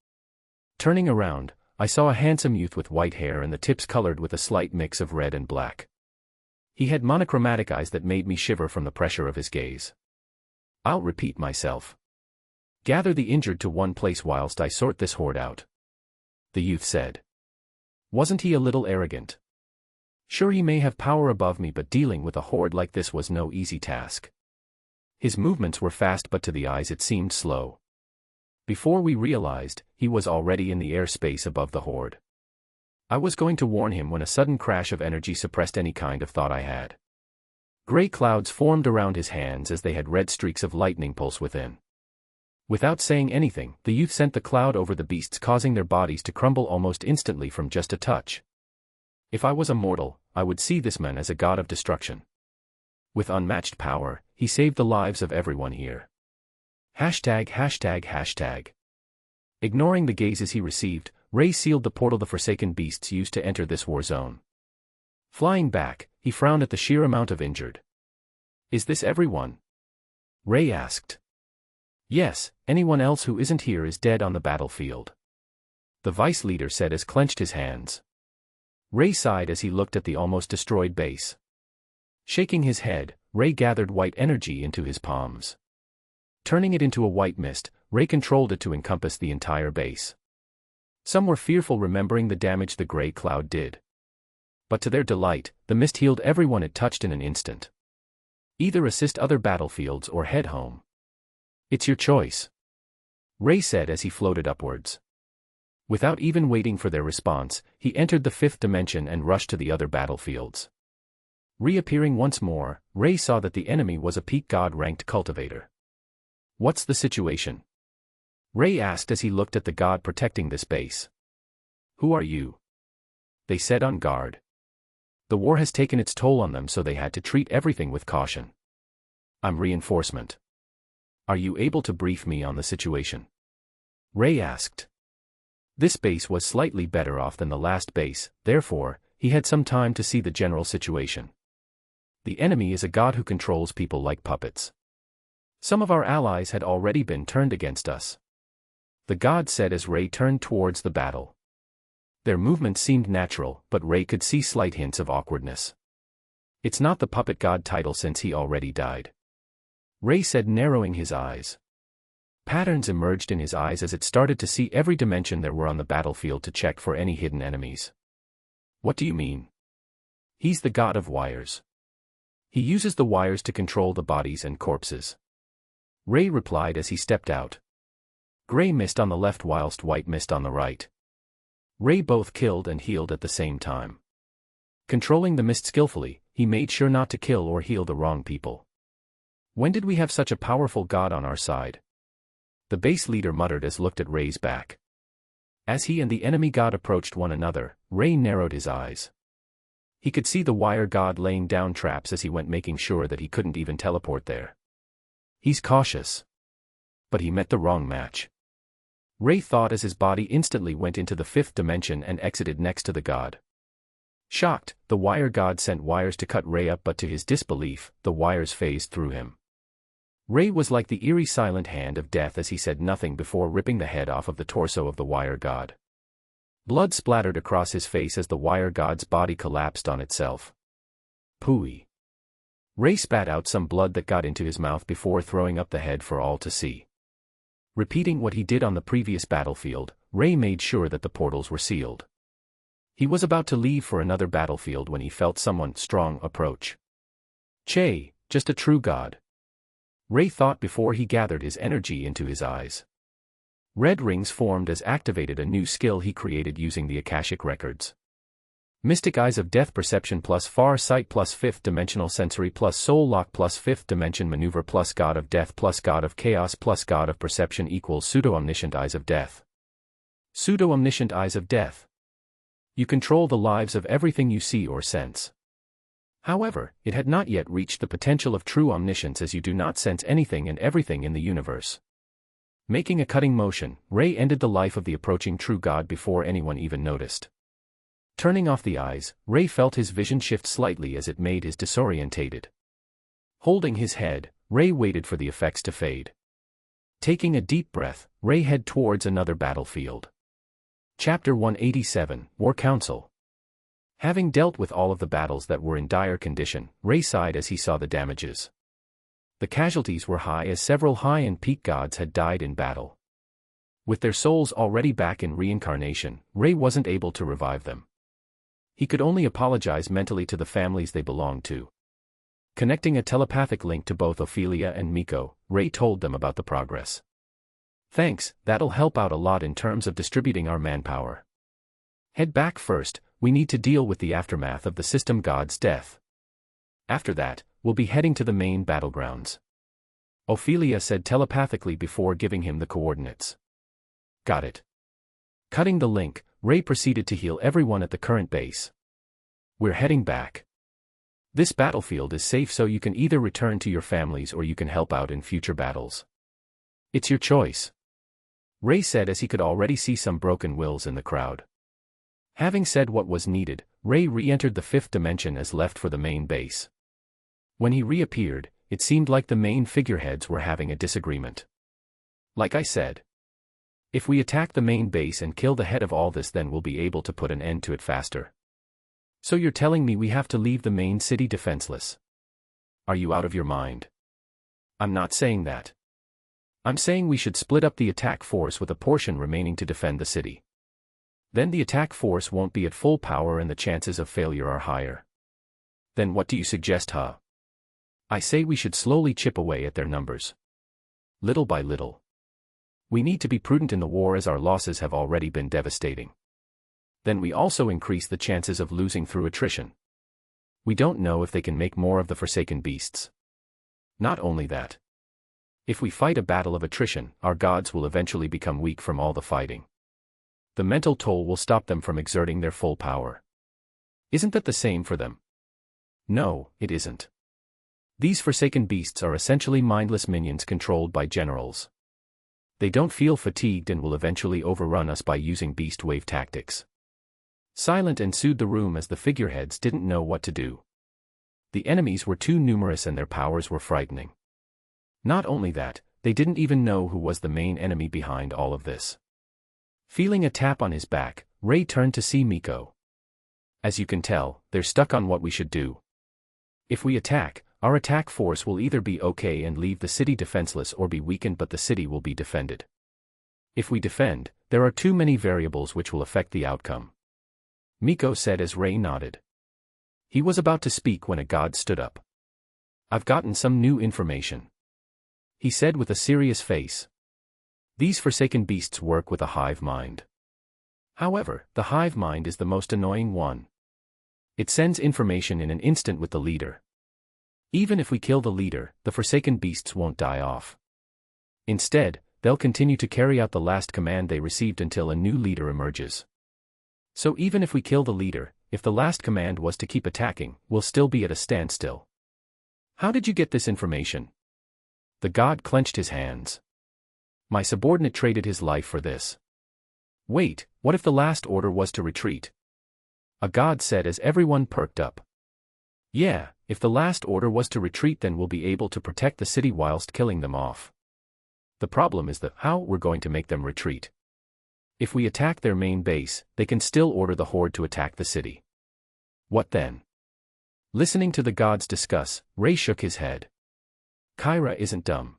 Turning around, I saw a handsome youth with white hair and the tips colored with a slight mix of red and black. He had monochromatic eyes that made me shiver from the pressure of his gaze. I'll repeat myself. Gather the injured to one place whilst I sort this horde out. The youth said. Wasn't he a little arrogant? Sure, he may have power above me, but dealing with a horde like this was no easy task. His movements were fast, but to the eyes it seemed slow. Before we realized, he was already in the airspace above the horde. I was going to warn him when a sudden crash of energy suppressed any kind of thought I had. Gray clouds formed around his hands as they had red streaks of lightning pulse within. Without saying anything, the youth sent the cloud over the beasts, causing their bodies to crumble almost instantly from just a touch. If I was a mortal, I would see this man as a god of destruction. With unmatched power, he saved the lives of everyone here. ####. Ignoring the gazes he received, Ray sealed the portal the Forsaken beasts used to enter this war zone. Flying back, he frowned at the sheer amount of injured. Is this everyone? Ray asked. Yes, anyone else who isn't here is dead on the battlefield. The vice leader said as clenched his hands. Ray sighed as he looked at the almost destroyed base. Shaking his head, Ray gathered white energy into his palms. Turning it into a white mist, Ray controlled it to encompass the entire base. Some were fearful, remembering the damage the gray cloud did. But to their delight, the mist healed everyone it touched in an instant. Either assist other battlefields or head home. It's your choice. Ray said as he floated upwards. Without even waiting for their response, he entered the fifth dimension and rushed to the other battlefields. Reappearing once more, Ray saw that the enemy was a peak god-ranked cultivator. What's the situation? Ray asked as he looked at the god protecting this base. Who are you? They said on guard. The war has taken its toll on them, so they had to treat everything with caution. I'm reinforcement. Are you able to brief me on the situation? Ray asked. This base was slightly better off than the last base, therefore, he had some time to see the general situation. The enemy is a god who controls people like puppets. Some of our allies had already been turned against us. The god said as Ray turned towards the battle. Their movement seemed natural, but Ray could see slight hints of awkwardness. It's not the puppet god title since he already died. Ray said, narrowing his eyes. Patterns emerged in his eyes as it started to see every dimension there were on the battlefield to check for any hidden enemies. What do you mean? He's the god of wires. He uses the wires to control the bodies and corpses. Ray replied as he stepped out. Gray mist on the left whilst white mist on the right. Ray both killed and healed at the same time. Controlling the mist skillfully, he made sure not to kill or heal the wrong people. When did we have such a powerful god on our side? The base leader muttered as looked at Ray's back. As he and the enemy god approached one another, Ray narrowed his eyes. He could see the wire god laying down traps as he went, making sure that he couldn't even teleport there. He's cautious. But he met the wrong match. Ray thought as his body instantly went into the fifth dimension and exited next to the god. Shocked, the wire god sent wires to cut Ray up, but to his disbelief, the wires phased through him. Ray was like the eerie silent hand of death as he said nothing before ripping the head off of the torso of the wire god. Blood splattered across his face as the wire god's body collapsed on itself. Pooey. Ray spat out some blood that got into his mouth before throwing up the head for all to see. Repeating what he did on the previous battlefield, Ray made sure that the portals were sealed. He was about to leave for another battlefield when he felt someone strong approach. Che, just a true god. Ray thought before he gathered his energy into his eyes. Red rings formed as activated a new skill he created using the Akashic records. Mystic Eyes of Death Perception plus Far Sight plus 5th Dimensional Sensory plus Soul Lock plus 5th Dimension Maneuver plus God of Death plus God of Chaos plus God of Perception equals Pseudo-Omniscient Eyes of Death. Pseudo-Omniscient Eyes of Death. You control the lives of everything you see or sense. However, it had not yet reached the potential of true omniscience as you do not sense anything and everything in the universe. Making a cutting motion, Ray ended the life of the approaching true god before anyone even noticed. Turning off the eyes, Ray felt his vision shift slightly as it made his disorientated. Holding his head, Ray waited for the effects to fade. Taking a deep breath, Ray headed towards another battlefield. Chapter 187, War Council. Having dealt with all of the battles that were in dire condition, Ray sighed as he saw the damages. The casualties were high as several high and peak gods had died in battle. With their souls already back in reincarnation, Ray wasn't able to revive them. He could only apologize mentally to the families they belonged to. Connecting a telepathic link to both Ophelia and Miko, Ray told them about the progress. Thanks, that'll help out a lot in terms of distributing our manpower. Head back first, we need to deal with the aftermath of the system god's death. After that, we'll be heading to the main battlegrounds. Ophelia said telepathically before giving him the coordinates. Got it. Cutting the link, Ray proceeded to heal everyone at the current base. We're heading back. This battlefield is safe, so you can either return to your families or you can help out in future battles. It's your choice. Ray said as he could already see some broken wills in the crowd. Having said what was needed, Ray re-entered the fifth dimension as left for the main base. When he reappeared, it seemed like the main figureheads were having a disagreement. Like I said, if we attack the main base and kill the head of all this, then we'll be able to put an end to it faster. So you're telling me we have to leave the main city defenseless? Are you out of your mind? I'm not saying that. I'm saying we should split up the attack force with a portion remaining to defend the city. Then the attack force won't be at full power and the chances of failure are higher. Then what do you suggest, huh? I say we should slowly chip away at their numbers. Little by little. We need to be prudent in the war as our losses have already been devastating. Then we also increase the chances of losing through attrition. We don't know if they can make more of the forsaken beasts. Not only that. If we fight a battle of attrition, our gods will eventually become weak from all the fighting. The mental toll will stop them from exerting their full power. Isn't that the same for them? No, it isn't. These forsaken beasts are essentially mindless minions controlled by generals. They don't feel fatigued and will eventually overrun us by using beast wave tactics. Silence ensued the room as the figureheads didn't know what to do. The enemies were too numerous and their powers were frightening. Not only that, they didn't even know who was the main enemy behind all of this. Feeling a tap on his back, Ray turned to see Miko. As you can tell, they're stuck on what we should do. If we attack, our attack force will either be okay and leave the city defenseless or be weakened, but the city will be defended. If we defend, there are too many variables which will affect the outcome. Miko said as Ray nodded. He was about to speak when a god stood up. I've gotten some new information, he said with a serious face. These forsaken beasts work with a hive mind. However, the hive mind is the most annoying one. It sends information in an instant with the leader. Even if we kill the leader, the forsaken beasts won't die off. Instead, they'll continue to carry out the last command they received until a new leader emerges. So even if we kill the leader, if the last command was to keep attacking, we'll still be at a standstill. How did you get this information? The god clenched his hands. My subordinate traded his life for this. Wait, what if the last order was to retreat? A god said as everyone perked up. Yeah, if the last order was to retreat, then we'll be able to protect the city whilst killing them off. The problem is how we're going to make them retreat. If we attack their main base, they can still order the horde to attack the city. What then? Listening to the gods discuss, Ray shook his head. Kyra isn't dumb.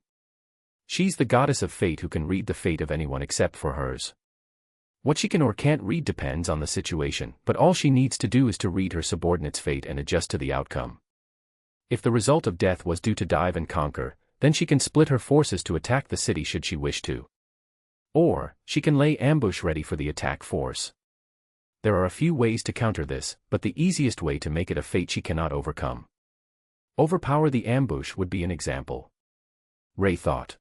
She's the goddess of fate who can read the fate of anyone except for hers. What she can or can't read depends on the situation, but all she needs to do is to read her subordinate's fate and adjust to the outcome. If the result of death was due to dive and conquer, then she can split her forces to attack the city should she wish to. Or, she can lay ambush ready for the attack force. There are a few ways to counter this, but the easiest way to make it a fate she cannot overcome. Overpower the ambush would be an example. Ray thought.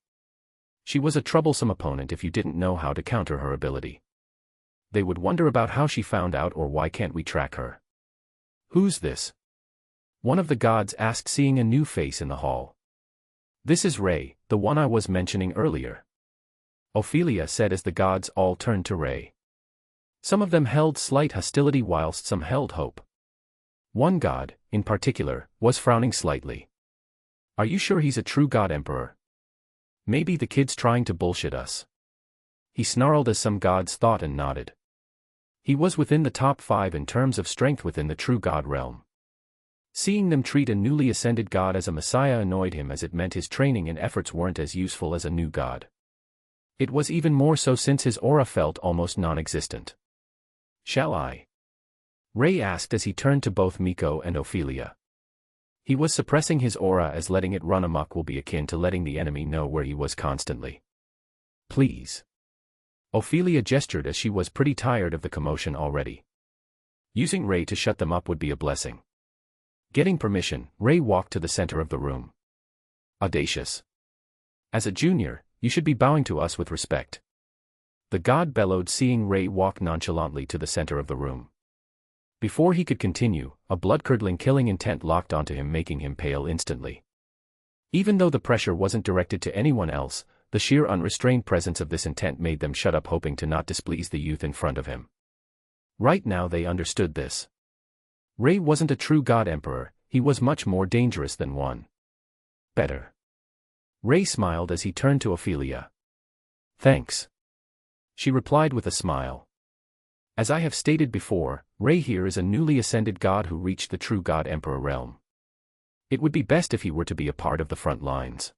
She was a troublesome opponent if you didn't know how to counter her ability. They would wonder about how she found out or why can't we track her. Who's this? One of the gods asked, seeing a new face in the hall. This is Ray, the one I was mentioning earlier. Ophelia said as the gods all turned to Ray. Some of them held slight hostility whilst some held hope. One god, in particular, was frowning slightly. Are you sure he's a true god emperor? Maybe the kid's trying to bullshit us. He snarled as some gods thought and nodded. He was within the top 5 in terms of strength within the true god realm. Seeing them treat a newly ascended god as a messiah annoyed him, as it meant his training and efforts weren't as useful as a new god. It was even more so since his aura felt almost non-existent. Shall I? Ray asked as he turned to both Miko and Ophelia. He was suppressing his aura, as letting it run amok will be akin to letting the enemy know where he was constantly. Please. Ophelia gestured as she was pretty tired of the commotion already. Using Ray to shut them up would be a blessing. Getting permission, Ray walked to the center of the room. Audacious. As a junior, you should be bowing to us with respect. The god bellowed, seeing Ray walk nonchalantly to the center of the room. Before he could continue, a blood-curdling killing intent locked onto him, making him pale instantly. Even though the pressure wasn't directed to anyone else, the sheer unrestrained presence of this intent made them shut up, hoping to not displease the youth in front of him. Right now they understood this. Ray wasn't a true god emperor, he was much more dangerous than one. Better. Ray smiled as he turned to Ophelia. Thanks. She replied with a smile. As I have stated before, Ray here is a newly ascended god who reached the true god emperor realm. It would be best if he were to be a part of the front lines.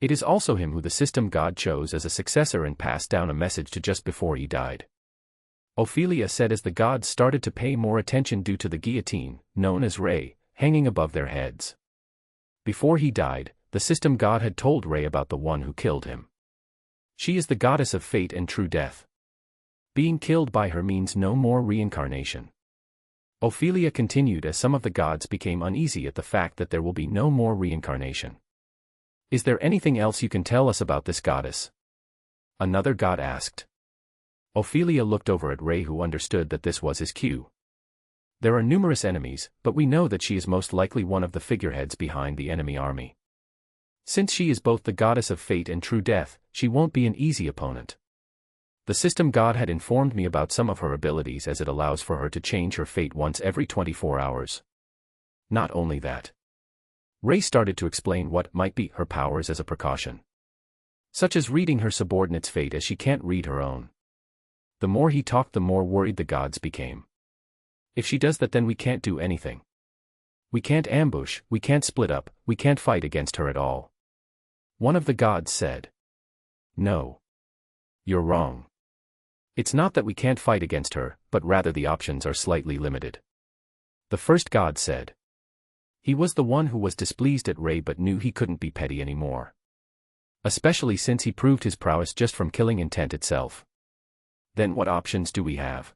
It is also him who the system god chose as a successor and passed down a message to just before he died. Ophelia said as the gods started to pay more attention due to the guillotine, known as Ray, hanging above their heads. Before he died, the system god had told Ray about the one who killed him. She is the goddess of fate and true death. Being killed by her means no more reincarnation. Ophelia continued as some of the gods became uneasy at the fact that there will be no more reincarnation. Is there anything else you can tell us about this goddess? Another god asked. Ophelia looked over at Ray, who understood that this was his cue. There are numerous enemies, but we know that she is most likely one of the figureheads behind the enemy army. Since she is both the goddess of fate and true death, she won't be an easy opponent. The system god had informed me about some of her abilities, as it allows for her to change her fate once every 24 hours. Not only that. Ray started to explain what might be her powers as a precaution. Such as reading her subordinate's fate, as she can't read her own. The more he talked, the more worried the gods became. If she does that, then we can't do anything. We can't ambush, we can't split up, we can't fight against her at all. One of the gods said. No. You're wrong. It's not that we can't fight against her, but rather the options are slightly limited. The first god said. He was the one who was displeased at Ray but knew he couldn't be petty anymore. Especially since he proved his prowess just from killing intent itself. Then what options do we have?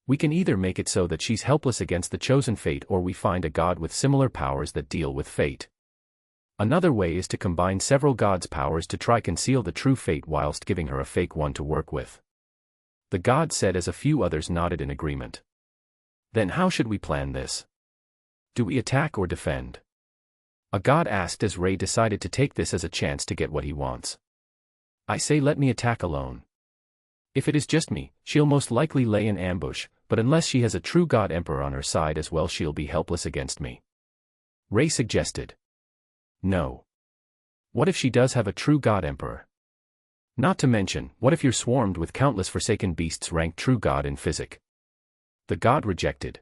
We can either make it so that she's helpless against the chosen fate, or we find a god with similar powers that deal with fate. Another way is to combine several gods' powers to try conceal the true fate whilst giving her a fake one to work with. The god said as a few others nodded in agreement. Then how should we plan this? Do we attack or defend? A god asked as Ray decided to take this as a chance to get what he wants. I say let me attack alone. If it is just me, she'll most likely lay an ambush, but unless she has a true god emperor on her side as well, she'll be helpless against me. Ray suggested. No. What if she does have a true god emperor? Not to mention, what if you're swarmed with countless forsaken beasts ranked true god in physic? The god rejected.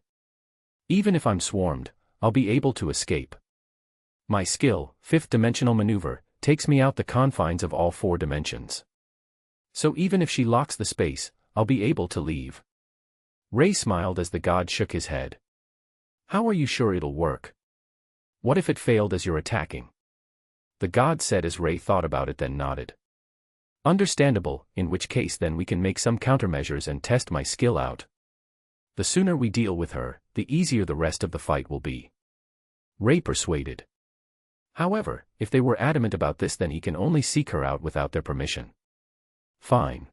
Even if I'm swarmed, I'll be able to escape. My skill, fifth-dimensional maneuver, takes me out the confines of all 4 dimensions. So even if she locks the space, I'll be able to leave. Ray smiled as the god shook his head. How are you sure it'll work? What if it failed as you're attacking? The god said as Ray thought about it, then nodded. Understandable, in which case then we can make some countermeasures and test my skill out. The sooner we deal with her, the easier the rest of the fight will be. Ray persuaded. However, if they were adamant about this, then he can only seek her out without their permission. Fine.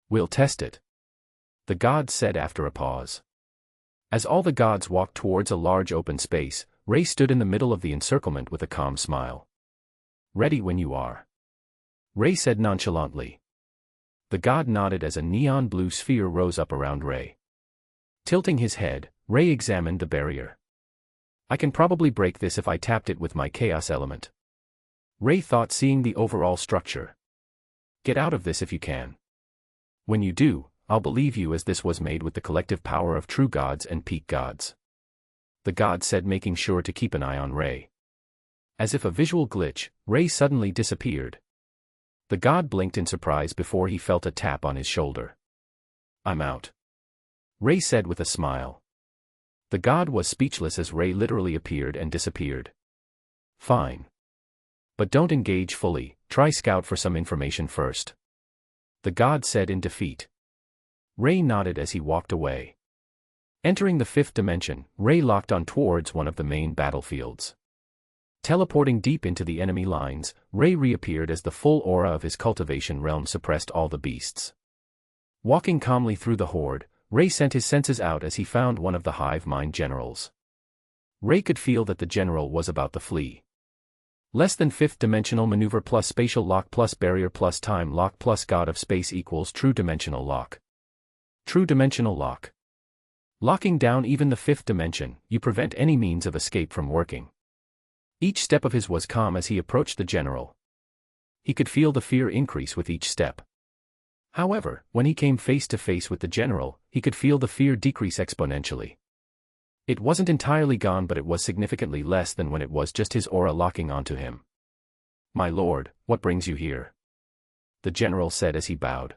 We'll test it. The god said after a pause. As all the gods walked towards a large open space, Ray stood in the middle of the encirclement with a calm smile. Ready when you are. Ray said nonchalantly. The god nodded as a neon blue sphere rose up around Ray. Tilting his head, Ray examined the barrier. I can probably break this if I tapped it with my chaos element. Ray thought, seeing the overall structure. Get out of this if you can. When you do, I'll believe you, as this was made with the collective power of true gods and peak gods. The god said, making sure to keep an eye on Ray. As if a visual glitch, Ray suddenly disappeared. The god blinked in surprise before he felt a tap on his shoulder. I'm out. Ray said with a smile. The god was speechless as Ray literally appeared and disappeared. Fine. But don't engage fully, try scout for some information first. The god said in defeat. Ray nodded as he walked away. Entering the 5th dimension, Ray locked on towards one of the main battlefields. Teleporting deep into the enemy lines, Ray reappeared as the full aura of his cultivation realm suppressed all the beasts. Walking calmly through the horde, Ray sent his senses out as he found one of the hive mind generals. Ray could feel that the general was about to flee. Less than 5th dimensional maneuver plus spatial lock plus barrier plus time lock plus god of space equals true dimensional lock. True dimensional lock. Locking down even the 5th dimension, you prevent any means of escape from working. Each step of his was calm as he approached the general. He could feel the fear increase with each step. However, when he came face to face with the general, he could feel the fear decrease exponentially. It wasn't entirely gone, but it was significantly less than when it was just his aura locking onto him. My lord, what brings you here? The general said as he bowed.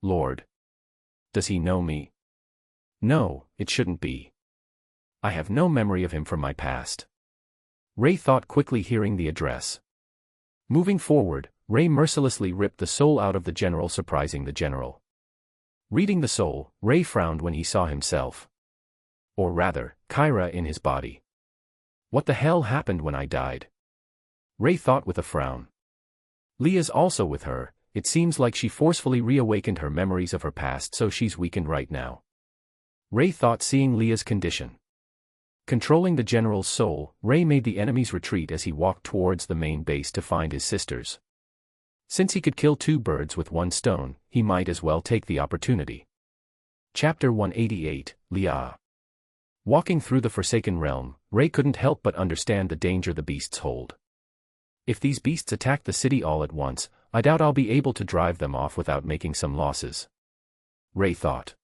Lord. Does he know me? No, it shouldn't be. I have no memory of him from my past. Ray thought quickly, hearing the address. Moving forward, Ray mercilessly ripped the soul out of the general, surprising the general. Reading the soul, Ray frowned when he saw himself. Or rather, Kyra in his body. What the hell happened when I died? Ray thought with a frown. Leah's also with her. It seems like she forcefully reawakened her memories of her past, so she's weakened right now. Ray thought, seeing Leah's condition. Controlling the general's soul, Ray made the enemies retreat as he walked towards the main base to find his sisters. Since he could kill two birds with one stone, he might as well take the opportunity. Chapter 188, Leah. Walking through the Forsaken Realm, Ray couldn't help but understand the danger the beasts hold. If these beasts attack the city all at once, I doubt I'll be able to drive them off without making some losses. Ray thought.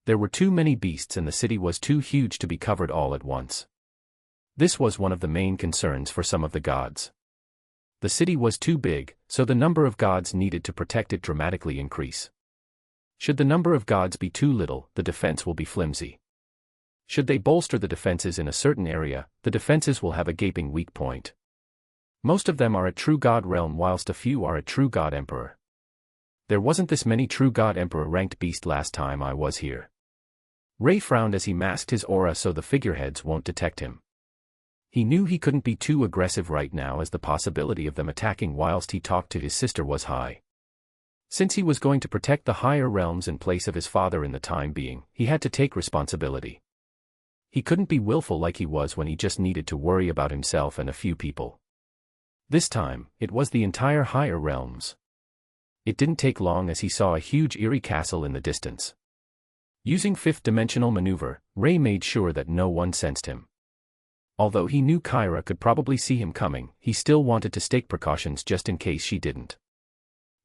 There were too many beasts and the city was too huge to be covered all at once. This was one of the main concerns for some of the gods. The city was too big, so the number of gods needed to protect it dramatically increase. Should the number of gods be too little, the defense will be flimsy. Should they bolster the defenses in a certain area, the defenses will have a gaping weak point. Most of them are at True God realm whilst a few are at True God Emperor. There wasn't this many True God Emperor ranked beast last time I was here. Ray frowned as he masked his aura so the figureheads won't detect him. He knew he couldn't be too aggressive right now as the possibility of them attacking whilst he talked to his sister was high. Since he was going to protect the higher realms in place of his father in the time being, he had to take responsibility. He couldn't be willful like he was when he just needed to worry about himself and a few people. This time, it was the entire higher realms. It didn't take long as he saw a huge eerie castle in the distance. Using fifth-dimensional maneuver, Ray made sure that no one sensed him. Although he knew Kyra could probably see him coming, he still wanted to take precautions just in case she didn't.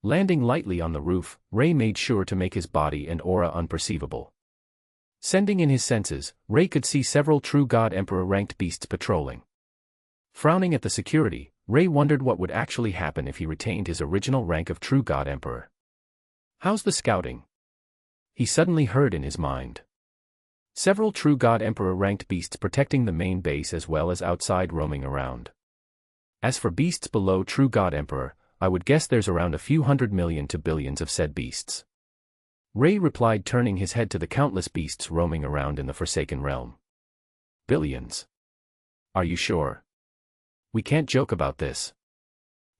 Landing lightly on the roof, Ray made sure to make his body and aura unperceivable. Sending in his senses, Ray could see several True God Emperor ranked beasts patrolling. Frowning at the security, Ray wondered what would actually happen if he retained his original rank of True God Emperor. How's the scouting? He suddenly heard in his mind. Several True God Emperor ranked beasts protecting the main base as well as outside roaming around. As for beasts below True God Emperor, I would guess there's around a few 100 million to billions of said beasts. Ray replied, turning his head to the countless beasts roaming around in the Forsaken Realm. Billions. Are you sure? We can't joke about this.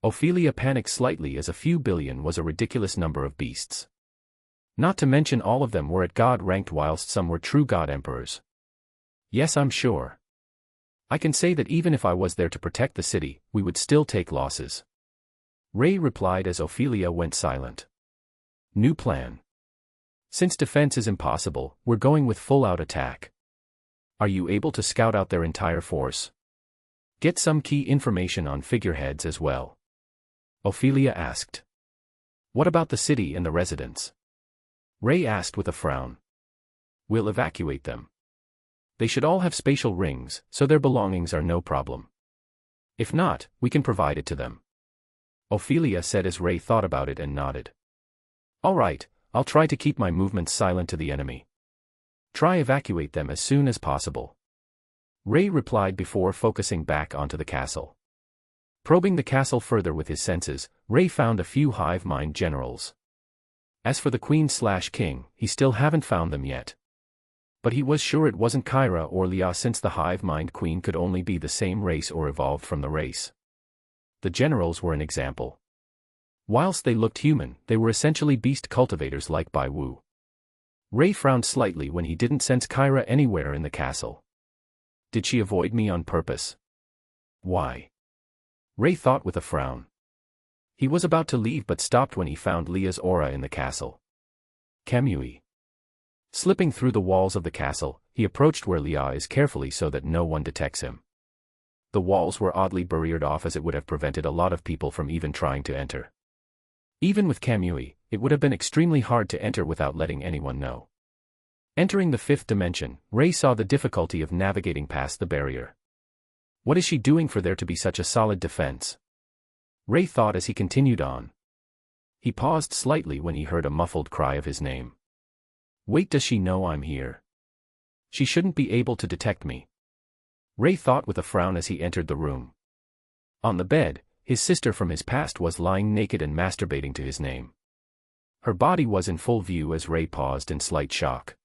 Ophelia panicked slightly as a few billion was a ridiculous number of beasts. Not to mention all of them were at God ranked whilst some were True God Emperors. Yes, I'm sure. I can say that even if I was there to protect the city, we would still take losses. Ray replied as Ophelia went silent. New plan. Since defense is impossible, we're going with full-out attack. Are you able to scout out their entire force? Get some key information on figureheads as well. Ophelia asked. What about the city and the residents? Ray asked with a frown. We'll evacuate them. They should all have spatial rings, so their belongings are no problem. If not, we can provide it to them. Ophelia said as Ray thought about it and nodded. All right, I'll try to keep my movements silent to the enemy. Try evacuate them as soon as possible. Ray replied before focusing back onto the castle. Probing the castle further with his senses, Ray found a few hive mind generals. As for the queen/king, he still haven't found them yet. But he was sure it wasn't Kyra or Leah since the hive mind queen could only be the same race or evolved from the race. The generals were an example. Whilst they looked human, they were essentially beast cultivators like Bai Wu. Ray frowned slightly when he didn't sense Kyra anywhere in the castle. Did she avoid me on purpose? Why? Ray thought with a frown. He was about to leave but stopped when he found Leah's aura in the castle. Kamui. Slipping through the walls of the castle, he approached where Leah is carefully so that no one detects him. The walls were oddly barriered off as it would have prevented a lot of people from even trying to enter. Even with Kamui, it would have been extremely hard to enter without letting anyone know. Entering the fifth dimension, Ray saw the difficulty of navigating past the barrier. What is she doing for there to be such a solid defense? Ray thought as he continued on. He paused slightly when he heard a muffled cry of his name. Wait, does she know I'm here? She shouldn't be able to detect me. Ray thought with a frown as he entered the room. On the bed, his sister from his past was lying naked and masturbating to his name. Her body was in full view as Ray paused in slight shock.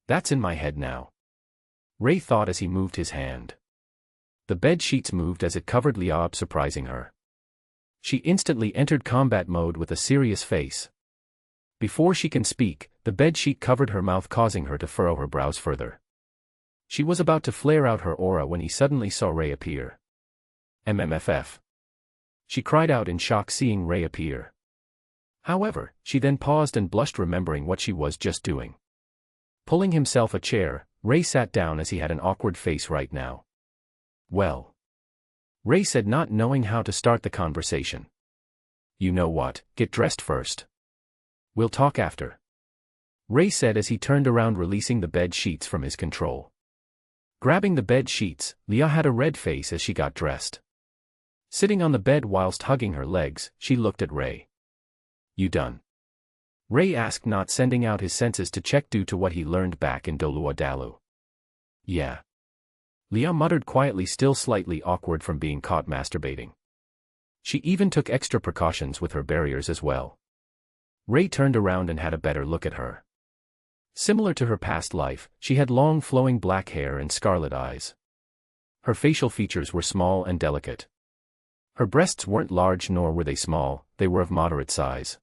That's in my head now, Ray thought as he moved his hand. The bed sheets moved as it covered Leah, surprising her. She instantly entered combat mode with a serious face. Before she can speak, the bed sheet covered her mouth, causing her to furrow her brows further. She was about to flare out her aura when he suddenly saw Ray appear. MMFF. She cried out in shock seeing Ray appear. However, she then paused and blushed, remembering what she was just doing. Pulling himself a chair, Ray sat down as he had an awkward face right now. Well, Ray said, not knowing how to start the conversation. You know what, get dressed first. We'll talk after, Ray said as he turned around, releasing the bed sheets from his control. Grabbing the bed sheets, Leah had a red face as she got dressed. Sitting on the bed whilst hugging her legs, she looked at Ray. You done? Ray asked, not sending out his senses to check due to what he learned back in Dolua Dalu. Yeah. Leah muttered quietly, still slightly awkward from being caught masturbating. She even took extra precautions with her barriers as well. Ray turned around and had a better look at her. Similar to her past life, she had long flowing black hair and scarlet eyes. Her facial features were small and delicate. Her breasts weren't large nor were they small, they were of moderate size.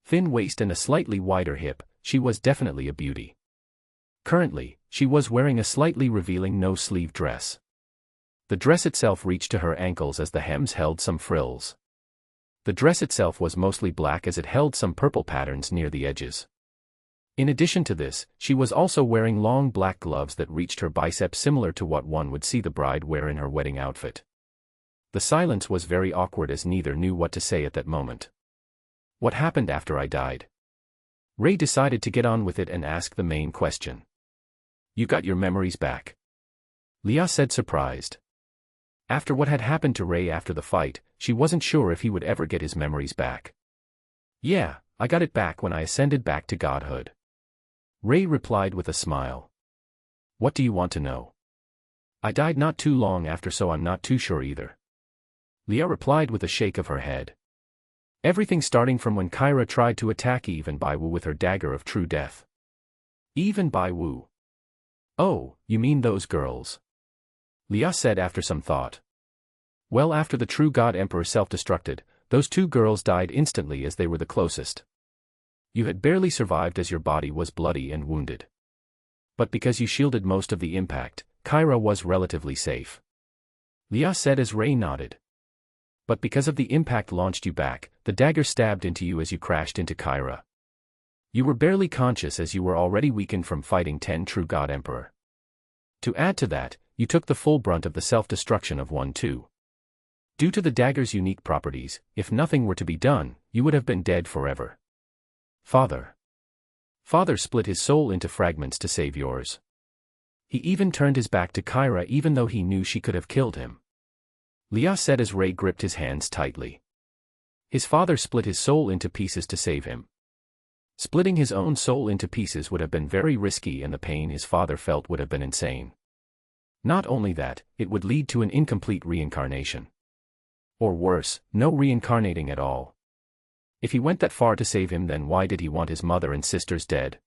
Thin waist and a slightly wider hip, she was definitely a beauty. Currently, she was wearing a slightly revealing no-sleeve dress. The dress itself reached to her ankles as the hems held some frills. The dress itself was mostly black as it held some purple patterns near the edges. In addition to this, she was also wearing long black gloves that reached her biceps, similar to what one would see the bride wear in her wedding outfit. The silence was very awkward as neither knew what to say at that moment. What happened after I died? Ray decided to get on with it and ask the main question. You got your memories back? Leah said, surprised. After what had happened to Ray after the fight, she wasn't sure if he would ever get his memories back. Yeah, I got it back when I ascended back to godhood, Ray replied with a smile. What do you want to know? I died not too long after, so I'm not too sure either, Leah replied with a shake of her head. Everything starting from when Kyra tried to attack Eve and Bai Wu with her dagger of true death. Eve and Bai Wu. Oh, you mean those girls? Leah said after some thought. Well, after the true God Emperor self-destructed, those two girls died instantly as they were the closest. You had barely survived as your body was bloody and wounded. But because you shielded most of the impact, Kyra was relatively safe, Leah said as Ray nodded. But because of the impact launched you back, the dagger stabbed into you as you crashed into Kyra. You were barely conscious as you were already weakened from fighting 10 true God Emperor. To add to that, you took the full brunt of the self-destruction of 1-2. Due to the dagger's unique properties, if nothing were to be done, you would have been dead forever. Father split his soul into fragments to save yours. He even turned his back to Kyra even though he knew she could have killed him, Leah said as Ray gripped his hands tightly. His father split his soul into pieces to save him. Splitting his own soul into pieces would have been very risky, and the pain his father felt would have been insane. Not only that, it would lead to an incomplete reincarnation. Or worse, no reincarnating at all. If he went that far to save him, then why did he want his mother and sisters dead?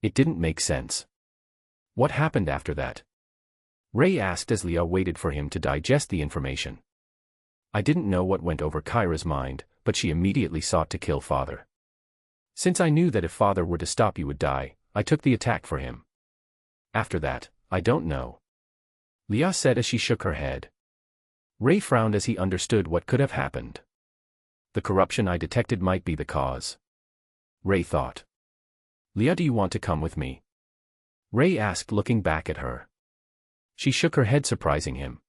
It didn't make sense. What happened after that? Ray asked as Leah waited for him to digest the information. I didn't know what went over Kyra's mind, but she immediately sought to kill father. Since I knew that if father were to stop you would die, I took the attack for him. After that, I don't know, Leah said as she shook her head. Ray frowned as he understood what could have happened. The corruption I detected might be the cause, Ray thought. Leah, do you want to come with me? Ray asked, looking back at her. She shook her head, surprising him.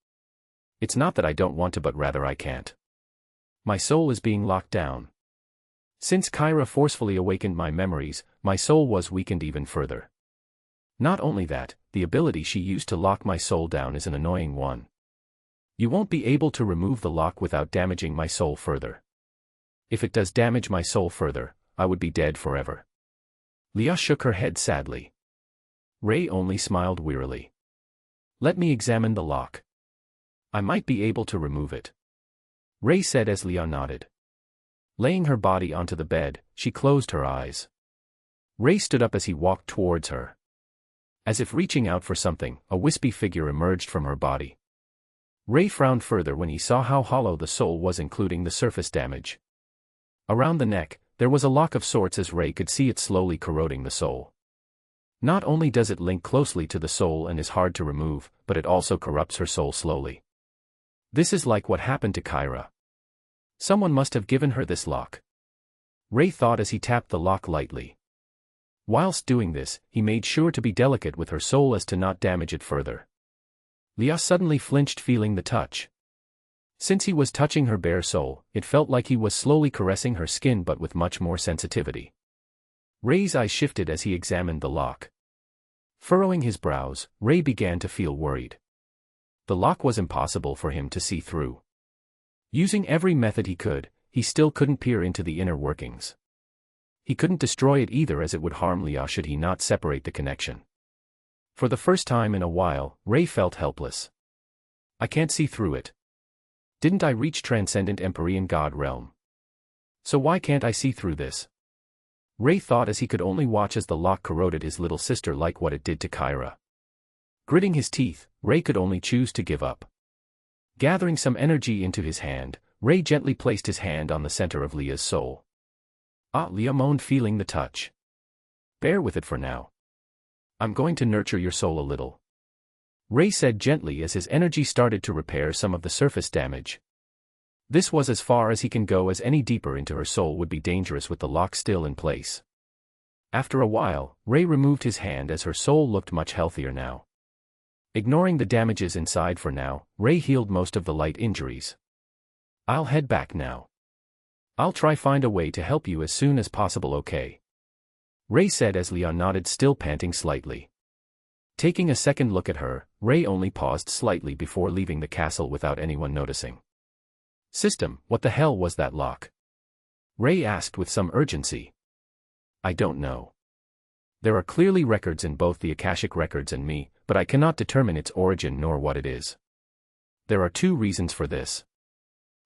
It's not that I don't want to, but rather I can't. My soul is being locked down. Since Kyra forcefully awakened my memories, my soul was weakened even further. Not only that, the ability she used to lock my soul down is an annoying one. You won't be able to remove the lock without damaging my soul further. If it does damage my soul further, I would be dead forever. Leah shook her head sadly. Ray only smiled wearily. Let me examine the lock. I might be able to remove it. Ray said as Leah nodded. Laying her body onto the bed, she closed her eyes. Ray stood up as he walked towards her. As if reaching out for something, a wispy figure emerged from her body. Ray frowned further when he saw how hollow the soul was, including the surface damage. Around the neck, there was a lock of sorts as Ray could see it slowly corroding the soul. Not only does it link closely to the soul and is hard to remove, but it also corrupts her soul slowly. This is like what happened to Kyra. Someone must have given her this lock. Ray thought as he tapped the lock lightly. Whilst doing this, he made sure to be delicate with her soul as to not damage it further. Leah suddenly flinched, feeling the touch. Since he was touching her bare soul, it felt like he was slowly caressing her skin, but with much more sensitivity. Ray's eyes shifted as he examined the lock. Furrowing his brows, Ray began to feel worried. The lock was impossible for him to see through. Using every method he could, he still couldn't peer into the inner workings. He couldn't destroy it either, as it would harm Leah should he not separate the connection. For the first time in a while, Ray felt helpless. I can't see through it. Didn't I reach transcendent Empyrean God realm? So why can't I see through this? Ray thought as he could only watch as the lock corroded his little sister like what it did to Kyra. Gritting his teeth, Ray could only choose to give up. Gathering some energy into his hand, Ray gently placed his hand on the center of Leah's soul. Ah, Leah moaned, feeling the touch. Bear with it for now. I'm going to nurture your soul a little. Ray said gently as his energy started to repair some of the surface damage. This was as far as he can go, as any deeper into her soul would be dangerous with the lock still in place. After a while, Ray removed his hand as her soul looked much healthier now. Ignoring the damages inside for now, Ray healed most of the light injuries. I'll head back now. I'll try find a way to help you as soon as possible, okay? Ray said as Leah nodded, still panting slightly. Taking a second look at her, Ray only paused slightly before leaving the castle without anyone noticing. System, what the hell was that lock? Ray asked with some urgency. I don't know. There are clearly records in both the Akashic records and me, but I cannot determine its origin nor what it is. There are two reasons for this.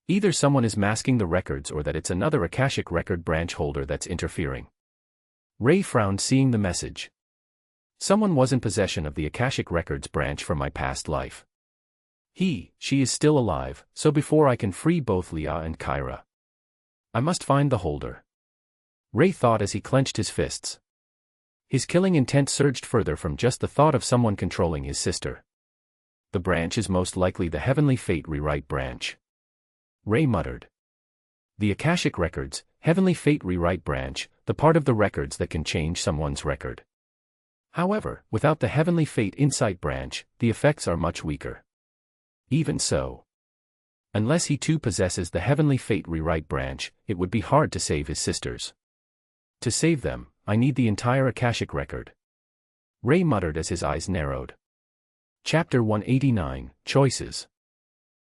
Either someone is masking the records or that it's another Akashic record branch holder that's interfering. Ray frowned, seeing the message. Someone was in possession of the Akashic records branch from my past life. She is still alive, so before I can free both Leah and Kyra, I must find the holder. Ray thought as he clenched his fists. His killing intent surged further from just the thought of someone controlling his sister. The branch is most likely the Heavenly Fate Rewrite branch. Ray muttered. The Akashic records, Heavenly Fate Rewrite branch, the part of the records that can change someone's record. However, without the Heavenly Fate Insight branch, the effects are much weaker. Even so, unless he too possesses the Heavenly Fate Rewrite branch, it would be hard to save his sisters. To save them, I need the entire Akashic record. Ray muttered as his eyes narrowed. Chapter 189, Choices.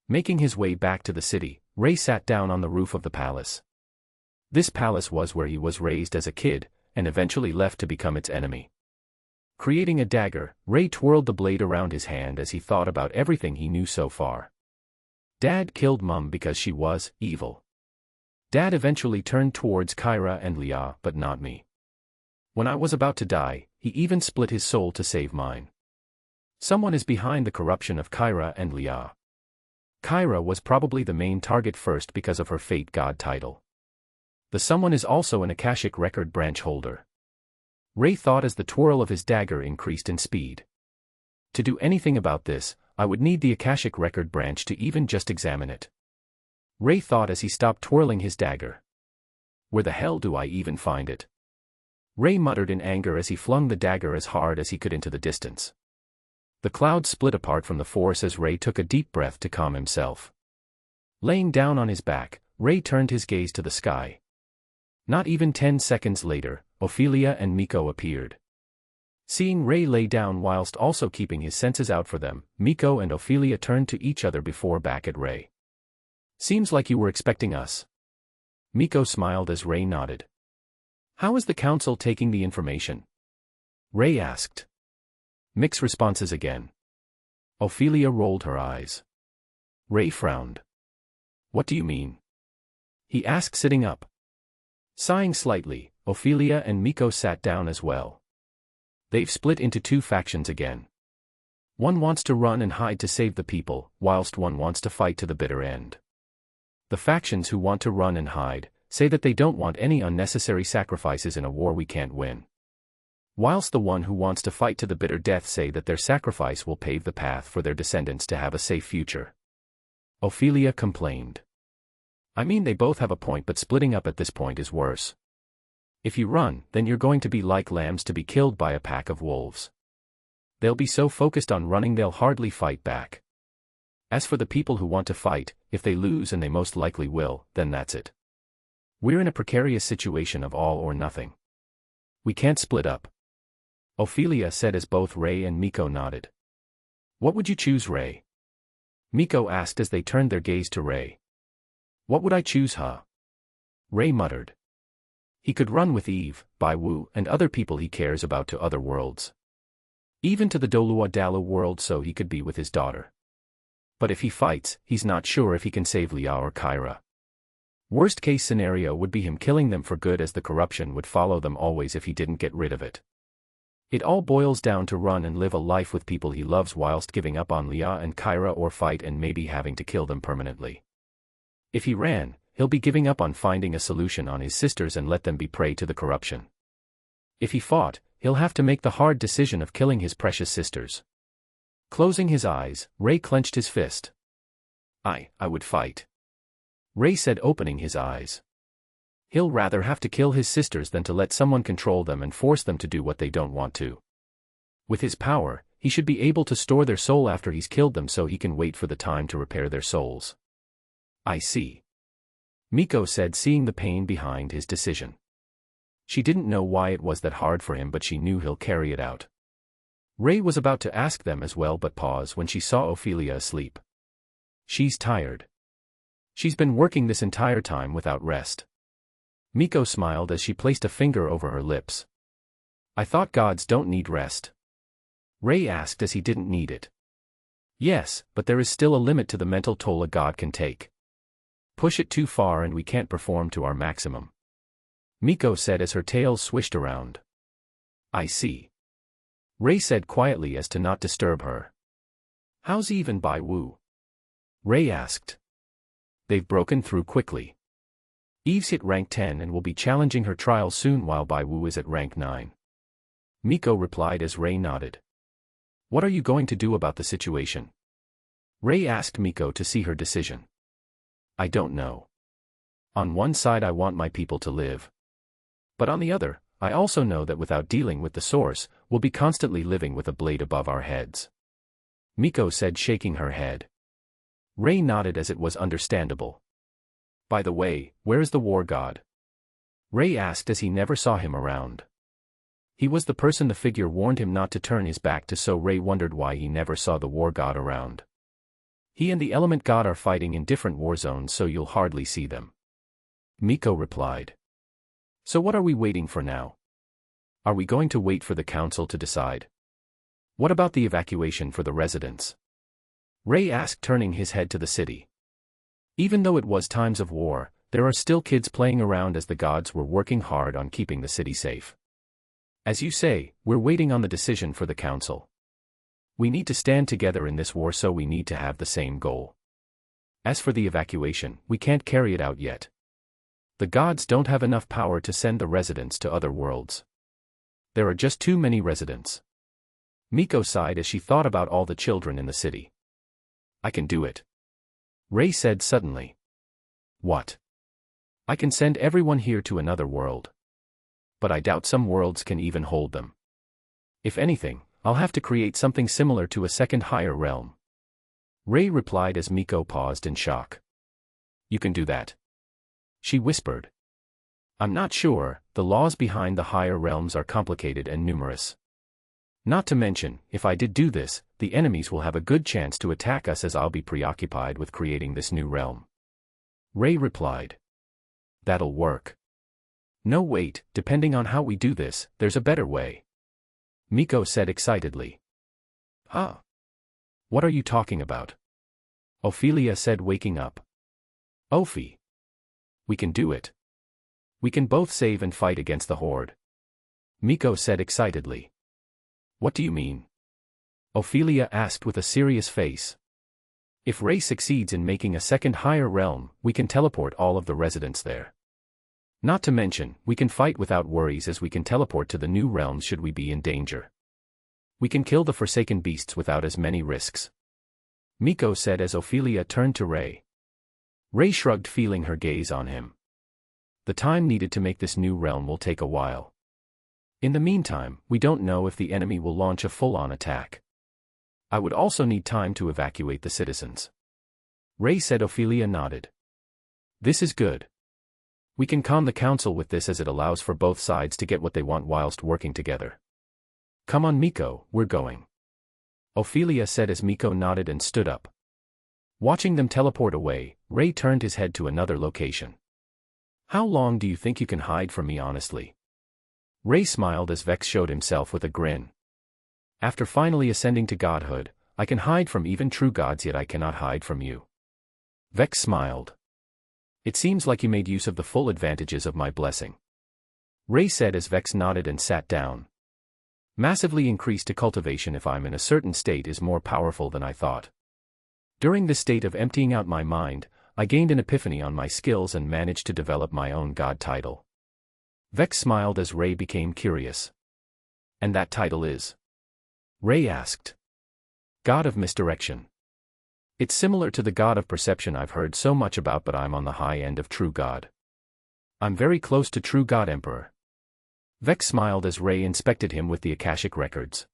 Making his way back to the city, Ray sat down on the roof of the palace. This palace was where he was raised as a kid, and eventually left to become its enemy. Creating a dagger, Ray twirled the blade around his hand as he thought about everything he knew so far. Dad killed Mum because she was evil. Dad eventually turned towards Kyra and Leah, but not me. When I was about to die, he even split his soul to save mine. Someone is behind the corruption of Kyra and Leah. Kyra was probably the main target first because of her Fate God title. The someone is also an Akashic record branch holder. Ray thought as the twirl of his dagger increased in speed. To do anything about this, I would need the Akashic record branch to even just examine it. Ray thought as he stopped twirling his dagger. Where the hell do I even find it? Ray muttered in anger as he flung the dagger as hard as he could into the distance. The clouds split apart from the force as Ray took a deep breath to calm himself. Laying down on his back, Ray turned his gaze to the sky. Not even 10 seconds later, Ophelia and Miko appeared. Seeing Ray lay down whilst also keeping his senses out for them, Miko and Ophelia turned to each other before back at Ray. Seems like you were expecting us. Miko smiled as Ray nodded. How is the council taking the information? Ray asked. Mixed responses again. Ophelia rolled her eyes. Ray frowned. What do you mean? He asked, sitting up. Sighing slightly, Ophelia and Miko sat down as well. They've split into two factions again. One wants to run and hide to save the people, whilst one wants to fight to the bitter end. The factions who want to run and hide say that they don't want any unnecessary sacrifices in a war we can't win. Whilst the one who wants to fight to the bitter death say that their sacrifice will pave the path for their descendants to have a safe future. Ophelia complained. I mean, they both have a point, but splitting up at this point is worse. If you run, then you're going to be like lambs to be killed by a pack of wolves. They'll be so focused on running they'll hardly fight back. As for the people who want to fight, if they lose, and they most likely will, then that's it. We're in a precarious situation of all or nothing. We can't split up. Ophelia said as both Ray and Miko nodded. What would you choose, Ray? Miko asked as they turned their gaze to Ray. What would I choose, huh? Ray muttered. He could run with Eve, Bai Wu, and other people he cares about to other worlds. Even to the Dolua Dalu world, so he could be with his daughter. But if he fights, he's not sure if he can save Lia or Kyra. Worst case scenario would be him killing them for good, as the corruption would follow them always if he didn't get rid of it. It all boils down to run and live a life with people he loves whilst giving up on Lia and Kyra, or fight and maybe having to kill them permanently. If he ran, he'll be giving up on finding a solution on his sisters and let them be prey to the corruption. If he fought, he'll have to make the hard decision of killing his precious sisters. Closing his eyes, Ray clenched his fist. I would fight. Ray said, opening his eyes. He'll rather have to kill his sisters than to let someone control them and force them to do what they don't want to. With his power, he should be able to store their soul after he's killed them, so he can wait for the time to repair their souls. I see. Miko said, seeing the pain behind his decision. She didn't know why it was that hard for him, but she knew he'll carry it out. Ray was about to ask them as well, but paused when she saw Ophelia asleep. She's tired. She's been working this entire time without rest. Miko smiled as she placed a finger over her lips. I thought gods don't need rest. Ray asked as he didn't need it. Yes, but there is still a limit to the mental toll a god can take. Push it too far and we can't perform to our maximum. Miko said as her tail swished around. I see. Ray said quietly as to not disturb her. How's Eve and Bai Wu? Ray asked. They've broken through quickly. Eve's hit rank 10 and will be challenging her trial soon, while Bai Wu is at rank 9. Miko replied as Ray nodded. What are you going to do about the situation? Ray asked Miko to see her decision. I don't know. On one side I want my people to live. But on the other, I also know that without dealing with the source, we'll be constantly living with a blade above our heads. Miko said, shaking her head. Ray nodded as it was understandable. By the way, where is the war god? Ray asked as he never saw him around. He was the person the figure warned him not to turn his back to, so Ray wondered why he never saw the war god around. He and the element god are fighting in different war zones, so you'll hardly see them. Miko replied. So what are we waiting for now? Are we going to wait for the council to decide? What about the evacuation for the residents? Ray asked, turning his head to the city. Even though it was times of war, there are still kids playing around, as the gods were working hard on keeping the city safe. As you say, we're waiting on the decision for the council. We need to stand together in this war, so we need to have the same goal. As for the evacuation, we can't carry it out yet. The gods don't have enough power to send the residents to other worlds. There are just too many residents. Miko sighed as she thought about all the children in the city. I can do it. Ray said suddenly. What? I can send everyone here to another world. But I doubt some worlds can even hold them. If anything, I'll have to create something similar to a second higher realm. Ray replied as Miko paused in shock. You can do that? She whispered. I'm not sure, the laws behind the higher realms are complicated and numerous. Not to mention, if I did do this, the enemies will have a good chance to attack us, as I'll be preoccupied with creating this new realm. Ray replied. That'll work. No, wait, depending on how we do this, there's a better way. Miko said excitedly. Huh? What are you talking about? Ophelia said, waking up. Ophi. We can do it. We can both save and fight against the Horde. Miko said excitedly. What do you mean? Ophelia asked with a serious face. If Ray succeeds in making a second higher realm, we can teleport all of the residents there. Not to mention, we can fight without worries as we can teleport to the new realms should we be in danger. We can kill the Forsaken beasts without as many risks. Miko said as Ophelia turned to Ray. Ray shrugged, feeling her gaze on him. The time needed to make this new realm will take a while. In the meantime, we don't know if the enemy will launch a full-on attack. I would also need time to evacuate the citizens. Ray said. Ophelia nodded. This is good. We can calm the council with this as it allows for both sides to get what they want whilst working together. Come on Miko, we're going. Ophelia said as Miko nodded and stood up. Watching them teleport away, Ray turned his head to another location. How long do you think you can hide from me honestly? Ray smiled as Vex showed himself with a grin. After finally ascending to godhood, I can hide from even true gods, yet I cannot hide from you. Vex smiled. It seems like you made use of the full advantages of my blessing. Ray said as Vex nodded and sat down. Massively increased to cultivation if I'm in a certain state is more powerful than I thought. During this state of emptying out my mind, I gained an epiphany on my skills and managed to develop my own god title. Vex smiled as Ray became curious. And that title is? Ray asked. God of Misdirection. It's similar to the God of Perception I've heard so much about, but I'm on the high end of True God. I'm very close to True God Emperor. Vex smiled as Ray inspected him with the Akashic records.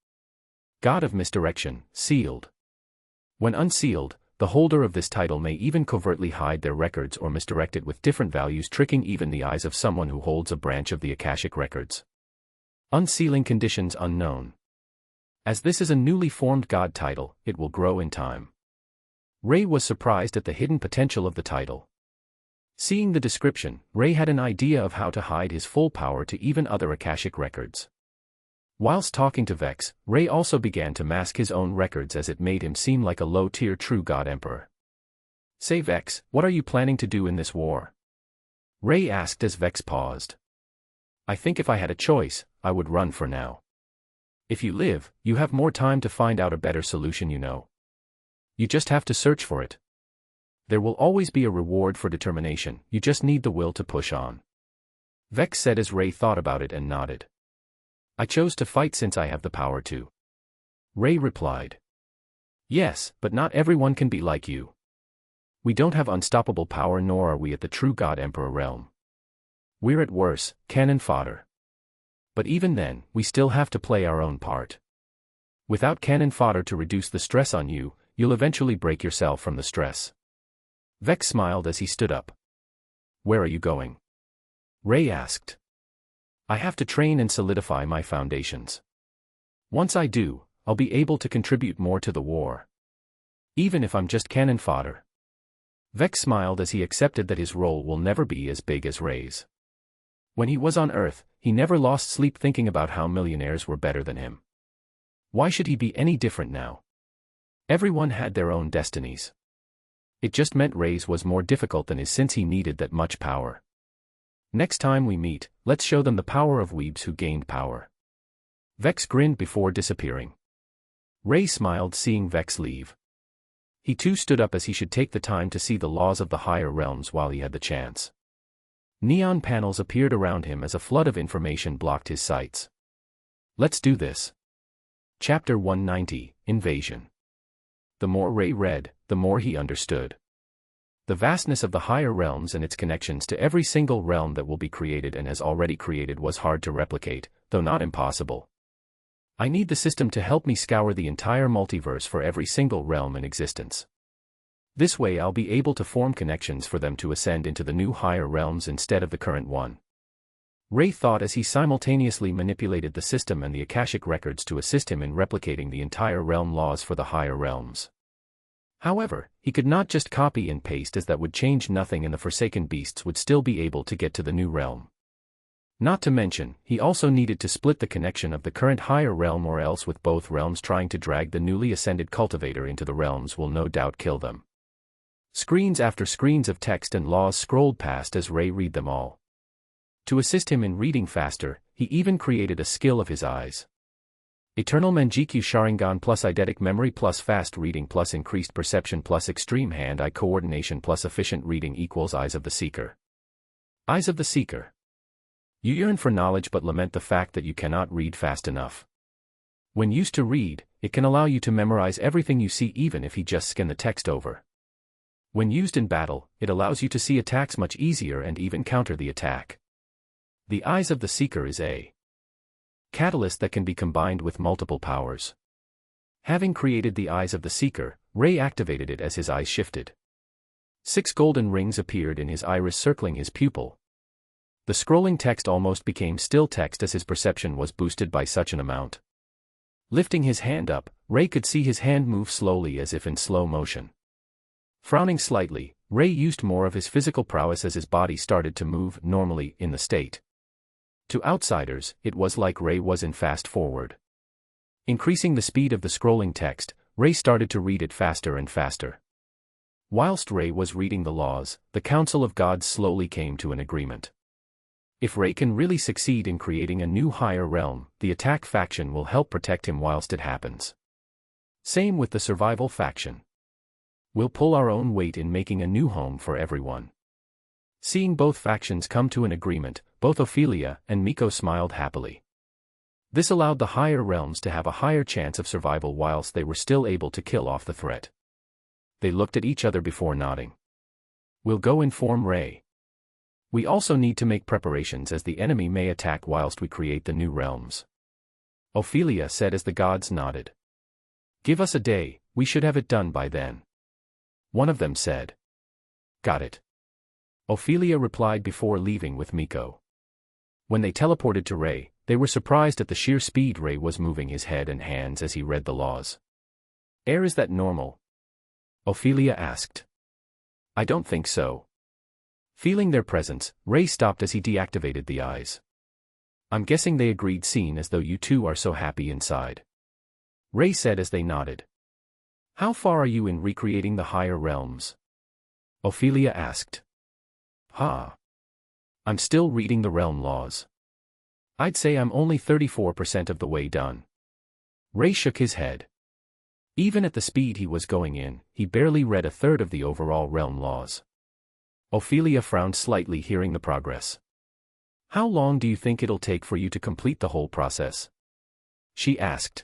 God of Misdirection, sealed. When unsealed, the holder of this title may even covertly hide their records or misdirect it with different values, tricking even the eyes of someone who holds a branch of the Akashic records. Unsealing conditions unknown. As this is a newly formed god title, it will grow in time. Ray was surprised at the hidden potential of the title. Seeing the description, Ray had an idea of how to hide his full power to even other Akashic records. Whilst talking to Vex, Ray also began to mask his own records as it made him seem like a low-tier true god emperor. Say Vex, what are you planning to do in this war? Ray asked as Vex paused. I think if I had a choice, I would run for now. If you live, you have more time to find out a better solution, you know. You just have to search for it. There will always be a reward for determination, you just need the will to push on. Vex said as Ray thought about it and nodded. I chose to fight since I have the power to. Ray replied. Yes, but not everyone can be like you. We don't have unstoppable power, nor are we at the true God Emperor realm. We're at worse, cannon fodder. But even then, we still have to play our own part. Without cannon fodder to reduce the stress on you, you'll eventually break yourself from the stress. Vex smiled as he stood up. Where are you going? Ray asked. I have to train and solidify my foundations. Once I do, I'll be able to contribute more to the war. Even if I'm just cannon fodder. Vex smiled as he accepted that his role will never be as big as Ray's. When he was on Earth, he never lost sleep thinking about how millionaires were better than him. Why should he be any different now? Everyone had their own destinies. It just meant Ray's was more difficult than his since he needed that much power. Next time we meet, let's show them the power of weebs who gained power. Vex grinned before disappearing. Ray smiled seeing Vex leave. He too stood up as he should take the time to see the laws of the higher realms while he had the chance. Neon panels appeared around him as a flood of information blocked his sights. Let's do this. Chapter 190, Invasion. The more Ray read, the more he understood. The vastness of the higher realms and its connections to every single realm that will be created and has already created was hard to replicate, though not impossible. I need the system to help me scour the entire multiverse for every single realm in existence. This way I'll be able to form connections for them to ascend into the new higher realms instead of the current one. Ray thought as he simultaneously manipulated the system and the Akashic records to assist him in replicating the entire realm laws for the higher realms. However, he could not just copy and paste as that would change nothing and the Forsaken beasts would still be able to get to the new realm. Not to mention, he also needed to split the connection of the current higher realm, or else with both realms trying to drag the newly ascended cultivator into the realms will no doubt kill them. Screens after screens of text and laws scrolled past as Ray read them all. To assist him in reading faster, he even created a skill of his eyes. Eternal Manjikyu Sharingan plus eidetic memory plus fast reading plus increased perception plus extreme hand-eye coordination plus efficient reading equals Eyes of the Seeker. Eyes of the Seeker. You yearn for knowledge but lament the fact that you cannot read fast enough. When used to read, it can allow you to memorize everything you see even if you just scan the text over. When used in battle, it allows you to see attacks much easier and even counter the attack. The Eyes of the Seeker is a catalyst that can be combined with multiple powers. Having created the Eyes of the Seeker, Ray activated it as his eyes shifted. 6 golden rings appeared in his iris circling his pupil. The scrolling text almost became still text as his perception was boosted by such an amount. Lifting his hand up, Ray could see his hand move slowly as if in slow motion. Frowning slightly, Ray used more of his physical prowess as his body started to move normally in the state. To outsiders, it was like Ray was in fast forward. Increasing the speed of the scrolling text, Ray started to read it faster and faster. Whilst Ray was reading the laws, the Council of Gods slowly came to an agreement. If Ray can really succeed in creating a new higher realm, the attack faction will help protect him whilst it happens. Same with the survival faction. We'll pull our own weight in making a new home for everyone. Seeing both factions come to an agreement, both Ophelia and Miko smiled happily. This allowed the higher realms to have a higher chance of survival whilst they were still able to kill off the threat. They looked at each other before nodding. We'll go inform Ray. We also need to make preparations as the enemy may attack whilst we create the new realms. Ophelia said as the gods nodded. Give us a day, we should have it done by then. One of them said. Got it. Ophelia replied before leaving with Miko. When they teleported to Ray, they were surprised at the sheer speed Ray was moving his head and hands as he read the laws. Is that normal? Ophelia asked. I don't think so. Feeling their presence, Ray stopped as he deactivated the eyes. I'm guessing they agreed, seeing as though you two are so happy inside. Ray said as they nodded. How far are you in recreating the higher realms? Ophelia asked. I'm still reading the realm laws. I'd say I'm only 34% of the way done. Ray shook his head. Even at the speed he was going in, he barely read a third of the overall realm laws. Ophelia frowned slightly hearing the progress. How long do you think it'll take for you to complete the whole process? She asked.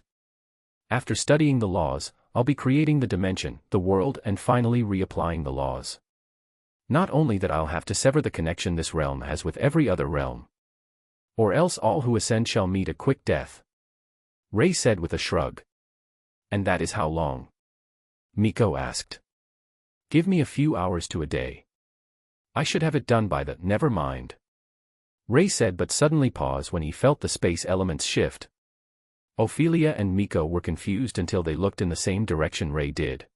After studying the laws, I'll be creating the dimension, the world, and finally reapplying the laws. Not only that, I'll have to sever the connection this realm has with every other realm. Or else all who ascend shall meet a quick death. Ray said with a shrug. And that is how long? Miko asked. Give me a few hours to a day. I should have it done by the, never mind. Ray said, but suddenly paused when he felt the space elements shift. Ophelia and Miko were confused until they looked in the same direction Ray did.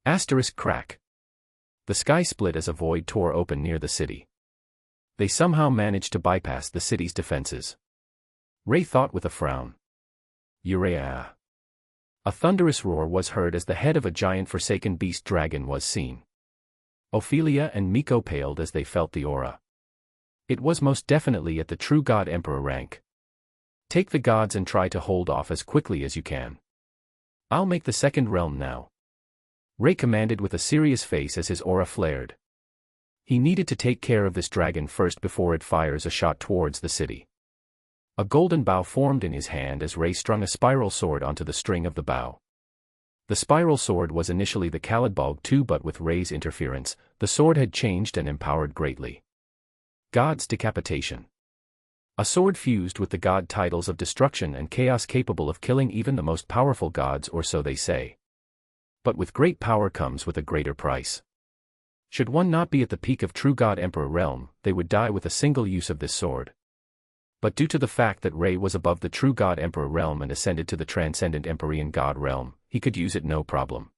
Asterisk crack. The sky split as a void tore open near the city. They somehow managed to bypass the city's defenses. Ray thought with a frown. Urea. A thunderous roar was heard as the head of a giant forsaken beast dragon was seen. Ophelia and Miko paled as they felt the aura. It was most definitely at the true God Emperor rank. Take the gods and try to hold off as quickly as you can. I'll make the second realm now. Ray commanded with a serious face as his aura flared. He needed to take care of this dragon first before it fires a shot towards the city. A golden bow formed in his hand as Ray strung a spiral sword onto the string of the bow. The spiral sword was initially the Kalidbolg II, but with Ray's interference, the sword had changed and empowered greatly. God's Decapitation. A sword fused with the god titles of destruction and chaos, capable of killing even the most powerful gods, or so they say. But with great power comes with a greater price. Should one not be at the peak of true God Emperor realm, they would die with a single use of this sword. But due to the fact that Ray was above the true God Emperor realm and ascended to the transcendent Empyrean God realm, he could use it no problem.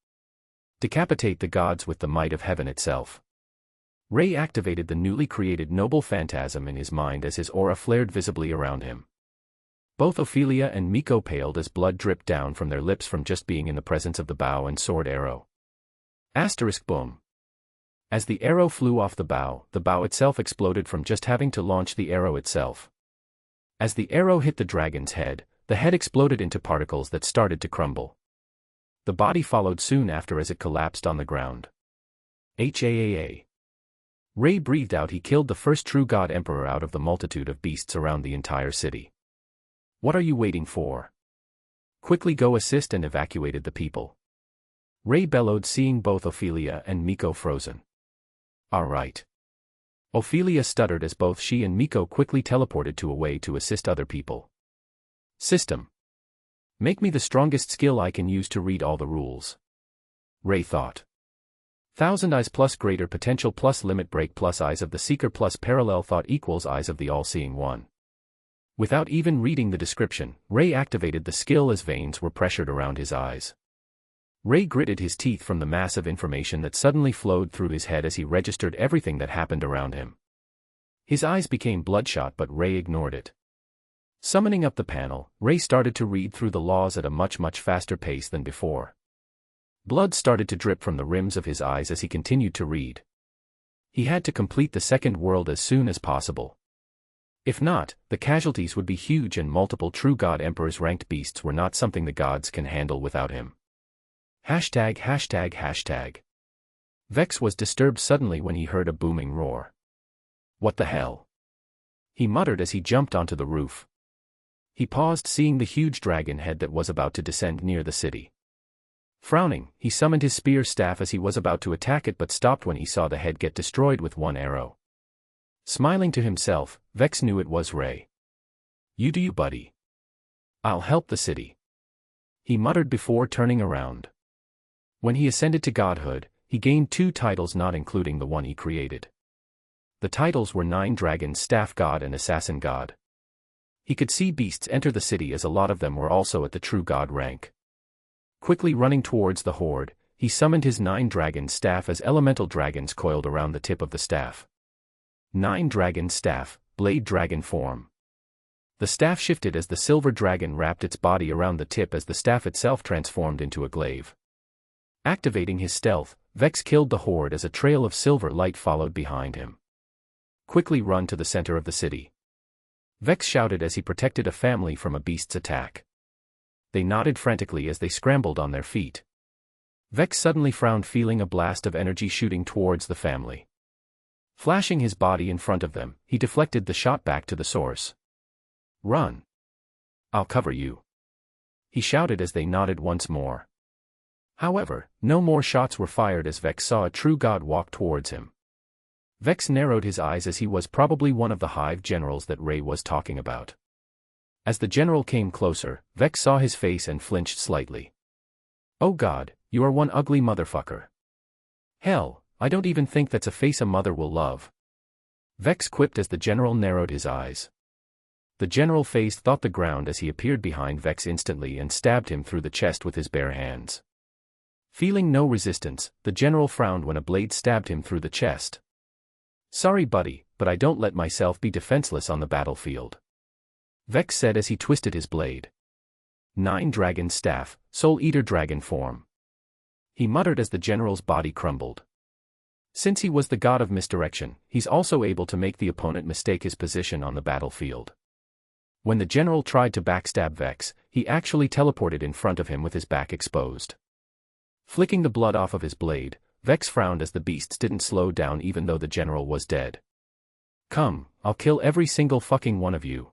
Decapitate the gods with the might of heaven itself. Ray activated the newly created noble phantasm in his mind as his aura flared visibly around him. Both Ophelia and Miko paled as blood dripped down from their lips from just being in the presence of the bow and sword arrow. Asterisk boom. As the arrow flew off the bow itself exploded from just having to launch the arrow itself. As the arrow hit the dragon's head, the head exploded into particles that started to crumble. The body followed soon after as it collapsed on the ground. HAAA. Ray breathed out. He killed the first true god emperor out of the multitude of beasts around the entire city. What are you waiting for? Quickly go assist and evacuated the people. Ray bellowed, seeing both Ophelia and Miko frozen. All right. Ophelia stuttered as both she and Miko quickly teleported to a way to assist other people. System. Make me the strongest skill I can use to read all the rules. Ray thought. 1000 eyes plus greater potential plus limit break plus eyes of the seeker plus parallel thought equals eyes of the all-seeing one. Without even reading the description, Ray activated the skill as veins were pressured around his eyes. Ray gritted his teeth from the mass of information that suddenly flowed through his head as he registered everything that happened around him. His eyes became bloodshot, but Ray ignored it. Summoning up the panel, Ray started to read through the laws at a much faster pace than before. Blood started to drip from the rims of his eyes as he continued to read. He had to complete the second world as soon as possible. If not, the casualties would be huge, and multiple true god emperors ranked beasts were not something the gods can handle without him. ####. Vex was disturbed suddenly when he heard a booming roar. What the hell? He muttered as he jumped onto the roof. He paused, seeing the huge dragon head that was about to descend near the city. Frowning, he summoned his spear staff as he was about to attack it, but stopped when he saw the head get destroyed with one arrow. Smiling to himself, Vex knew it was Ray. You do you, buddy. I'll help the city. He muttered before turning around. When he ascended to godhood, he gained 2 titles, not including the one he created. The titles were 9 Dragon's Staff God and Assassin God. He could see beasts enter the city, as a lot of them were also at the true god rank. Quickly running towards the horde, he summoned his 9 Dragon's Staff as elemental dragons coiled around the tip of the staff. 9 Dragon's Staff, Blade Dragon form. The staff shifted as the silver dragon wrapped its body around the tip as the staff itself transformed into a glaive. Activating his stealth, Vex killed the horde as a trail of silver light followed behind him. Quickly run to the center of the city. Vex shouted as he protected a family from a beast's attack. They nodded frantically as they scrambled on their feet. Vex suddenly frowned, feeling a blast of energy shooting towards the family. Flashing his body in front of them, he deflected the shot back to the source. Run. I'll cover you. He shouted as they nodded once more. However, no more shots were fired as Vex saw a true god walk towards him. Vex narrowed his eyes as he was probably one of the hive generals that Ray was talking about. As the general came closer, Vex saw his face and flinched slightly. Oh god, you are one ugly motherfucker. Hell, I don't even think that's a face a mother will love. Vex quipped as the general narrowed his eyes. The general face thought the ground as he appeared behind Vex instantly and stabbed him through the chest with his bare hands. Feeling no resistance, the general frowned when a blade stabbed him through the chest. Sorry buddy, but I don't let myself be defenseless on the battlefield. Vex said as he twisted his blade. 9 Dragon's Staff, Soul Eater dragon form. He muttered as the general's body crumbled. Since he was the god of misdirection, he's also able to make the opponent mistake his position on the battlefield. When the general tried to backstab Vex, he actually teleported in front of him with his back exposed. Flicking the blood off of his blade, Vex frowned as the beasts didn't slow down even though the general was dead. Come, I'll kill every single fucking one of you.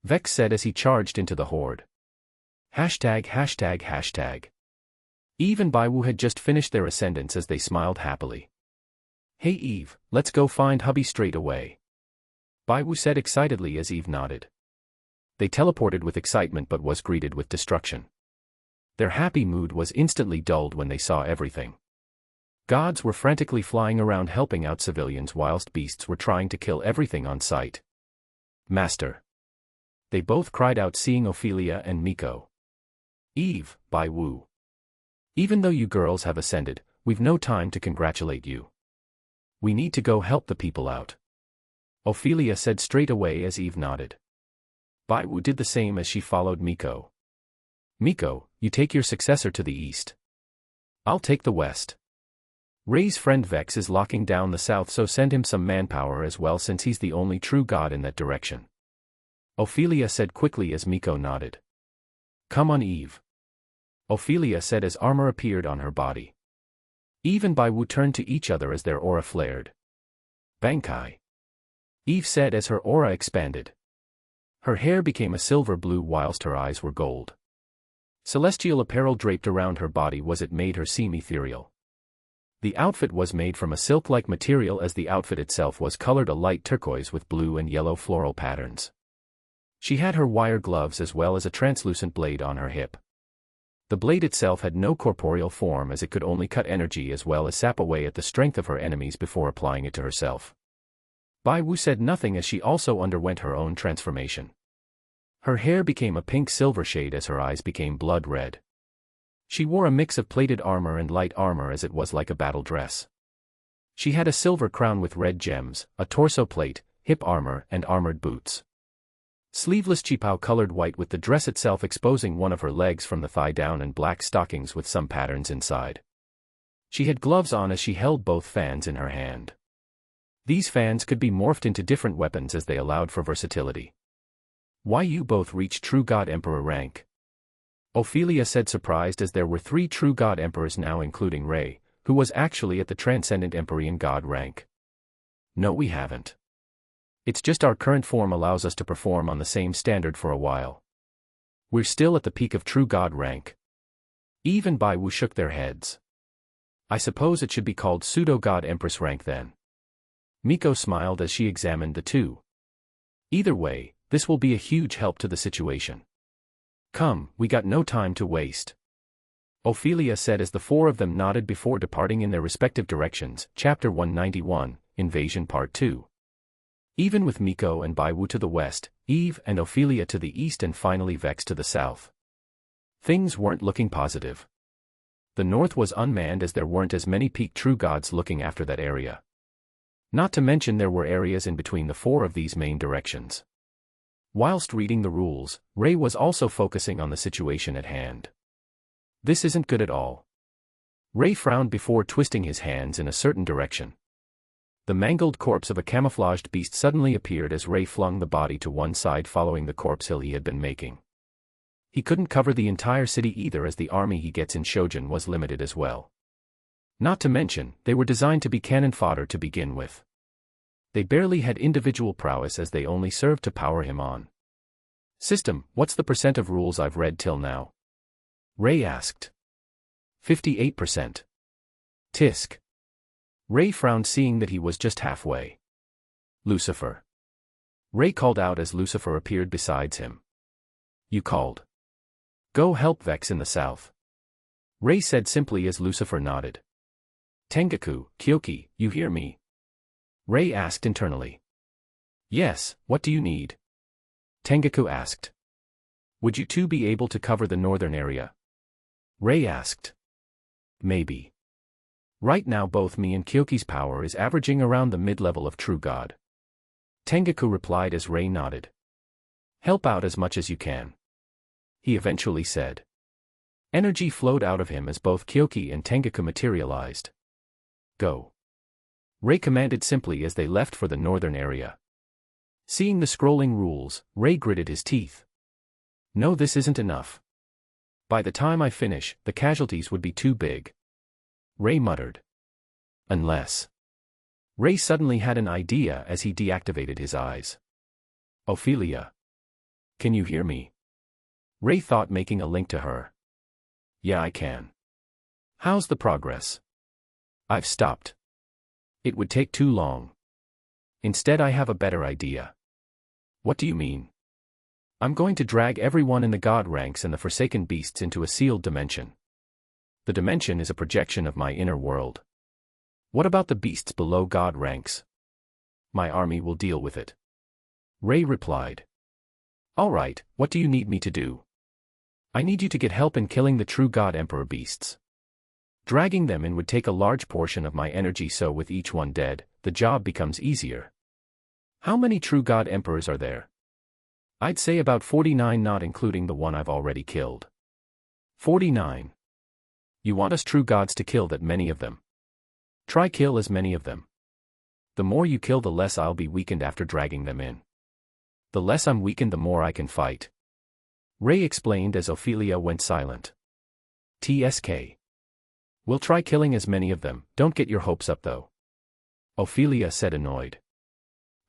Vex said as he charged into the horde. ####. Eve and Baiwu had just finished their ascendance as they smiled happily. Hey Eve, let's go find hubby straight away. Baiwu said excitedly as Eve nodded. They teleported with excitement but was greeted with destruction. Their happy mood was instantly dulled when they saw everything. Gods were frantically flying around helping out civilians whilst beasts were trying to kill everything on sight. Master. They both cried out, seeing Ophelia and Miko. Eve, Baiwu. Even though you girls have ascended, we've no time to congratulate you. We need to go help the people out. Ophelia said straight away as Eve nodded. Baiwu did the same as she followed Miko. Miko, you take your successor to the east. I'll take the west. Ray's friend Vex is locking down the south, so send him some manpower as well since he's the only true god in that direction. Ophelia said quickly as Miko nodded. Come on, Eve. Ophelia said as armor appeared on her body. Eve and Baiwu turned to each other as their aura flared. Bankai. Eve said as her aura expanded. Her hair became a silver blue whilst her eyes were gold. Celestial apparel draped around her body was it made her seem ethereal. The outfit was made from a silk-like material as the outfit itself was colored a light turquoise with blue and yellow floral patterns. She had her wire gloves as well as a translucent blade on her hip. The blade itself had no corporeal form as it could only cut energy as well as sap away at the strength of her enemies before applying it to herself. Baiwu said nothing as she also underwent her own transformation. Her hair became a pink-silver shade as her eyes became blood red. She wore a mix of plated armor and light armor as it was like a battle dress. She had a silver crown with red gems, a torso plate, hip armor, and armored boots. Sleeveless chipao colored white with the dress itself exposing one of her legs from the thigh down and black stockings with some patterns inside. She had gloves on as she held both fans in her hand. These fans could be morphed into different weapons as they allowed for versatility. Why you both reached True God Emperor rank? Ophelia said surprised as there were 3 True God Emperors now including Ray, who was actually at the Transcendent Empyrean God rank. No, we haven't. It's just our current form allows us to perform on the same standard for a while. We're still at the peak of True God rank. Eve and Baiwu shook their heads. I suppose it should be called Pseudo-God Empress rank then. Miko smiled as she examined the two. Either way, this will be a huge help to the situation. Come, we got no time to waste. Ophelia said as the 4 of them nodded before departing in their respective directions. Chapter 191, Invasion Part 2. Even with Miko and Baiwu to the west, Eve and Ophelia to the east and finally Vex to the south. Things weren't looking positive. The north was unmanned as there weren't as many peak true gods looking after that area. Not to mention there were areas in between the 4 of these main directions. Whilst reading the rules, Ray was also focusing on the situation at hand. This isn't good at all. Ray frowned before twisting his hands in a certain direction. The mangled corpse of a camouflaged beast suddenly appeared as Ray flung the body to one side following the corpse hill he had been making. He couldn't cover the entire city either as the army he gets in Shojin was limited as well. Not to mention, they were designed to be cannon fodder to begin with. They barely had individual prowess as they only served to power him on. System, what's the % of rules I've read till now? Ray asked. 58%. Tisk. Ray frowned seeing that he was just halfway. Lucifer. Ray called out as Lucifer appeared beside him. You called. Go help Vex in the south. Ray said simply as Lucifer nodded. Tengaku, Kyoki, you hear me? Ray asked internally. Yes, what do you need? Tengaku asked. Would you two be able to cover the northern area? Ray asked. Maybe. Right now both me and Kyoki's power is averaging around the mid-level of True God. Tengaku replied as Ray nodded. Help out as much as you can. He eventually said. Energy flowed out of him as both Kyoki and Tengaku materialized. Go. Ray commanded simply as they left for the northern area. Seeing the scrolling rules, Ray gritted his teeth. No, this isn't enough. By the time I finish, the casualties would be too big. Ray muttered. Unless. Ray suddenly had an idea as he deactivated his eyes. Ophelia. Can you hear me? Ray thought making a link to her. Yeah, I can. How's the progress? I've stopped. It would take too long. Instead I have a better idea. What do you mean? I'm going to drag everyone in the god ranks and the forsaken beasts into a sealed dimension. The dimension is a projection of my inner world. What about the beasts below god ranks? My army will deal with it. Ray replied. All right, what do you need me to do? I need you to get help in killing the true god emperor beasts. Dragging them in would take a large portion of my energy, so with each one dead, the job becomes easier. How many true god emperors are there? I'd say about 49, not including the one I've already killed. 49. You want us true gods to kill that many of them? Try kill as many of them. The more you kill, the less I'll be weakened after dragging them in. The less I'm weakened, the more I can fight. Ray explained as Ophelia went silent. TSK. We'll try killing as many of them, don't get your hopes up though. Ophelia said, annoyed.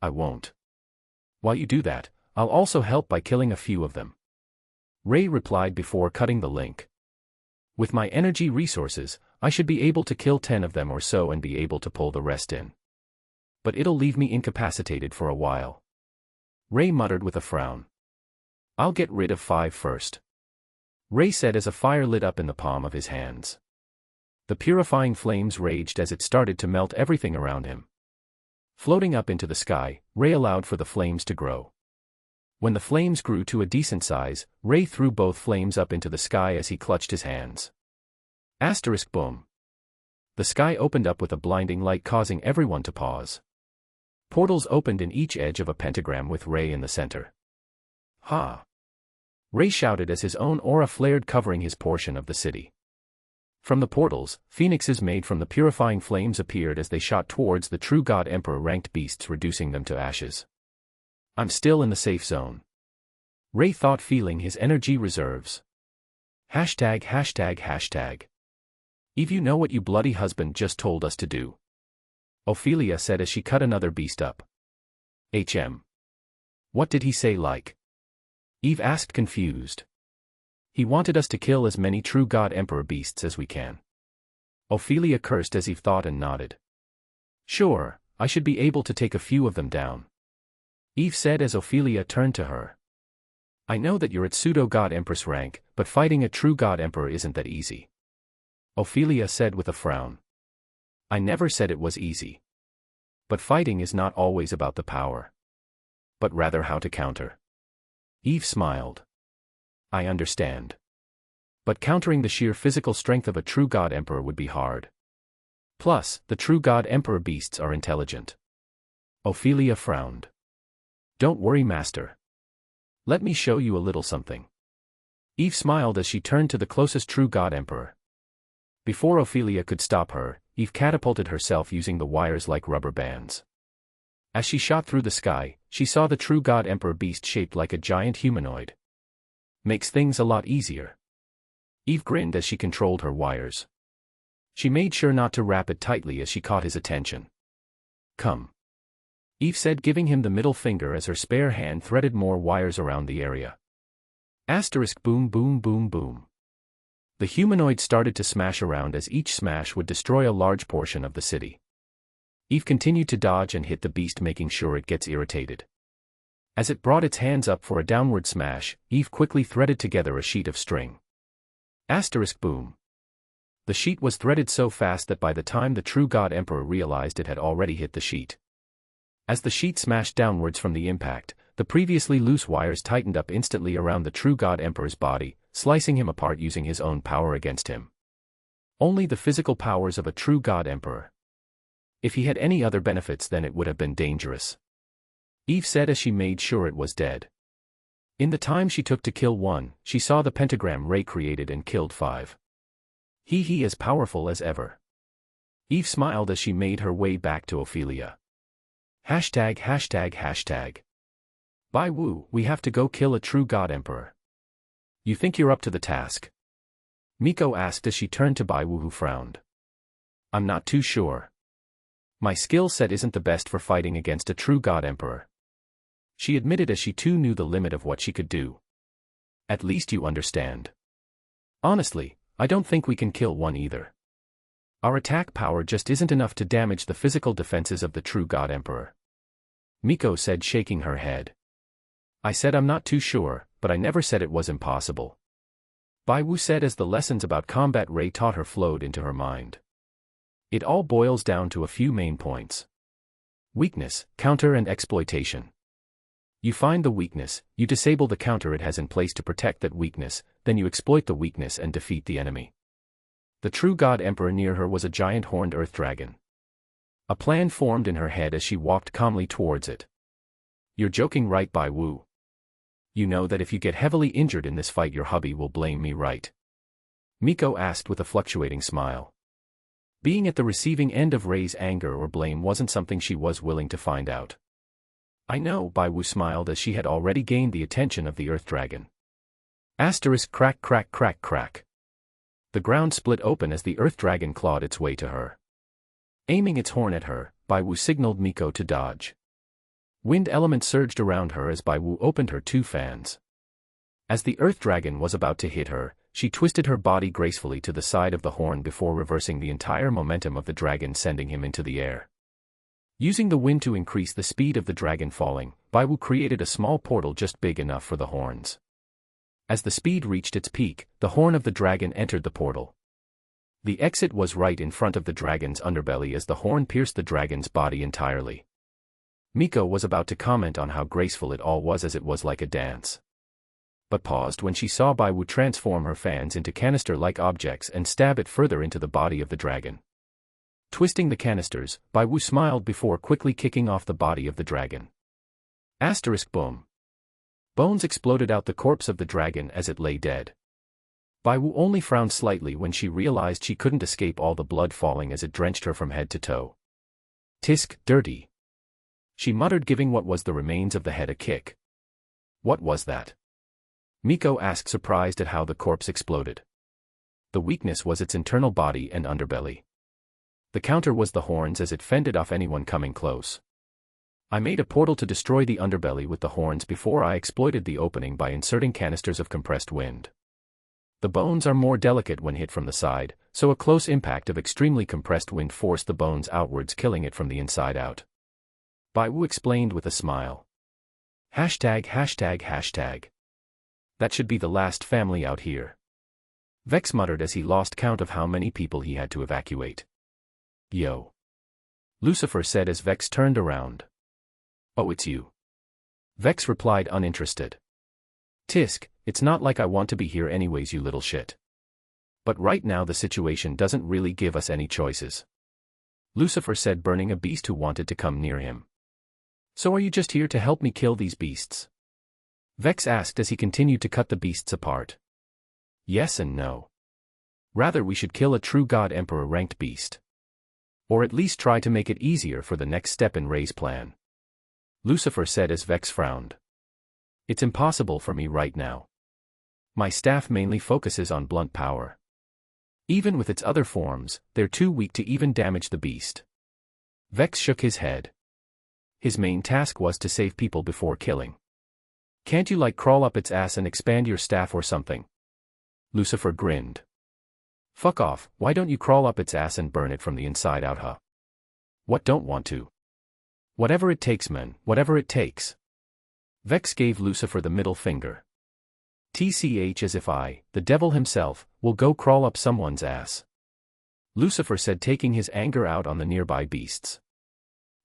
I won't. While you do that, I'll also help by killing a few of them. Ray replied before cutting the link. With my energy resources, I should be able to kill 10 of them or so and be able to pull the rest in. But it'll leave me incapacitated for a while. Ray muttered with a frown. I'll get rid of 5 first. Ray said as a fire lit up in the palm of his hands. The purifying flames raged as it started to melt everything around him. Floating up into the sky, Ray allowed for the flames to grow. When the flames grew to a decent size, Ray threw both flames up into the sky as he clutched his hands. Asterisk boom. The sky opened up with a blinding light, causing everyone to pause. Portals opened in each edge of a pentagram with Ray in the center. Ha! Ray shouted as his own aura flared, covering his portion of the city. From the portals, phoenixes made from the purifying flames appeared as they shot towards the true God Emperor ranked beasts, reducing them to ashes. I'm still in the safe zone. Ray thought, feeling his energy reserves. ####. Eve, you know what you bloody husband just told us to do? Ophelia said as she cut another beast up. What did he say, like? Eve asked, confused. He wanted us to kill as many true God Emperor beasts as we can. Ophelia cursed as Eve thought and nodded. Sure, I should be able to take a few of them down. Eve said as Ophelia turned to her. I know that you're at pseudo-God Empress rank, but fighting a true God Emperor isn't that easy. Ophelia said with a frown. I never said it was easy. But fighting is not always about the power, but rather how to counter. Eve smiled. I understand. But countering the sheer physical strength of a true God Emperor would be hard. Plus, the true God Emperor beasts are intelligent. Ophelia frowned. Don't worry, Master. Let me show you a little something. Eve smiled as she turned to the closest true God Emperor. Before Ophelia could stop her, Eve catapulted herself using the wires like rubber bands. As she shot through the sky, she saw the true God Emperor beast shaped like a giant humanoid. Makes things a lot easier. Eve grinned as she controlled her wires. She made sure not to wrap it tightly as she caught his attention. Come. Eve said, giving him the middle finger as her spare hand threaded more wires around the area. Asterisk boom boom boom boom. The humanoid started to smash around as each smash would destroy a large portion of the city. Eve continued to dodge and hit the beast, making sure it gets irritated. As it brought its hands up for a downward smash, Eve quickly threaded together a sheet of string. Asterisk boom. The sheet was threaded so fast that by the time the true God Emperor realized, it had already hit the sheet. As the sheet smashed downwards from the impact, the previously loose wires tightened up instantly around the true God Emperor's body, slicing him apart using his own power against him. Only the physical powers of a true God Emperor. If he had any other benefits, then it would have been dangerous. Eve said as she made sure it was dead. In the time she took to kill one, she saw the pentagram Ray created and killed 5. He as powerful as ever. Eve smiled as she made her way back to Ophelia. ####. Bai Wu, we have to go kill a true God Emperor. You think you're up to the task? Miko asked as she turned to Bai Wu, who frowned. I'm not too sure. My skill set isn't the best for fighting against a true God Emperor. She admitted as she too knew the limit of what she could do. At least you understand. Honestly, I don't think we can kill one either. Our attack power just isn't enough to damage the physical defenses of the true God Emperor. Miko said, shaking her head. I said I'm not too sure, but I never said it was impossible. Bai Wu said as the lessons about combat Ray taught her flowed into her mind. It all boils down to a few main points. Weakness, counter and exploitation. You find the weakness, you disable the counter it has in place to protect that weakness, then you exploit the weakness and defeat the enemy. The true God Emperor near her was a giant horned earth dragon. A plan formed in her head as she walked calmly towards it. You're joking, right, Bai Wu? You know that if you get heavily injured in this fight, your hubby will blame me, right? Miko asked with a fluctuating smile. Being at the receiving end of Ray's anger or blame wasn't something she was willing to find out. I know, Bai Wu smiled as she had already gained the attention of the Earth Dragon. Asterisk crack crack crack crack. The ground split open as the Earth Dragon clawed its way to her. Aiming its horn at her, Bai Wu signaled Miko to dodge. Wind element surged around her as Bai Wu opened her two fans. As the Earth Dragon was about to hit her, she twisted her body gracefully to the side of the horn before reversing the entire momentum of the dragon, sending him into the air. Using the wind to increase the speed of the dragon falling, Bai Wu created a small portal just big enough for the horns. As the speed reached its peak, the horn of the dragon entered the portal. The exit was right in front of the dragon's underbelly as the horn pierced the dragon's body entirely. Miko was about to comment on how graceful it all was, as it was like a dance, but paused when she saw Bai Wu transform her fans into canister-like objects and stab it further into the body of the dragon. Twisting the canisters, Bai Wu smiled before quickly kicking off the body of the dragon. Asterisk boom. Bones exploded out the corpse of the dragon as it lay dead. Bai Wu only frowned slightly when she realized she couldn't escape all the blood falling as it drenched her from head to toe. Tisk, dirty. She muttered, giving what was the remains of the head a kick. What was that? Miko asked, surprised at how the corpse exploded. The weakness was its internal body and underbelly. The counter was the horns as it fended off anyone coming close. I made a portal to destroy the underbelly with the horns before I exploited the opening by inserting canisters of compressed wind. The bones are more delicate when hit from the side, so a close impact of extremely compressed wind forced the bones outwards, killing it from the inside out. Bai Wu explained with a smile. Hashtag hashtag hashtag. That should be the last family out here. Vex muttered as he lost count of how many people he had to evacuate. Yo. Lucifer said as Vex turned around. Oh, it's you. Vex replied, uninterested. Tisk, it's not like I want to be here anyways, you little shit. But right now the situation doesn't really give us any choices. Lucifer said, burning a beast who wanted to come near him. So are you just here to help me kill these beasts? Vex asked as he continued to cut the beasts apart. Yes and no. Rather, we should kill a true God Emperor ranked beast. Or at least try to make it easier for the next step in Ray's plan. Lucifer said as Vex frowned. It's impossible for me right now. My staff mainly focuses on blunt power. Even with its other forms, they're too weak to even damage the beast. Vex shook his head. His main task was to save people before killing. Can't you crawl up its ass and expand your staff or something? Lucifer grinned. Fuck off, why don't you crawl up its ass and burn it from the inside out, huh? What, don't want to? Whatever it takes, man, whatever it takes. Vex gave Lucifer the middle finger. TCH, as if I, the devil himself, will go crawl up someone's ass. Lucifer said, taking his anger out on the nearby beasts.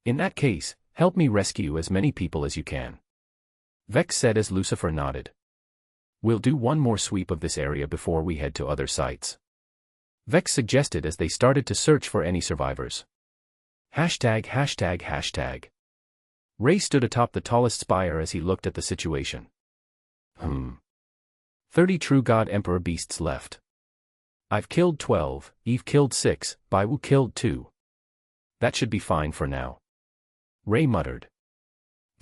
In that case, help me rescue as many people as you can. Vex said as Lucifer nodded. We'll do one more sweep of this area before we head to other sites. Vex suggested as they started to search for any survivors. Hashtag hashtag hashtag. Ray stood atop the tallest spire as he looked at the situation. 30 true God Emperor beasts left. I've killed 12, Eve killed 6, Bai Wu killed 2. That should be fine for now. Ray muttered.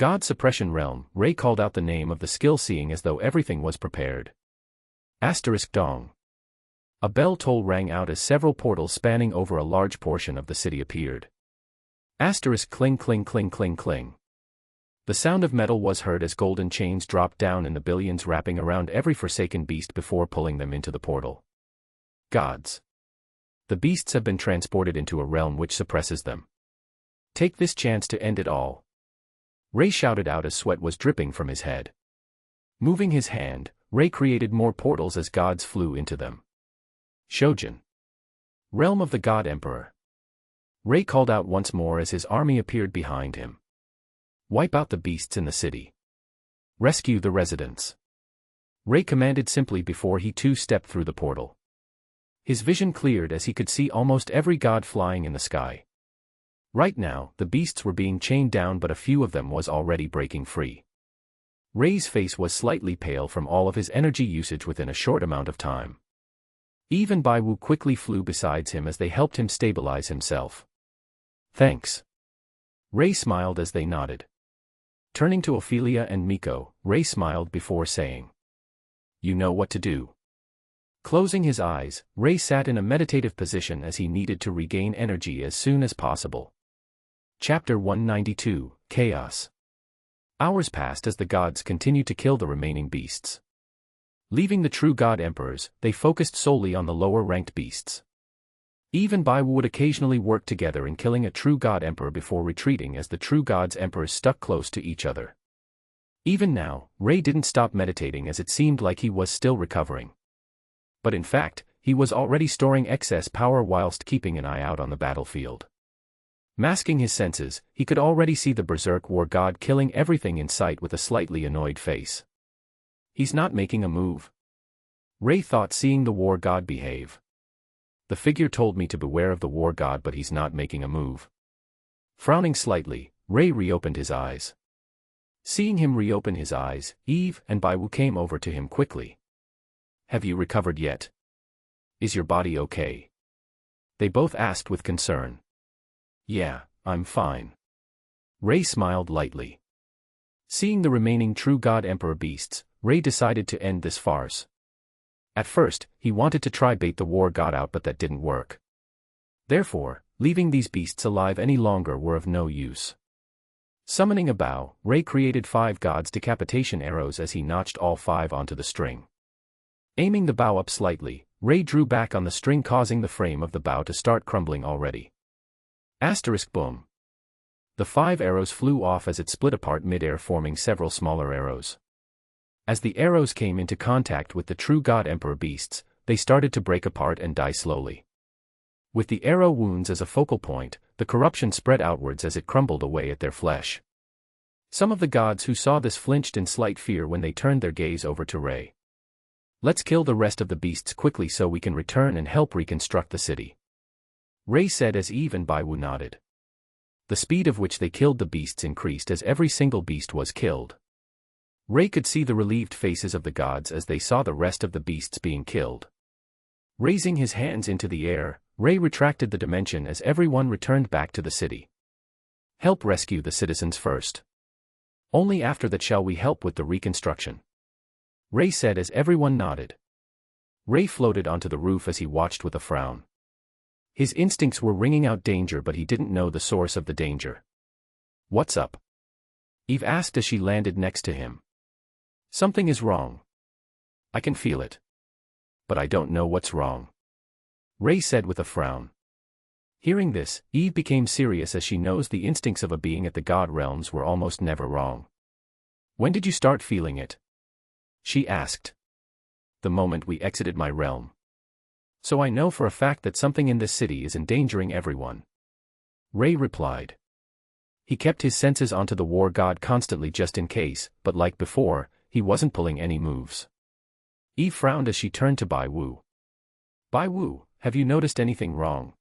God Suppression Realm, Ray called out the name of the skill, seeing as though everything was prepared. Asterisk dong. A bell toll rang out as several portals spanning over a large portion of the city appeared. Asterisk cling cling cling cling cling. The sound of metal was heard as golden chains dropped down in the billions, wrapping around every forsaken beast before pulling them into the portal. Gods. The beasts have been transported into a realm which suppresses them. Take this chance to end it all. Ray shouted out as sweat was dripping from his head. Moving his hand, Ray created more portals as gods flew into them. Shojin. Realm of the God Emperor. Ray called out once more as his army appeared behind him. Wipe out the beasts in the city. Rescue the residents. Ray commanded simply before he too stepped through the portal. His vision cleared as he could see almost every god flying in the sky. Right now, the beasts were being chained down, but a few of them was already breaking free. Ray's face was slightly pale from all of his energy usage within a short amount of time. Eve and Bai Wu quickly flew beside him as they helped him stabilize himself. Thanks. Ray smiled as they nodded. Turning to Ophelia and Miko, Ray smiled before saying, "You know what to do." Closing his eyes, Ray sat in a meditative position as he needed to regain energy as soon as possible. Chapter 192, Chaos. Hours passed as the gods continued to kill the remaining beasts. Leaving the true god emperors, they focused solely on the lower-ranked beasts. Eve and Bai Wu would occasionally work together in killing a true god emperor before retreating as the true god's emperors stuck close to each other. Even now, Ray didn't stop meditating as it seemed like he was still recovering. But in fact, he was already storing excess power whilst keeping an eye out on the battlefield. Masking his senses, he could already see the berserk war god killing everything in sight with a slightly annoyed face. He's not making a move. Ray thought, seeing the war god behave. The figure told me to beware of the war god, but he's not making a move. Frowning slightly, Ray reopened his eyes. Seeing him reopen his eyes, Eve and Bai Wu came over to him quickly. "Have you recovered yet? Is your body okay?" They both asked with concern. "Yeah, I'm fine." Ray smiled lightly. Seeing the remaining true god emperor beasts, Ray decided to end this farce. At first, he wanted to try bait the war god out, but that didn't work. Therefore, leaving these beasts alive any longer were of no use. Summoning a bow, Ray created 5 gods' decapitation arrows as he notched all 5 onto the string. Aiming the bow up slightly, Ray drew back on the string, causing the frame of the bow to start crumbling already. Boom. The 5 arrows flew off as it split apart mid-air, forming several smaller arrows. As the arrows came into contact with the true god emperor beasts, they started to break apart and die slowly. With the arrow wounds as a focal point, the corruption spread outwards as it crumbled away at their flesh. Some of the gods who saw this flinched in slight fear when they turned their gaze over to Ray. "Let's kill the rest of the beasts quickly so we can return and help reconstruct the city," Ray said as Eve and Bai Wu nodded. The speed of which they killed the beasts increased as every single beast was killed. Ray could see the relieved faces of the gods as they saw the rest of the beasts being killed. Raising his hands into the air, Ray retracted the dimension as everyone returned back to the city. "Help rescue the citizens first. Only after that shall we help with the reconstruction," Ray said as everyone nodded. Ray floated onto the roof as he watched with a frown. His instincts were ringing out danger, but he didn't know the source of the danger. "What's up?" Eve asked as she landed next to him. "Something is wrong. I can feel it. But I don't know what's wrong," Ray said with a frown. Hearing this, Eve became serious as she knows the instincts of a being at the god realms were almost never wrong. "When did you start feeling it?" she asked. "The moment we exited my realm. So I know for a fact that something in this city is endangering everyone," Ray replied. He kept his senses onto the war god constantly just in case, but like before, he wasn't pulling any moves. Eve frowned as she turned to Bai Wu. "Bai Wu, have you noticed anything wrong?"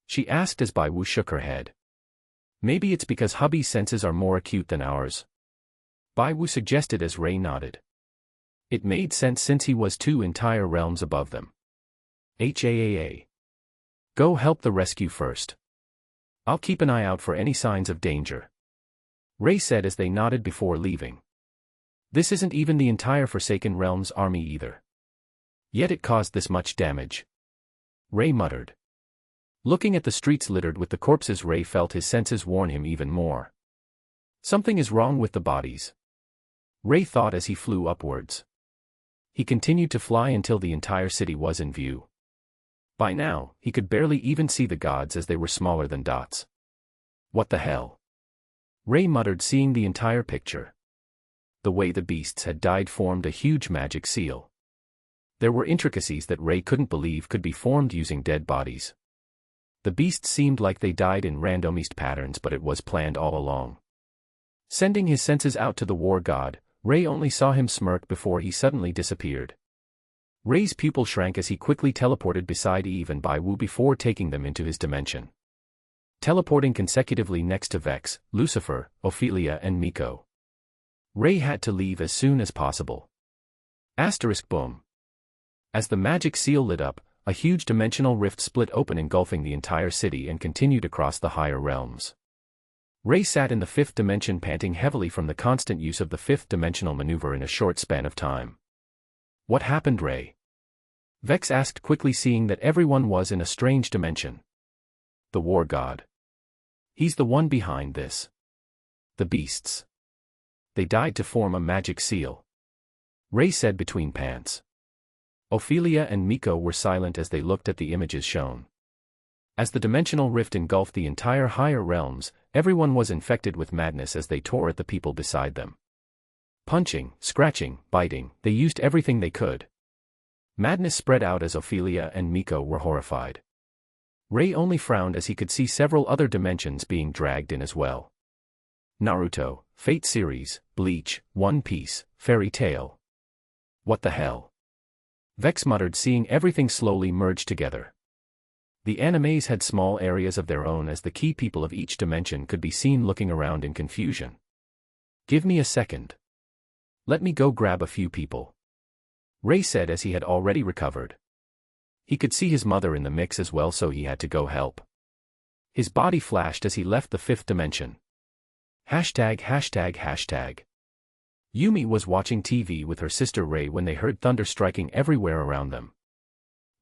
she asked as Bai Wu shook her head. "Maybe it's because hubby's senses are more acute than ours," Bai Wu suggested as Ray nodded. It made sense since he was 2 entire realms above them. "Go help the rescue first. I'll keep an eye out for any signs of danger," Ray said as they nodded before leaving. This isn't even the entire Forsaken Realms army either. Yet it caused this much damage, Ray muttered. Looking at the streets littered with the corpses, Ray felt his senses warn him even more. Something is wrong with the bodies, Ray thought as he flew upwards. He continued to fly until the entire city was in view. By now, he could barely even see the gods as they were smaller than dots. "What the hell?" Ray muttered, seeing the entire picture. The way the beasts had died formed a huge magic seal. There were intricacies that Ray couldn't believe could be formed using dead bodies. The beasts seemed like they died in randomized patterns, but it was planned all along. Sending his senses out to the war god, Ray only saw him smirk before he suddenly disappeared. Ray's pupil shrank as he quickly teleported beside Eve and Bai Wu before taking them into his dimension. Teleporting consecutively next to Vex, Lucifer, Ophelia and Miko. Ray had to leave as soon as possible. Boom. As the magic seal lit up, a huge dimensional rift split open, engulfing the entire city and continued across the higher realms. Ray sat in the fifth dimension, panting heavily from the constant use of the fifth dimensional maneuver in a short span of time. What happened, Ray? Vex asked quickly, seeing that everyone was in a strange dimension. The war god. He's the one behind this. The beasts. They died to form a magic seal. Ray said between pants. Ophelia and Miko were silent as they looked at the images shown. As the dimensional rift engulfed the entire higher realms, everyone was infected with madness as they tore at the people beside them. Punching, scratching, biting, they used everything they could. Madness spread out as Ophelia and Miko were horrified. Ray only frowned as he could see several other dimensions being dragged in as well. Naruto, Fate series, Bleach, One Piece, Fairy Tail. What the hell? Vex muttered, seeing everything slowly merge together. The animes had small areas of their own as the key people of each dimension could be seen looking around in confusion. Give me a second. Let me go grab a few people. Ray said as he had already recovered. He could see his mother in the mix as well, so he had to go help. His body flashed as he left the fifth dimension. Hashtag. Yumi was watching TV with her sister Ray when they heard thunder striking everywhere around them.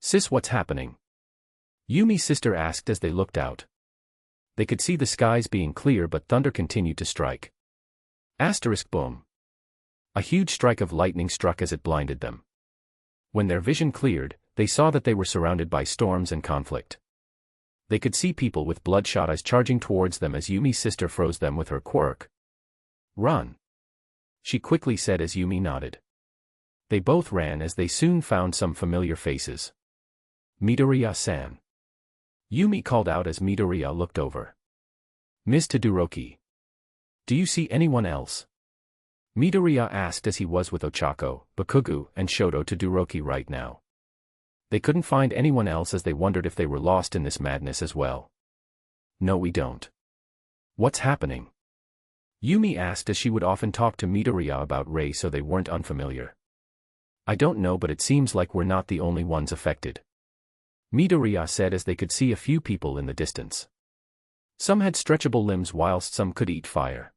Sis, what's happening? Yumi's sister asked as they looked out. They could see the skies being clear, but thunder continued to strike. Boom. A huge strike of lightning struck as it blinded them. When their vision cleared, they saw that they were surrounded by storms and conflict. They could see people with bloodshot eyes charging towards them as Yumi's sister froze them with her quirk. Run! She quickly said as Yumi nodded. They both ran as they soon found some familiar faces. Midoriya-san. Yumi called out as Midoriya looked over. Ms. Todoroki. Do you see anyone else? Midoriya asked as he was with Ochako, Bakugo, and Shoto Todoroki right now. They couldn't find anyone else as they wondered if they were lost in this madness as well. No, we don't. What's happening? Yumi asked as she would often talk to Midoriya about Ray, so they weren't unfamiliar. I don't know, but it seems like we're not the only ones affected. Midoriya said as they could see a few people in the distance. Some had stretchable limbs whilst some could eat fire.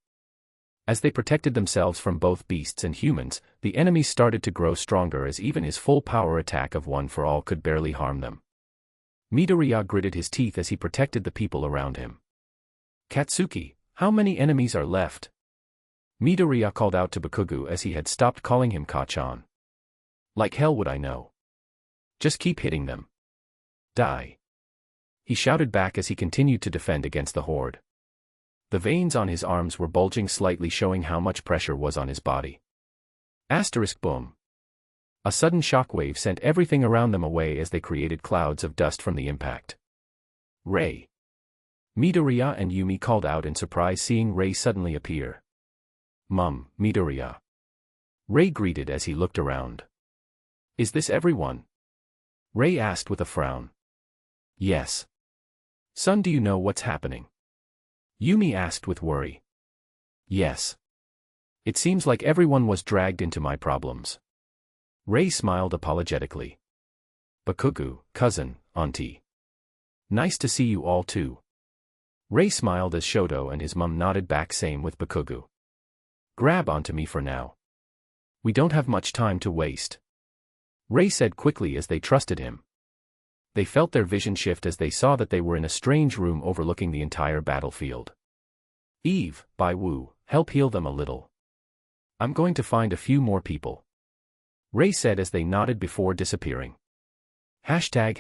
As they protected themselves from both beasts and humans, the enemies started to grow stronger as even his full power attack of One for All could barely harm them. Midoriya gritted his teeth as he protected the people around him. Katsuki, how many enemies are left? Midoriya called out to Bakugo as he had stopped calling him Kachan. Like hell would I know. Just keep hitting them. Die. He shouted back as he continued to defend against the horde. The veins on his arms were bulging slightly, showing how much pressure was on his body. Boom. A sudden shockwave sent everything around them away as they created clouds of dust from the impact. Ray. Midoriya and Yumi called out in surprise, seeing Ray suddenly appear. Mum, Midoriya. Ray greeted as he looked around. Is this everyone? Ray asked with a frown. Yes. Son, do you know what's happening? Yumi asked with worry. Yes. It seems like everyone was dragged into my problems. Ray smiled apologetically. Bakugo, cousin, auntie. Nice to see you all too. Ray smiled as Shoto and his mum nodded back, same with Bakugo. Grab onto me for now. We don't have much time to waste. Ray said quickly as they trusted him. They felt their vision shift as they saw that they were in a strange room overlooking the entire battlefield. Eve, Bai Wu, help heal them a little. I'm going to find a few more people. Ray said as they nodded before disappearing. Hashtag.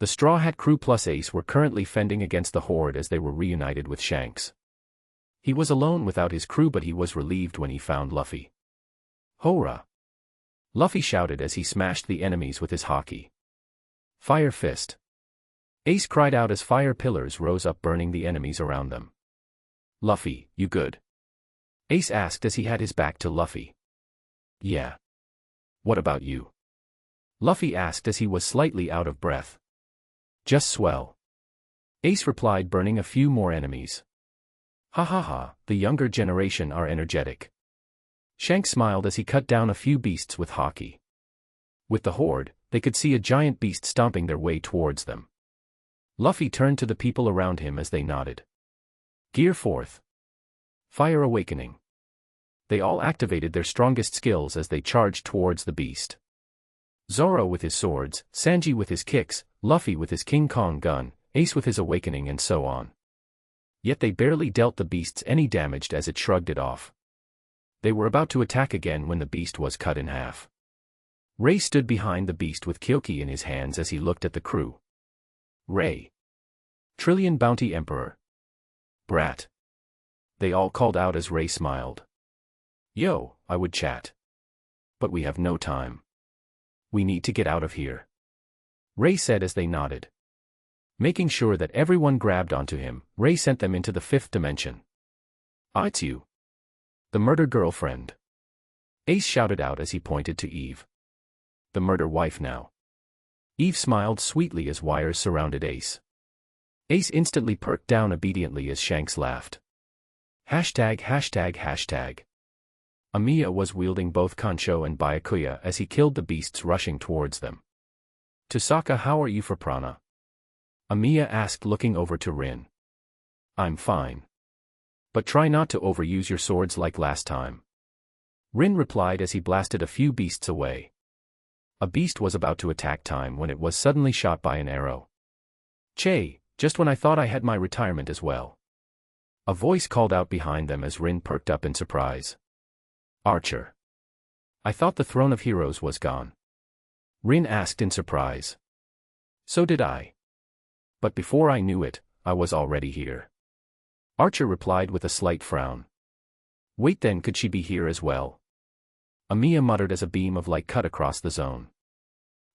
The Straw Hat crew plus Ace were currently fending against the horde as they were reunited with Shanks. He was alone without his crew, but he was relieved when he found Luffy. Hora! Luffy shouted as he smashed the enemies with his haki. Fire Fist. Ace cried out as fire pillars rose up, burning the enemies around them. Luffy, you good? Ace asked as he had his back to Luffy. Yeah. What about you? Luffy asked as he was slightly out of breath. Just swell. Ace replied, burning a few more enemies. Ha ha ha, the younger generation are energetic. Shanks smiled as he cut down a few beasts with haki. With the horde, they could see a giant beast stomping their way towards them. Luffy turned to the people around him as they nodded. Gear forth. Fire awakening. They all activated their strongest skills as they charged towards the beast. Zoro with his swords, Sanji with his kicks, Luffy with his King Kong gun, Ace with his awakening and so on. Yet they barely dealt the beasts any damage as it shrugged it off. They were about to attack again when the beast was cut in half. Ray stood behind the beast with Kyoki in his hands as he looked at the crew. Ray. Trillion Bounty Emperor. Brat. They all called out as Ray smiled. Yo, I would chat. But we have no time. We need to get out of here. Ray said as they nodded. Making sure that everyone grabbed onto him, Ray sent them into the fifth dimension. Ah, it's you. The murder girlfriend. Ace shouted out as he pointed to Eve. The murder wife now. Eve smiled sweetly as wires surrounded Ace. Ace instantly perked down obediently as Shanks laughed. Hashtag hashtag hashtag. Amiya was wielding both Kansho and Byakuya as he killed the beasts rushing towards them. Tosaka, how are you for prana? Amiya asked looking over to Rin. I'm fine. But try not to overuse your swords like last time. Rin replied as he blasted a few beasts away. A beast was about to attack time when it was suddenly shot by an arrow. Che, just when I thought I had my retirement as well. A voice called out behind them as Rin perked up in surprise. Archer. I thought the throne of heroes was gone. Rin asked in surprise. So did I. But before I knew it, I was already here. Archer replied with a slight frown. Wait, then could she be here as well? Amiya muttered as a beam of light cut across the zone.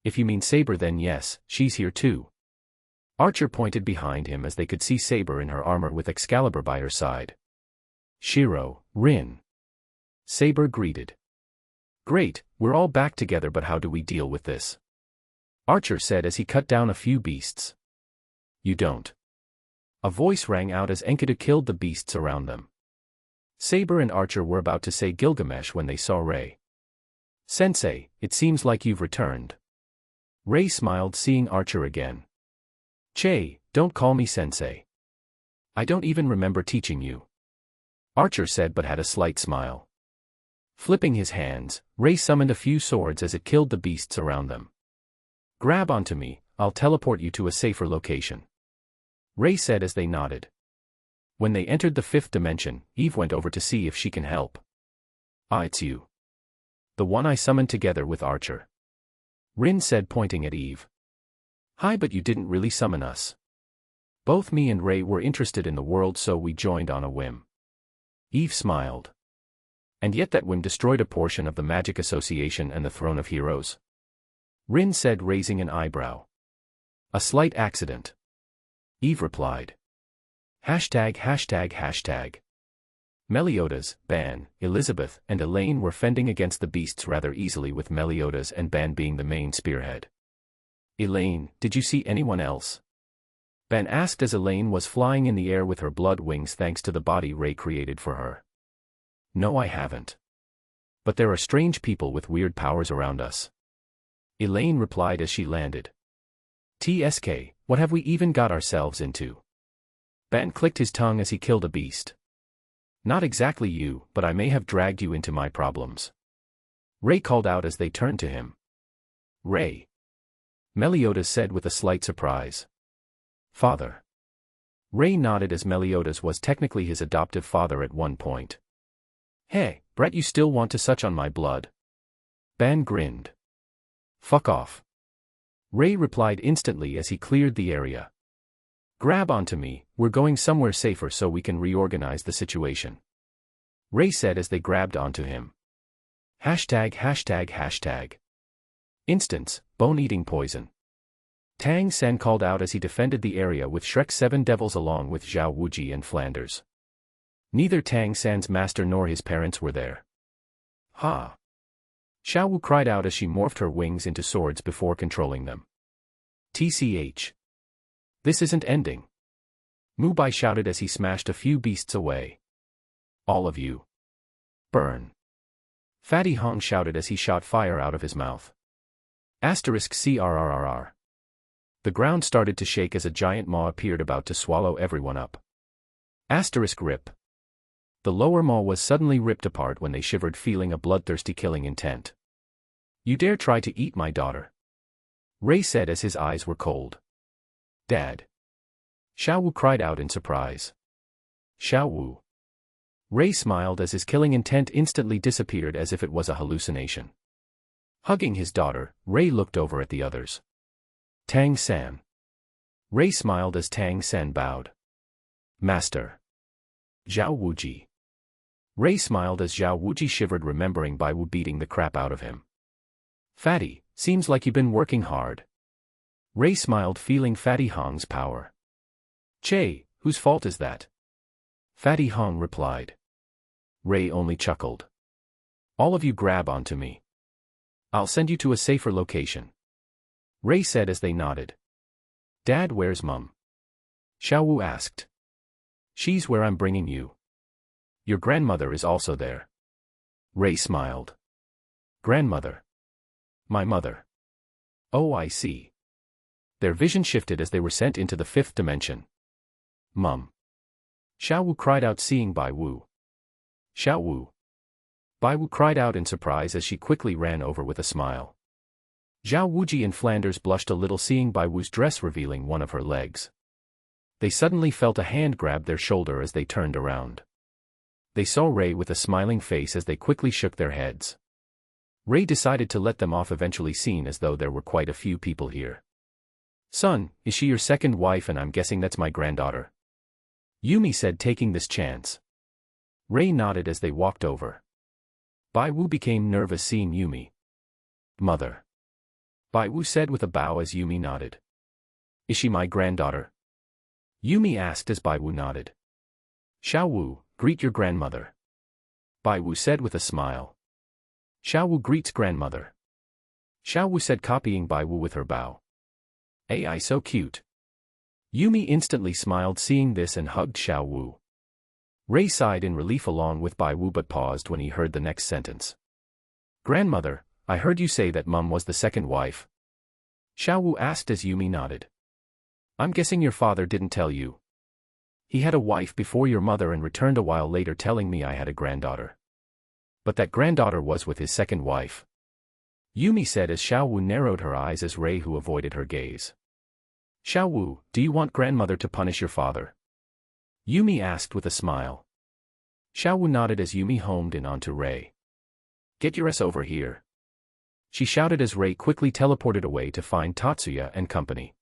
If you mean Saber, then yes, she's here too. Archer pointed behind him as they could see Saber in her armor with Excalibur by her side. Shiro, Rin. Saber greeted. Great, we're all back together, but how do we deal with this? Archer said as he cut down a few beasts. You don't. A voice rang out as Enkidu killed the beasts around them. Saber and Archer were about to say Gilgamesh when they saw Ray. Sensei, it seems like you've returned. Ray smiled seeing Archer again. Che, don't call me Sensei. I don't even remember teaching you. Archer said but had a slight smile. Flipping his hands, Ray summoned a few swords as it killed the beasts around them. Grab onto me, I'll teleport you to a safer location. Ray said as they nodded. When they entered the fifth dimension, Eve went over to see if she can help. Ah, it's you. The one I summoned together with Archer. Rin said pointing at Eve. Hi, but you didn't really summon us. Both me and Ray were interested in the world, so we joined on a whim. Eve smiled. And yet that whim destroyed a portion of the Magic Association and the Throne of Heroes. Rin said, raising an eyebrow. A slight accident. Eve replied. Hashtag hashtag hashtag. Meliodas, Ban, Elizabeth, and Elaine were fending against the beasts rather easily, with Meliodas and Ban being the main spearhead. Elaine, did you see anyone else? Ban asked as Elaine was flying in the air with her blood wings thanks to the body Ray created for her. No, I haven't. But there are strange people with weird powers around us. Elaine replied as she landed. TSK, what have we even got ourselves into? Ban clicked his tongue as he killed a beast. Not exactly you, but I may have dragged you into my problems. Ray called out as they turned to him. Ray. Meliodas said with a slight surprise. Father. Ray nodded as Meliodas was technically his adoptive father at one point. Hey, Brett, you still want to such on my blood? Ban grinned. Fuck off. Ray replied instantly as he cleared the area. Grab onto me, we're going somewhere safer so we can reorganize the situation. Ray said as they grabbed onto him. Hashtag hashtag hashtag. Instance, bone-eating poison. Tang Sen called out as he defended the area with Shrek's 7 devils along with Zhao Wuji and Flanders. Neither Tang Sen's master nor his parents were there. Ha! Xiao Wu cried out as she morphed her wings into swords before controlling them. TCH. This isn't ending. Mu Bai shouted as he smashed a few beasts away. All of you. Burn. Fatty Hong shouted as he shot fire out of his mouth. *CRRRR. The ground started to shake as a giant maw appeared about to swallow everyone up. *RIP. The lower maw was suddenly ripped apart when they shivered, feeling a bloodthirsty killing intent. "You dare try to eat my daughter?" Ray said as his eyes were cold. "Dad!" Xiao Wu cried out in surprise. "Xiao Wu." Ray smiled as his killing intent instantly disappeared as if it was a hallucination. Hugging his daughter, Ray looked over at the others. "Tang San." Ray smiled as Tang San bowed. "Master." "Zhao Wuji." Ray smiled as Zhao Wuji shivered, remembering Bai Wu beating the crap out of him. "Fatty, seems like you've been working hard." Ray smiled, feeling Fatty Hong's power. "Che, whose fault is that?" Fatty Hong replied. Ray only chuckled. "All of you grab onto me. I'll send you to a safer location," Ray said as they nodded. "Dad, where's Mum?" Xiao Wu asked. "She's where I'm bringing you. Your grandmother is also there." Ray smiled. "Grandmother? My mother. Oh, I see." Their vision shifted as they were sent into the fifth dimension. "Mum." Xiao Wu cried out, seeing Bai Wu. "Xiao Wu." Bai Wu cried out in surprise as she quickly ran over with a smile. Zhao Wuji and Flanders blushed a little, seeing Bai Wu's dress revealing one of her legs. They suddenly felt a hand grab their shoulder as they turned around. They saw Ray with a smiling face as they quickly shook their heads. Ray decided to let them off, eventually, seen as though there were quite a few people here. "Son, is she your second wife? And I'm guessing that's my granddaughter?" Yumi said, taking this chance. Ray nodded as they walked over. Bai Wu became nervous seeing Yumi. "Mother." Bai Wu said with a bow as Yumi nodded. "Is she my granddaughter?" Yumi asked as Bai Wu nodded. "Xiao Wu, greet your grandmother." Bai Wu said with a smile. "Xiao Wu greets grandmother." Xiao Wu said, copying Bai Wu with her bow. "AI, so cute." Yumi instantly smiled seeing this and hugged Xiao Wu. Ray sighed in relief along with Bai Wu, but paused when he heard the next sentence. "Grandmother, I heard you say that Mum was the second wife?" Xiao Wu asked as Yumi nodded. "I'm guessing your father didn't tell you. He had a wife before your mother and returned a while later telling me I had a granddaughter. But that granddaughter was with his second wife," Yumi said as Xiao Wu narrowed her eyes as Ray Hu avoided her gaze. "Xiao Wu, do you want grandmother to punish your father?" Yumi asked with a smile. Xiao Wu nodded as Yumi homed in onto Ray. "Get your ass over here," she shouted as Ray quickly teleported away to find Tatsuya and company.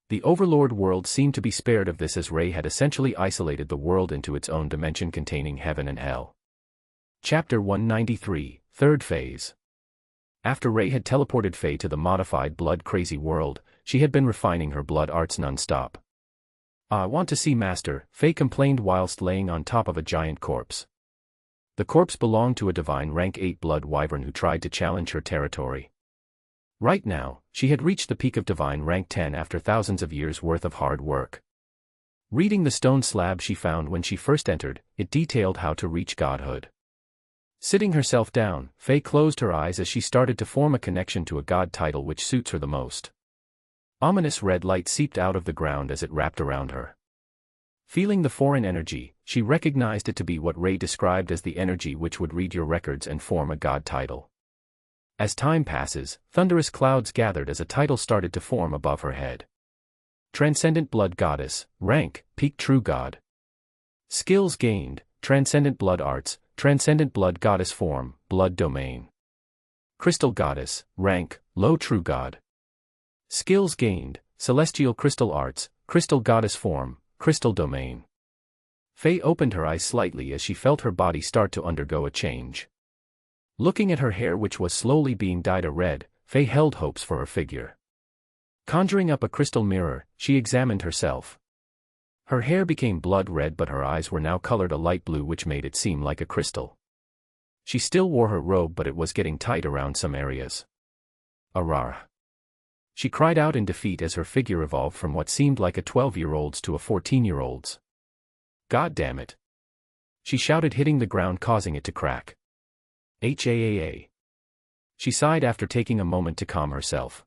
The Overlord world seemed to be spared of this, as Ray had essentially isolated the world into its own dimension containing heaven and hell. Chapter 193, Third Phase. After Ray had teleported Faye to the modified blood-crazy world, she had been refining her blood arts non-stop. "I want to see Master," Faye complained whilst laying on top of a giant corpse. The corpse belonged to a divine rank 8 blood wyvern who tried to challenge her territory. Right now, she had reached the peak of divine rank 10 after thousands of years' worth of hard work. Reading the stone slab she found when she first entered, it detailed how to reach godhood. Sitting herself down, Faye closed her eyes as she started to form a connection to a god title which suits her the most. Ominous red light seeped out of the ground as it wrapped around her. Feeling the foreign energy, she recognized it to be what Ray described as the energy which would read your records and form a god title. As time passes, thunderous clouds gathered as a title started to form above her head. Transcendent Blood Goddess, rank, Peak True God. Skills gained, Transcendent Blood Arts, Transcendent Blood Goddess form, Blood Domain. Crystal Goddess, rank, Low True God. Skills gained, Celestial Crystal Arts, Crystal Goddess form, Crystal Domain. Faye opened her eyes slightly as she felt her body start to undergo a change. Looking at her hair which was slowly being dyed a red, Faye held hopes for her figure. Conjuring up a crystal mirror, she examined herself. Her hair became blood red, but her eyes were now colored a light blue, which made it seem like a crystal. She still wore her robe, but it was getting tight around some areas. "Arara!" She cried out in defeat as her figure evolved from what seemed like a 12-year-old's to a 14-year-old's. "God damn it!" she shouted, hitting the ground causing it to crack. "HAAA. She sighed after taking a moment to calm herself.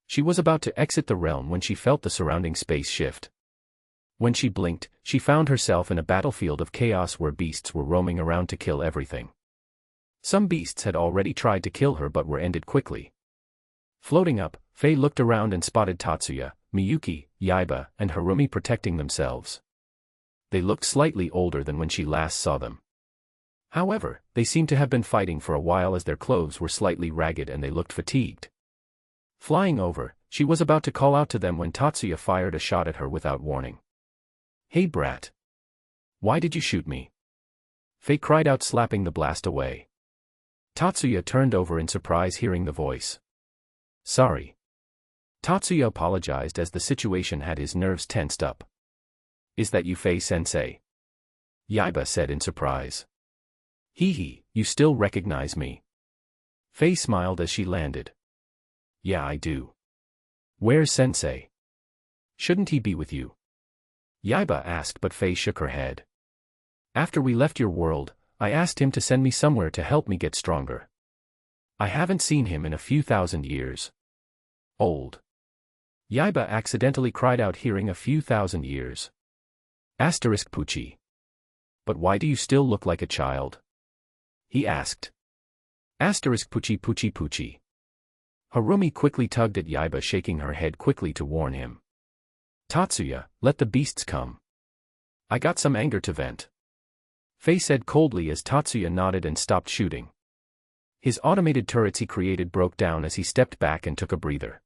She was about to exit the realm when she felt the surrounding space shift. When she blinked, she found herself in a battlefield of chaos where beasts were roaming around to kill everything. Some beasts had already tried to kill her but were ended quickly. Floating up, Faye looked around and spotted Tatsuya, Miyuki, Yaiba, and Harumi protecting themselves. They looked slightly older than when she last saw them. However, they seemed to have been fighting for a while as their clothes were slightly ragged and they looked fatigued. Flying over, she was about to call out to them when Tatsuya fired a shot at her without warning. "Hey brat! Why did you shoot me?" Faye cried out, slapping the blast away. Tatsuya turned over in surprise hearing the voice. "Sorry." Tatsuya apologized as the situation had his nerves tensed up. "Is that you, Faye-sensei?" Yaiba said in surprise. "Hee, you still recognize me?" Faye smiled as she landed. "Yeah, I do." "Where's sensei? Shouldn't he be with you?" Yaiba asked, but Faye shook her head. "After we left your world, I asked him to send me somewhere to help me get stronger. I haven't seen him in a few thousand years." "Old." Yaiba accidentally cried out hearing a few thousand years. Puchi. "But why do you still look like a child?" he asked. Puchi. Harumi quickly tugged at Yaiba, shaking her head quickly to warn him. "Tatsuya, let the beasts come. I got some anger to vent." Faye said coldly as Tatsuya nodded and stopped shooting. His automated turrets he created broke down as he stepped back and took a breather.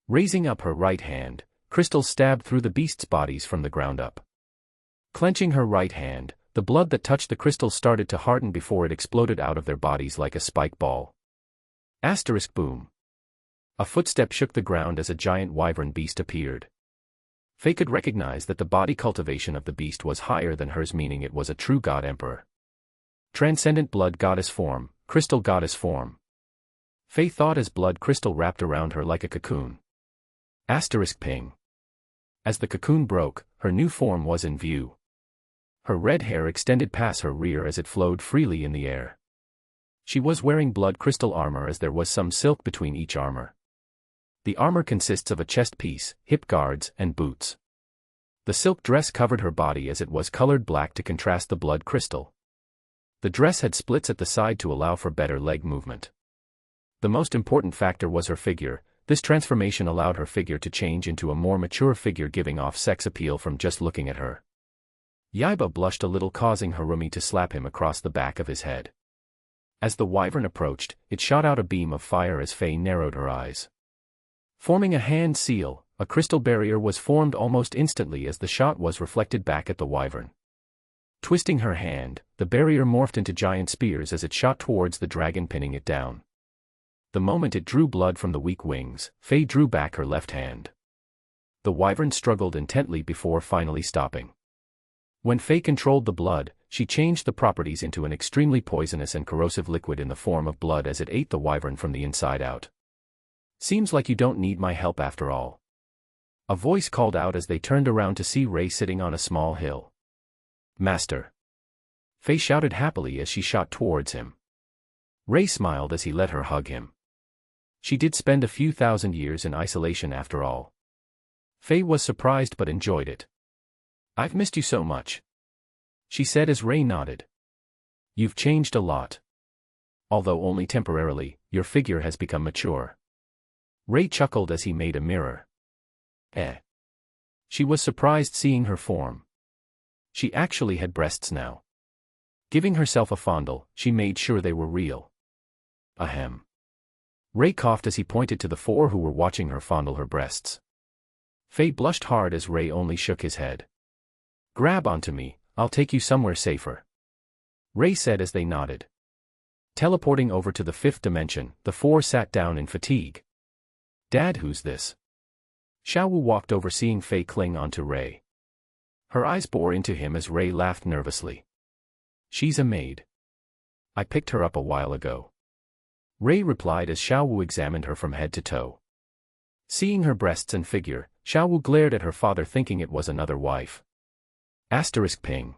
Raising up her right hand, crystals stabbed through the beasts' bodies from the ground up. Clenching her right hand, the blood that touched the crystals started to harden before it exploded out of their bodies like a spike ball. Boom. A footstep shook the ground as a giant wyvern beast appeared. Faye could recognize that the body cultivation of the beast was higher than hers, meaning it was a true god emperor. Transcendent blood goddess form, crystal goddess form. Faye thought as blood crystal wrapped around her like a cocoon. Ping. As the cocoon broke, her new form was in view. Her red hair extended past her rear as it flowed freely in the air. She was wearing blood crystal armor as there was some silk between each armor. The armor consists of a chest piece, hip guards, and boots. The silk dress covered her body as it was colored black to contrast the blood crystal. The dress had splits at the side to allow for better leg movement. The most important factor was her figure. This transformation allowed her figure to change into a more mature figure, giving off sex appeal from just looking at her. Yaiba blushed a little, causing Harumi to slap him across the back of his head. As the wyvern approached, it shot out a beam of fire as Faye narrowed her eyes. Forming a hand seal, a crystal barrier was formed almost instantly as the shot was reflected back at the wyvern. Twisting her hand, the barrier morphed into giant spears as it shot towards the dragon, pinning it down. The moment it drew blood from the weak wings, Faye drew back her left hand. The wyvern struggled intently before finally stopping. When Faye controlled the blood, she changed the properties into an extremely poisonous and corrosive liquid in the form of blood as it ate the wyvern from the inside out. "Seems like you don't need my help after all." A voice called out as they turned around to see Ray sitting on a small hill. "Master!" Faye shouted happily as she shot towards him. Ray smiled as he let her hug him. She did spend a few thousand years in isolation after all. Faye was surprised but enjoyed it. "I've missed you so much," she said as Ray nodded. "You've changed a lot. Although only temporarily, your figure has become mature." Ray chuckled as he made a mirror. She was surprised seeing her form. She actually had breasts now. Giving herself a fondle, she made sure they were real. Ahem. Ray coughed as he pointed to the four who were watching her fondle her breasts. Faye blushed hard as Ray only shook his head. "Grab onto me, I'll take you somewhere safer," Ray said as they nodded. Teleporting over to the fifth dimension, the four sat down in fatigue. "Dad, who's this?" Xiaowu walked over seeing Faye cling onto Ray. Her eyes bore into him as Ray laughed nervously. "She's a maid. I picked her up a while ago," Ray replied as Xiaowu examined her from head to toe. Seeing her breasts and figure, Xiaowu glared at her father thinking it was another wife. Ping.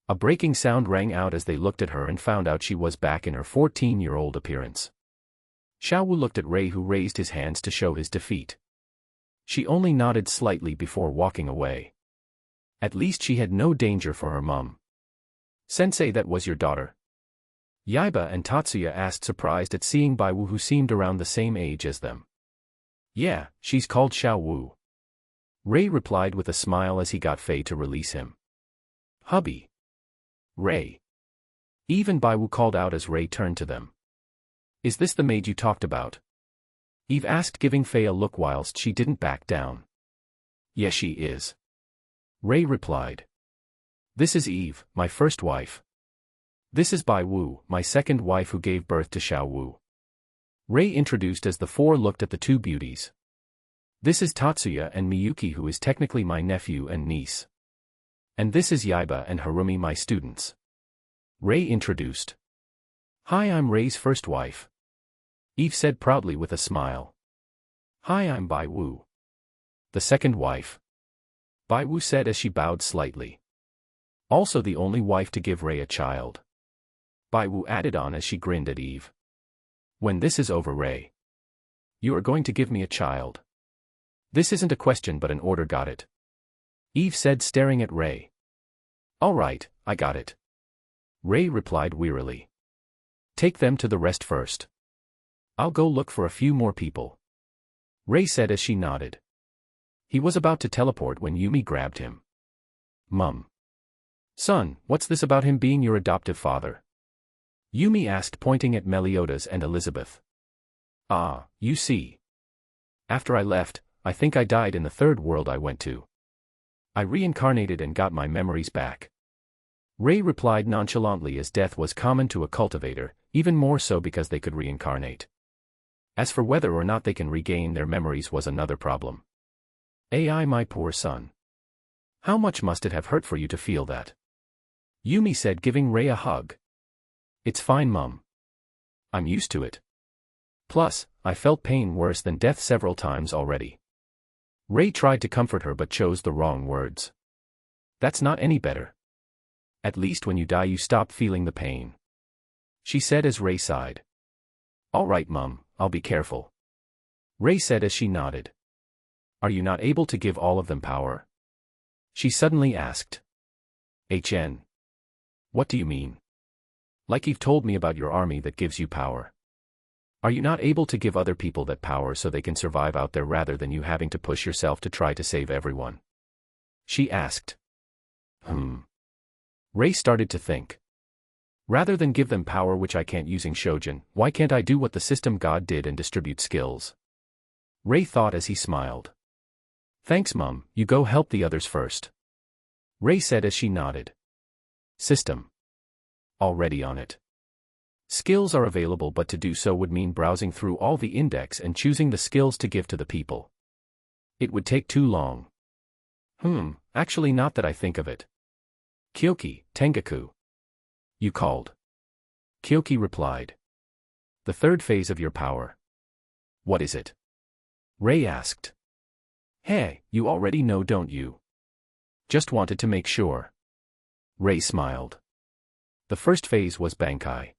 A breaking sound rang out as they looked at her and found out she was back in her 14-year-old appearance. Xiao Wu looked at Ray, who raised his hands to show his defeat. She only nodded slightly before walking away. At least she had no danger for her mum. Sensei, that was your daughter? Yaiba and Tatsuya asked, surprised at seeing Bai Wu, who seemed around the same age as them. Yeah, she's called Xiao Wu. Ray replied with a smile as he got Fei to release him. Hubby. Ray. Eve and Bai Wu called out as Ray turned to them. Is this the maid you talked about? Eve asked, giving Fei a look whilst she didn't back down. Yes, she is. Ray replied. This is Eve, my first wife. This is Bai Wu, my second wife, who gave birth to Xiao Wu. Ray introduced as the four looked at the two beauties. This is Tatsuya and Miyuki, who is technically my nephew and niece. And this is Yaiba and Harumi, my students. Ray introduced. Hi, I'm Ray's first wife. Eve said proudly with a smile. Hi, I'm Bai Wu. The second wife. Bai Wu said as she bowed slightly. Also the only wife to give Ray a child. Bai Wu added on as she grinned at Eve. When this is over, Ray, you are going to give me a child. This isn't a question but an order, got it? Eve said, staring at Ray. All right, I got it. Ray replied wearily. Take them to the rest first. I'll go look for a few more people. Ray said as she nodded. He was about to teleport when Yumi grabbed him. Mum. Son, what's this about him being your adoptive father? Yumi asked, pointing at Meliodas and Elizabeth. Ah, you see. After I left, I think I died in the third world I went to. I reincarnated and got my memories back. Ray replied nonchalantly, as death was common to a cultivator, even more so because they could reincarnate. As for whether or not they can regain their memories was another problem. Ai, my poor son. How much must it have hurt for you to feel that? Yumi said, giving Ray a hug. It's fine, Mum. I'm used to it. Plus, I felt pain worse than death several times already. Ray tried to comfort her but chose the wrong words. That's not any better. At least when you die you stop feeling the pain. She said as Ray sighed. All right, Mum, I'll be careful. Ray said as she nodded. Are you not able to give all of them power? She suddenly asked. HN. What do you mean? Like you've told me about your army that gives you power. Are you not able to give other people that power so they can survive out there rather than you having to push yourself to try to save everyone? She asked. Ray started to think. Rather than give them power which I can't using Shojin, why can't I do what the system god did and distribute skills? Ray thought as he smiled. Thanks, Mum, you go help the others first. Ray said as she nodded. System. Already on it. Skills are available, but to do so would mean browsing through all the index and choosing the skills to give to the people. It would take too long. Actually not that I think of it. Kyoki, Tengaku. You called. Kyoki replied. The third phase of your power. What is it? Ray asked. Hey, you already know, don't you? Just wanted to make sure. Ray smiled. The first phase was Bankai.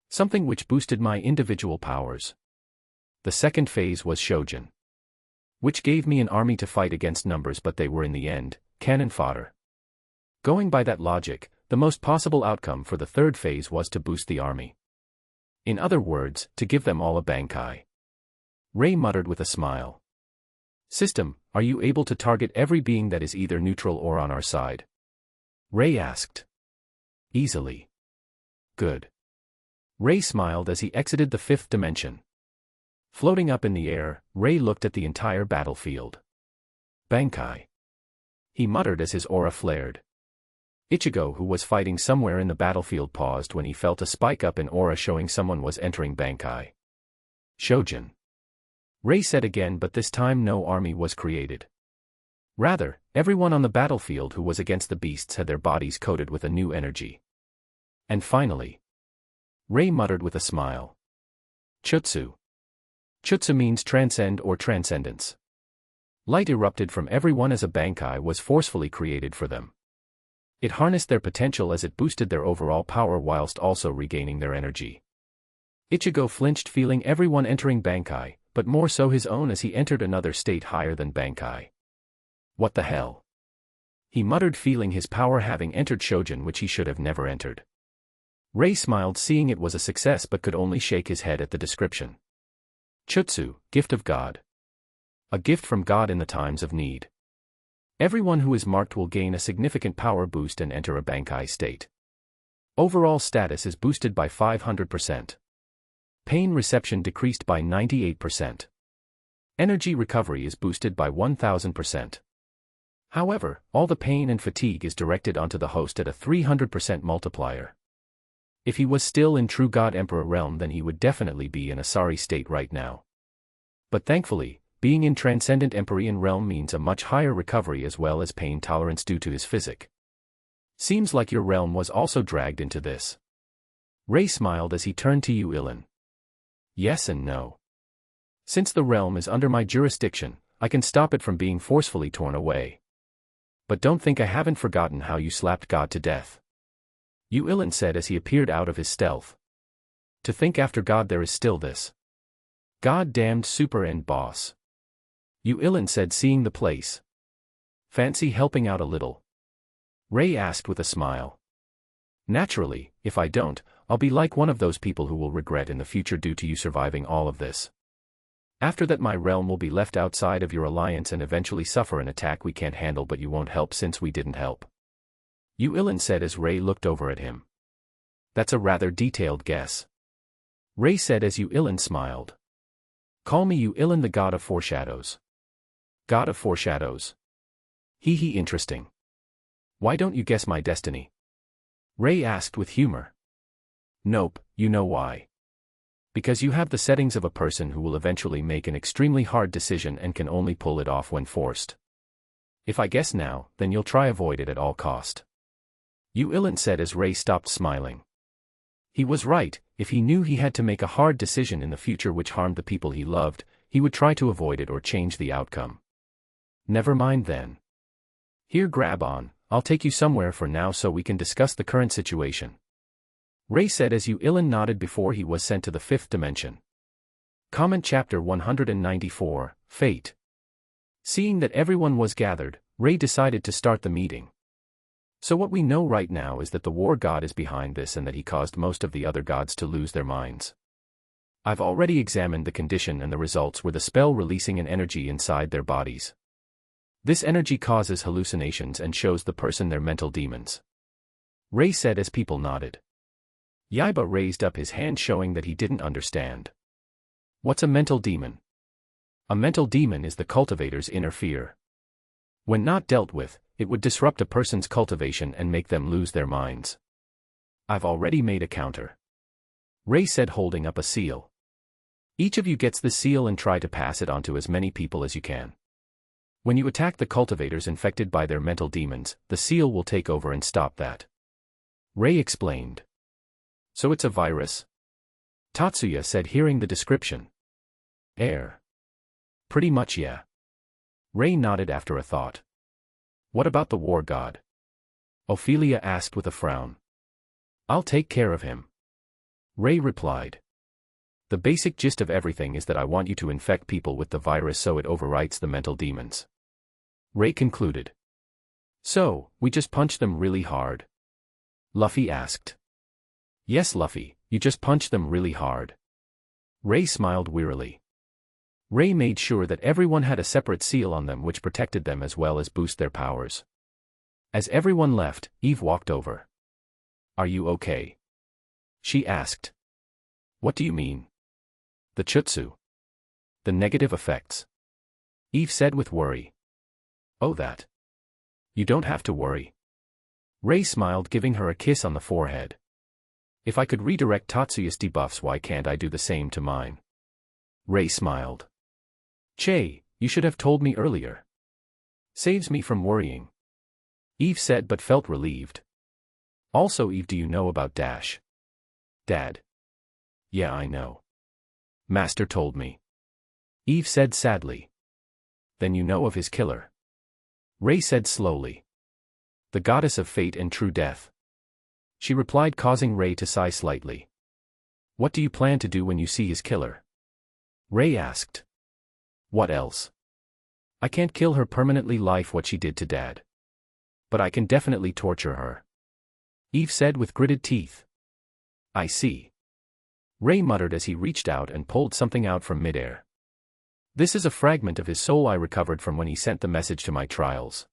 Something which boosted my individual powers. The second phase was Shojin. Which gave me an army to fight against numbers, but they were in the end, cannon fodder. Going by that logic, the most possible outcome for the third phase was to boost the army. In other words, to give them all a Bankai. Ray muttered with a smile. System, are you able to target every being that is either neutral or on our side? Ray asked. Easily. Good. Ray smiled as he exited the fifth dimension. Floating up in the air, Ray looked at the entire battlefield. Bankai. He muttered as his aura flared. Ichigo, who was fighting somewhere in the battlefield, paused when he felt a spike up in aura showing someone was entering Bankai. Shojin. Ray said again, but this time no army was created. Rather, everyone on the battlefield who was against the beasts had their bodies coated with a new energy. And finally. Ray muttered with a smile. Chutsu. Chutsu means transcend or transcendence. Light erupted from everyone as a Bankai was forcefully created for them. It harnessed their potential as it boosted their overall power whilst also regaining their energy. Ichigo flinched, feeling everyone entering Bankai, but more so his own as he entered another state higher than Bankai. What the hell? He muttered, feeling his power having entered Shojin, which he should have never entered. Ray smiled, seeing it was a success, but could only shake his head at the description. Chutsu, gift of God. A gift from God in the times of need. Everyone who is marked will gain a significant power boost and enter a Bankai state. Overall status is boosted by 500%. Pain reception decreased by 98%. Energy recovery is boosted by 1000%. However, all the pain and fatigue is directed onto the host at a 300% multiplier. If he was still in true God Emperor realm, then he would definitely be in a sorry state right now. But thankfully, being in Transcendent Empyrean realm means a much higher recovery as well as pain tolerance due to his physic. Seems like your realm was also dragged into this. Ray smiled as he turned to Yu Ilin. Yes and no. Since the realm is under my jurisdiction, I can stop it from being forcefully torn away. But don't think I haven't forgotten how you slapped God to death. Yu Ilin said as he appeared out of his stealth. To think after God there is still this. God-damned super end boss. Yu Ilin said, seeing the place. Fancy helping out a little? Ray asked with a smile. Naturally, if I don't, I'll be like one of those people who will regret in the future due to you surviving all of this. After that, my realm will be left outside of your alliance and eventually suffer an attack we can't handle, but you won't help since we didn't help. Yu Ilin said as Ray looked over at him. That's a rather detailed guess. Ray said as Yu Ilin smiled. Call me Yu Ilin, the God of Foreshadows. God of Foreshadows. Hee hee, interesting. Why don't you guess my destiny? Ray asked with humor. Nope, you know why. Because you have the settings of a person who will eventually make an extremely hard decision and can only pull it off when forced. If I guess now, then you'll try avoid it at all cost. Yu Ilin said as Ray stopped smiling. He was right. If he knew he had to make a hard decision in the future which harmed the people he loved, he would try to avoid it or change the outcome. Never mind then. Here, grab on, I'll take you somewhere for now so we can discuss the current situation. Ray said as Yu Ilin nodded before he was sent to the fifth dimension. Comment Chapter 194, Fate. Seeing that everyone was gathered, Ray decided to start the meeting. So what we know right now is that the war god is behind this and that he caused most of the other gods to lose their minds. I've already examined the condition and the results were the spell releasing an energy inside their bodies. This energy causes hallucinations and shows the person their mental demons. Ray said as people nodded. Yaiba raised up his hand showing that he didn't understand. What's a mental demon? A mental demon is the cultivator's inner fear. When not dealt with, it would disrupt a person's cultivation and make them lose their minds. I've already made a counter. Ray said, holding up a seal. Each of you gets this seal and try to pass it on to as many people as you can. When you attack the cultivators infected by their mental demons, the seal will take over and stop that. Ray explained. So it's a virus? Tatsuya said, hearing the description. Pretty much, yeah. Ray nodded after a thought. What about the war god? Ophelia asked with a frown. I'll take care of him. Ray replied. The basic gist of everything is that I want you to infect people with the virus so it overwrites the mental demons. Ray concluded. So, we just punch them really hard? Luffy asked. Yes, Luffy, you just punch them really hard. Ray smiled wearily. Ray made sure that everyone had a separate seal on them which protected them as well as boost their powers. As everyone left, Eve walked over. Are you okay? She asked. What do you mean? The Chutsu. The negative effects. Eve said with worry. Oh, that. You don't have to worry. Ray smiled, giving her a kiss on the forehead. If I could redirect Tatsuya's debuffs, why can't I do the same to mine? Ray smiled. Che, you should have told me earlier. Saves me from worrying. Eve said but felt relieved. Also, Eve, do you know about Dash? Dad. Yeah, I know. Master told me. Eve said sadly. Then you know of his killer. Ray said slowly. The goddess of fate and true death. She replied, causing Ray to sigh slightly. What do you plan to do when you see his killer? Ray asked. What else? I can't kill her permanently like what she did to Dad. But I can definitely torture her. Eve said with gritted teeth. I see. Ray muttered as he reached out and pulled something out from midair. This is a fragment of his soul I recovered from when he sent the message to my trials.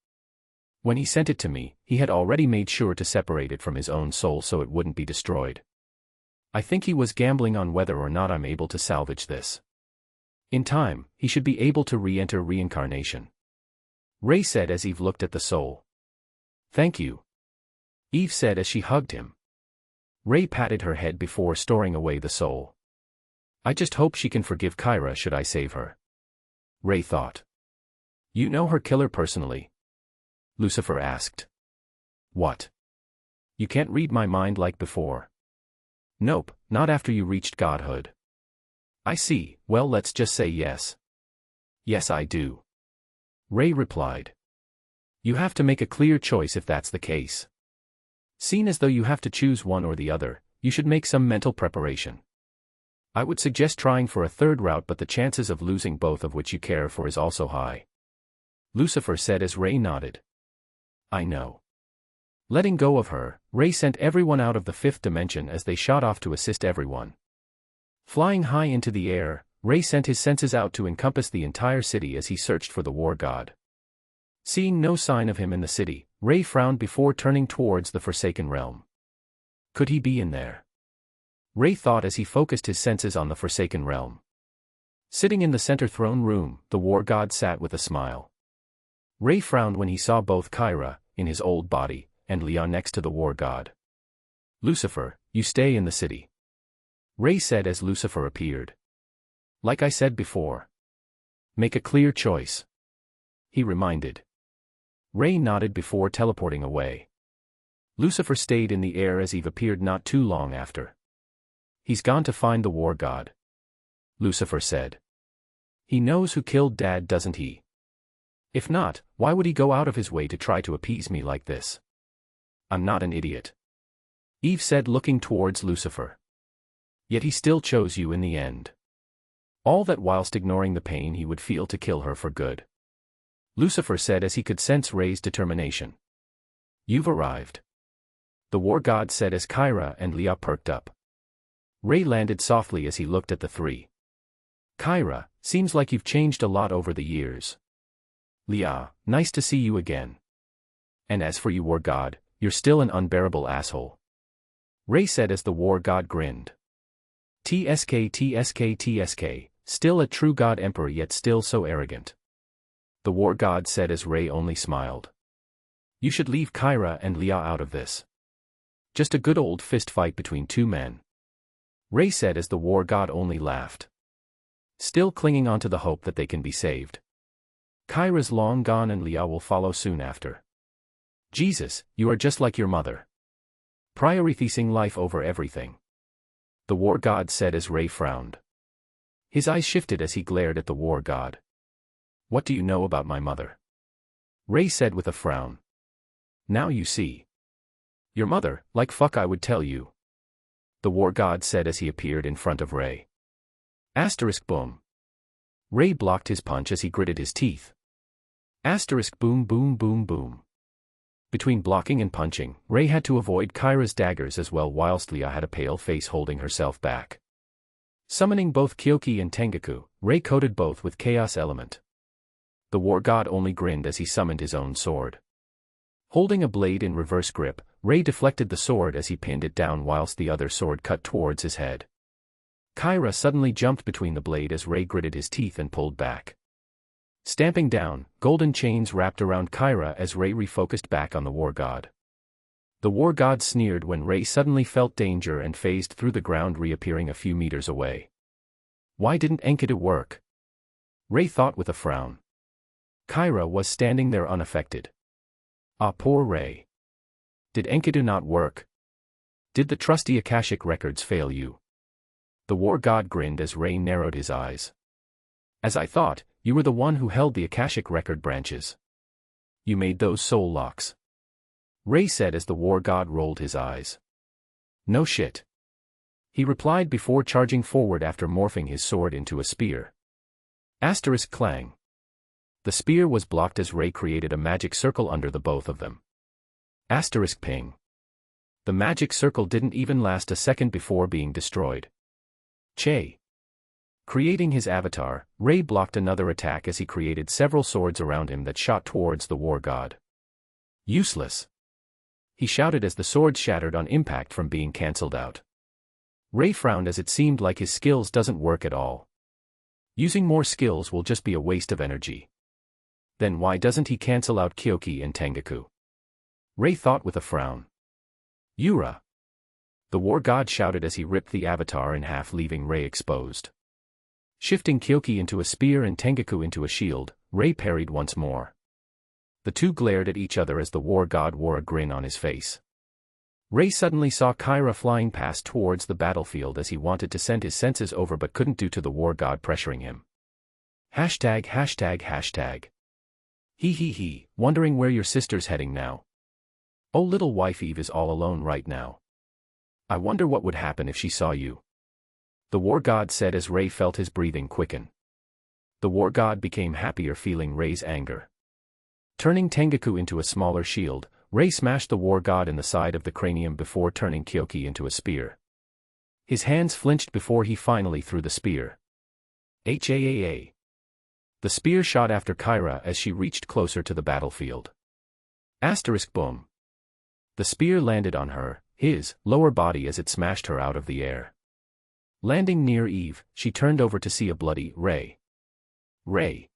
When he sent it to me, he had already made sure to separate it from his own soul so it wouldn't be destroyed. I think he was gambling on whether or not I'm able to salvage this. In time, he should be able to re-enter reincarnation. Ray said as Eve looked at the soul. Thank you. Eve said as she hugged him. Ray patted her head before storing away the soul. I just hope she can forgive Kyra should I save her. Ray thought. You know her killer personally? Lucifer asked. What? You can't read my mind like before. Nope, not after you reached godhood. I see, well let's just say yes. Yes I do. Ray replied. You have to make a clear choice if that's the case. Seen as though you have to choose one or the other, you should make some mental preparation. I would suggest trying for a third route, but the chances of losing both of which you care for is also high. Lucifer said as Ray nodded. I know. Letting go of her, Ray sent everyone out of the fifth dimension as they shot off to assist everyone. Flying high into the air, Ray sent his senses out to encompass the entire city as he searched for the war god. Seeing no sign of him in the city, Ray frowned before turning towards the Forsaken Realm. Could he be in there? Ray thought as he focused his senses on the Forsaken Realm. Sitting in the center throne room, the war god sat with a smile. Ray frowned when he saw both Kyra, in his old body, and Leah next to the war god. Lucifer, you stay in the city. Ray said as Lucifer appeared. Like I said before. Make a clear choice. He reminded. Ray nodded before teleporting away. Lucifer stayed in the air as Eve appeared not too long after. He's gone to find the war god. Lucifer said. He knows who killed Dad, doesn't he? If not, why would he go out of his way to try to appease me like this? I'm not an idiot. Eve said looking towards Lucifer. Yet he still chose you in the end. All that whilst ignoring the pain he would feel to kill her for good. Lucifer said as he could sense Ray's determination. You've arrived. The war god said as Kyra and Leah perked up. Ray landed softly as he looked at the three. Kyra, seems like you've changed a lot over the years. Leah, nice to see you again. And as for you war god, you're still an unbearable asshole. Ray said as the war god grinned. TSK TSK TSK, still a true god emperor yet still so arrogant. The war god said as Ray only smiled. You should leave Kyra and Leah out of this. Just a good old fist fight between two men. Ray said as the war god only laughed. Still clinging on to the hope that they can be saved. Kyra's long gone and Leah will follow soon after. Jesus, you are just like your mother. Prioritizing life over everything. The war god said as Ray frowned. His eyes shifted as he glared at the war god. What do you know about my mother? Ray said with a frown. Now you see. Your mother, like fuck I would tell you. The war god said as he appeared in front of Ray. Asterisk boom. Ray blocked his punch as he gritted his teeth. Asterisk boom boom boom boom. Between blocking and punching, Ray had to avoid Kyra's daggers as well whilst Leah had a pale face holding herself back. Summoning both Kyoki and Tengaku, Ray coated both with chaos element. The war god only grinned as he summoned his own sword. Holding a blade in reverse grip, Ray deflected the sword as he pinned it down whilst the other sword cut towards his head. Kyra suddenly jumped between the blade as Ray gritted his teeth and pulled back. Stamping down, golden chains wrapped around Kyra as Ray refocused back on the war god. The war god sneered when Ray suddenly felt danger and phased through the ground, reappearing a few meters away. Why didn't Enkidu work? Ray thought with a frown. Kyra was standing there unaffected. Ah, poor Ray. Did Enkidu not work? Did the trusty Akashic records fail you? The war god grinned as Ray narrowed his eyes. As I thought, you were the one who held the Akashic record branches. You made those soul locks. Ray said as the war god rolled his eyes. No shit. he replied before charging forward after morphing his sword into a spear. Asterisk clang. The spear was blocked as Ray created a magic circle under the both of them. Asterisk ping. The magic circle didn't even last a second before being destroyed. Che. Creating his avatar, Ray blocked another attack as he created several swords around him that shot towards the war god. Useless. He shouted as the swords shattered on impact from being cancelled out. Ray frowned as it seemed like his skills doesn't work at all. Using more skills will just be a waste of energy. Then why doesn't he cancel out Kyoki and Tengaku? Ray thought with a frown. Yura! The war god shouted as he ripped the avatar in half, leaving Ray exposed. Shifting Kyoki into a spear and Tengaku into a shield, Ray parried once more. The two glared at each other as the war god wore a grin on his face. Ray suddenly saw Kyra flying past towards the battlefield as he wanted to send his senses over but couldn't due to the war god pressuring him. Hashtag. He, wondering where your sister's heading now. Oh, little wife Eve is all alone right now. I wonder what would happen if she saw you. The war god said as Ray felt his breathing quicken. The war god became happier feeling Ray's anger. Turning Tengaku into a smaller shield, Ray smashed the war god in the side of the cranium before turning Kyoki into a spear. His hands flinched before he finally threw the spear. HAAA. The spear shot after Kyra as she reached closer to the battlefield. Asterisk boom. The spear landed on her, his lower body as it smashed her out of the air. Landing near Eve, she turned over to see a bloody Ray. Ray!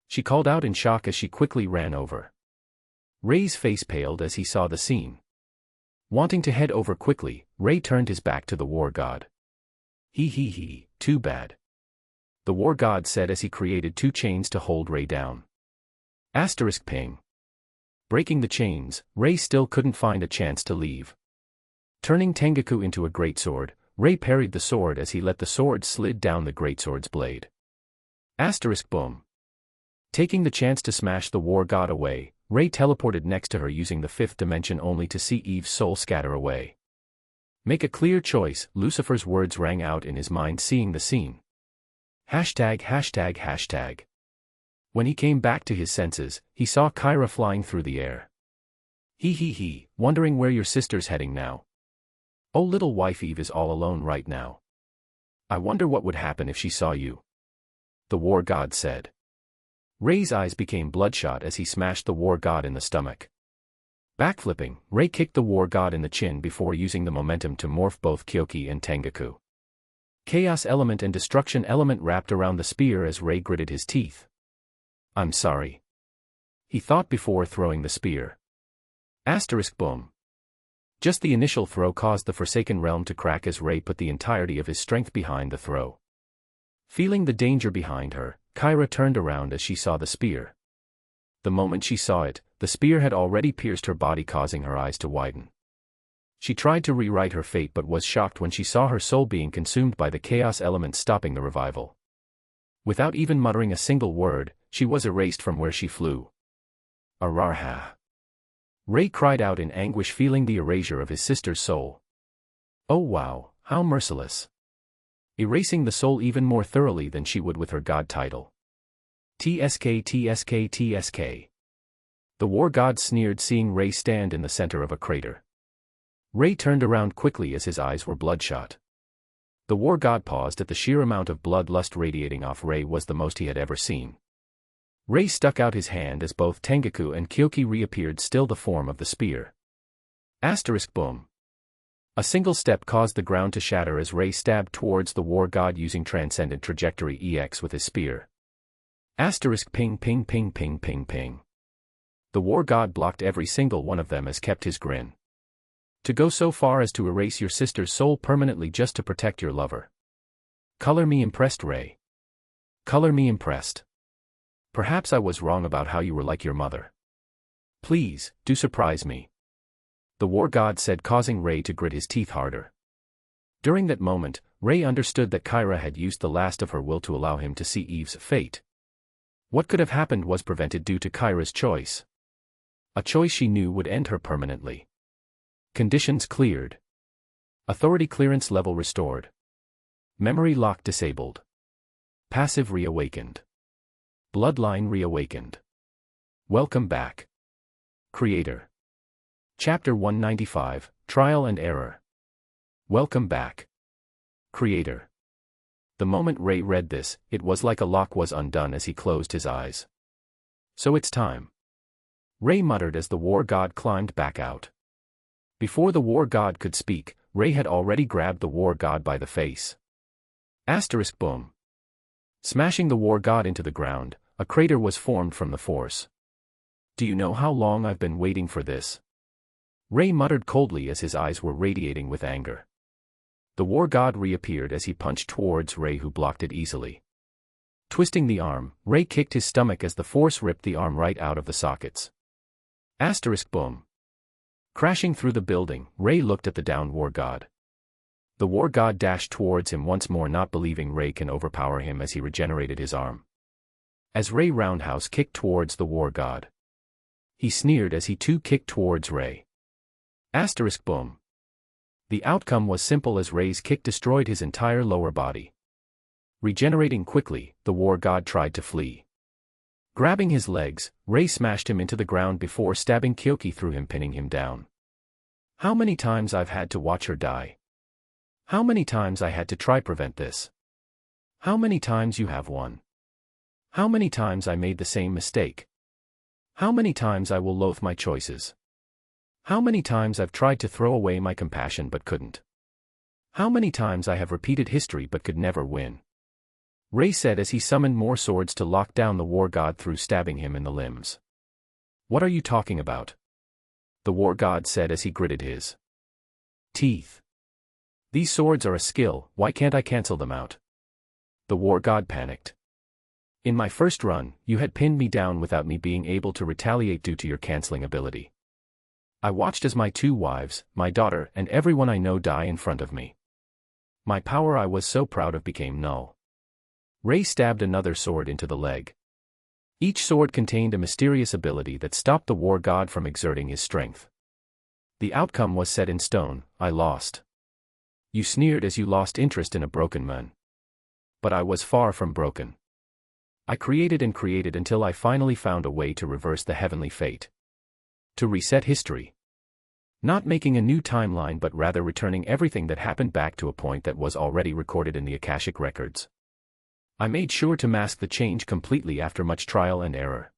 She called out in shock as she quickly ran over. Ray's face paled as he saw the scene. Wanting to head over quickly, Ray turned his back to the war god. He, too bad. The war god said as he created two chains to hold Ray down. Asterisk ping. Breaking the chains, Ray still couldn't find a chance to leave. Turning Tengaku into a greatsword, Ray parried the sword as he let the sword slid down the greatsword's blade. Asterisk boom. Taking the chance to smash the war god away, Ray teleported next to her using the fifth dimension only to see Eve's soul scatter away. Make a clear choice, Lucifer's words rang out in his mind seeing the scene. Hashtag. When he came back to his senses, he saw Kyra flying through the air. He, wondering where your sister's heading now. Oh, little wife Eve is all alone right now. I wonder what would happen if she saw you. The war god said. Ray's eyes became bloodshot as he smashed the war god in the stomach. Backflipping, Ray kicked the war god in the chin before using the momentum to morph both Kyoki and Tengaku. Chaos element and destruction element wrapped around the spear as Ray gritted his teeth. I'm sorry. He thought before throwing the spear. Asterisk boom. Just the initial throw caused the Forsaken Realm to crack as Ray put the entirety of his strength behind the throw. Feeling the danger behind her, Kyra turned around as she saw the spear. The moment she saw it, the spear had already pierced her body causing her eyes to widen. She tried to rewrite her fate but was shocked when she saw her soul being consumed by the chaos element stopping the revival. Without even muttering a single word, she was erased from where she flew. Ararha. Ray cried out in anguish feeling the erasure of his sister's soul. Oh wow, how merciless. Erasing the soul even more thoroughly than she would with her god title. TSK. The war god sneered seeing Ray stand in the center of a crater. Ray turned around quickly as his eyes were bloodshot. The war god paused at the sheer amount of bloodlust radiating off Ray was the most he had ever seen. Ray stuck out his hand as both Tengaku and Kyoki reappeared, still the form of the spear. Asterisk boom. A single step caused the ground to shatter as Ray stabbed towards the war god using Transcendent Trajectory EX with his spear. Asterisk ping. The war god blocked every single one of them as kept his grin. To go so far as to erase your sister's soul permanently just to protect your lover. Color me impressed, Ray. Color me impressed. Perhaps I was wrong about how you were like your mother. Please, do surprise me. The war god said, causing Ray to grit his teeth harder. During that moment, Ray understood that Kyra had used the last of her will to allow him to see Eve's fate. What could have happened was prevented due to Kyra's choice. A choice she knew would end her permanently. Conditions cleared. Authority clearance level restored. Memory lock disabled. Passive reawakened. Bloodline reawakened. Welcome back. Creator. Chapter 195, Trial and Error. Welcome back. Creator. The moment Ray read this, it was like a lock was undone as he closed his eyes. So it's time. Ray muttered as the war god climbed back out. Before the war god could speak, Ray had already grabbed the war god by the face. Asterisk boom. Smashing the war god into the ground, a crater was formed from the force. Do you know how long I've been waiting for this? Ray muttered coldly as his eyes were radiating with anger. The war god reappeared as he punched towards Ray, who blocked it easily. Twisting the arm, Ray kicked his stomach as the force ripped the arm right out of the sockets. Asterisk boom. Crashing through the building, Ray looked at the downed war god. The war god dashed towards him once more, not believing Ray can overpower him as he regenerated his arm. As Ray roundhouse kicked towards the war god, he sneered as he too kicked towards Ray. Asterisk boom. The outcome was simple as Ray's kick destroyed his entire lower body. Regenerating quickly, the war god tried to flee. Grabbing his legs, Ray smashed him into the ground before stabbing Kyoki through him, pinning him down. How many times I've had to watch her die? How many times I had to try prevent this? How many times you have won? How many times I made the same mistake? How many times I will loathe my choices? How many times I've tried to throw away my compassion but couldn't? How many times I have repeated history but could never win? Ray said as he summoned more swords to lock down the war god through stabbing him in the limbs. What are you talking about? The war god said as he gritted his teeth. These swords are a skill, why can't I cancel them out? The war god panicked. In my first run, you had pinned me down without me being able to retaliate due to your canceling ability. I watched as my 2 wives, my daughter, and everyone I know die in front of me. My power I was so proud of became null. Ray stabbed another sword into the leg. Each sword contained a mysterious ability that stopped the war god from exerting his strength. The outcome was set in stone, I lost. You sneered as you lost interest in a broken man. But I was far from broken. I created and created until I finally found a way to reverse the heavenly fate. To reset history. Not making a new timeline but rather returning everything that happened back to a point that was already recorded in the Akashic records. I made sure to mask the change completely after much trial and error.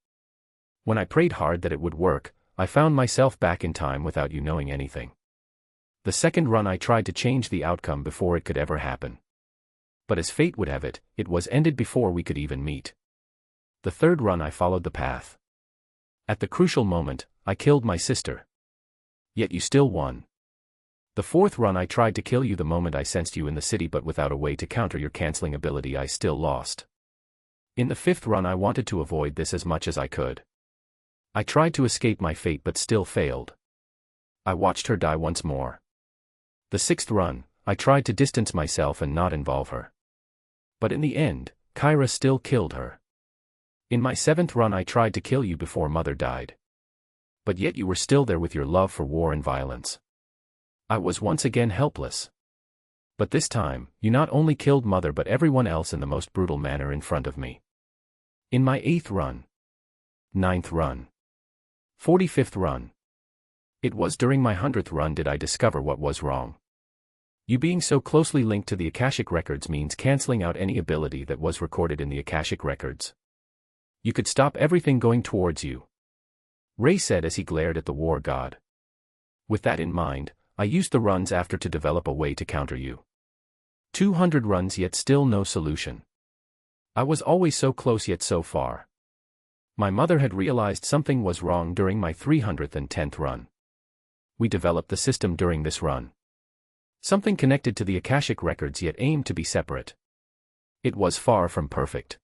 When I prayed hard that it would work, I found myself back in time without you knowing anything. The second run I tried to change the outcome before it could ever happen. But as fate would have it, it was ended before we could even meet. The third run I followed the path. At the crucial moment, I killed my sister. Yet you still won. The fourth run I tried to kill you the moment I sensed you in the city, but without a way to counter your canceling ability I still lost. In the fifth run I wanted to avoid this as much as I could. I tried to escape my fate but still failed. I watched her die once more. The sixth run, I tried to distance myself and not involve her. But in the end, Kyra still killed her. In my seventh run I tried to kill you before Mother died. But yet you were still there with your love for war and violence. I was once again helpless. But this time, you not only killed Mother but everyone else in the most brutal manner in front of me. In my 8th run, 9th run, 45th run. It was during my 100th run did I discover what was wrong. You being so closely linked to the Akashic records means canceling out any ability that was recorded in the Akashic records. You could stop everything going towards you. Ray said as he glared at the war god. With that in mind, I used the runs after to develop a way to counter you. 200 runs yet still no solution. I was always so close yet so far. My mother had realized something was wrong during my 300th and 10th run. We developed the system during this run. Something connected to the Akashic records yet aimed to be separate. It was far from perfect.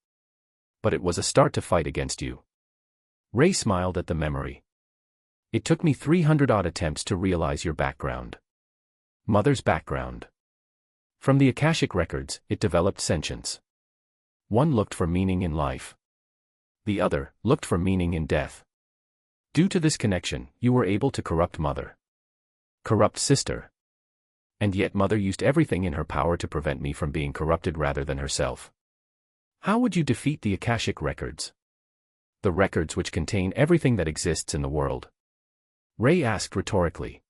But it was a start to fight against you. Ray smiled at the memory. It took me 300-odd attempts to realize your background. Mother's background. From the Akashic records, it developed sentience. One looked for meaning in life. The other looked for meaning in death. Due to this connection, you were able to corrupt Mother. Corrupt sister. And yet Mother used everything in her power to prevent me from being corrupted rather than herself. How would you defeat the Akashic records? The records which contain everything that exists in the world. Ray asked rhetorically.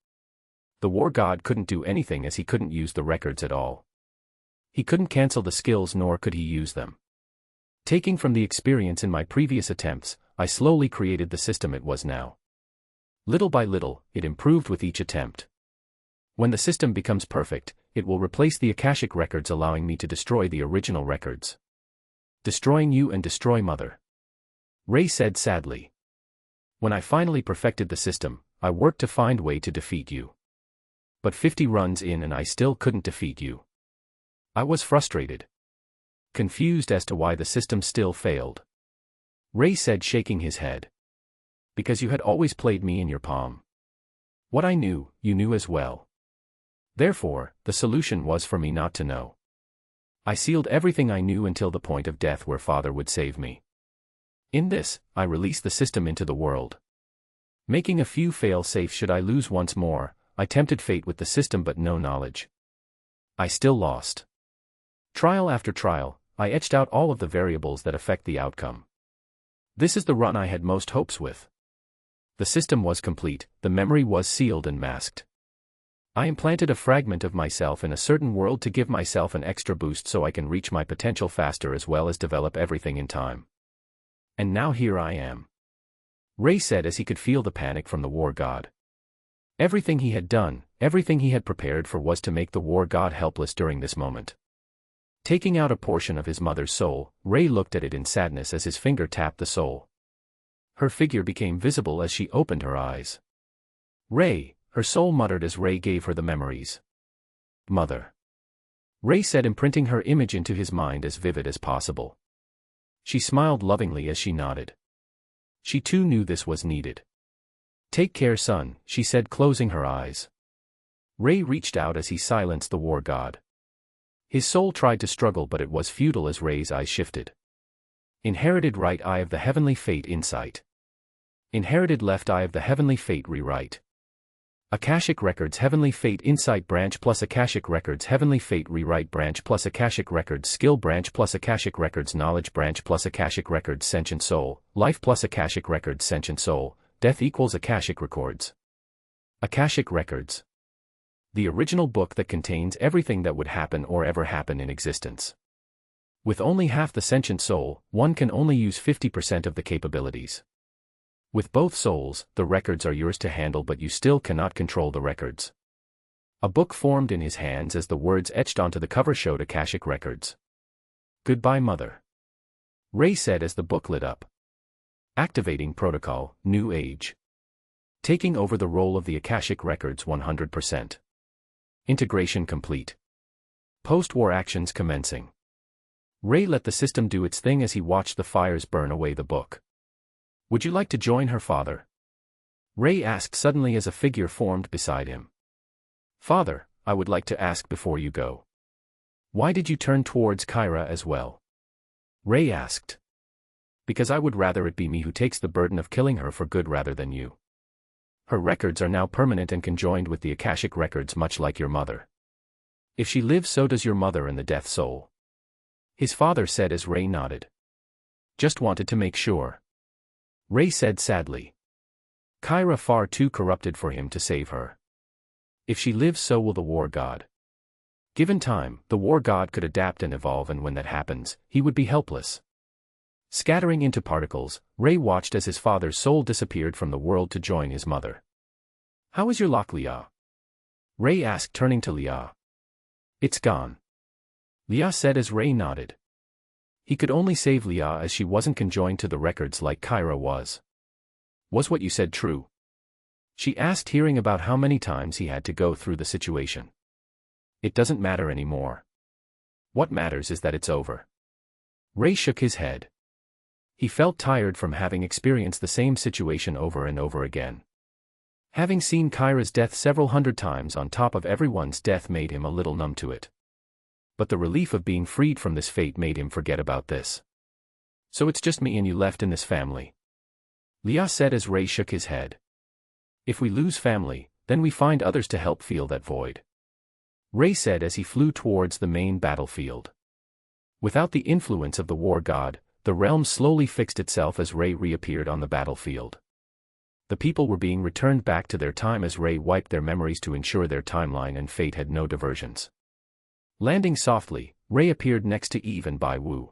The war god couldn't do anything as he couldn't use the records at all. He couldn't cancel the skills nor could he use them. Taking from the experience in my previous attempts, I slowly created the system it was now. Little by little, it improved with each attempt. When the system becomes perfect, it will replace the Akashic records, allowing me to destroy the original records. Destroying you and destroy Mother. Ray said sadly. When I finally perfected the system, I worked to find a way to defeat you. But 50 runs in and I still couldn't defeat you. I was frustrated. Confused as to why the system still failed. Ray said, shaking his head. Because you had always played me in your palm. What I knew, you knew as well. Therefore, the solution was for me not to know. I sealed everything I knew until the point of death where Father would save me. In this, I released the system into the world. Making a few fail-safes should I lose once more, I tempted fate with the system but no knowledge. I still lost. Trial after trial, I etched out all of the variables that affect the outcome. This is the run I had most hopes with. The system was complete, the memory was sealed and masked. I implanted a fragment of myself in a certain world to give myself an extra boost so I can reach my potential faster as well as develop everything in time. And now here I am. Ray said as he could feel the panic from the war god. Everything he had done, everything he had prepared for was to make the war god helpless during this moment. Taking out a portion of his mother's soul, Ray looked at it in sadness as his finger tapped the soul. Her figure became visible as she opened her eyes. Ray, her soul muttered as Ray gave her the memories. Mother. Ray said, imprinting her image into his mind as vivid as possible. She smiled lovingly as she nodded. She too knew this was needed. Take care, son, she said, closing her eyes. Ray reached out as he silenced the war god. His soul tried to struggle but it was futile as Ray's eyes shifted. Inherited right eye of the heavenly fate insight. Inherited left eye of the heavenly fate rewrite. Akashic Records Heavenly Fate Insight Branch plus Akashic Records Heavenly Fate Rewrite Branch plus Akashic Records Skill Branch plus Akashic Records Knowledge Branch plus Akashic Records Sentient Soul, Life plus Akashic Records Sentient Soul, Death equals Akashic Records. Akashic Records. The original book that contains everything that would happen or ever happen in existence. With only half the sentient soul, one can only use 50% of the capabilities. With both souls, the records are yours to handle but you still cannot control the records. A book formed in his hands as the words etched onto the cover showed Akashic Records. Goodbye, Mother. Ray said as the book lit up. Activating Protocol, New Age. Taking over the role of the Akashic Records 100%. Integration complete. Post-war actions commencing. Ray let the system do its thing as he watched the fires burn away the book. Would you like to join her, Father? Ray asked suddenly as a figure formed beside him. Father, I would like to ask before you go. Why did you turn towards Kyra as well? Ray asked. Because I would rather it be me who takes the burden of killing her for good rather than you. Her records are now permanent and conjoined with the Akashic Records much like your mother. If she lives, so does your mother and the death soul. His father said as Ray nodded. Just wanted to make sure. Ray said sadly. Kyra far too corrupted for him to save her. If she lives, so will the war god. Given time, the war god could adapt and evolve, and when that happens, he would be helpless. Scattering into particles, Ray watched as his father's soul disappeared from the world to join his mother. How is your lock, Leah? Ray asked, turning to Leah. It's gone. Leah said as Ray nodded. He could only save Leah as she wasn't conjoined to the records like Kyra was. Was what you said true? She asked, hearing about how many times he had to go through the situation. It doesn't matter anymore. What matters is that it's over. Ray shook his head. He felt tired from having experienced the same situation over and over again. Having seen Kyra's death several hundred times on top of everyone's death made him a little numb to it. But the relief of being freed from this fate made him forget about this. So it's just me and you left in this family? Leah said as Ray shook his head. If we lose family, then we find others to help fill that void. Ray said as he flew towards the main battlefield. Without the influence of the war god, the realm slowly fixed itself as Ray reappeared on the battlefield. The people were being returned back to their time as Ray wiped their memories to ensure their timeline and fate had no diversions. Landing softly, Ray appeared next to Eve and Bai Wu.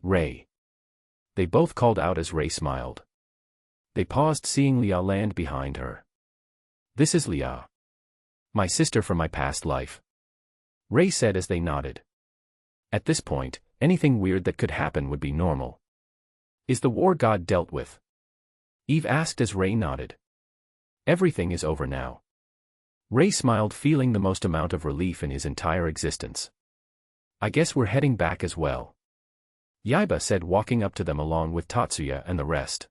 Ray. They both called out as Ray smiled. They paused seeing Lia land behind her. This is Lia. My sister from my past life. Ray said as they nodded. At this point, anything weird that could happen would be normal. Is the war god dealt with? Eve asked as Ray nodded. Everything is over now. Ray smiled, feeling the most amount of relief in his entire existence. I guess we're heading back as well. Yaiba said, walking up to them along with Tatsuya and the rest.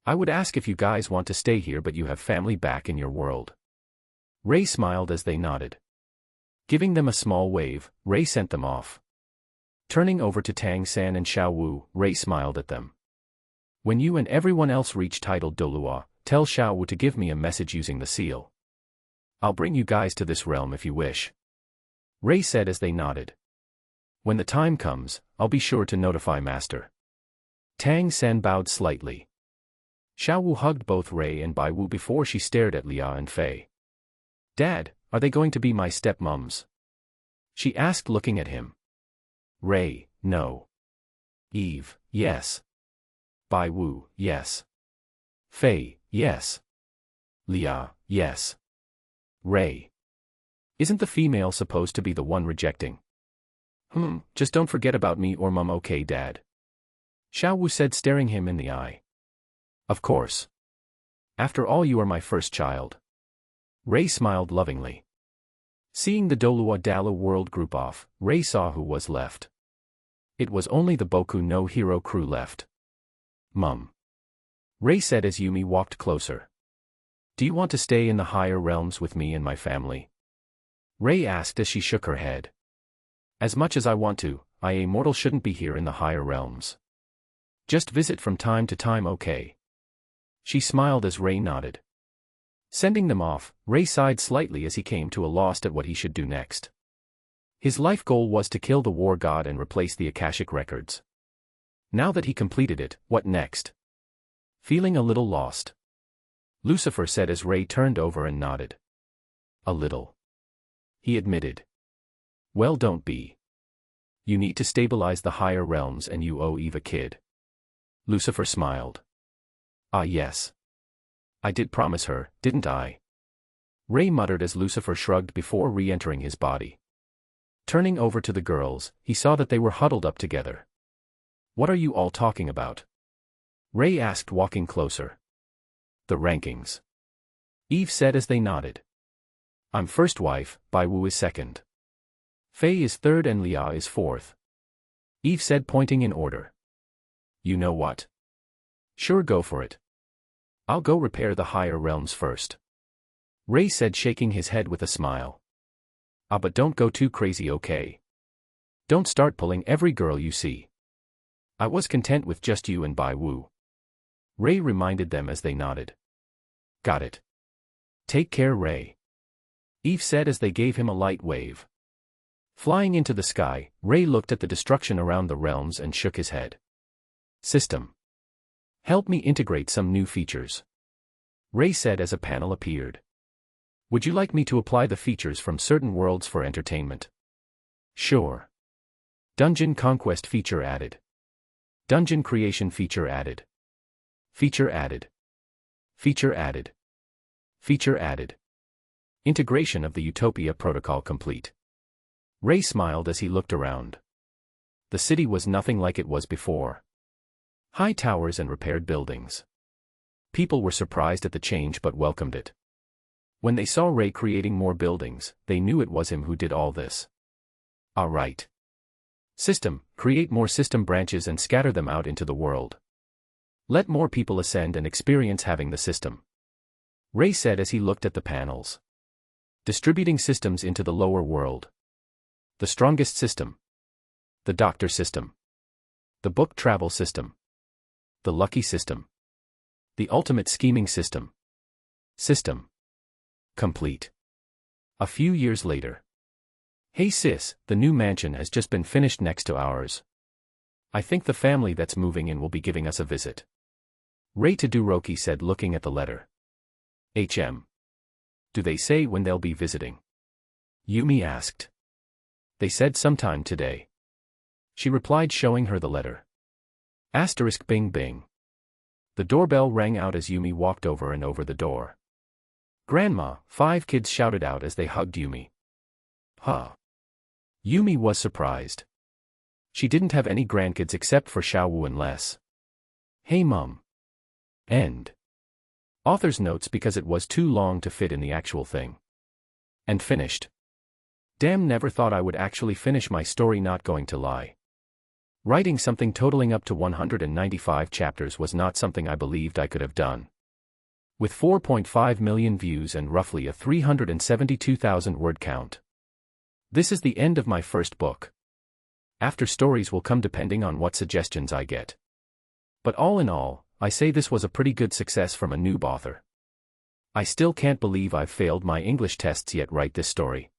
I would ask if you guys want to stay here, but you have family back in your world. Ray smiled as they nodded. Giving them a small wave, Ray sent them off. Turning over to Tang San and Xiao Wu, Ray smiled at them. When you and everyone else reach titled Dolua, tell Xiao Wu to give me a message using the seal. I'll bring you guys to this realm if you wish. Ray said as they nodded. When the time comes, I'll be sure to notify Master. Tang San bowed slightly. Xiao Wu hugged both Ray and Bai Wu before she stared at Lia and Fei. Dad, are they going to be my stepmoms? She asked, looking at him. Ray, no. Eve, yes. Bai Wu, yes. Fei, yes. Lia, yes. Ray. Isn't the female supposed to be the one rejecting? Just don't forget about me or Mum, okay, Dad? Xiao Wu said, staring him in the eye. Of course. After all, you are my first child. Ray smiled lovingly. Seeing the Dolua Dalu world group off, Ray saw who was left. It was only the Boku no Hero crew left. Mum. Ray said as Yumi walked closer. Do you want to stay in the higher realms with me and my family? Ray asked as she shook her head. As much as I want to, a mortal shouldn't be here in the higher realms. Just visit from time to time, okay? She smiled as Ray nodded. Sending them off, Ray sighed slightly as he came to a loss at what he should do next. His life goal was to kill the war god and replace the Akashic records. Now that he completed it, what next? Feeling a little lost, Lucifer said as Ray turned over and nodded. A little. He admitted. Well, don't be. You need to stabilize the higher realms and you owe Eve a kid. Lucifer smiled. Ah, yes. I did promise her, didn't I? Ray muttered as Lucifer shrugged before re-entering his body. Turning over to the girls, he saw that they were huddled up together. What are you all talking about? Ray asked, walking closer. The rankings. Eve said as they nodded. I'm first wife, Bai Wu is second. Fei is third and Lia is fourth. Eve said, pointing in order. You know what? Sure, go for it. I'll go repair the higher realms first. Ray said, shaking his head with a smile. Ah, but don't go too crazy, okay? Don't start pulling every girl you see. I was content with just you and Bai Wu. Ray reminded them as they nodded. Got it. Take care, Ray. Eve said as they gave him a light wave. Flying into the sky, Ray looked at the destruction around the realms and shook his head. System. Help me integrate some new features. Ray said as a panel appeared. Would you like me to apply the features from certain worlds for entertainment? Sure. Dungeon Conquest feature added. Dungeon Creation feature added. Feature added. Feature added. Feature added. Integration of the Utopia Protocol complete. Ray smiled as he looked around. The city was nothing like it was before. High towers and repaired buildings. People were surprised at the change but welcomed it. When they saw Ray creating more buildings, they knew it was him who did all this. All right. System, create more system branches and scatter them out into the world. Let more people ascend and experience having the system. Ray said as he looked at the panels. Distributing systems into the lower world. The strongest system. The doctor system. The book travel system. The lucky system. The ultimate scheming system. System. Complete. A few years later. Hey sis, the new mansion has just been finished next to ours. I think the family that's moving in will be giving us a visit. Rei Todoroki said, looking at the letter. Do they say when they'll be visiting? Yumi asked. They said sometime today. She replied, showing her the letter. Asterisk bing bing. The doorbell rang out as Yumi walked over and over the door. Grandma, 5 kids shouted out as they hugged Yumi. Huh. Yumi was surprised. She didn't have any grandkids except for Xiaowu and Les. Hey mum. End. Author's notes because it was too long to fit in the actual thing. And finished. Damn, never thought I would actually finish my story, not going to lie. Writing something totaling up to 195 chapters was not something I believed I could have done. With 4.5 million views and roughly a 372,000 word count. This is the end of my first book. After stories will come depending on what suggestions I get. But all in all, I say this was a pretty good success from a noob author. I still can't believe I've failed my English tests yet. Write this story.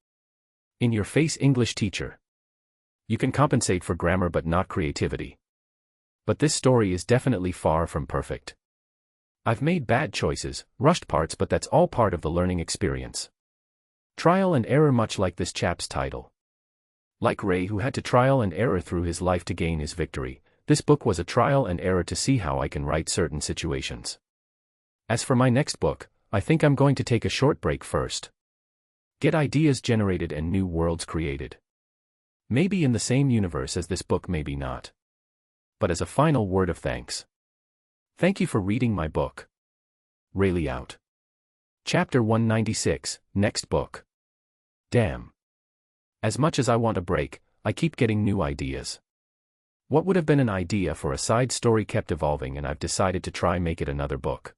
In your face, English teacher. You can compensate for grammar but not creativity. But this story is definitely far from perfect. I've made bad choices, rushed parts, but that's all part of the learning experience. Trial and error, much like this chap's title. Like Rei, who had to trial and error through his life to gain his victory, this book was a trial and error to see how I can write certain situations. As for my next book, I think I'm going to take a short break first. Get ideas generated and new worlds created. Maybe in the same universe as this book, maybe not. But as a final word of thanks. Thank you for reading my book. Rayleigh out. Chapter 196, next book. Damn. As much as I want a break, I keep getting new ideas. What would have been an idea for a side story kept evolving, and I've decided to try make it another book.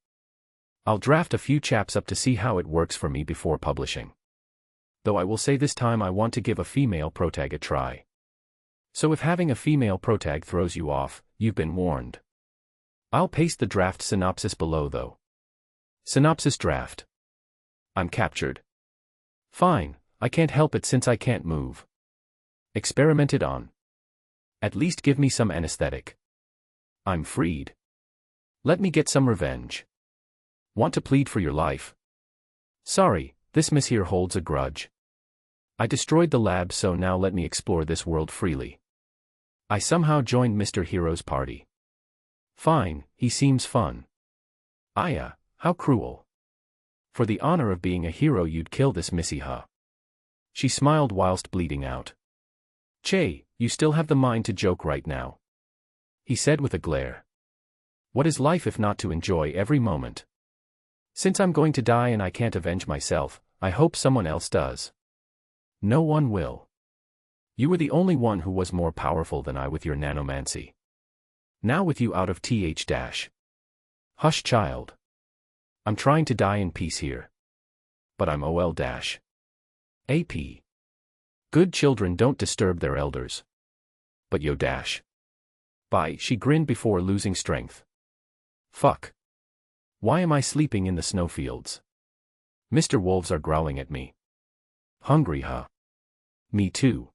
I'll draft a few chaps up to see how it works for me before publishing. Though I will say this time I want to give a female protag a try. So if having a female protag throws you off, you've been warned. I'll paste the draft synopsis below though. Synopsis draft. I'm captured. Fine, I can't help it since I can't move. Experimented on. At least give me some anesthetic. I'm freed. Let me get some revenge. Want to plead for your life? Sorry, this miss here holds a grudge. I destroyed the lab, so now let me explore this world freely. I somehow joined Mr. Hero's party. Fine, he seems fun. Aya, how cruel. For the honor of being a hero you'd kill this missy, huh? She smiled whilst bleeding out. Che, you still have the mind to joke right now. He said with a glare. What is life if not to enjoy every moment? Since I'm going to die and I can't avenge myself, I hope someone else does. No one will. You were the only one who was more powerful than I with your nanomancy. Now with you out of th dash. Hush, child. I'm trying to die in peace here. But I'm ol dash. AP. Good children don't disturb their elders. But yo dash. Bye, she grinned before losing strength. Fuck. Why am I sleeping in the snowfields? Mr. Wolves are growling at me. Hungry, huh? Me too.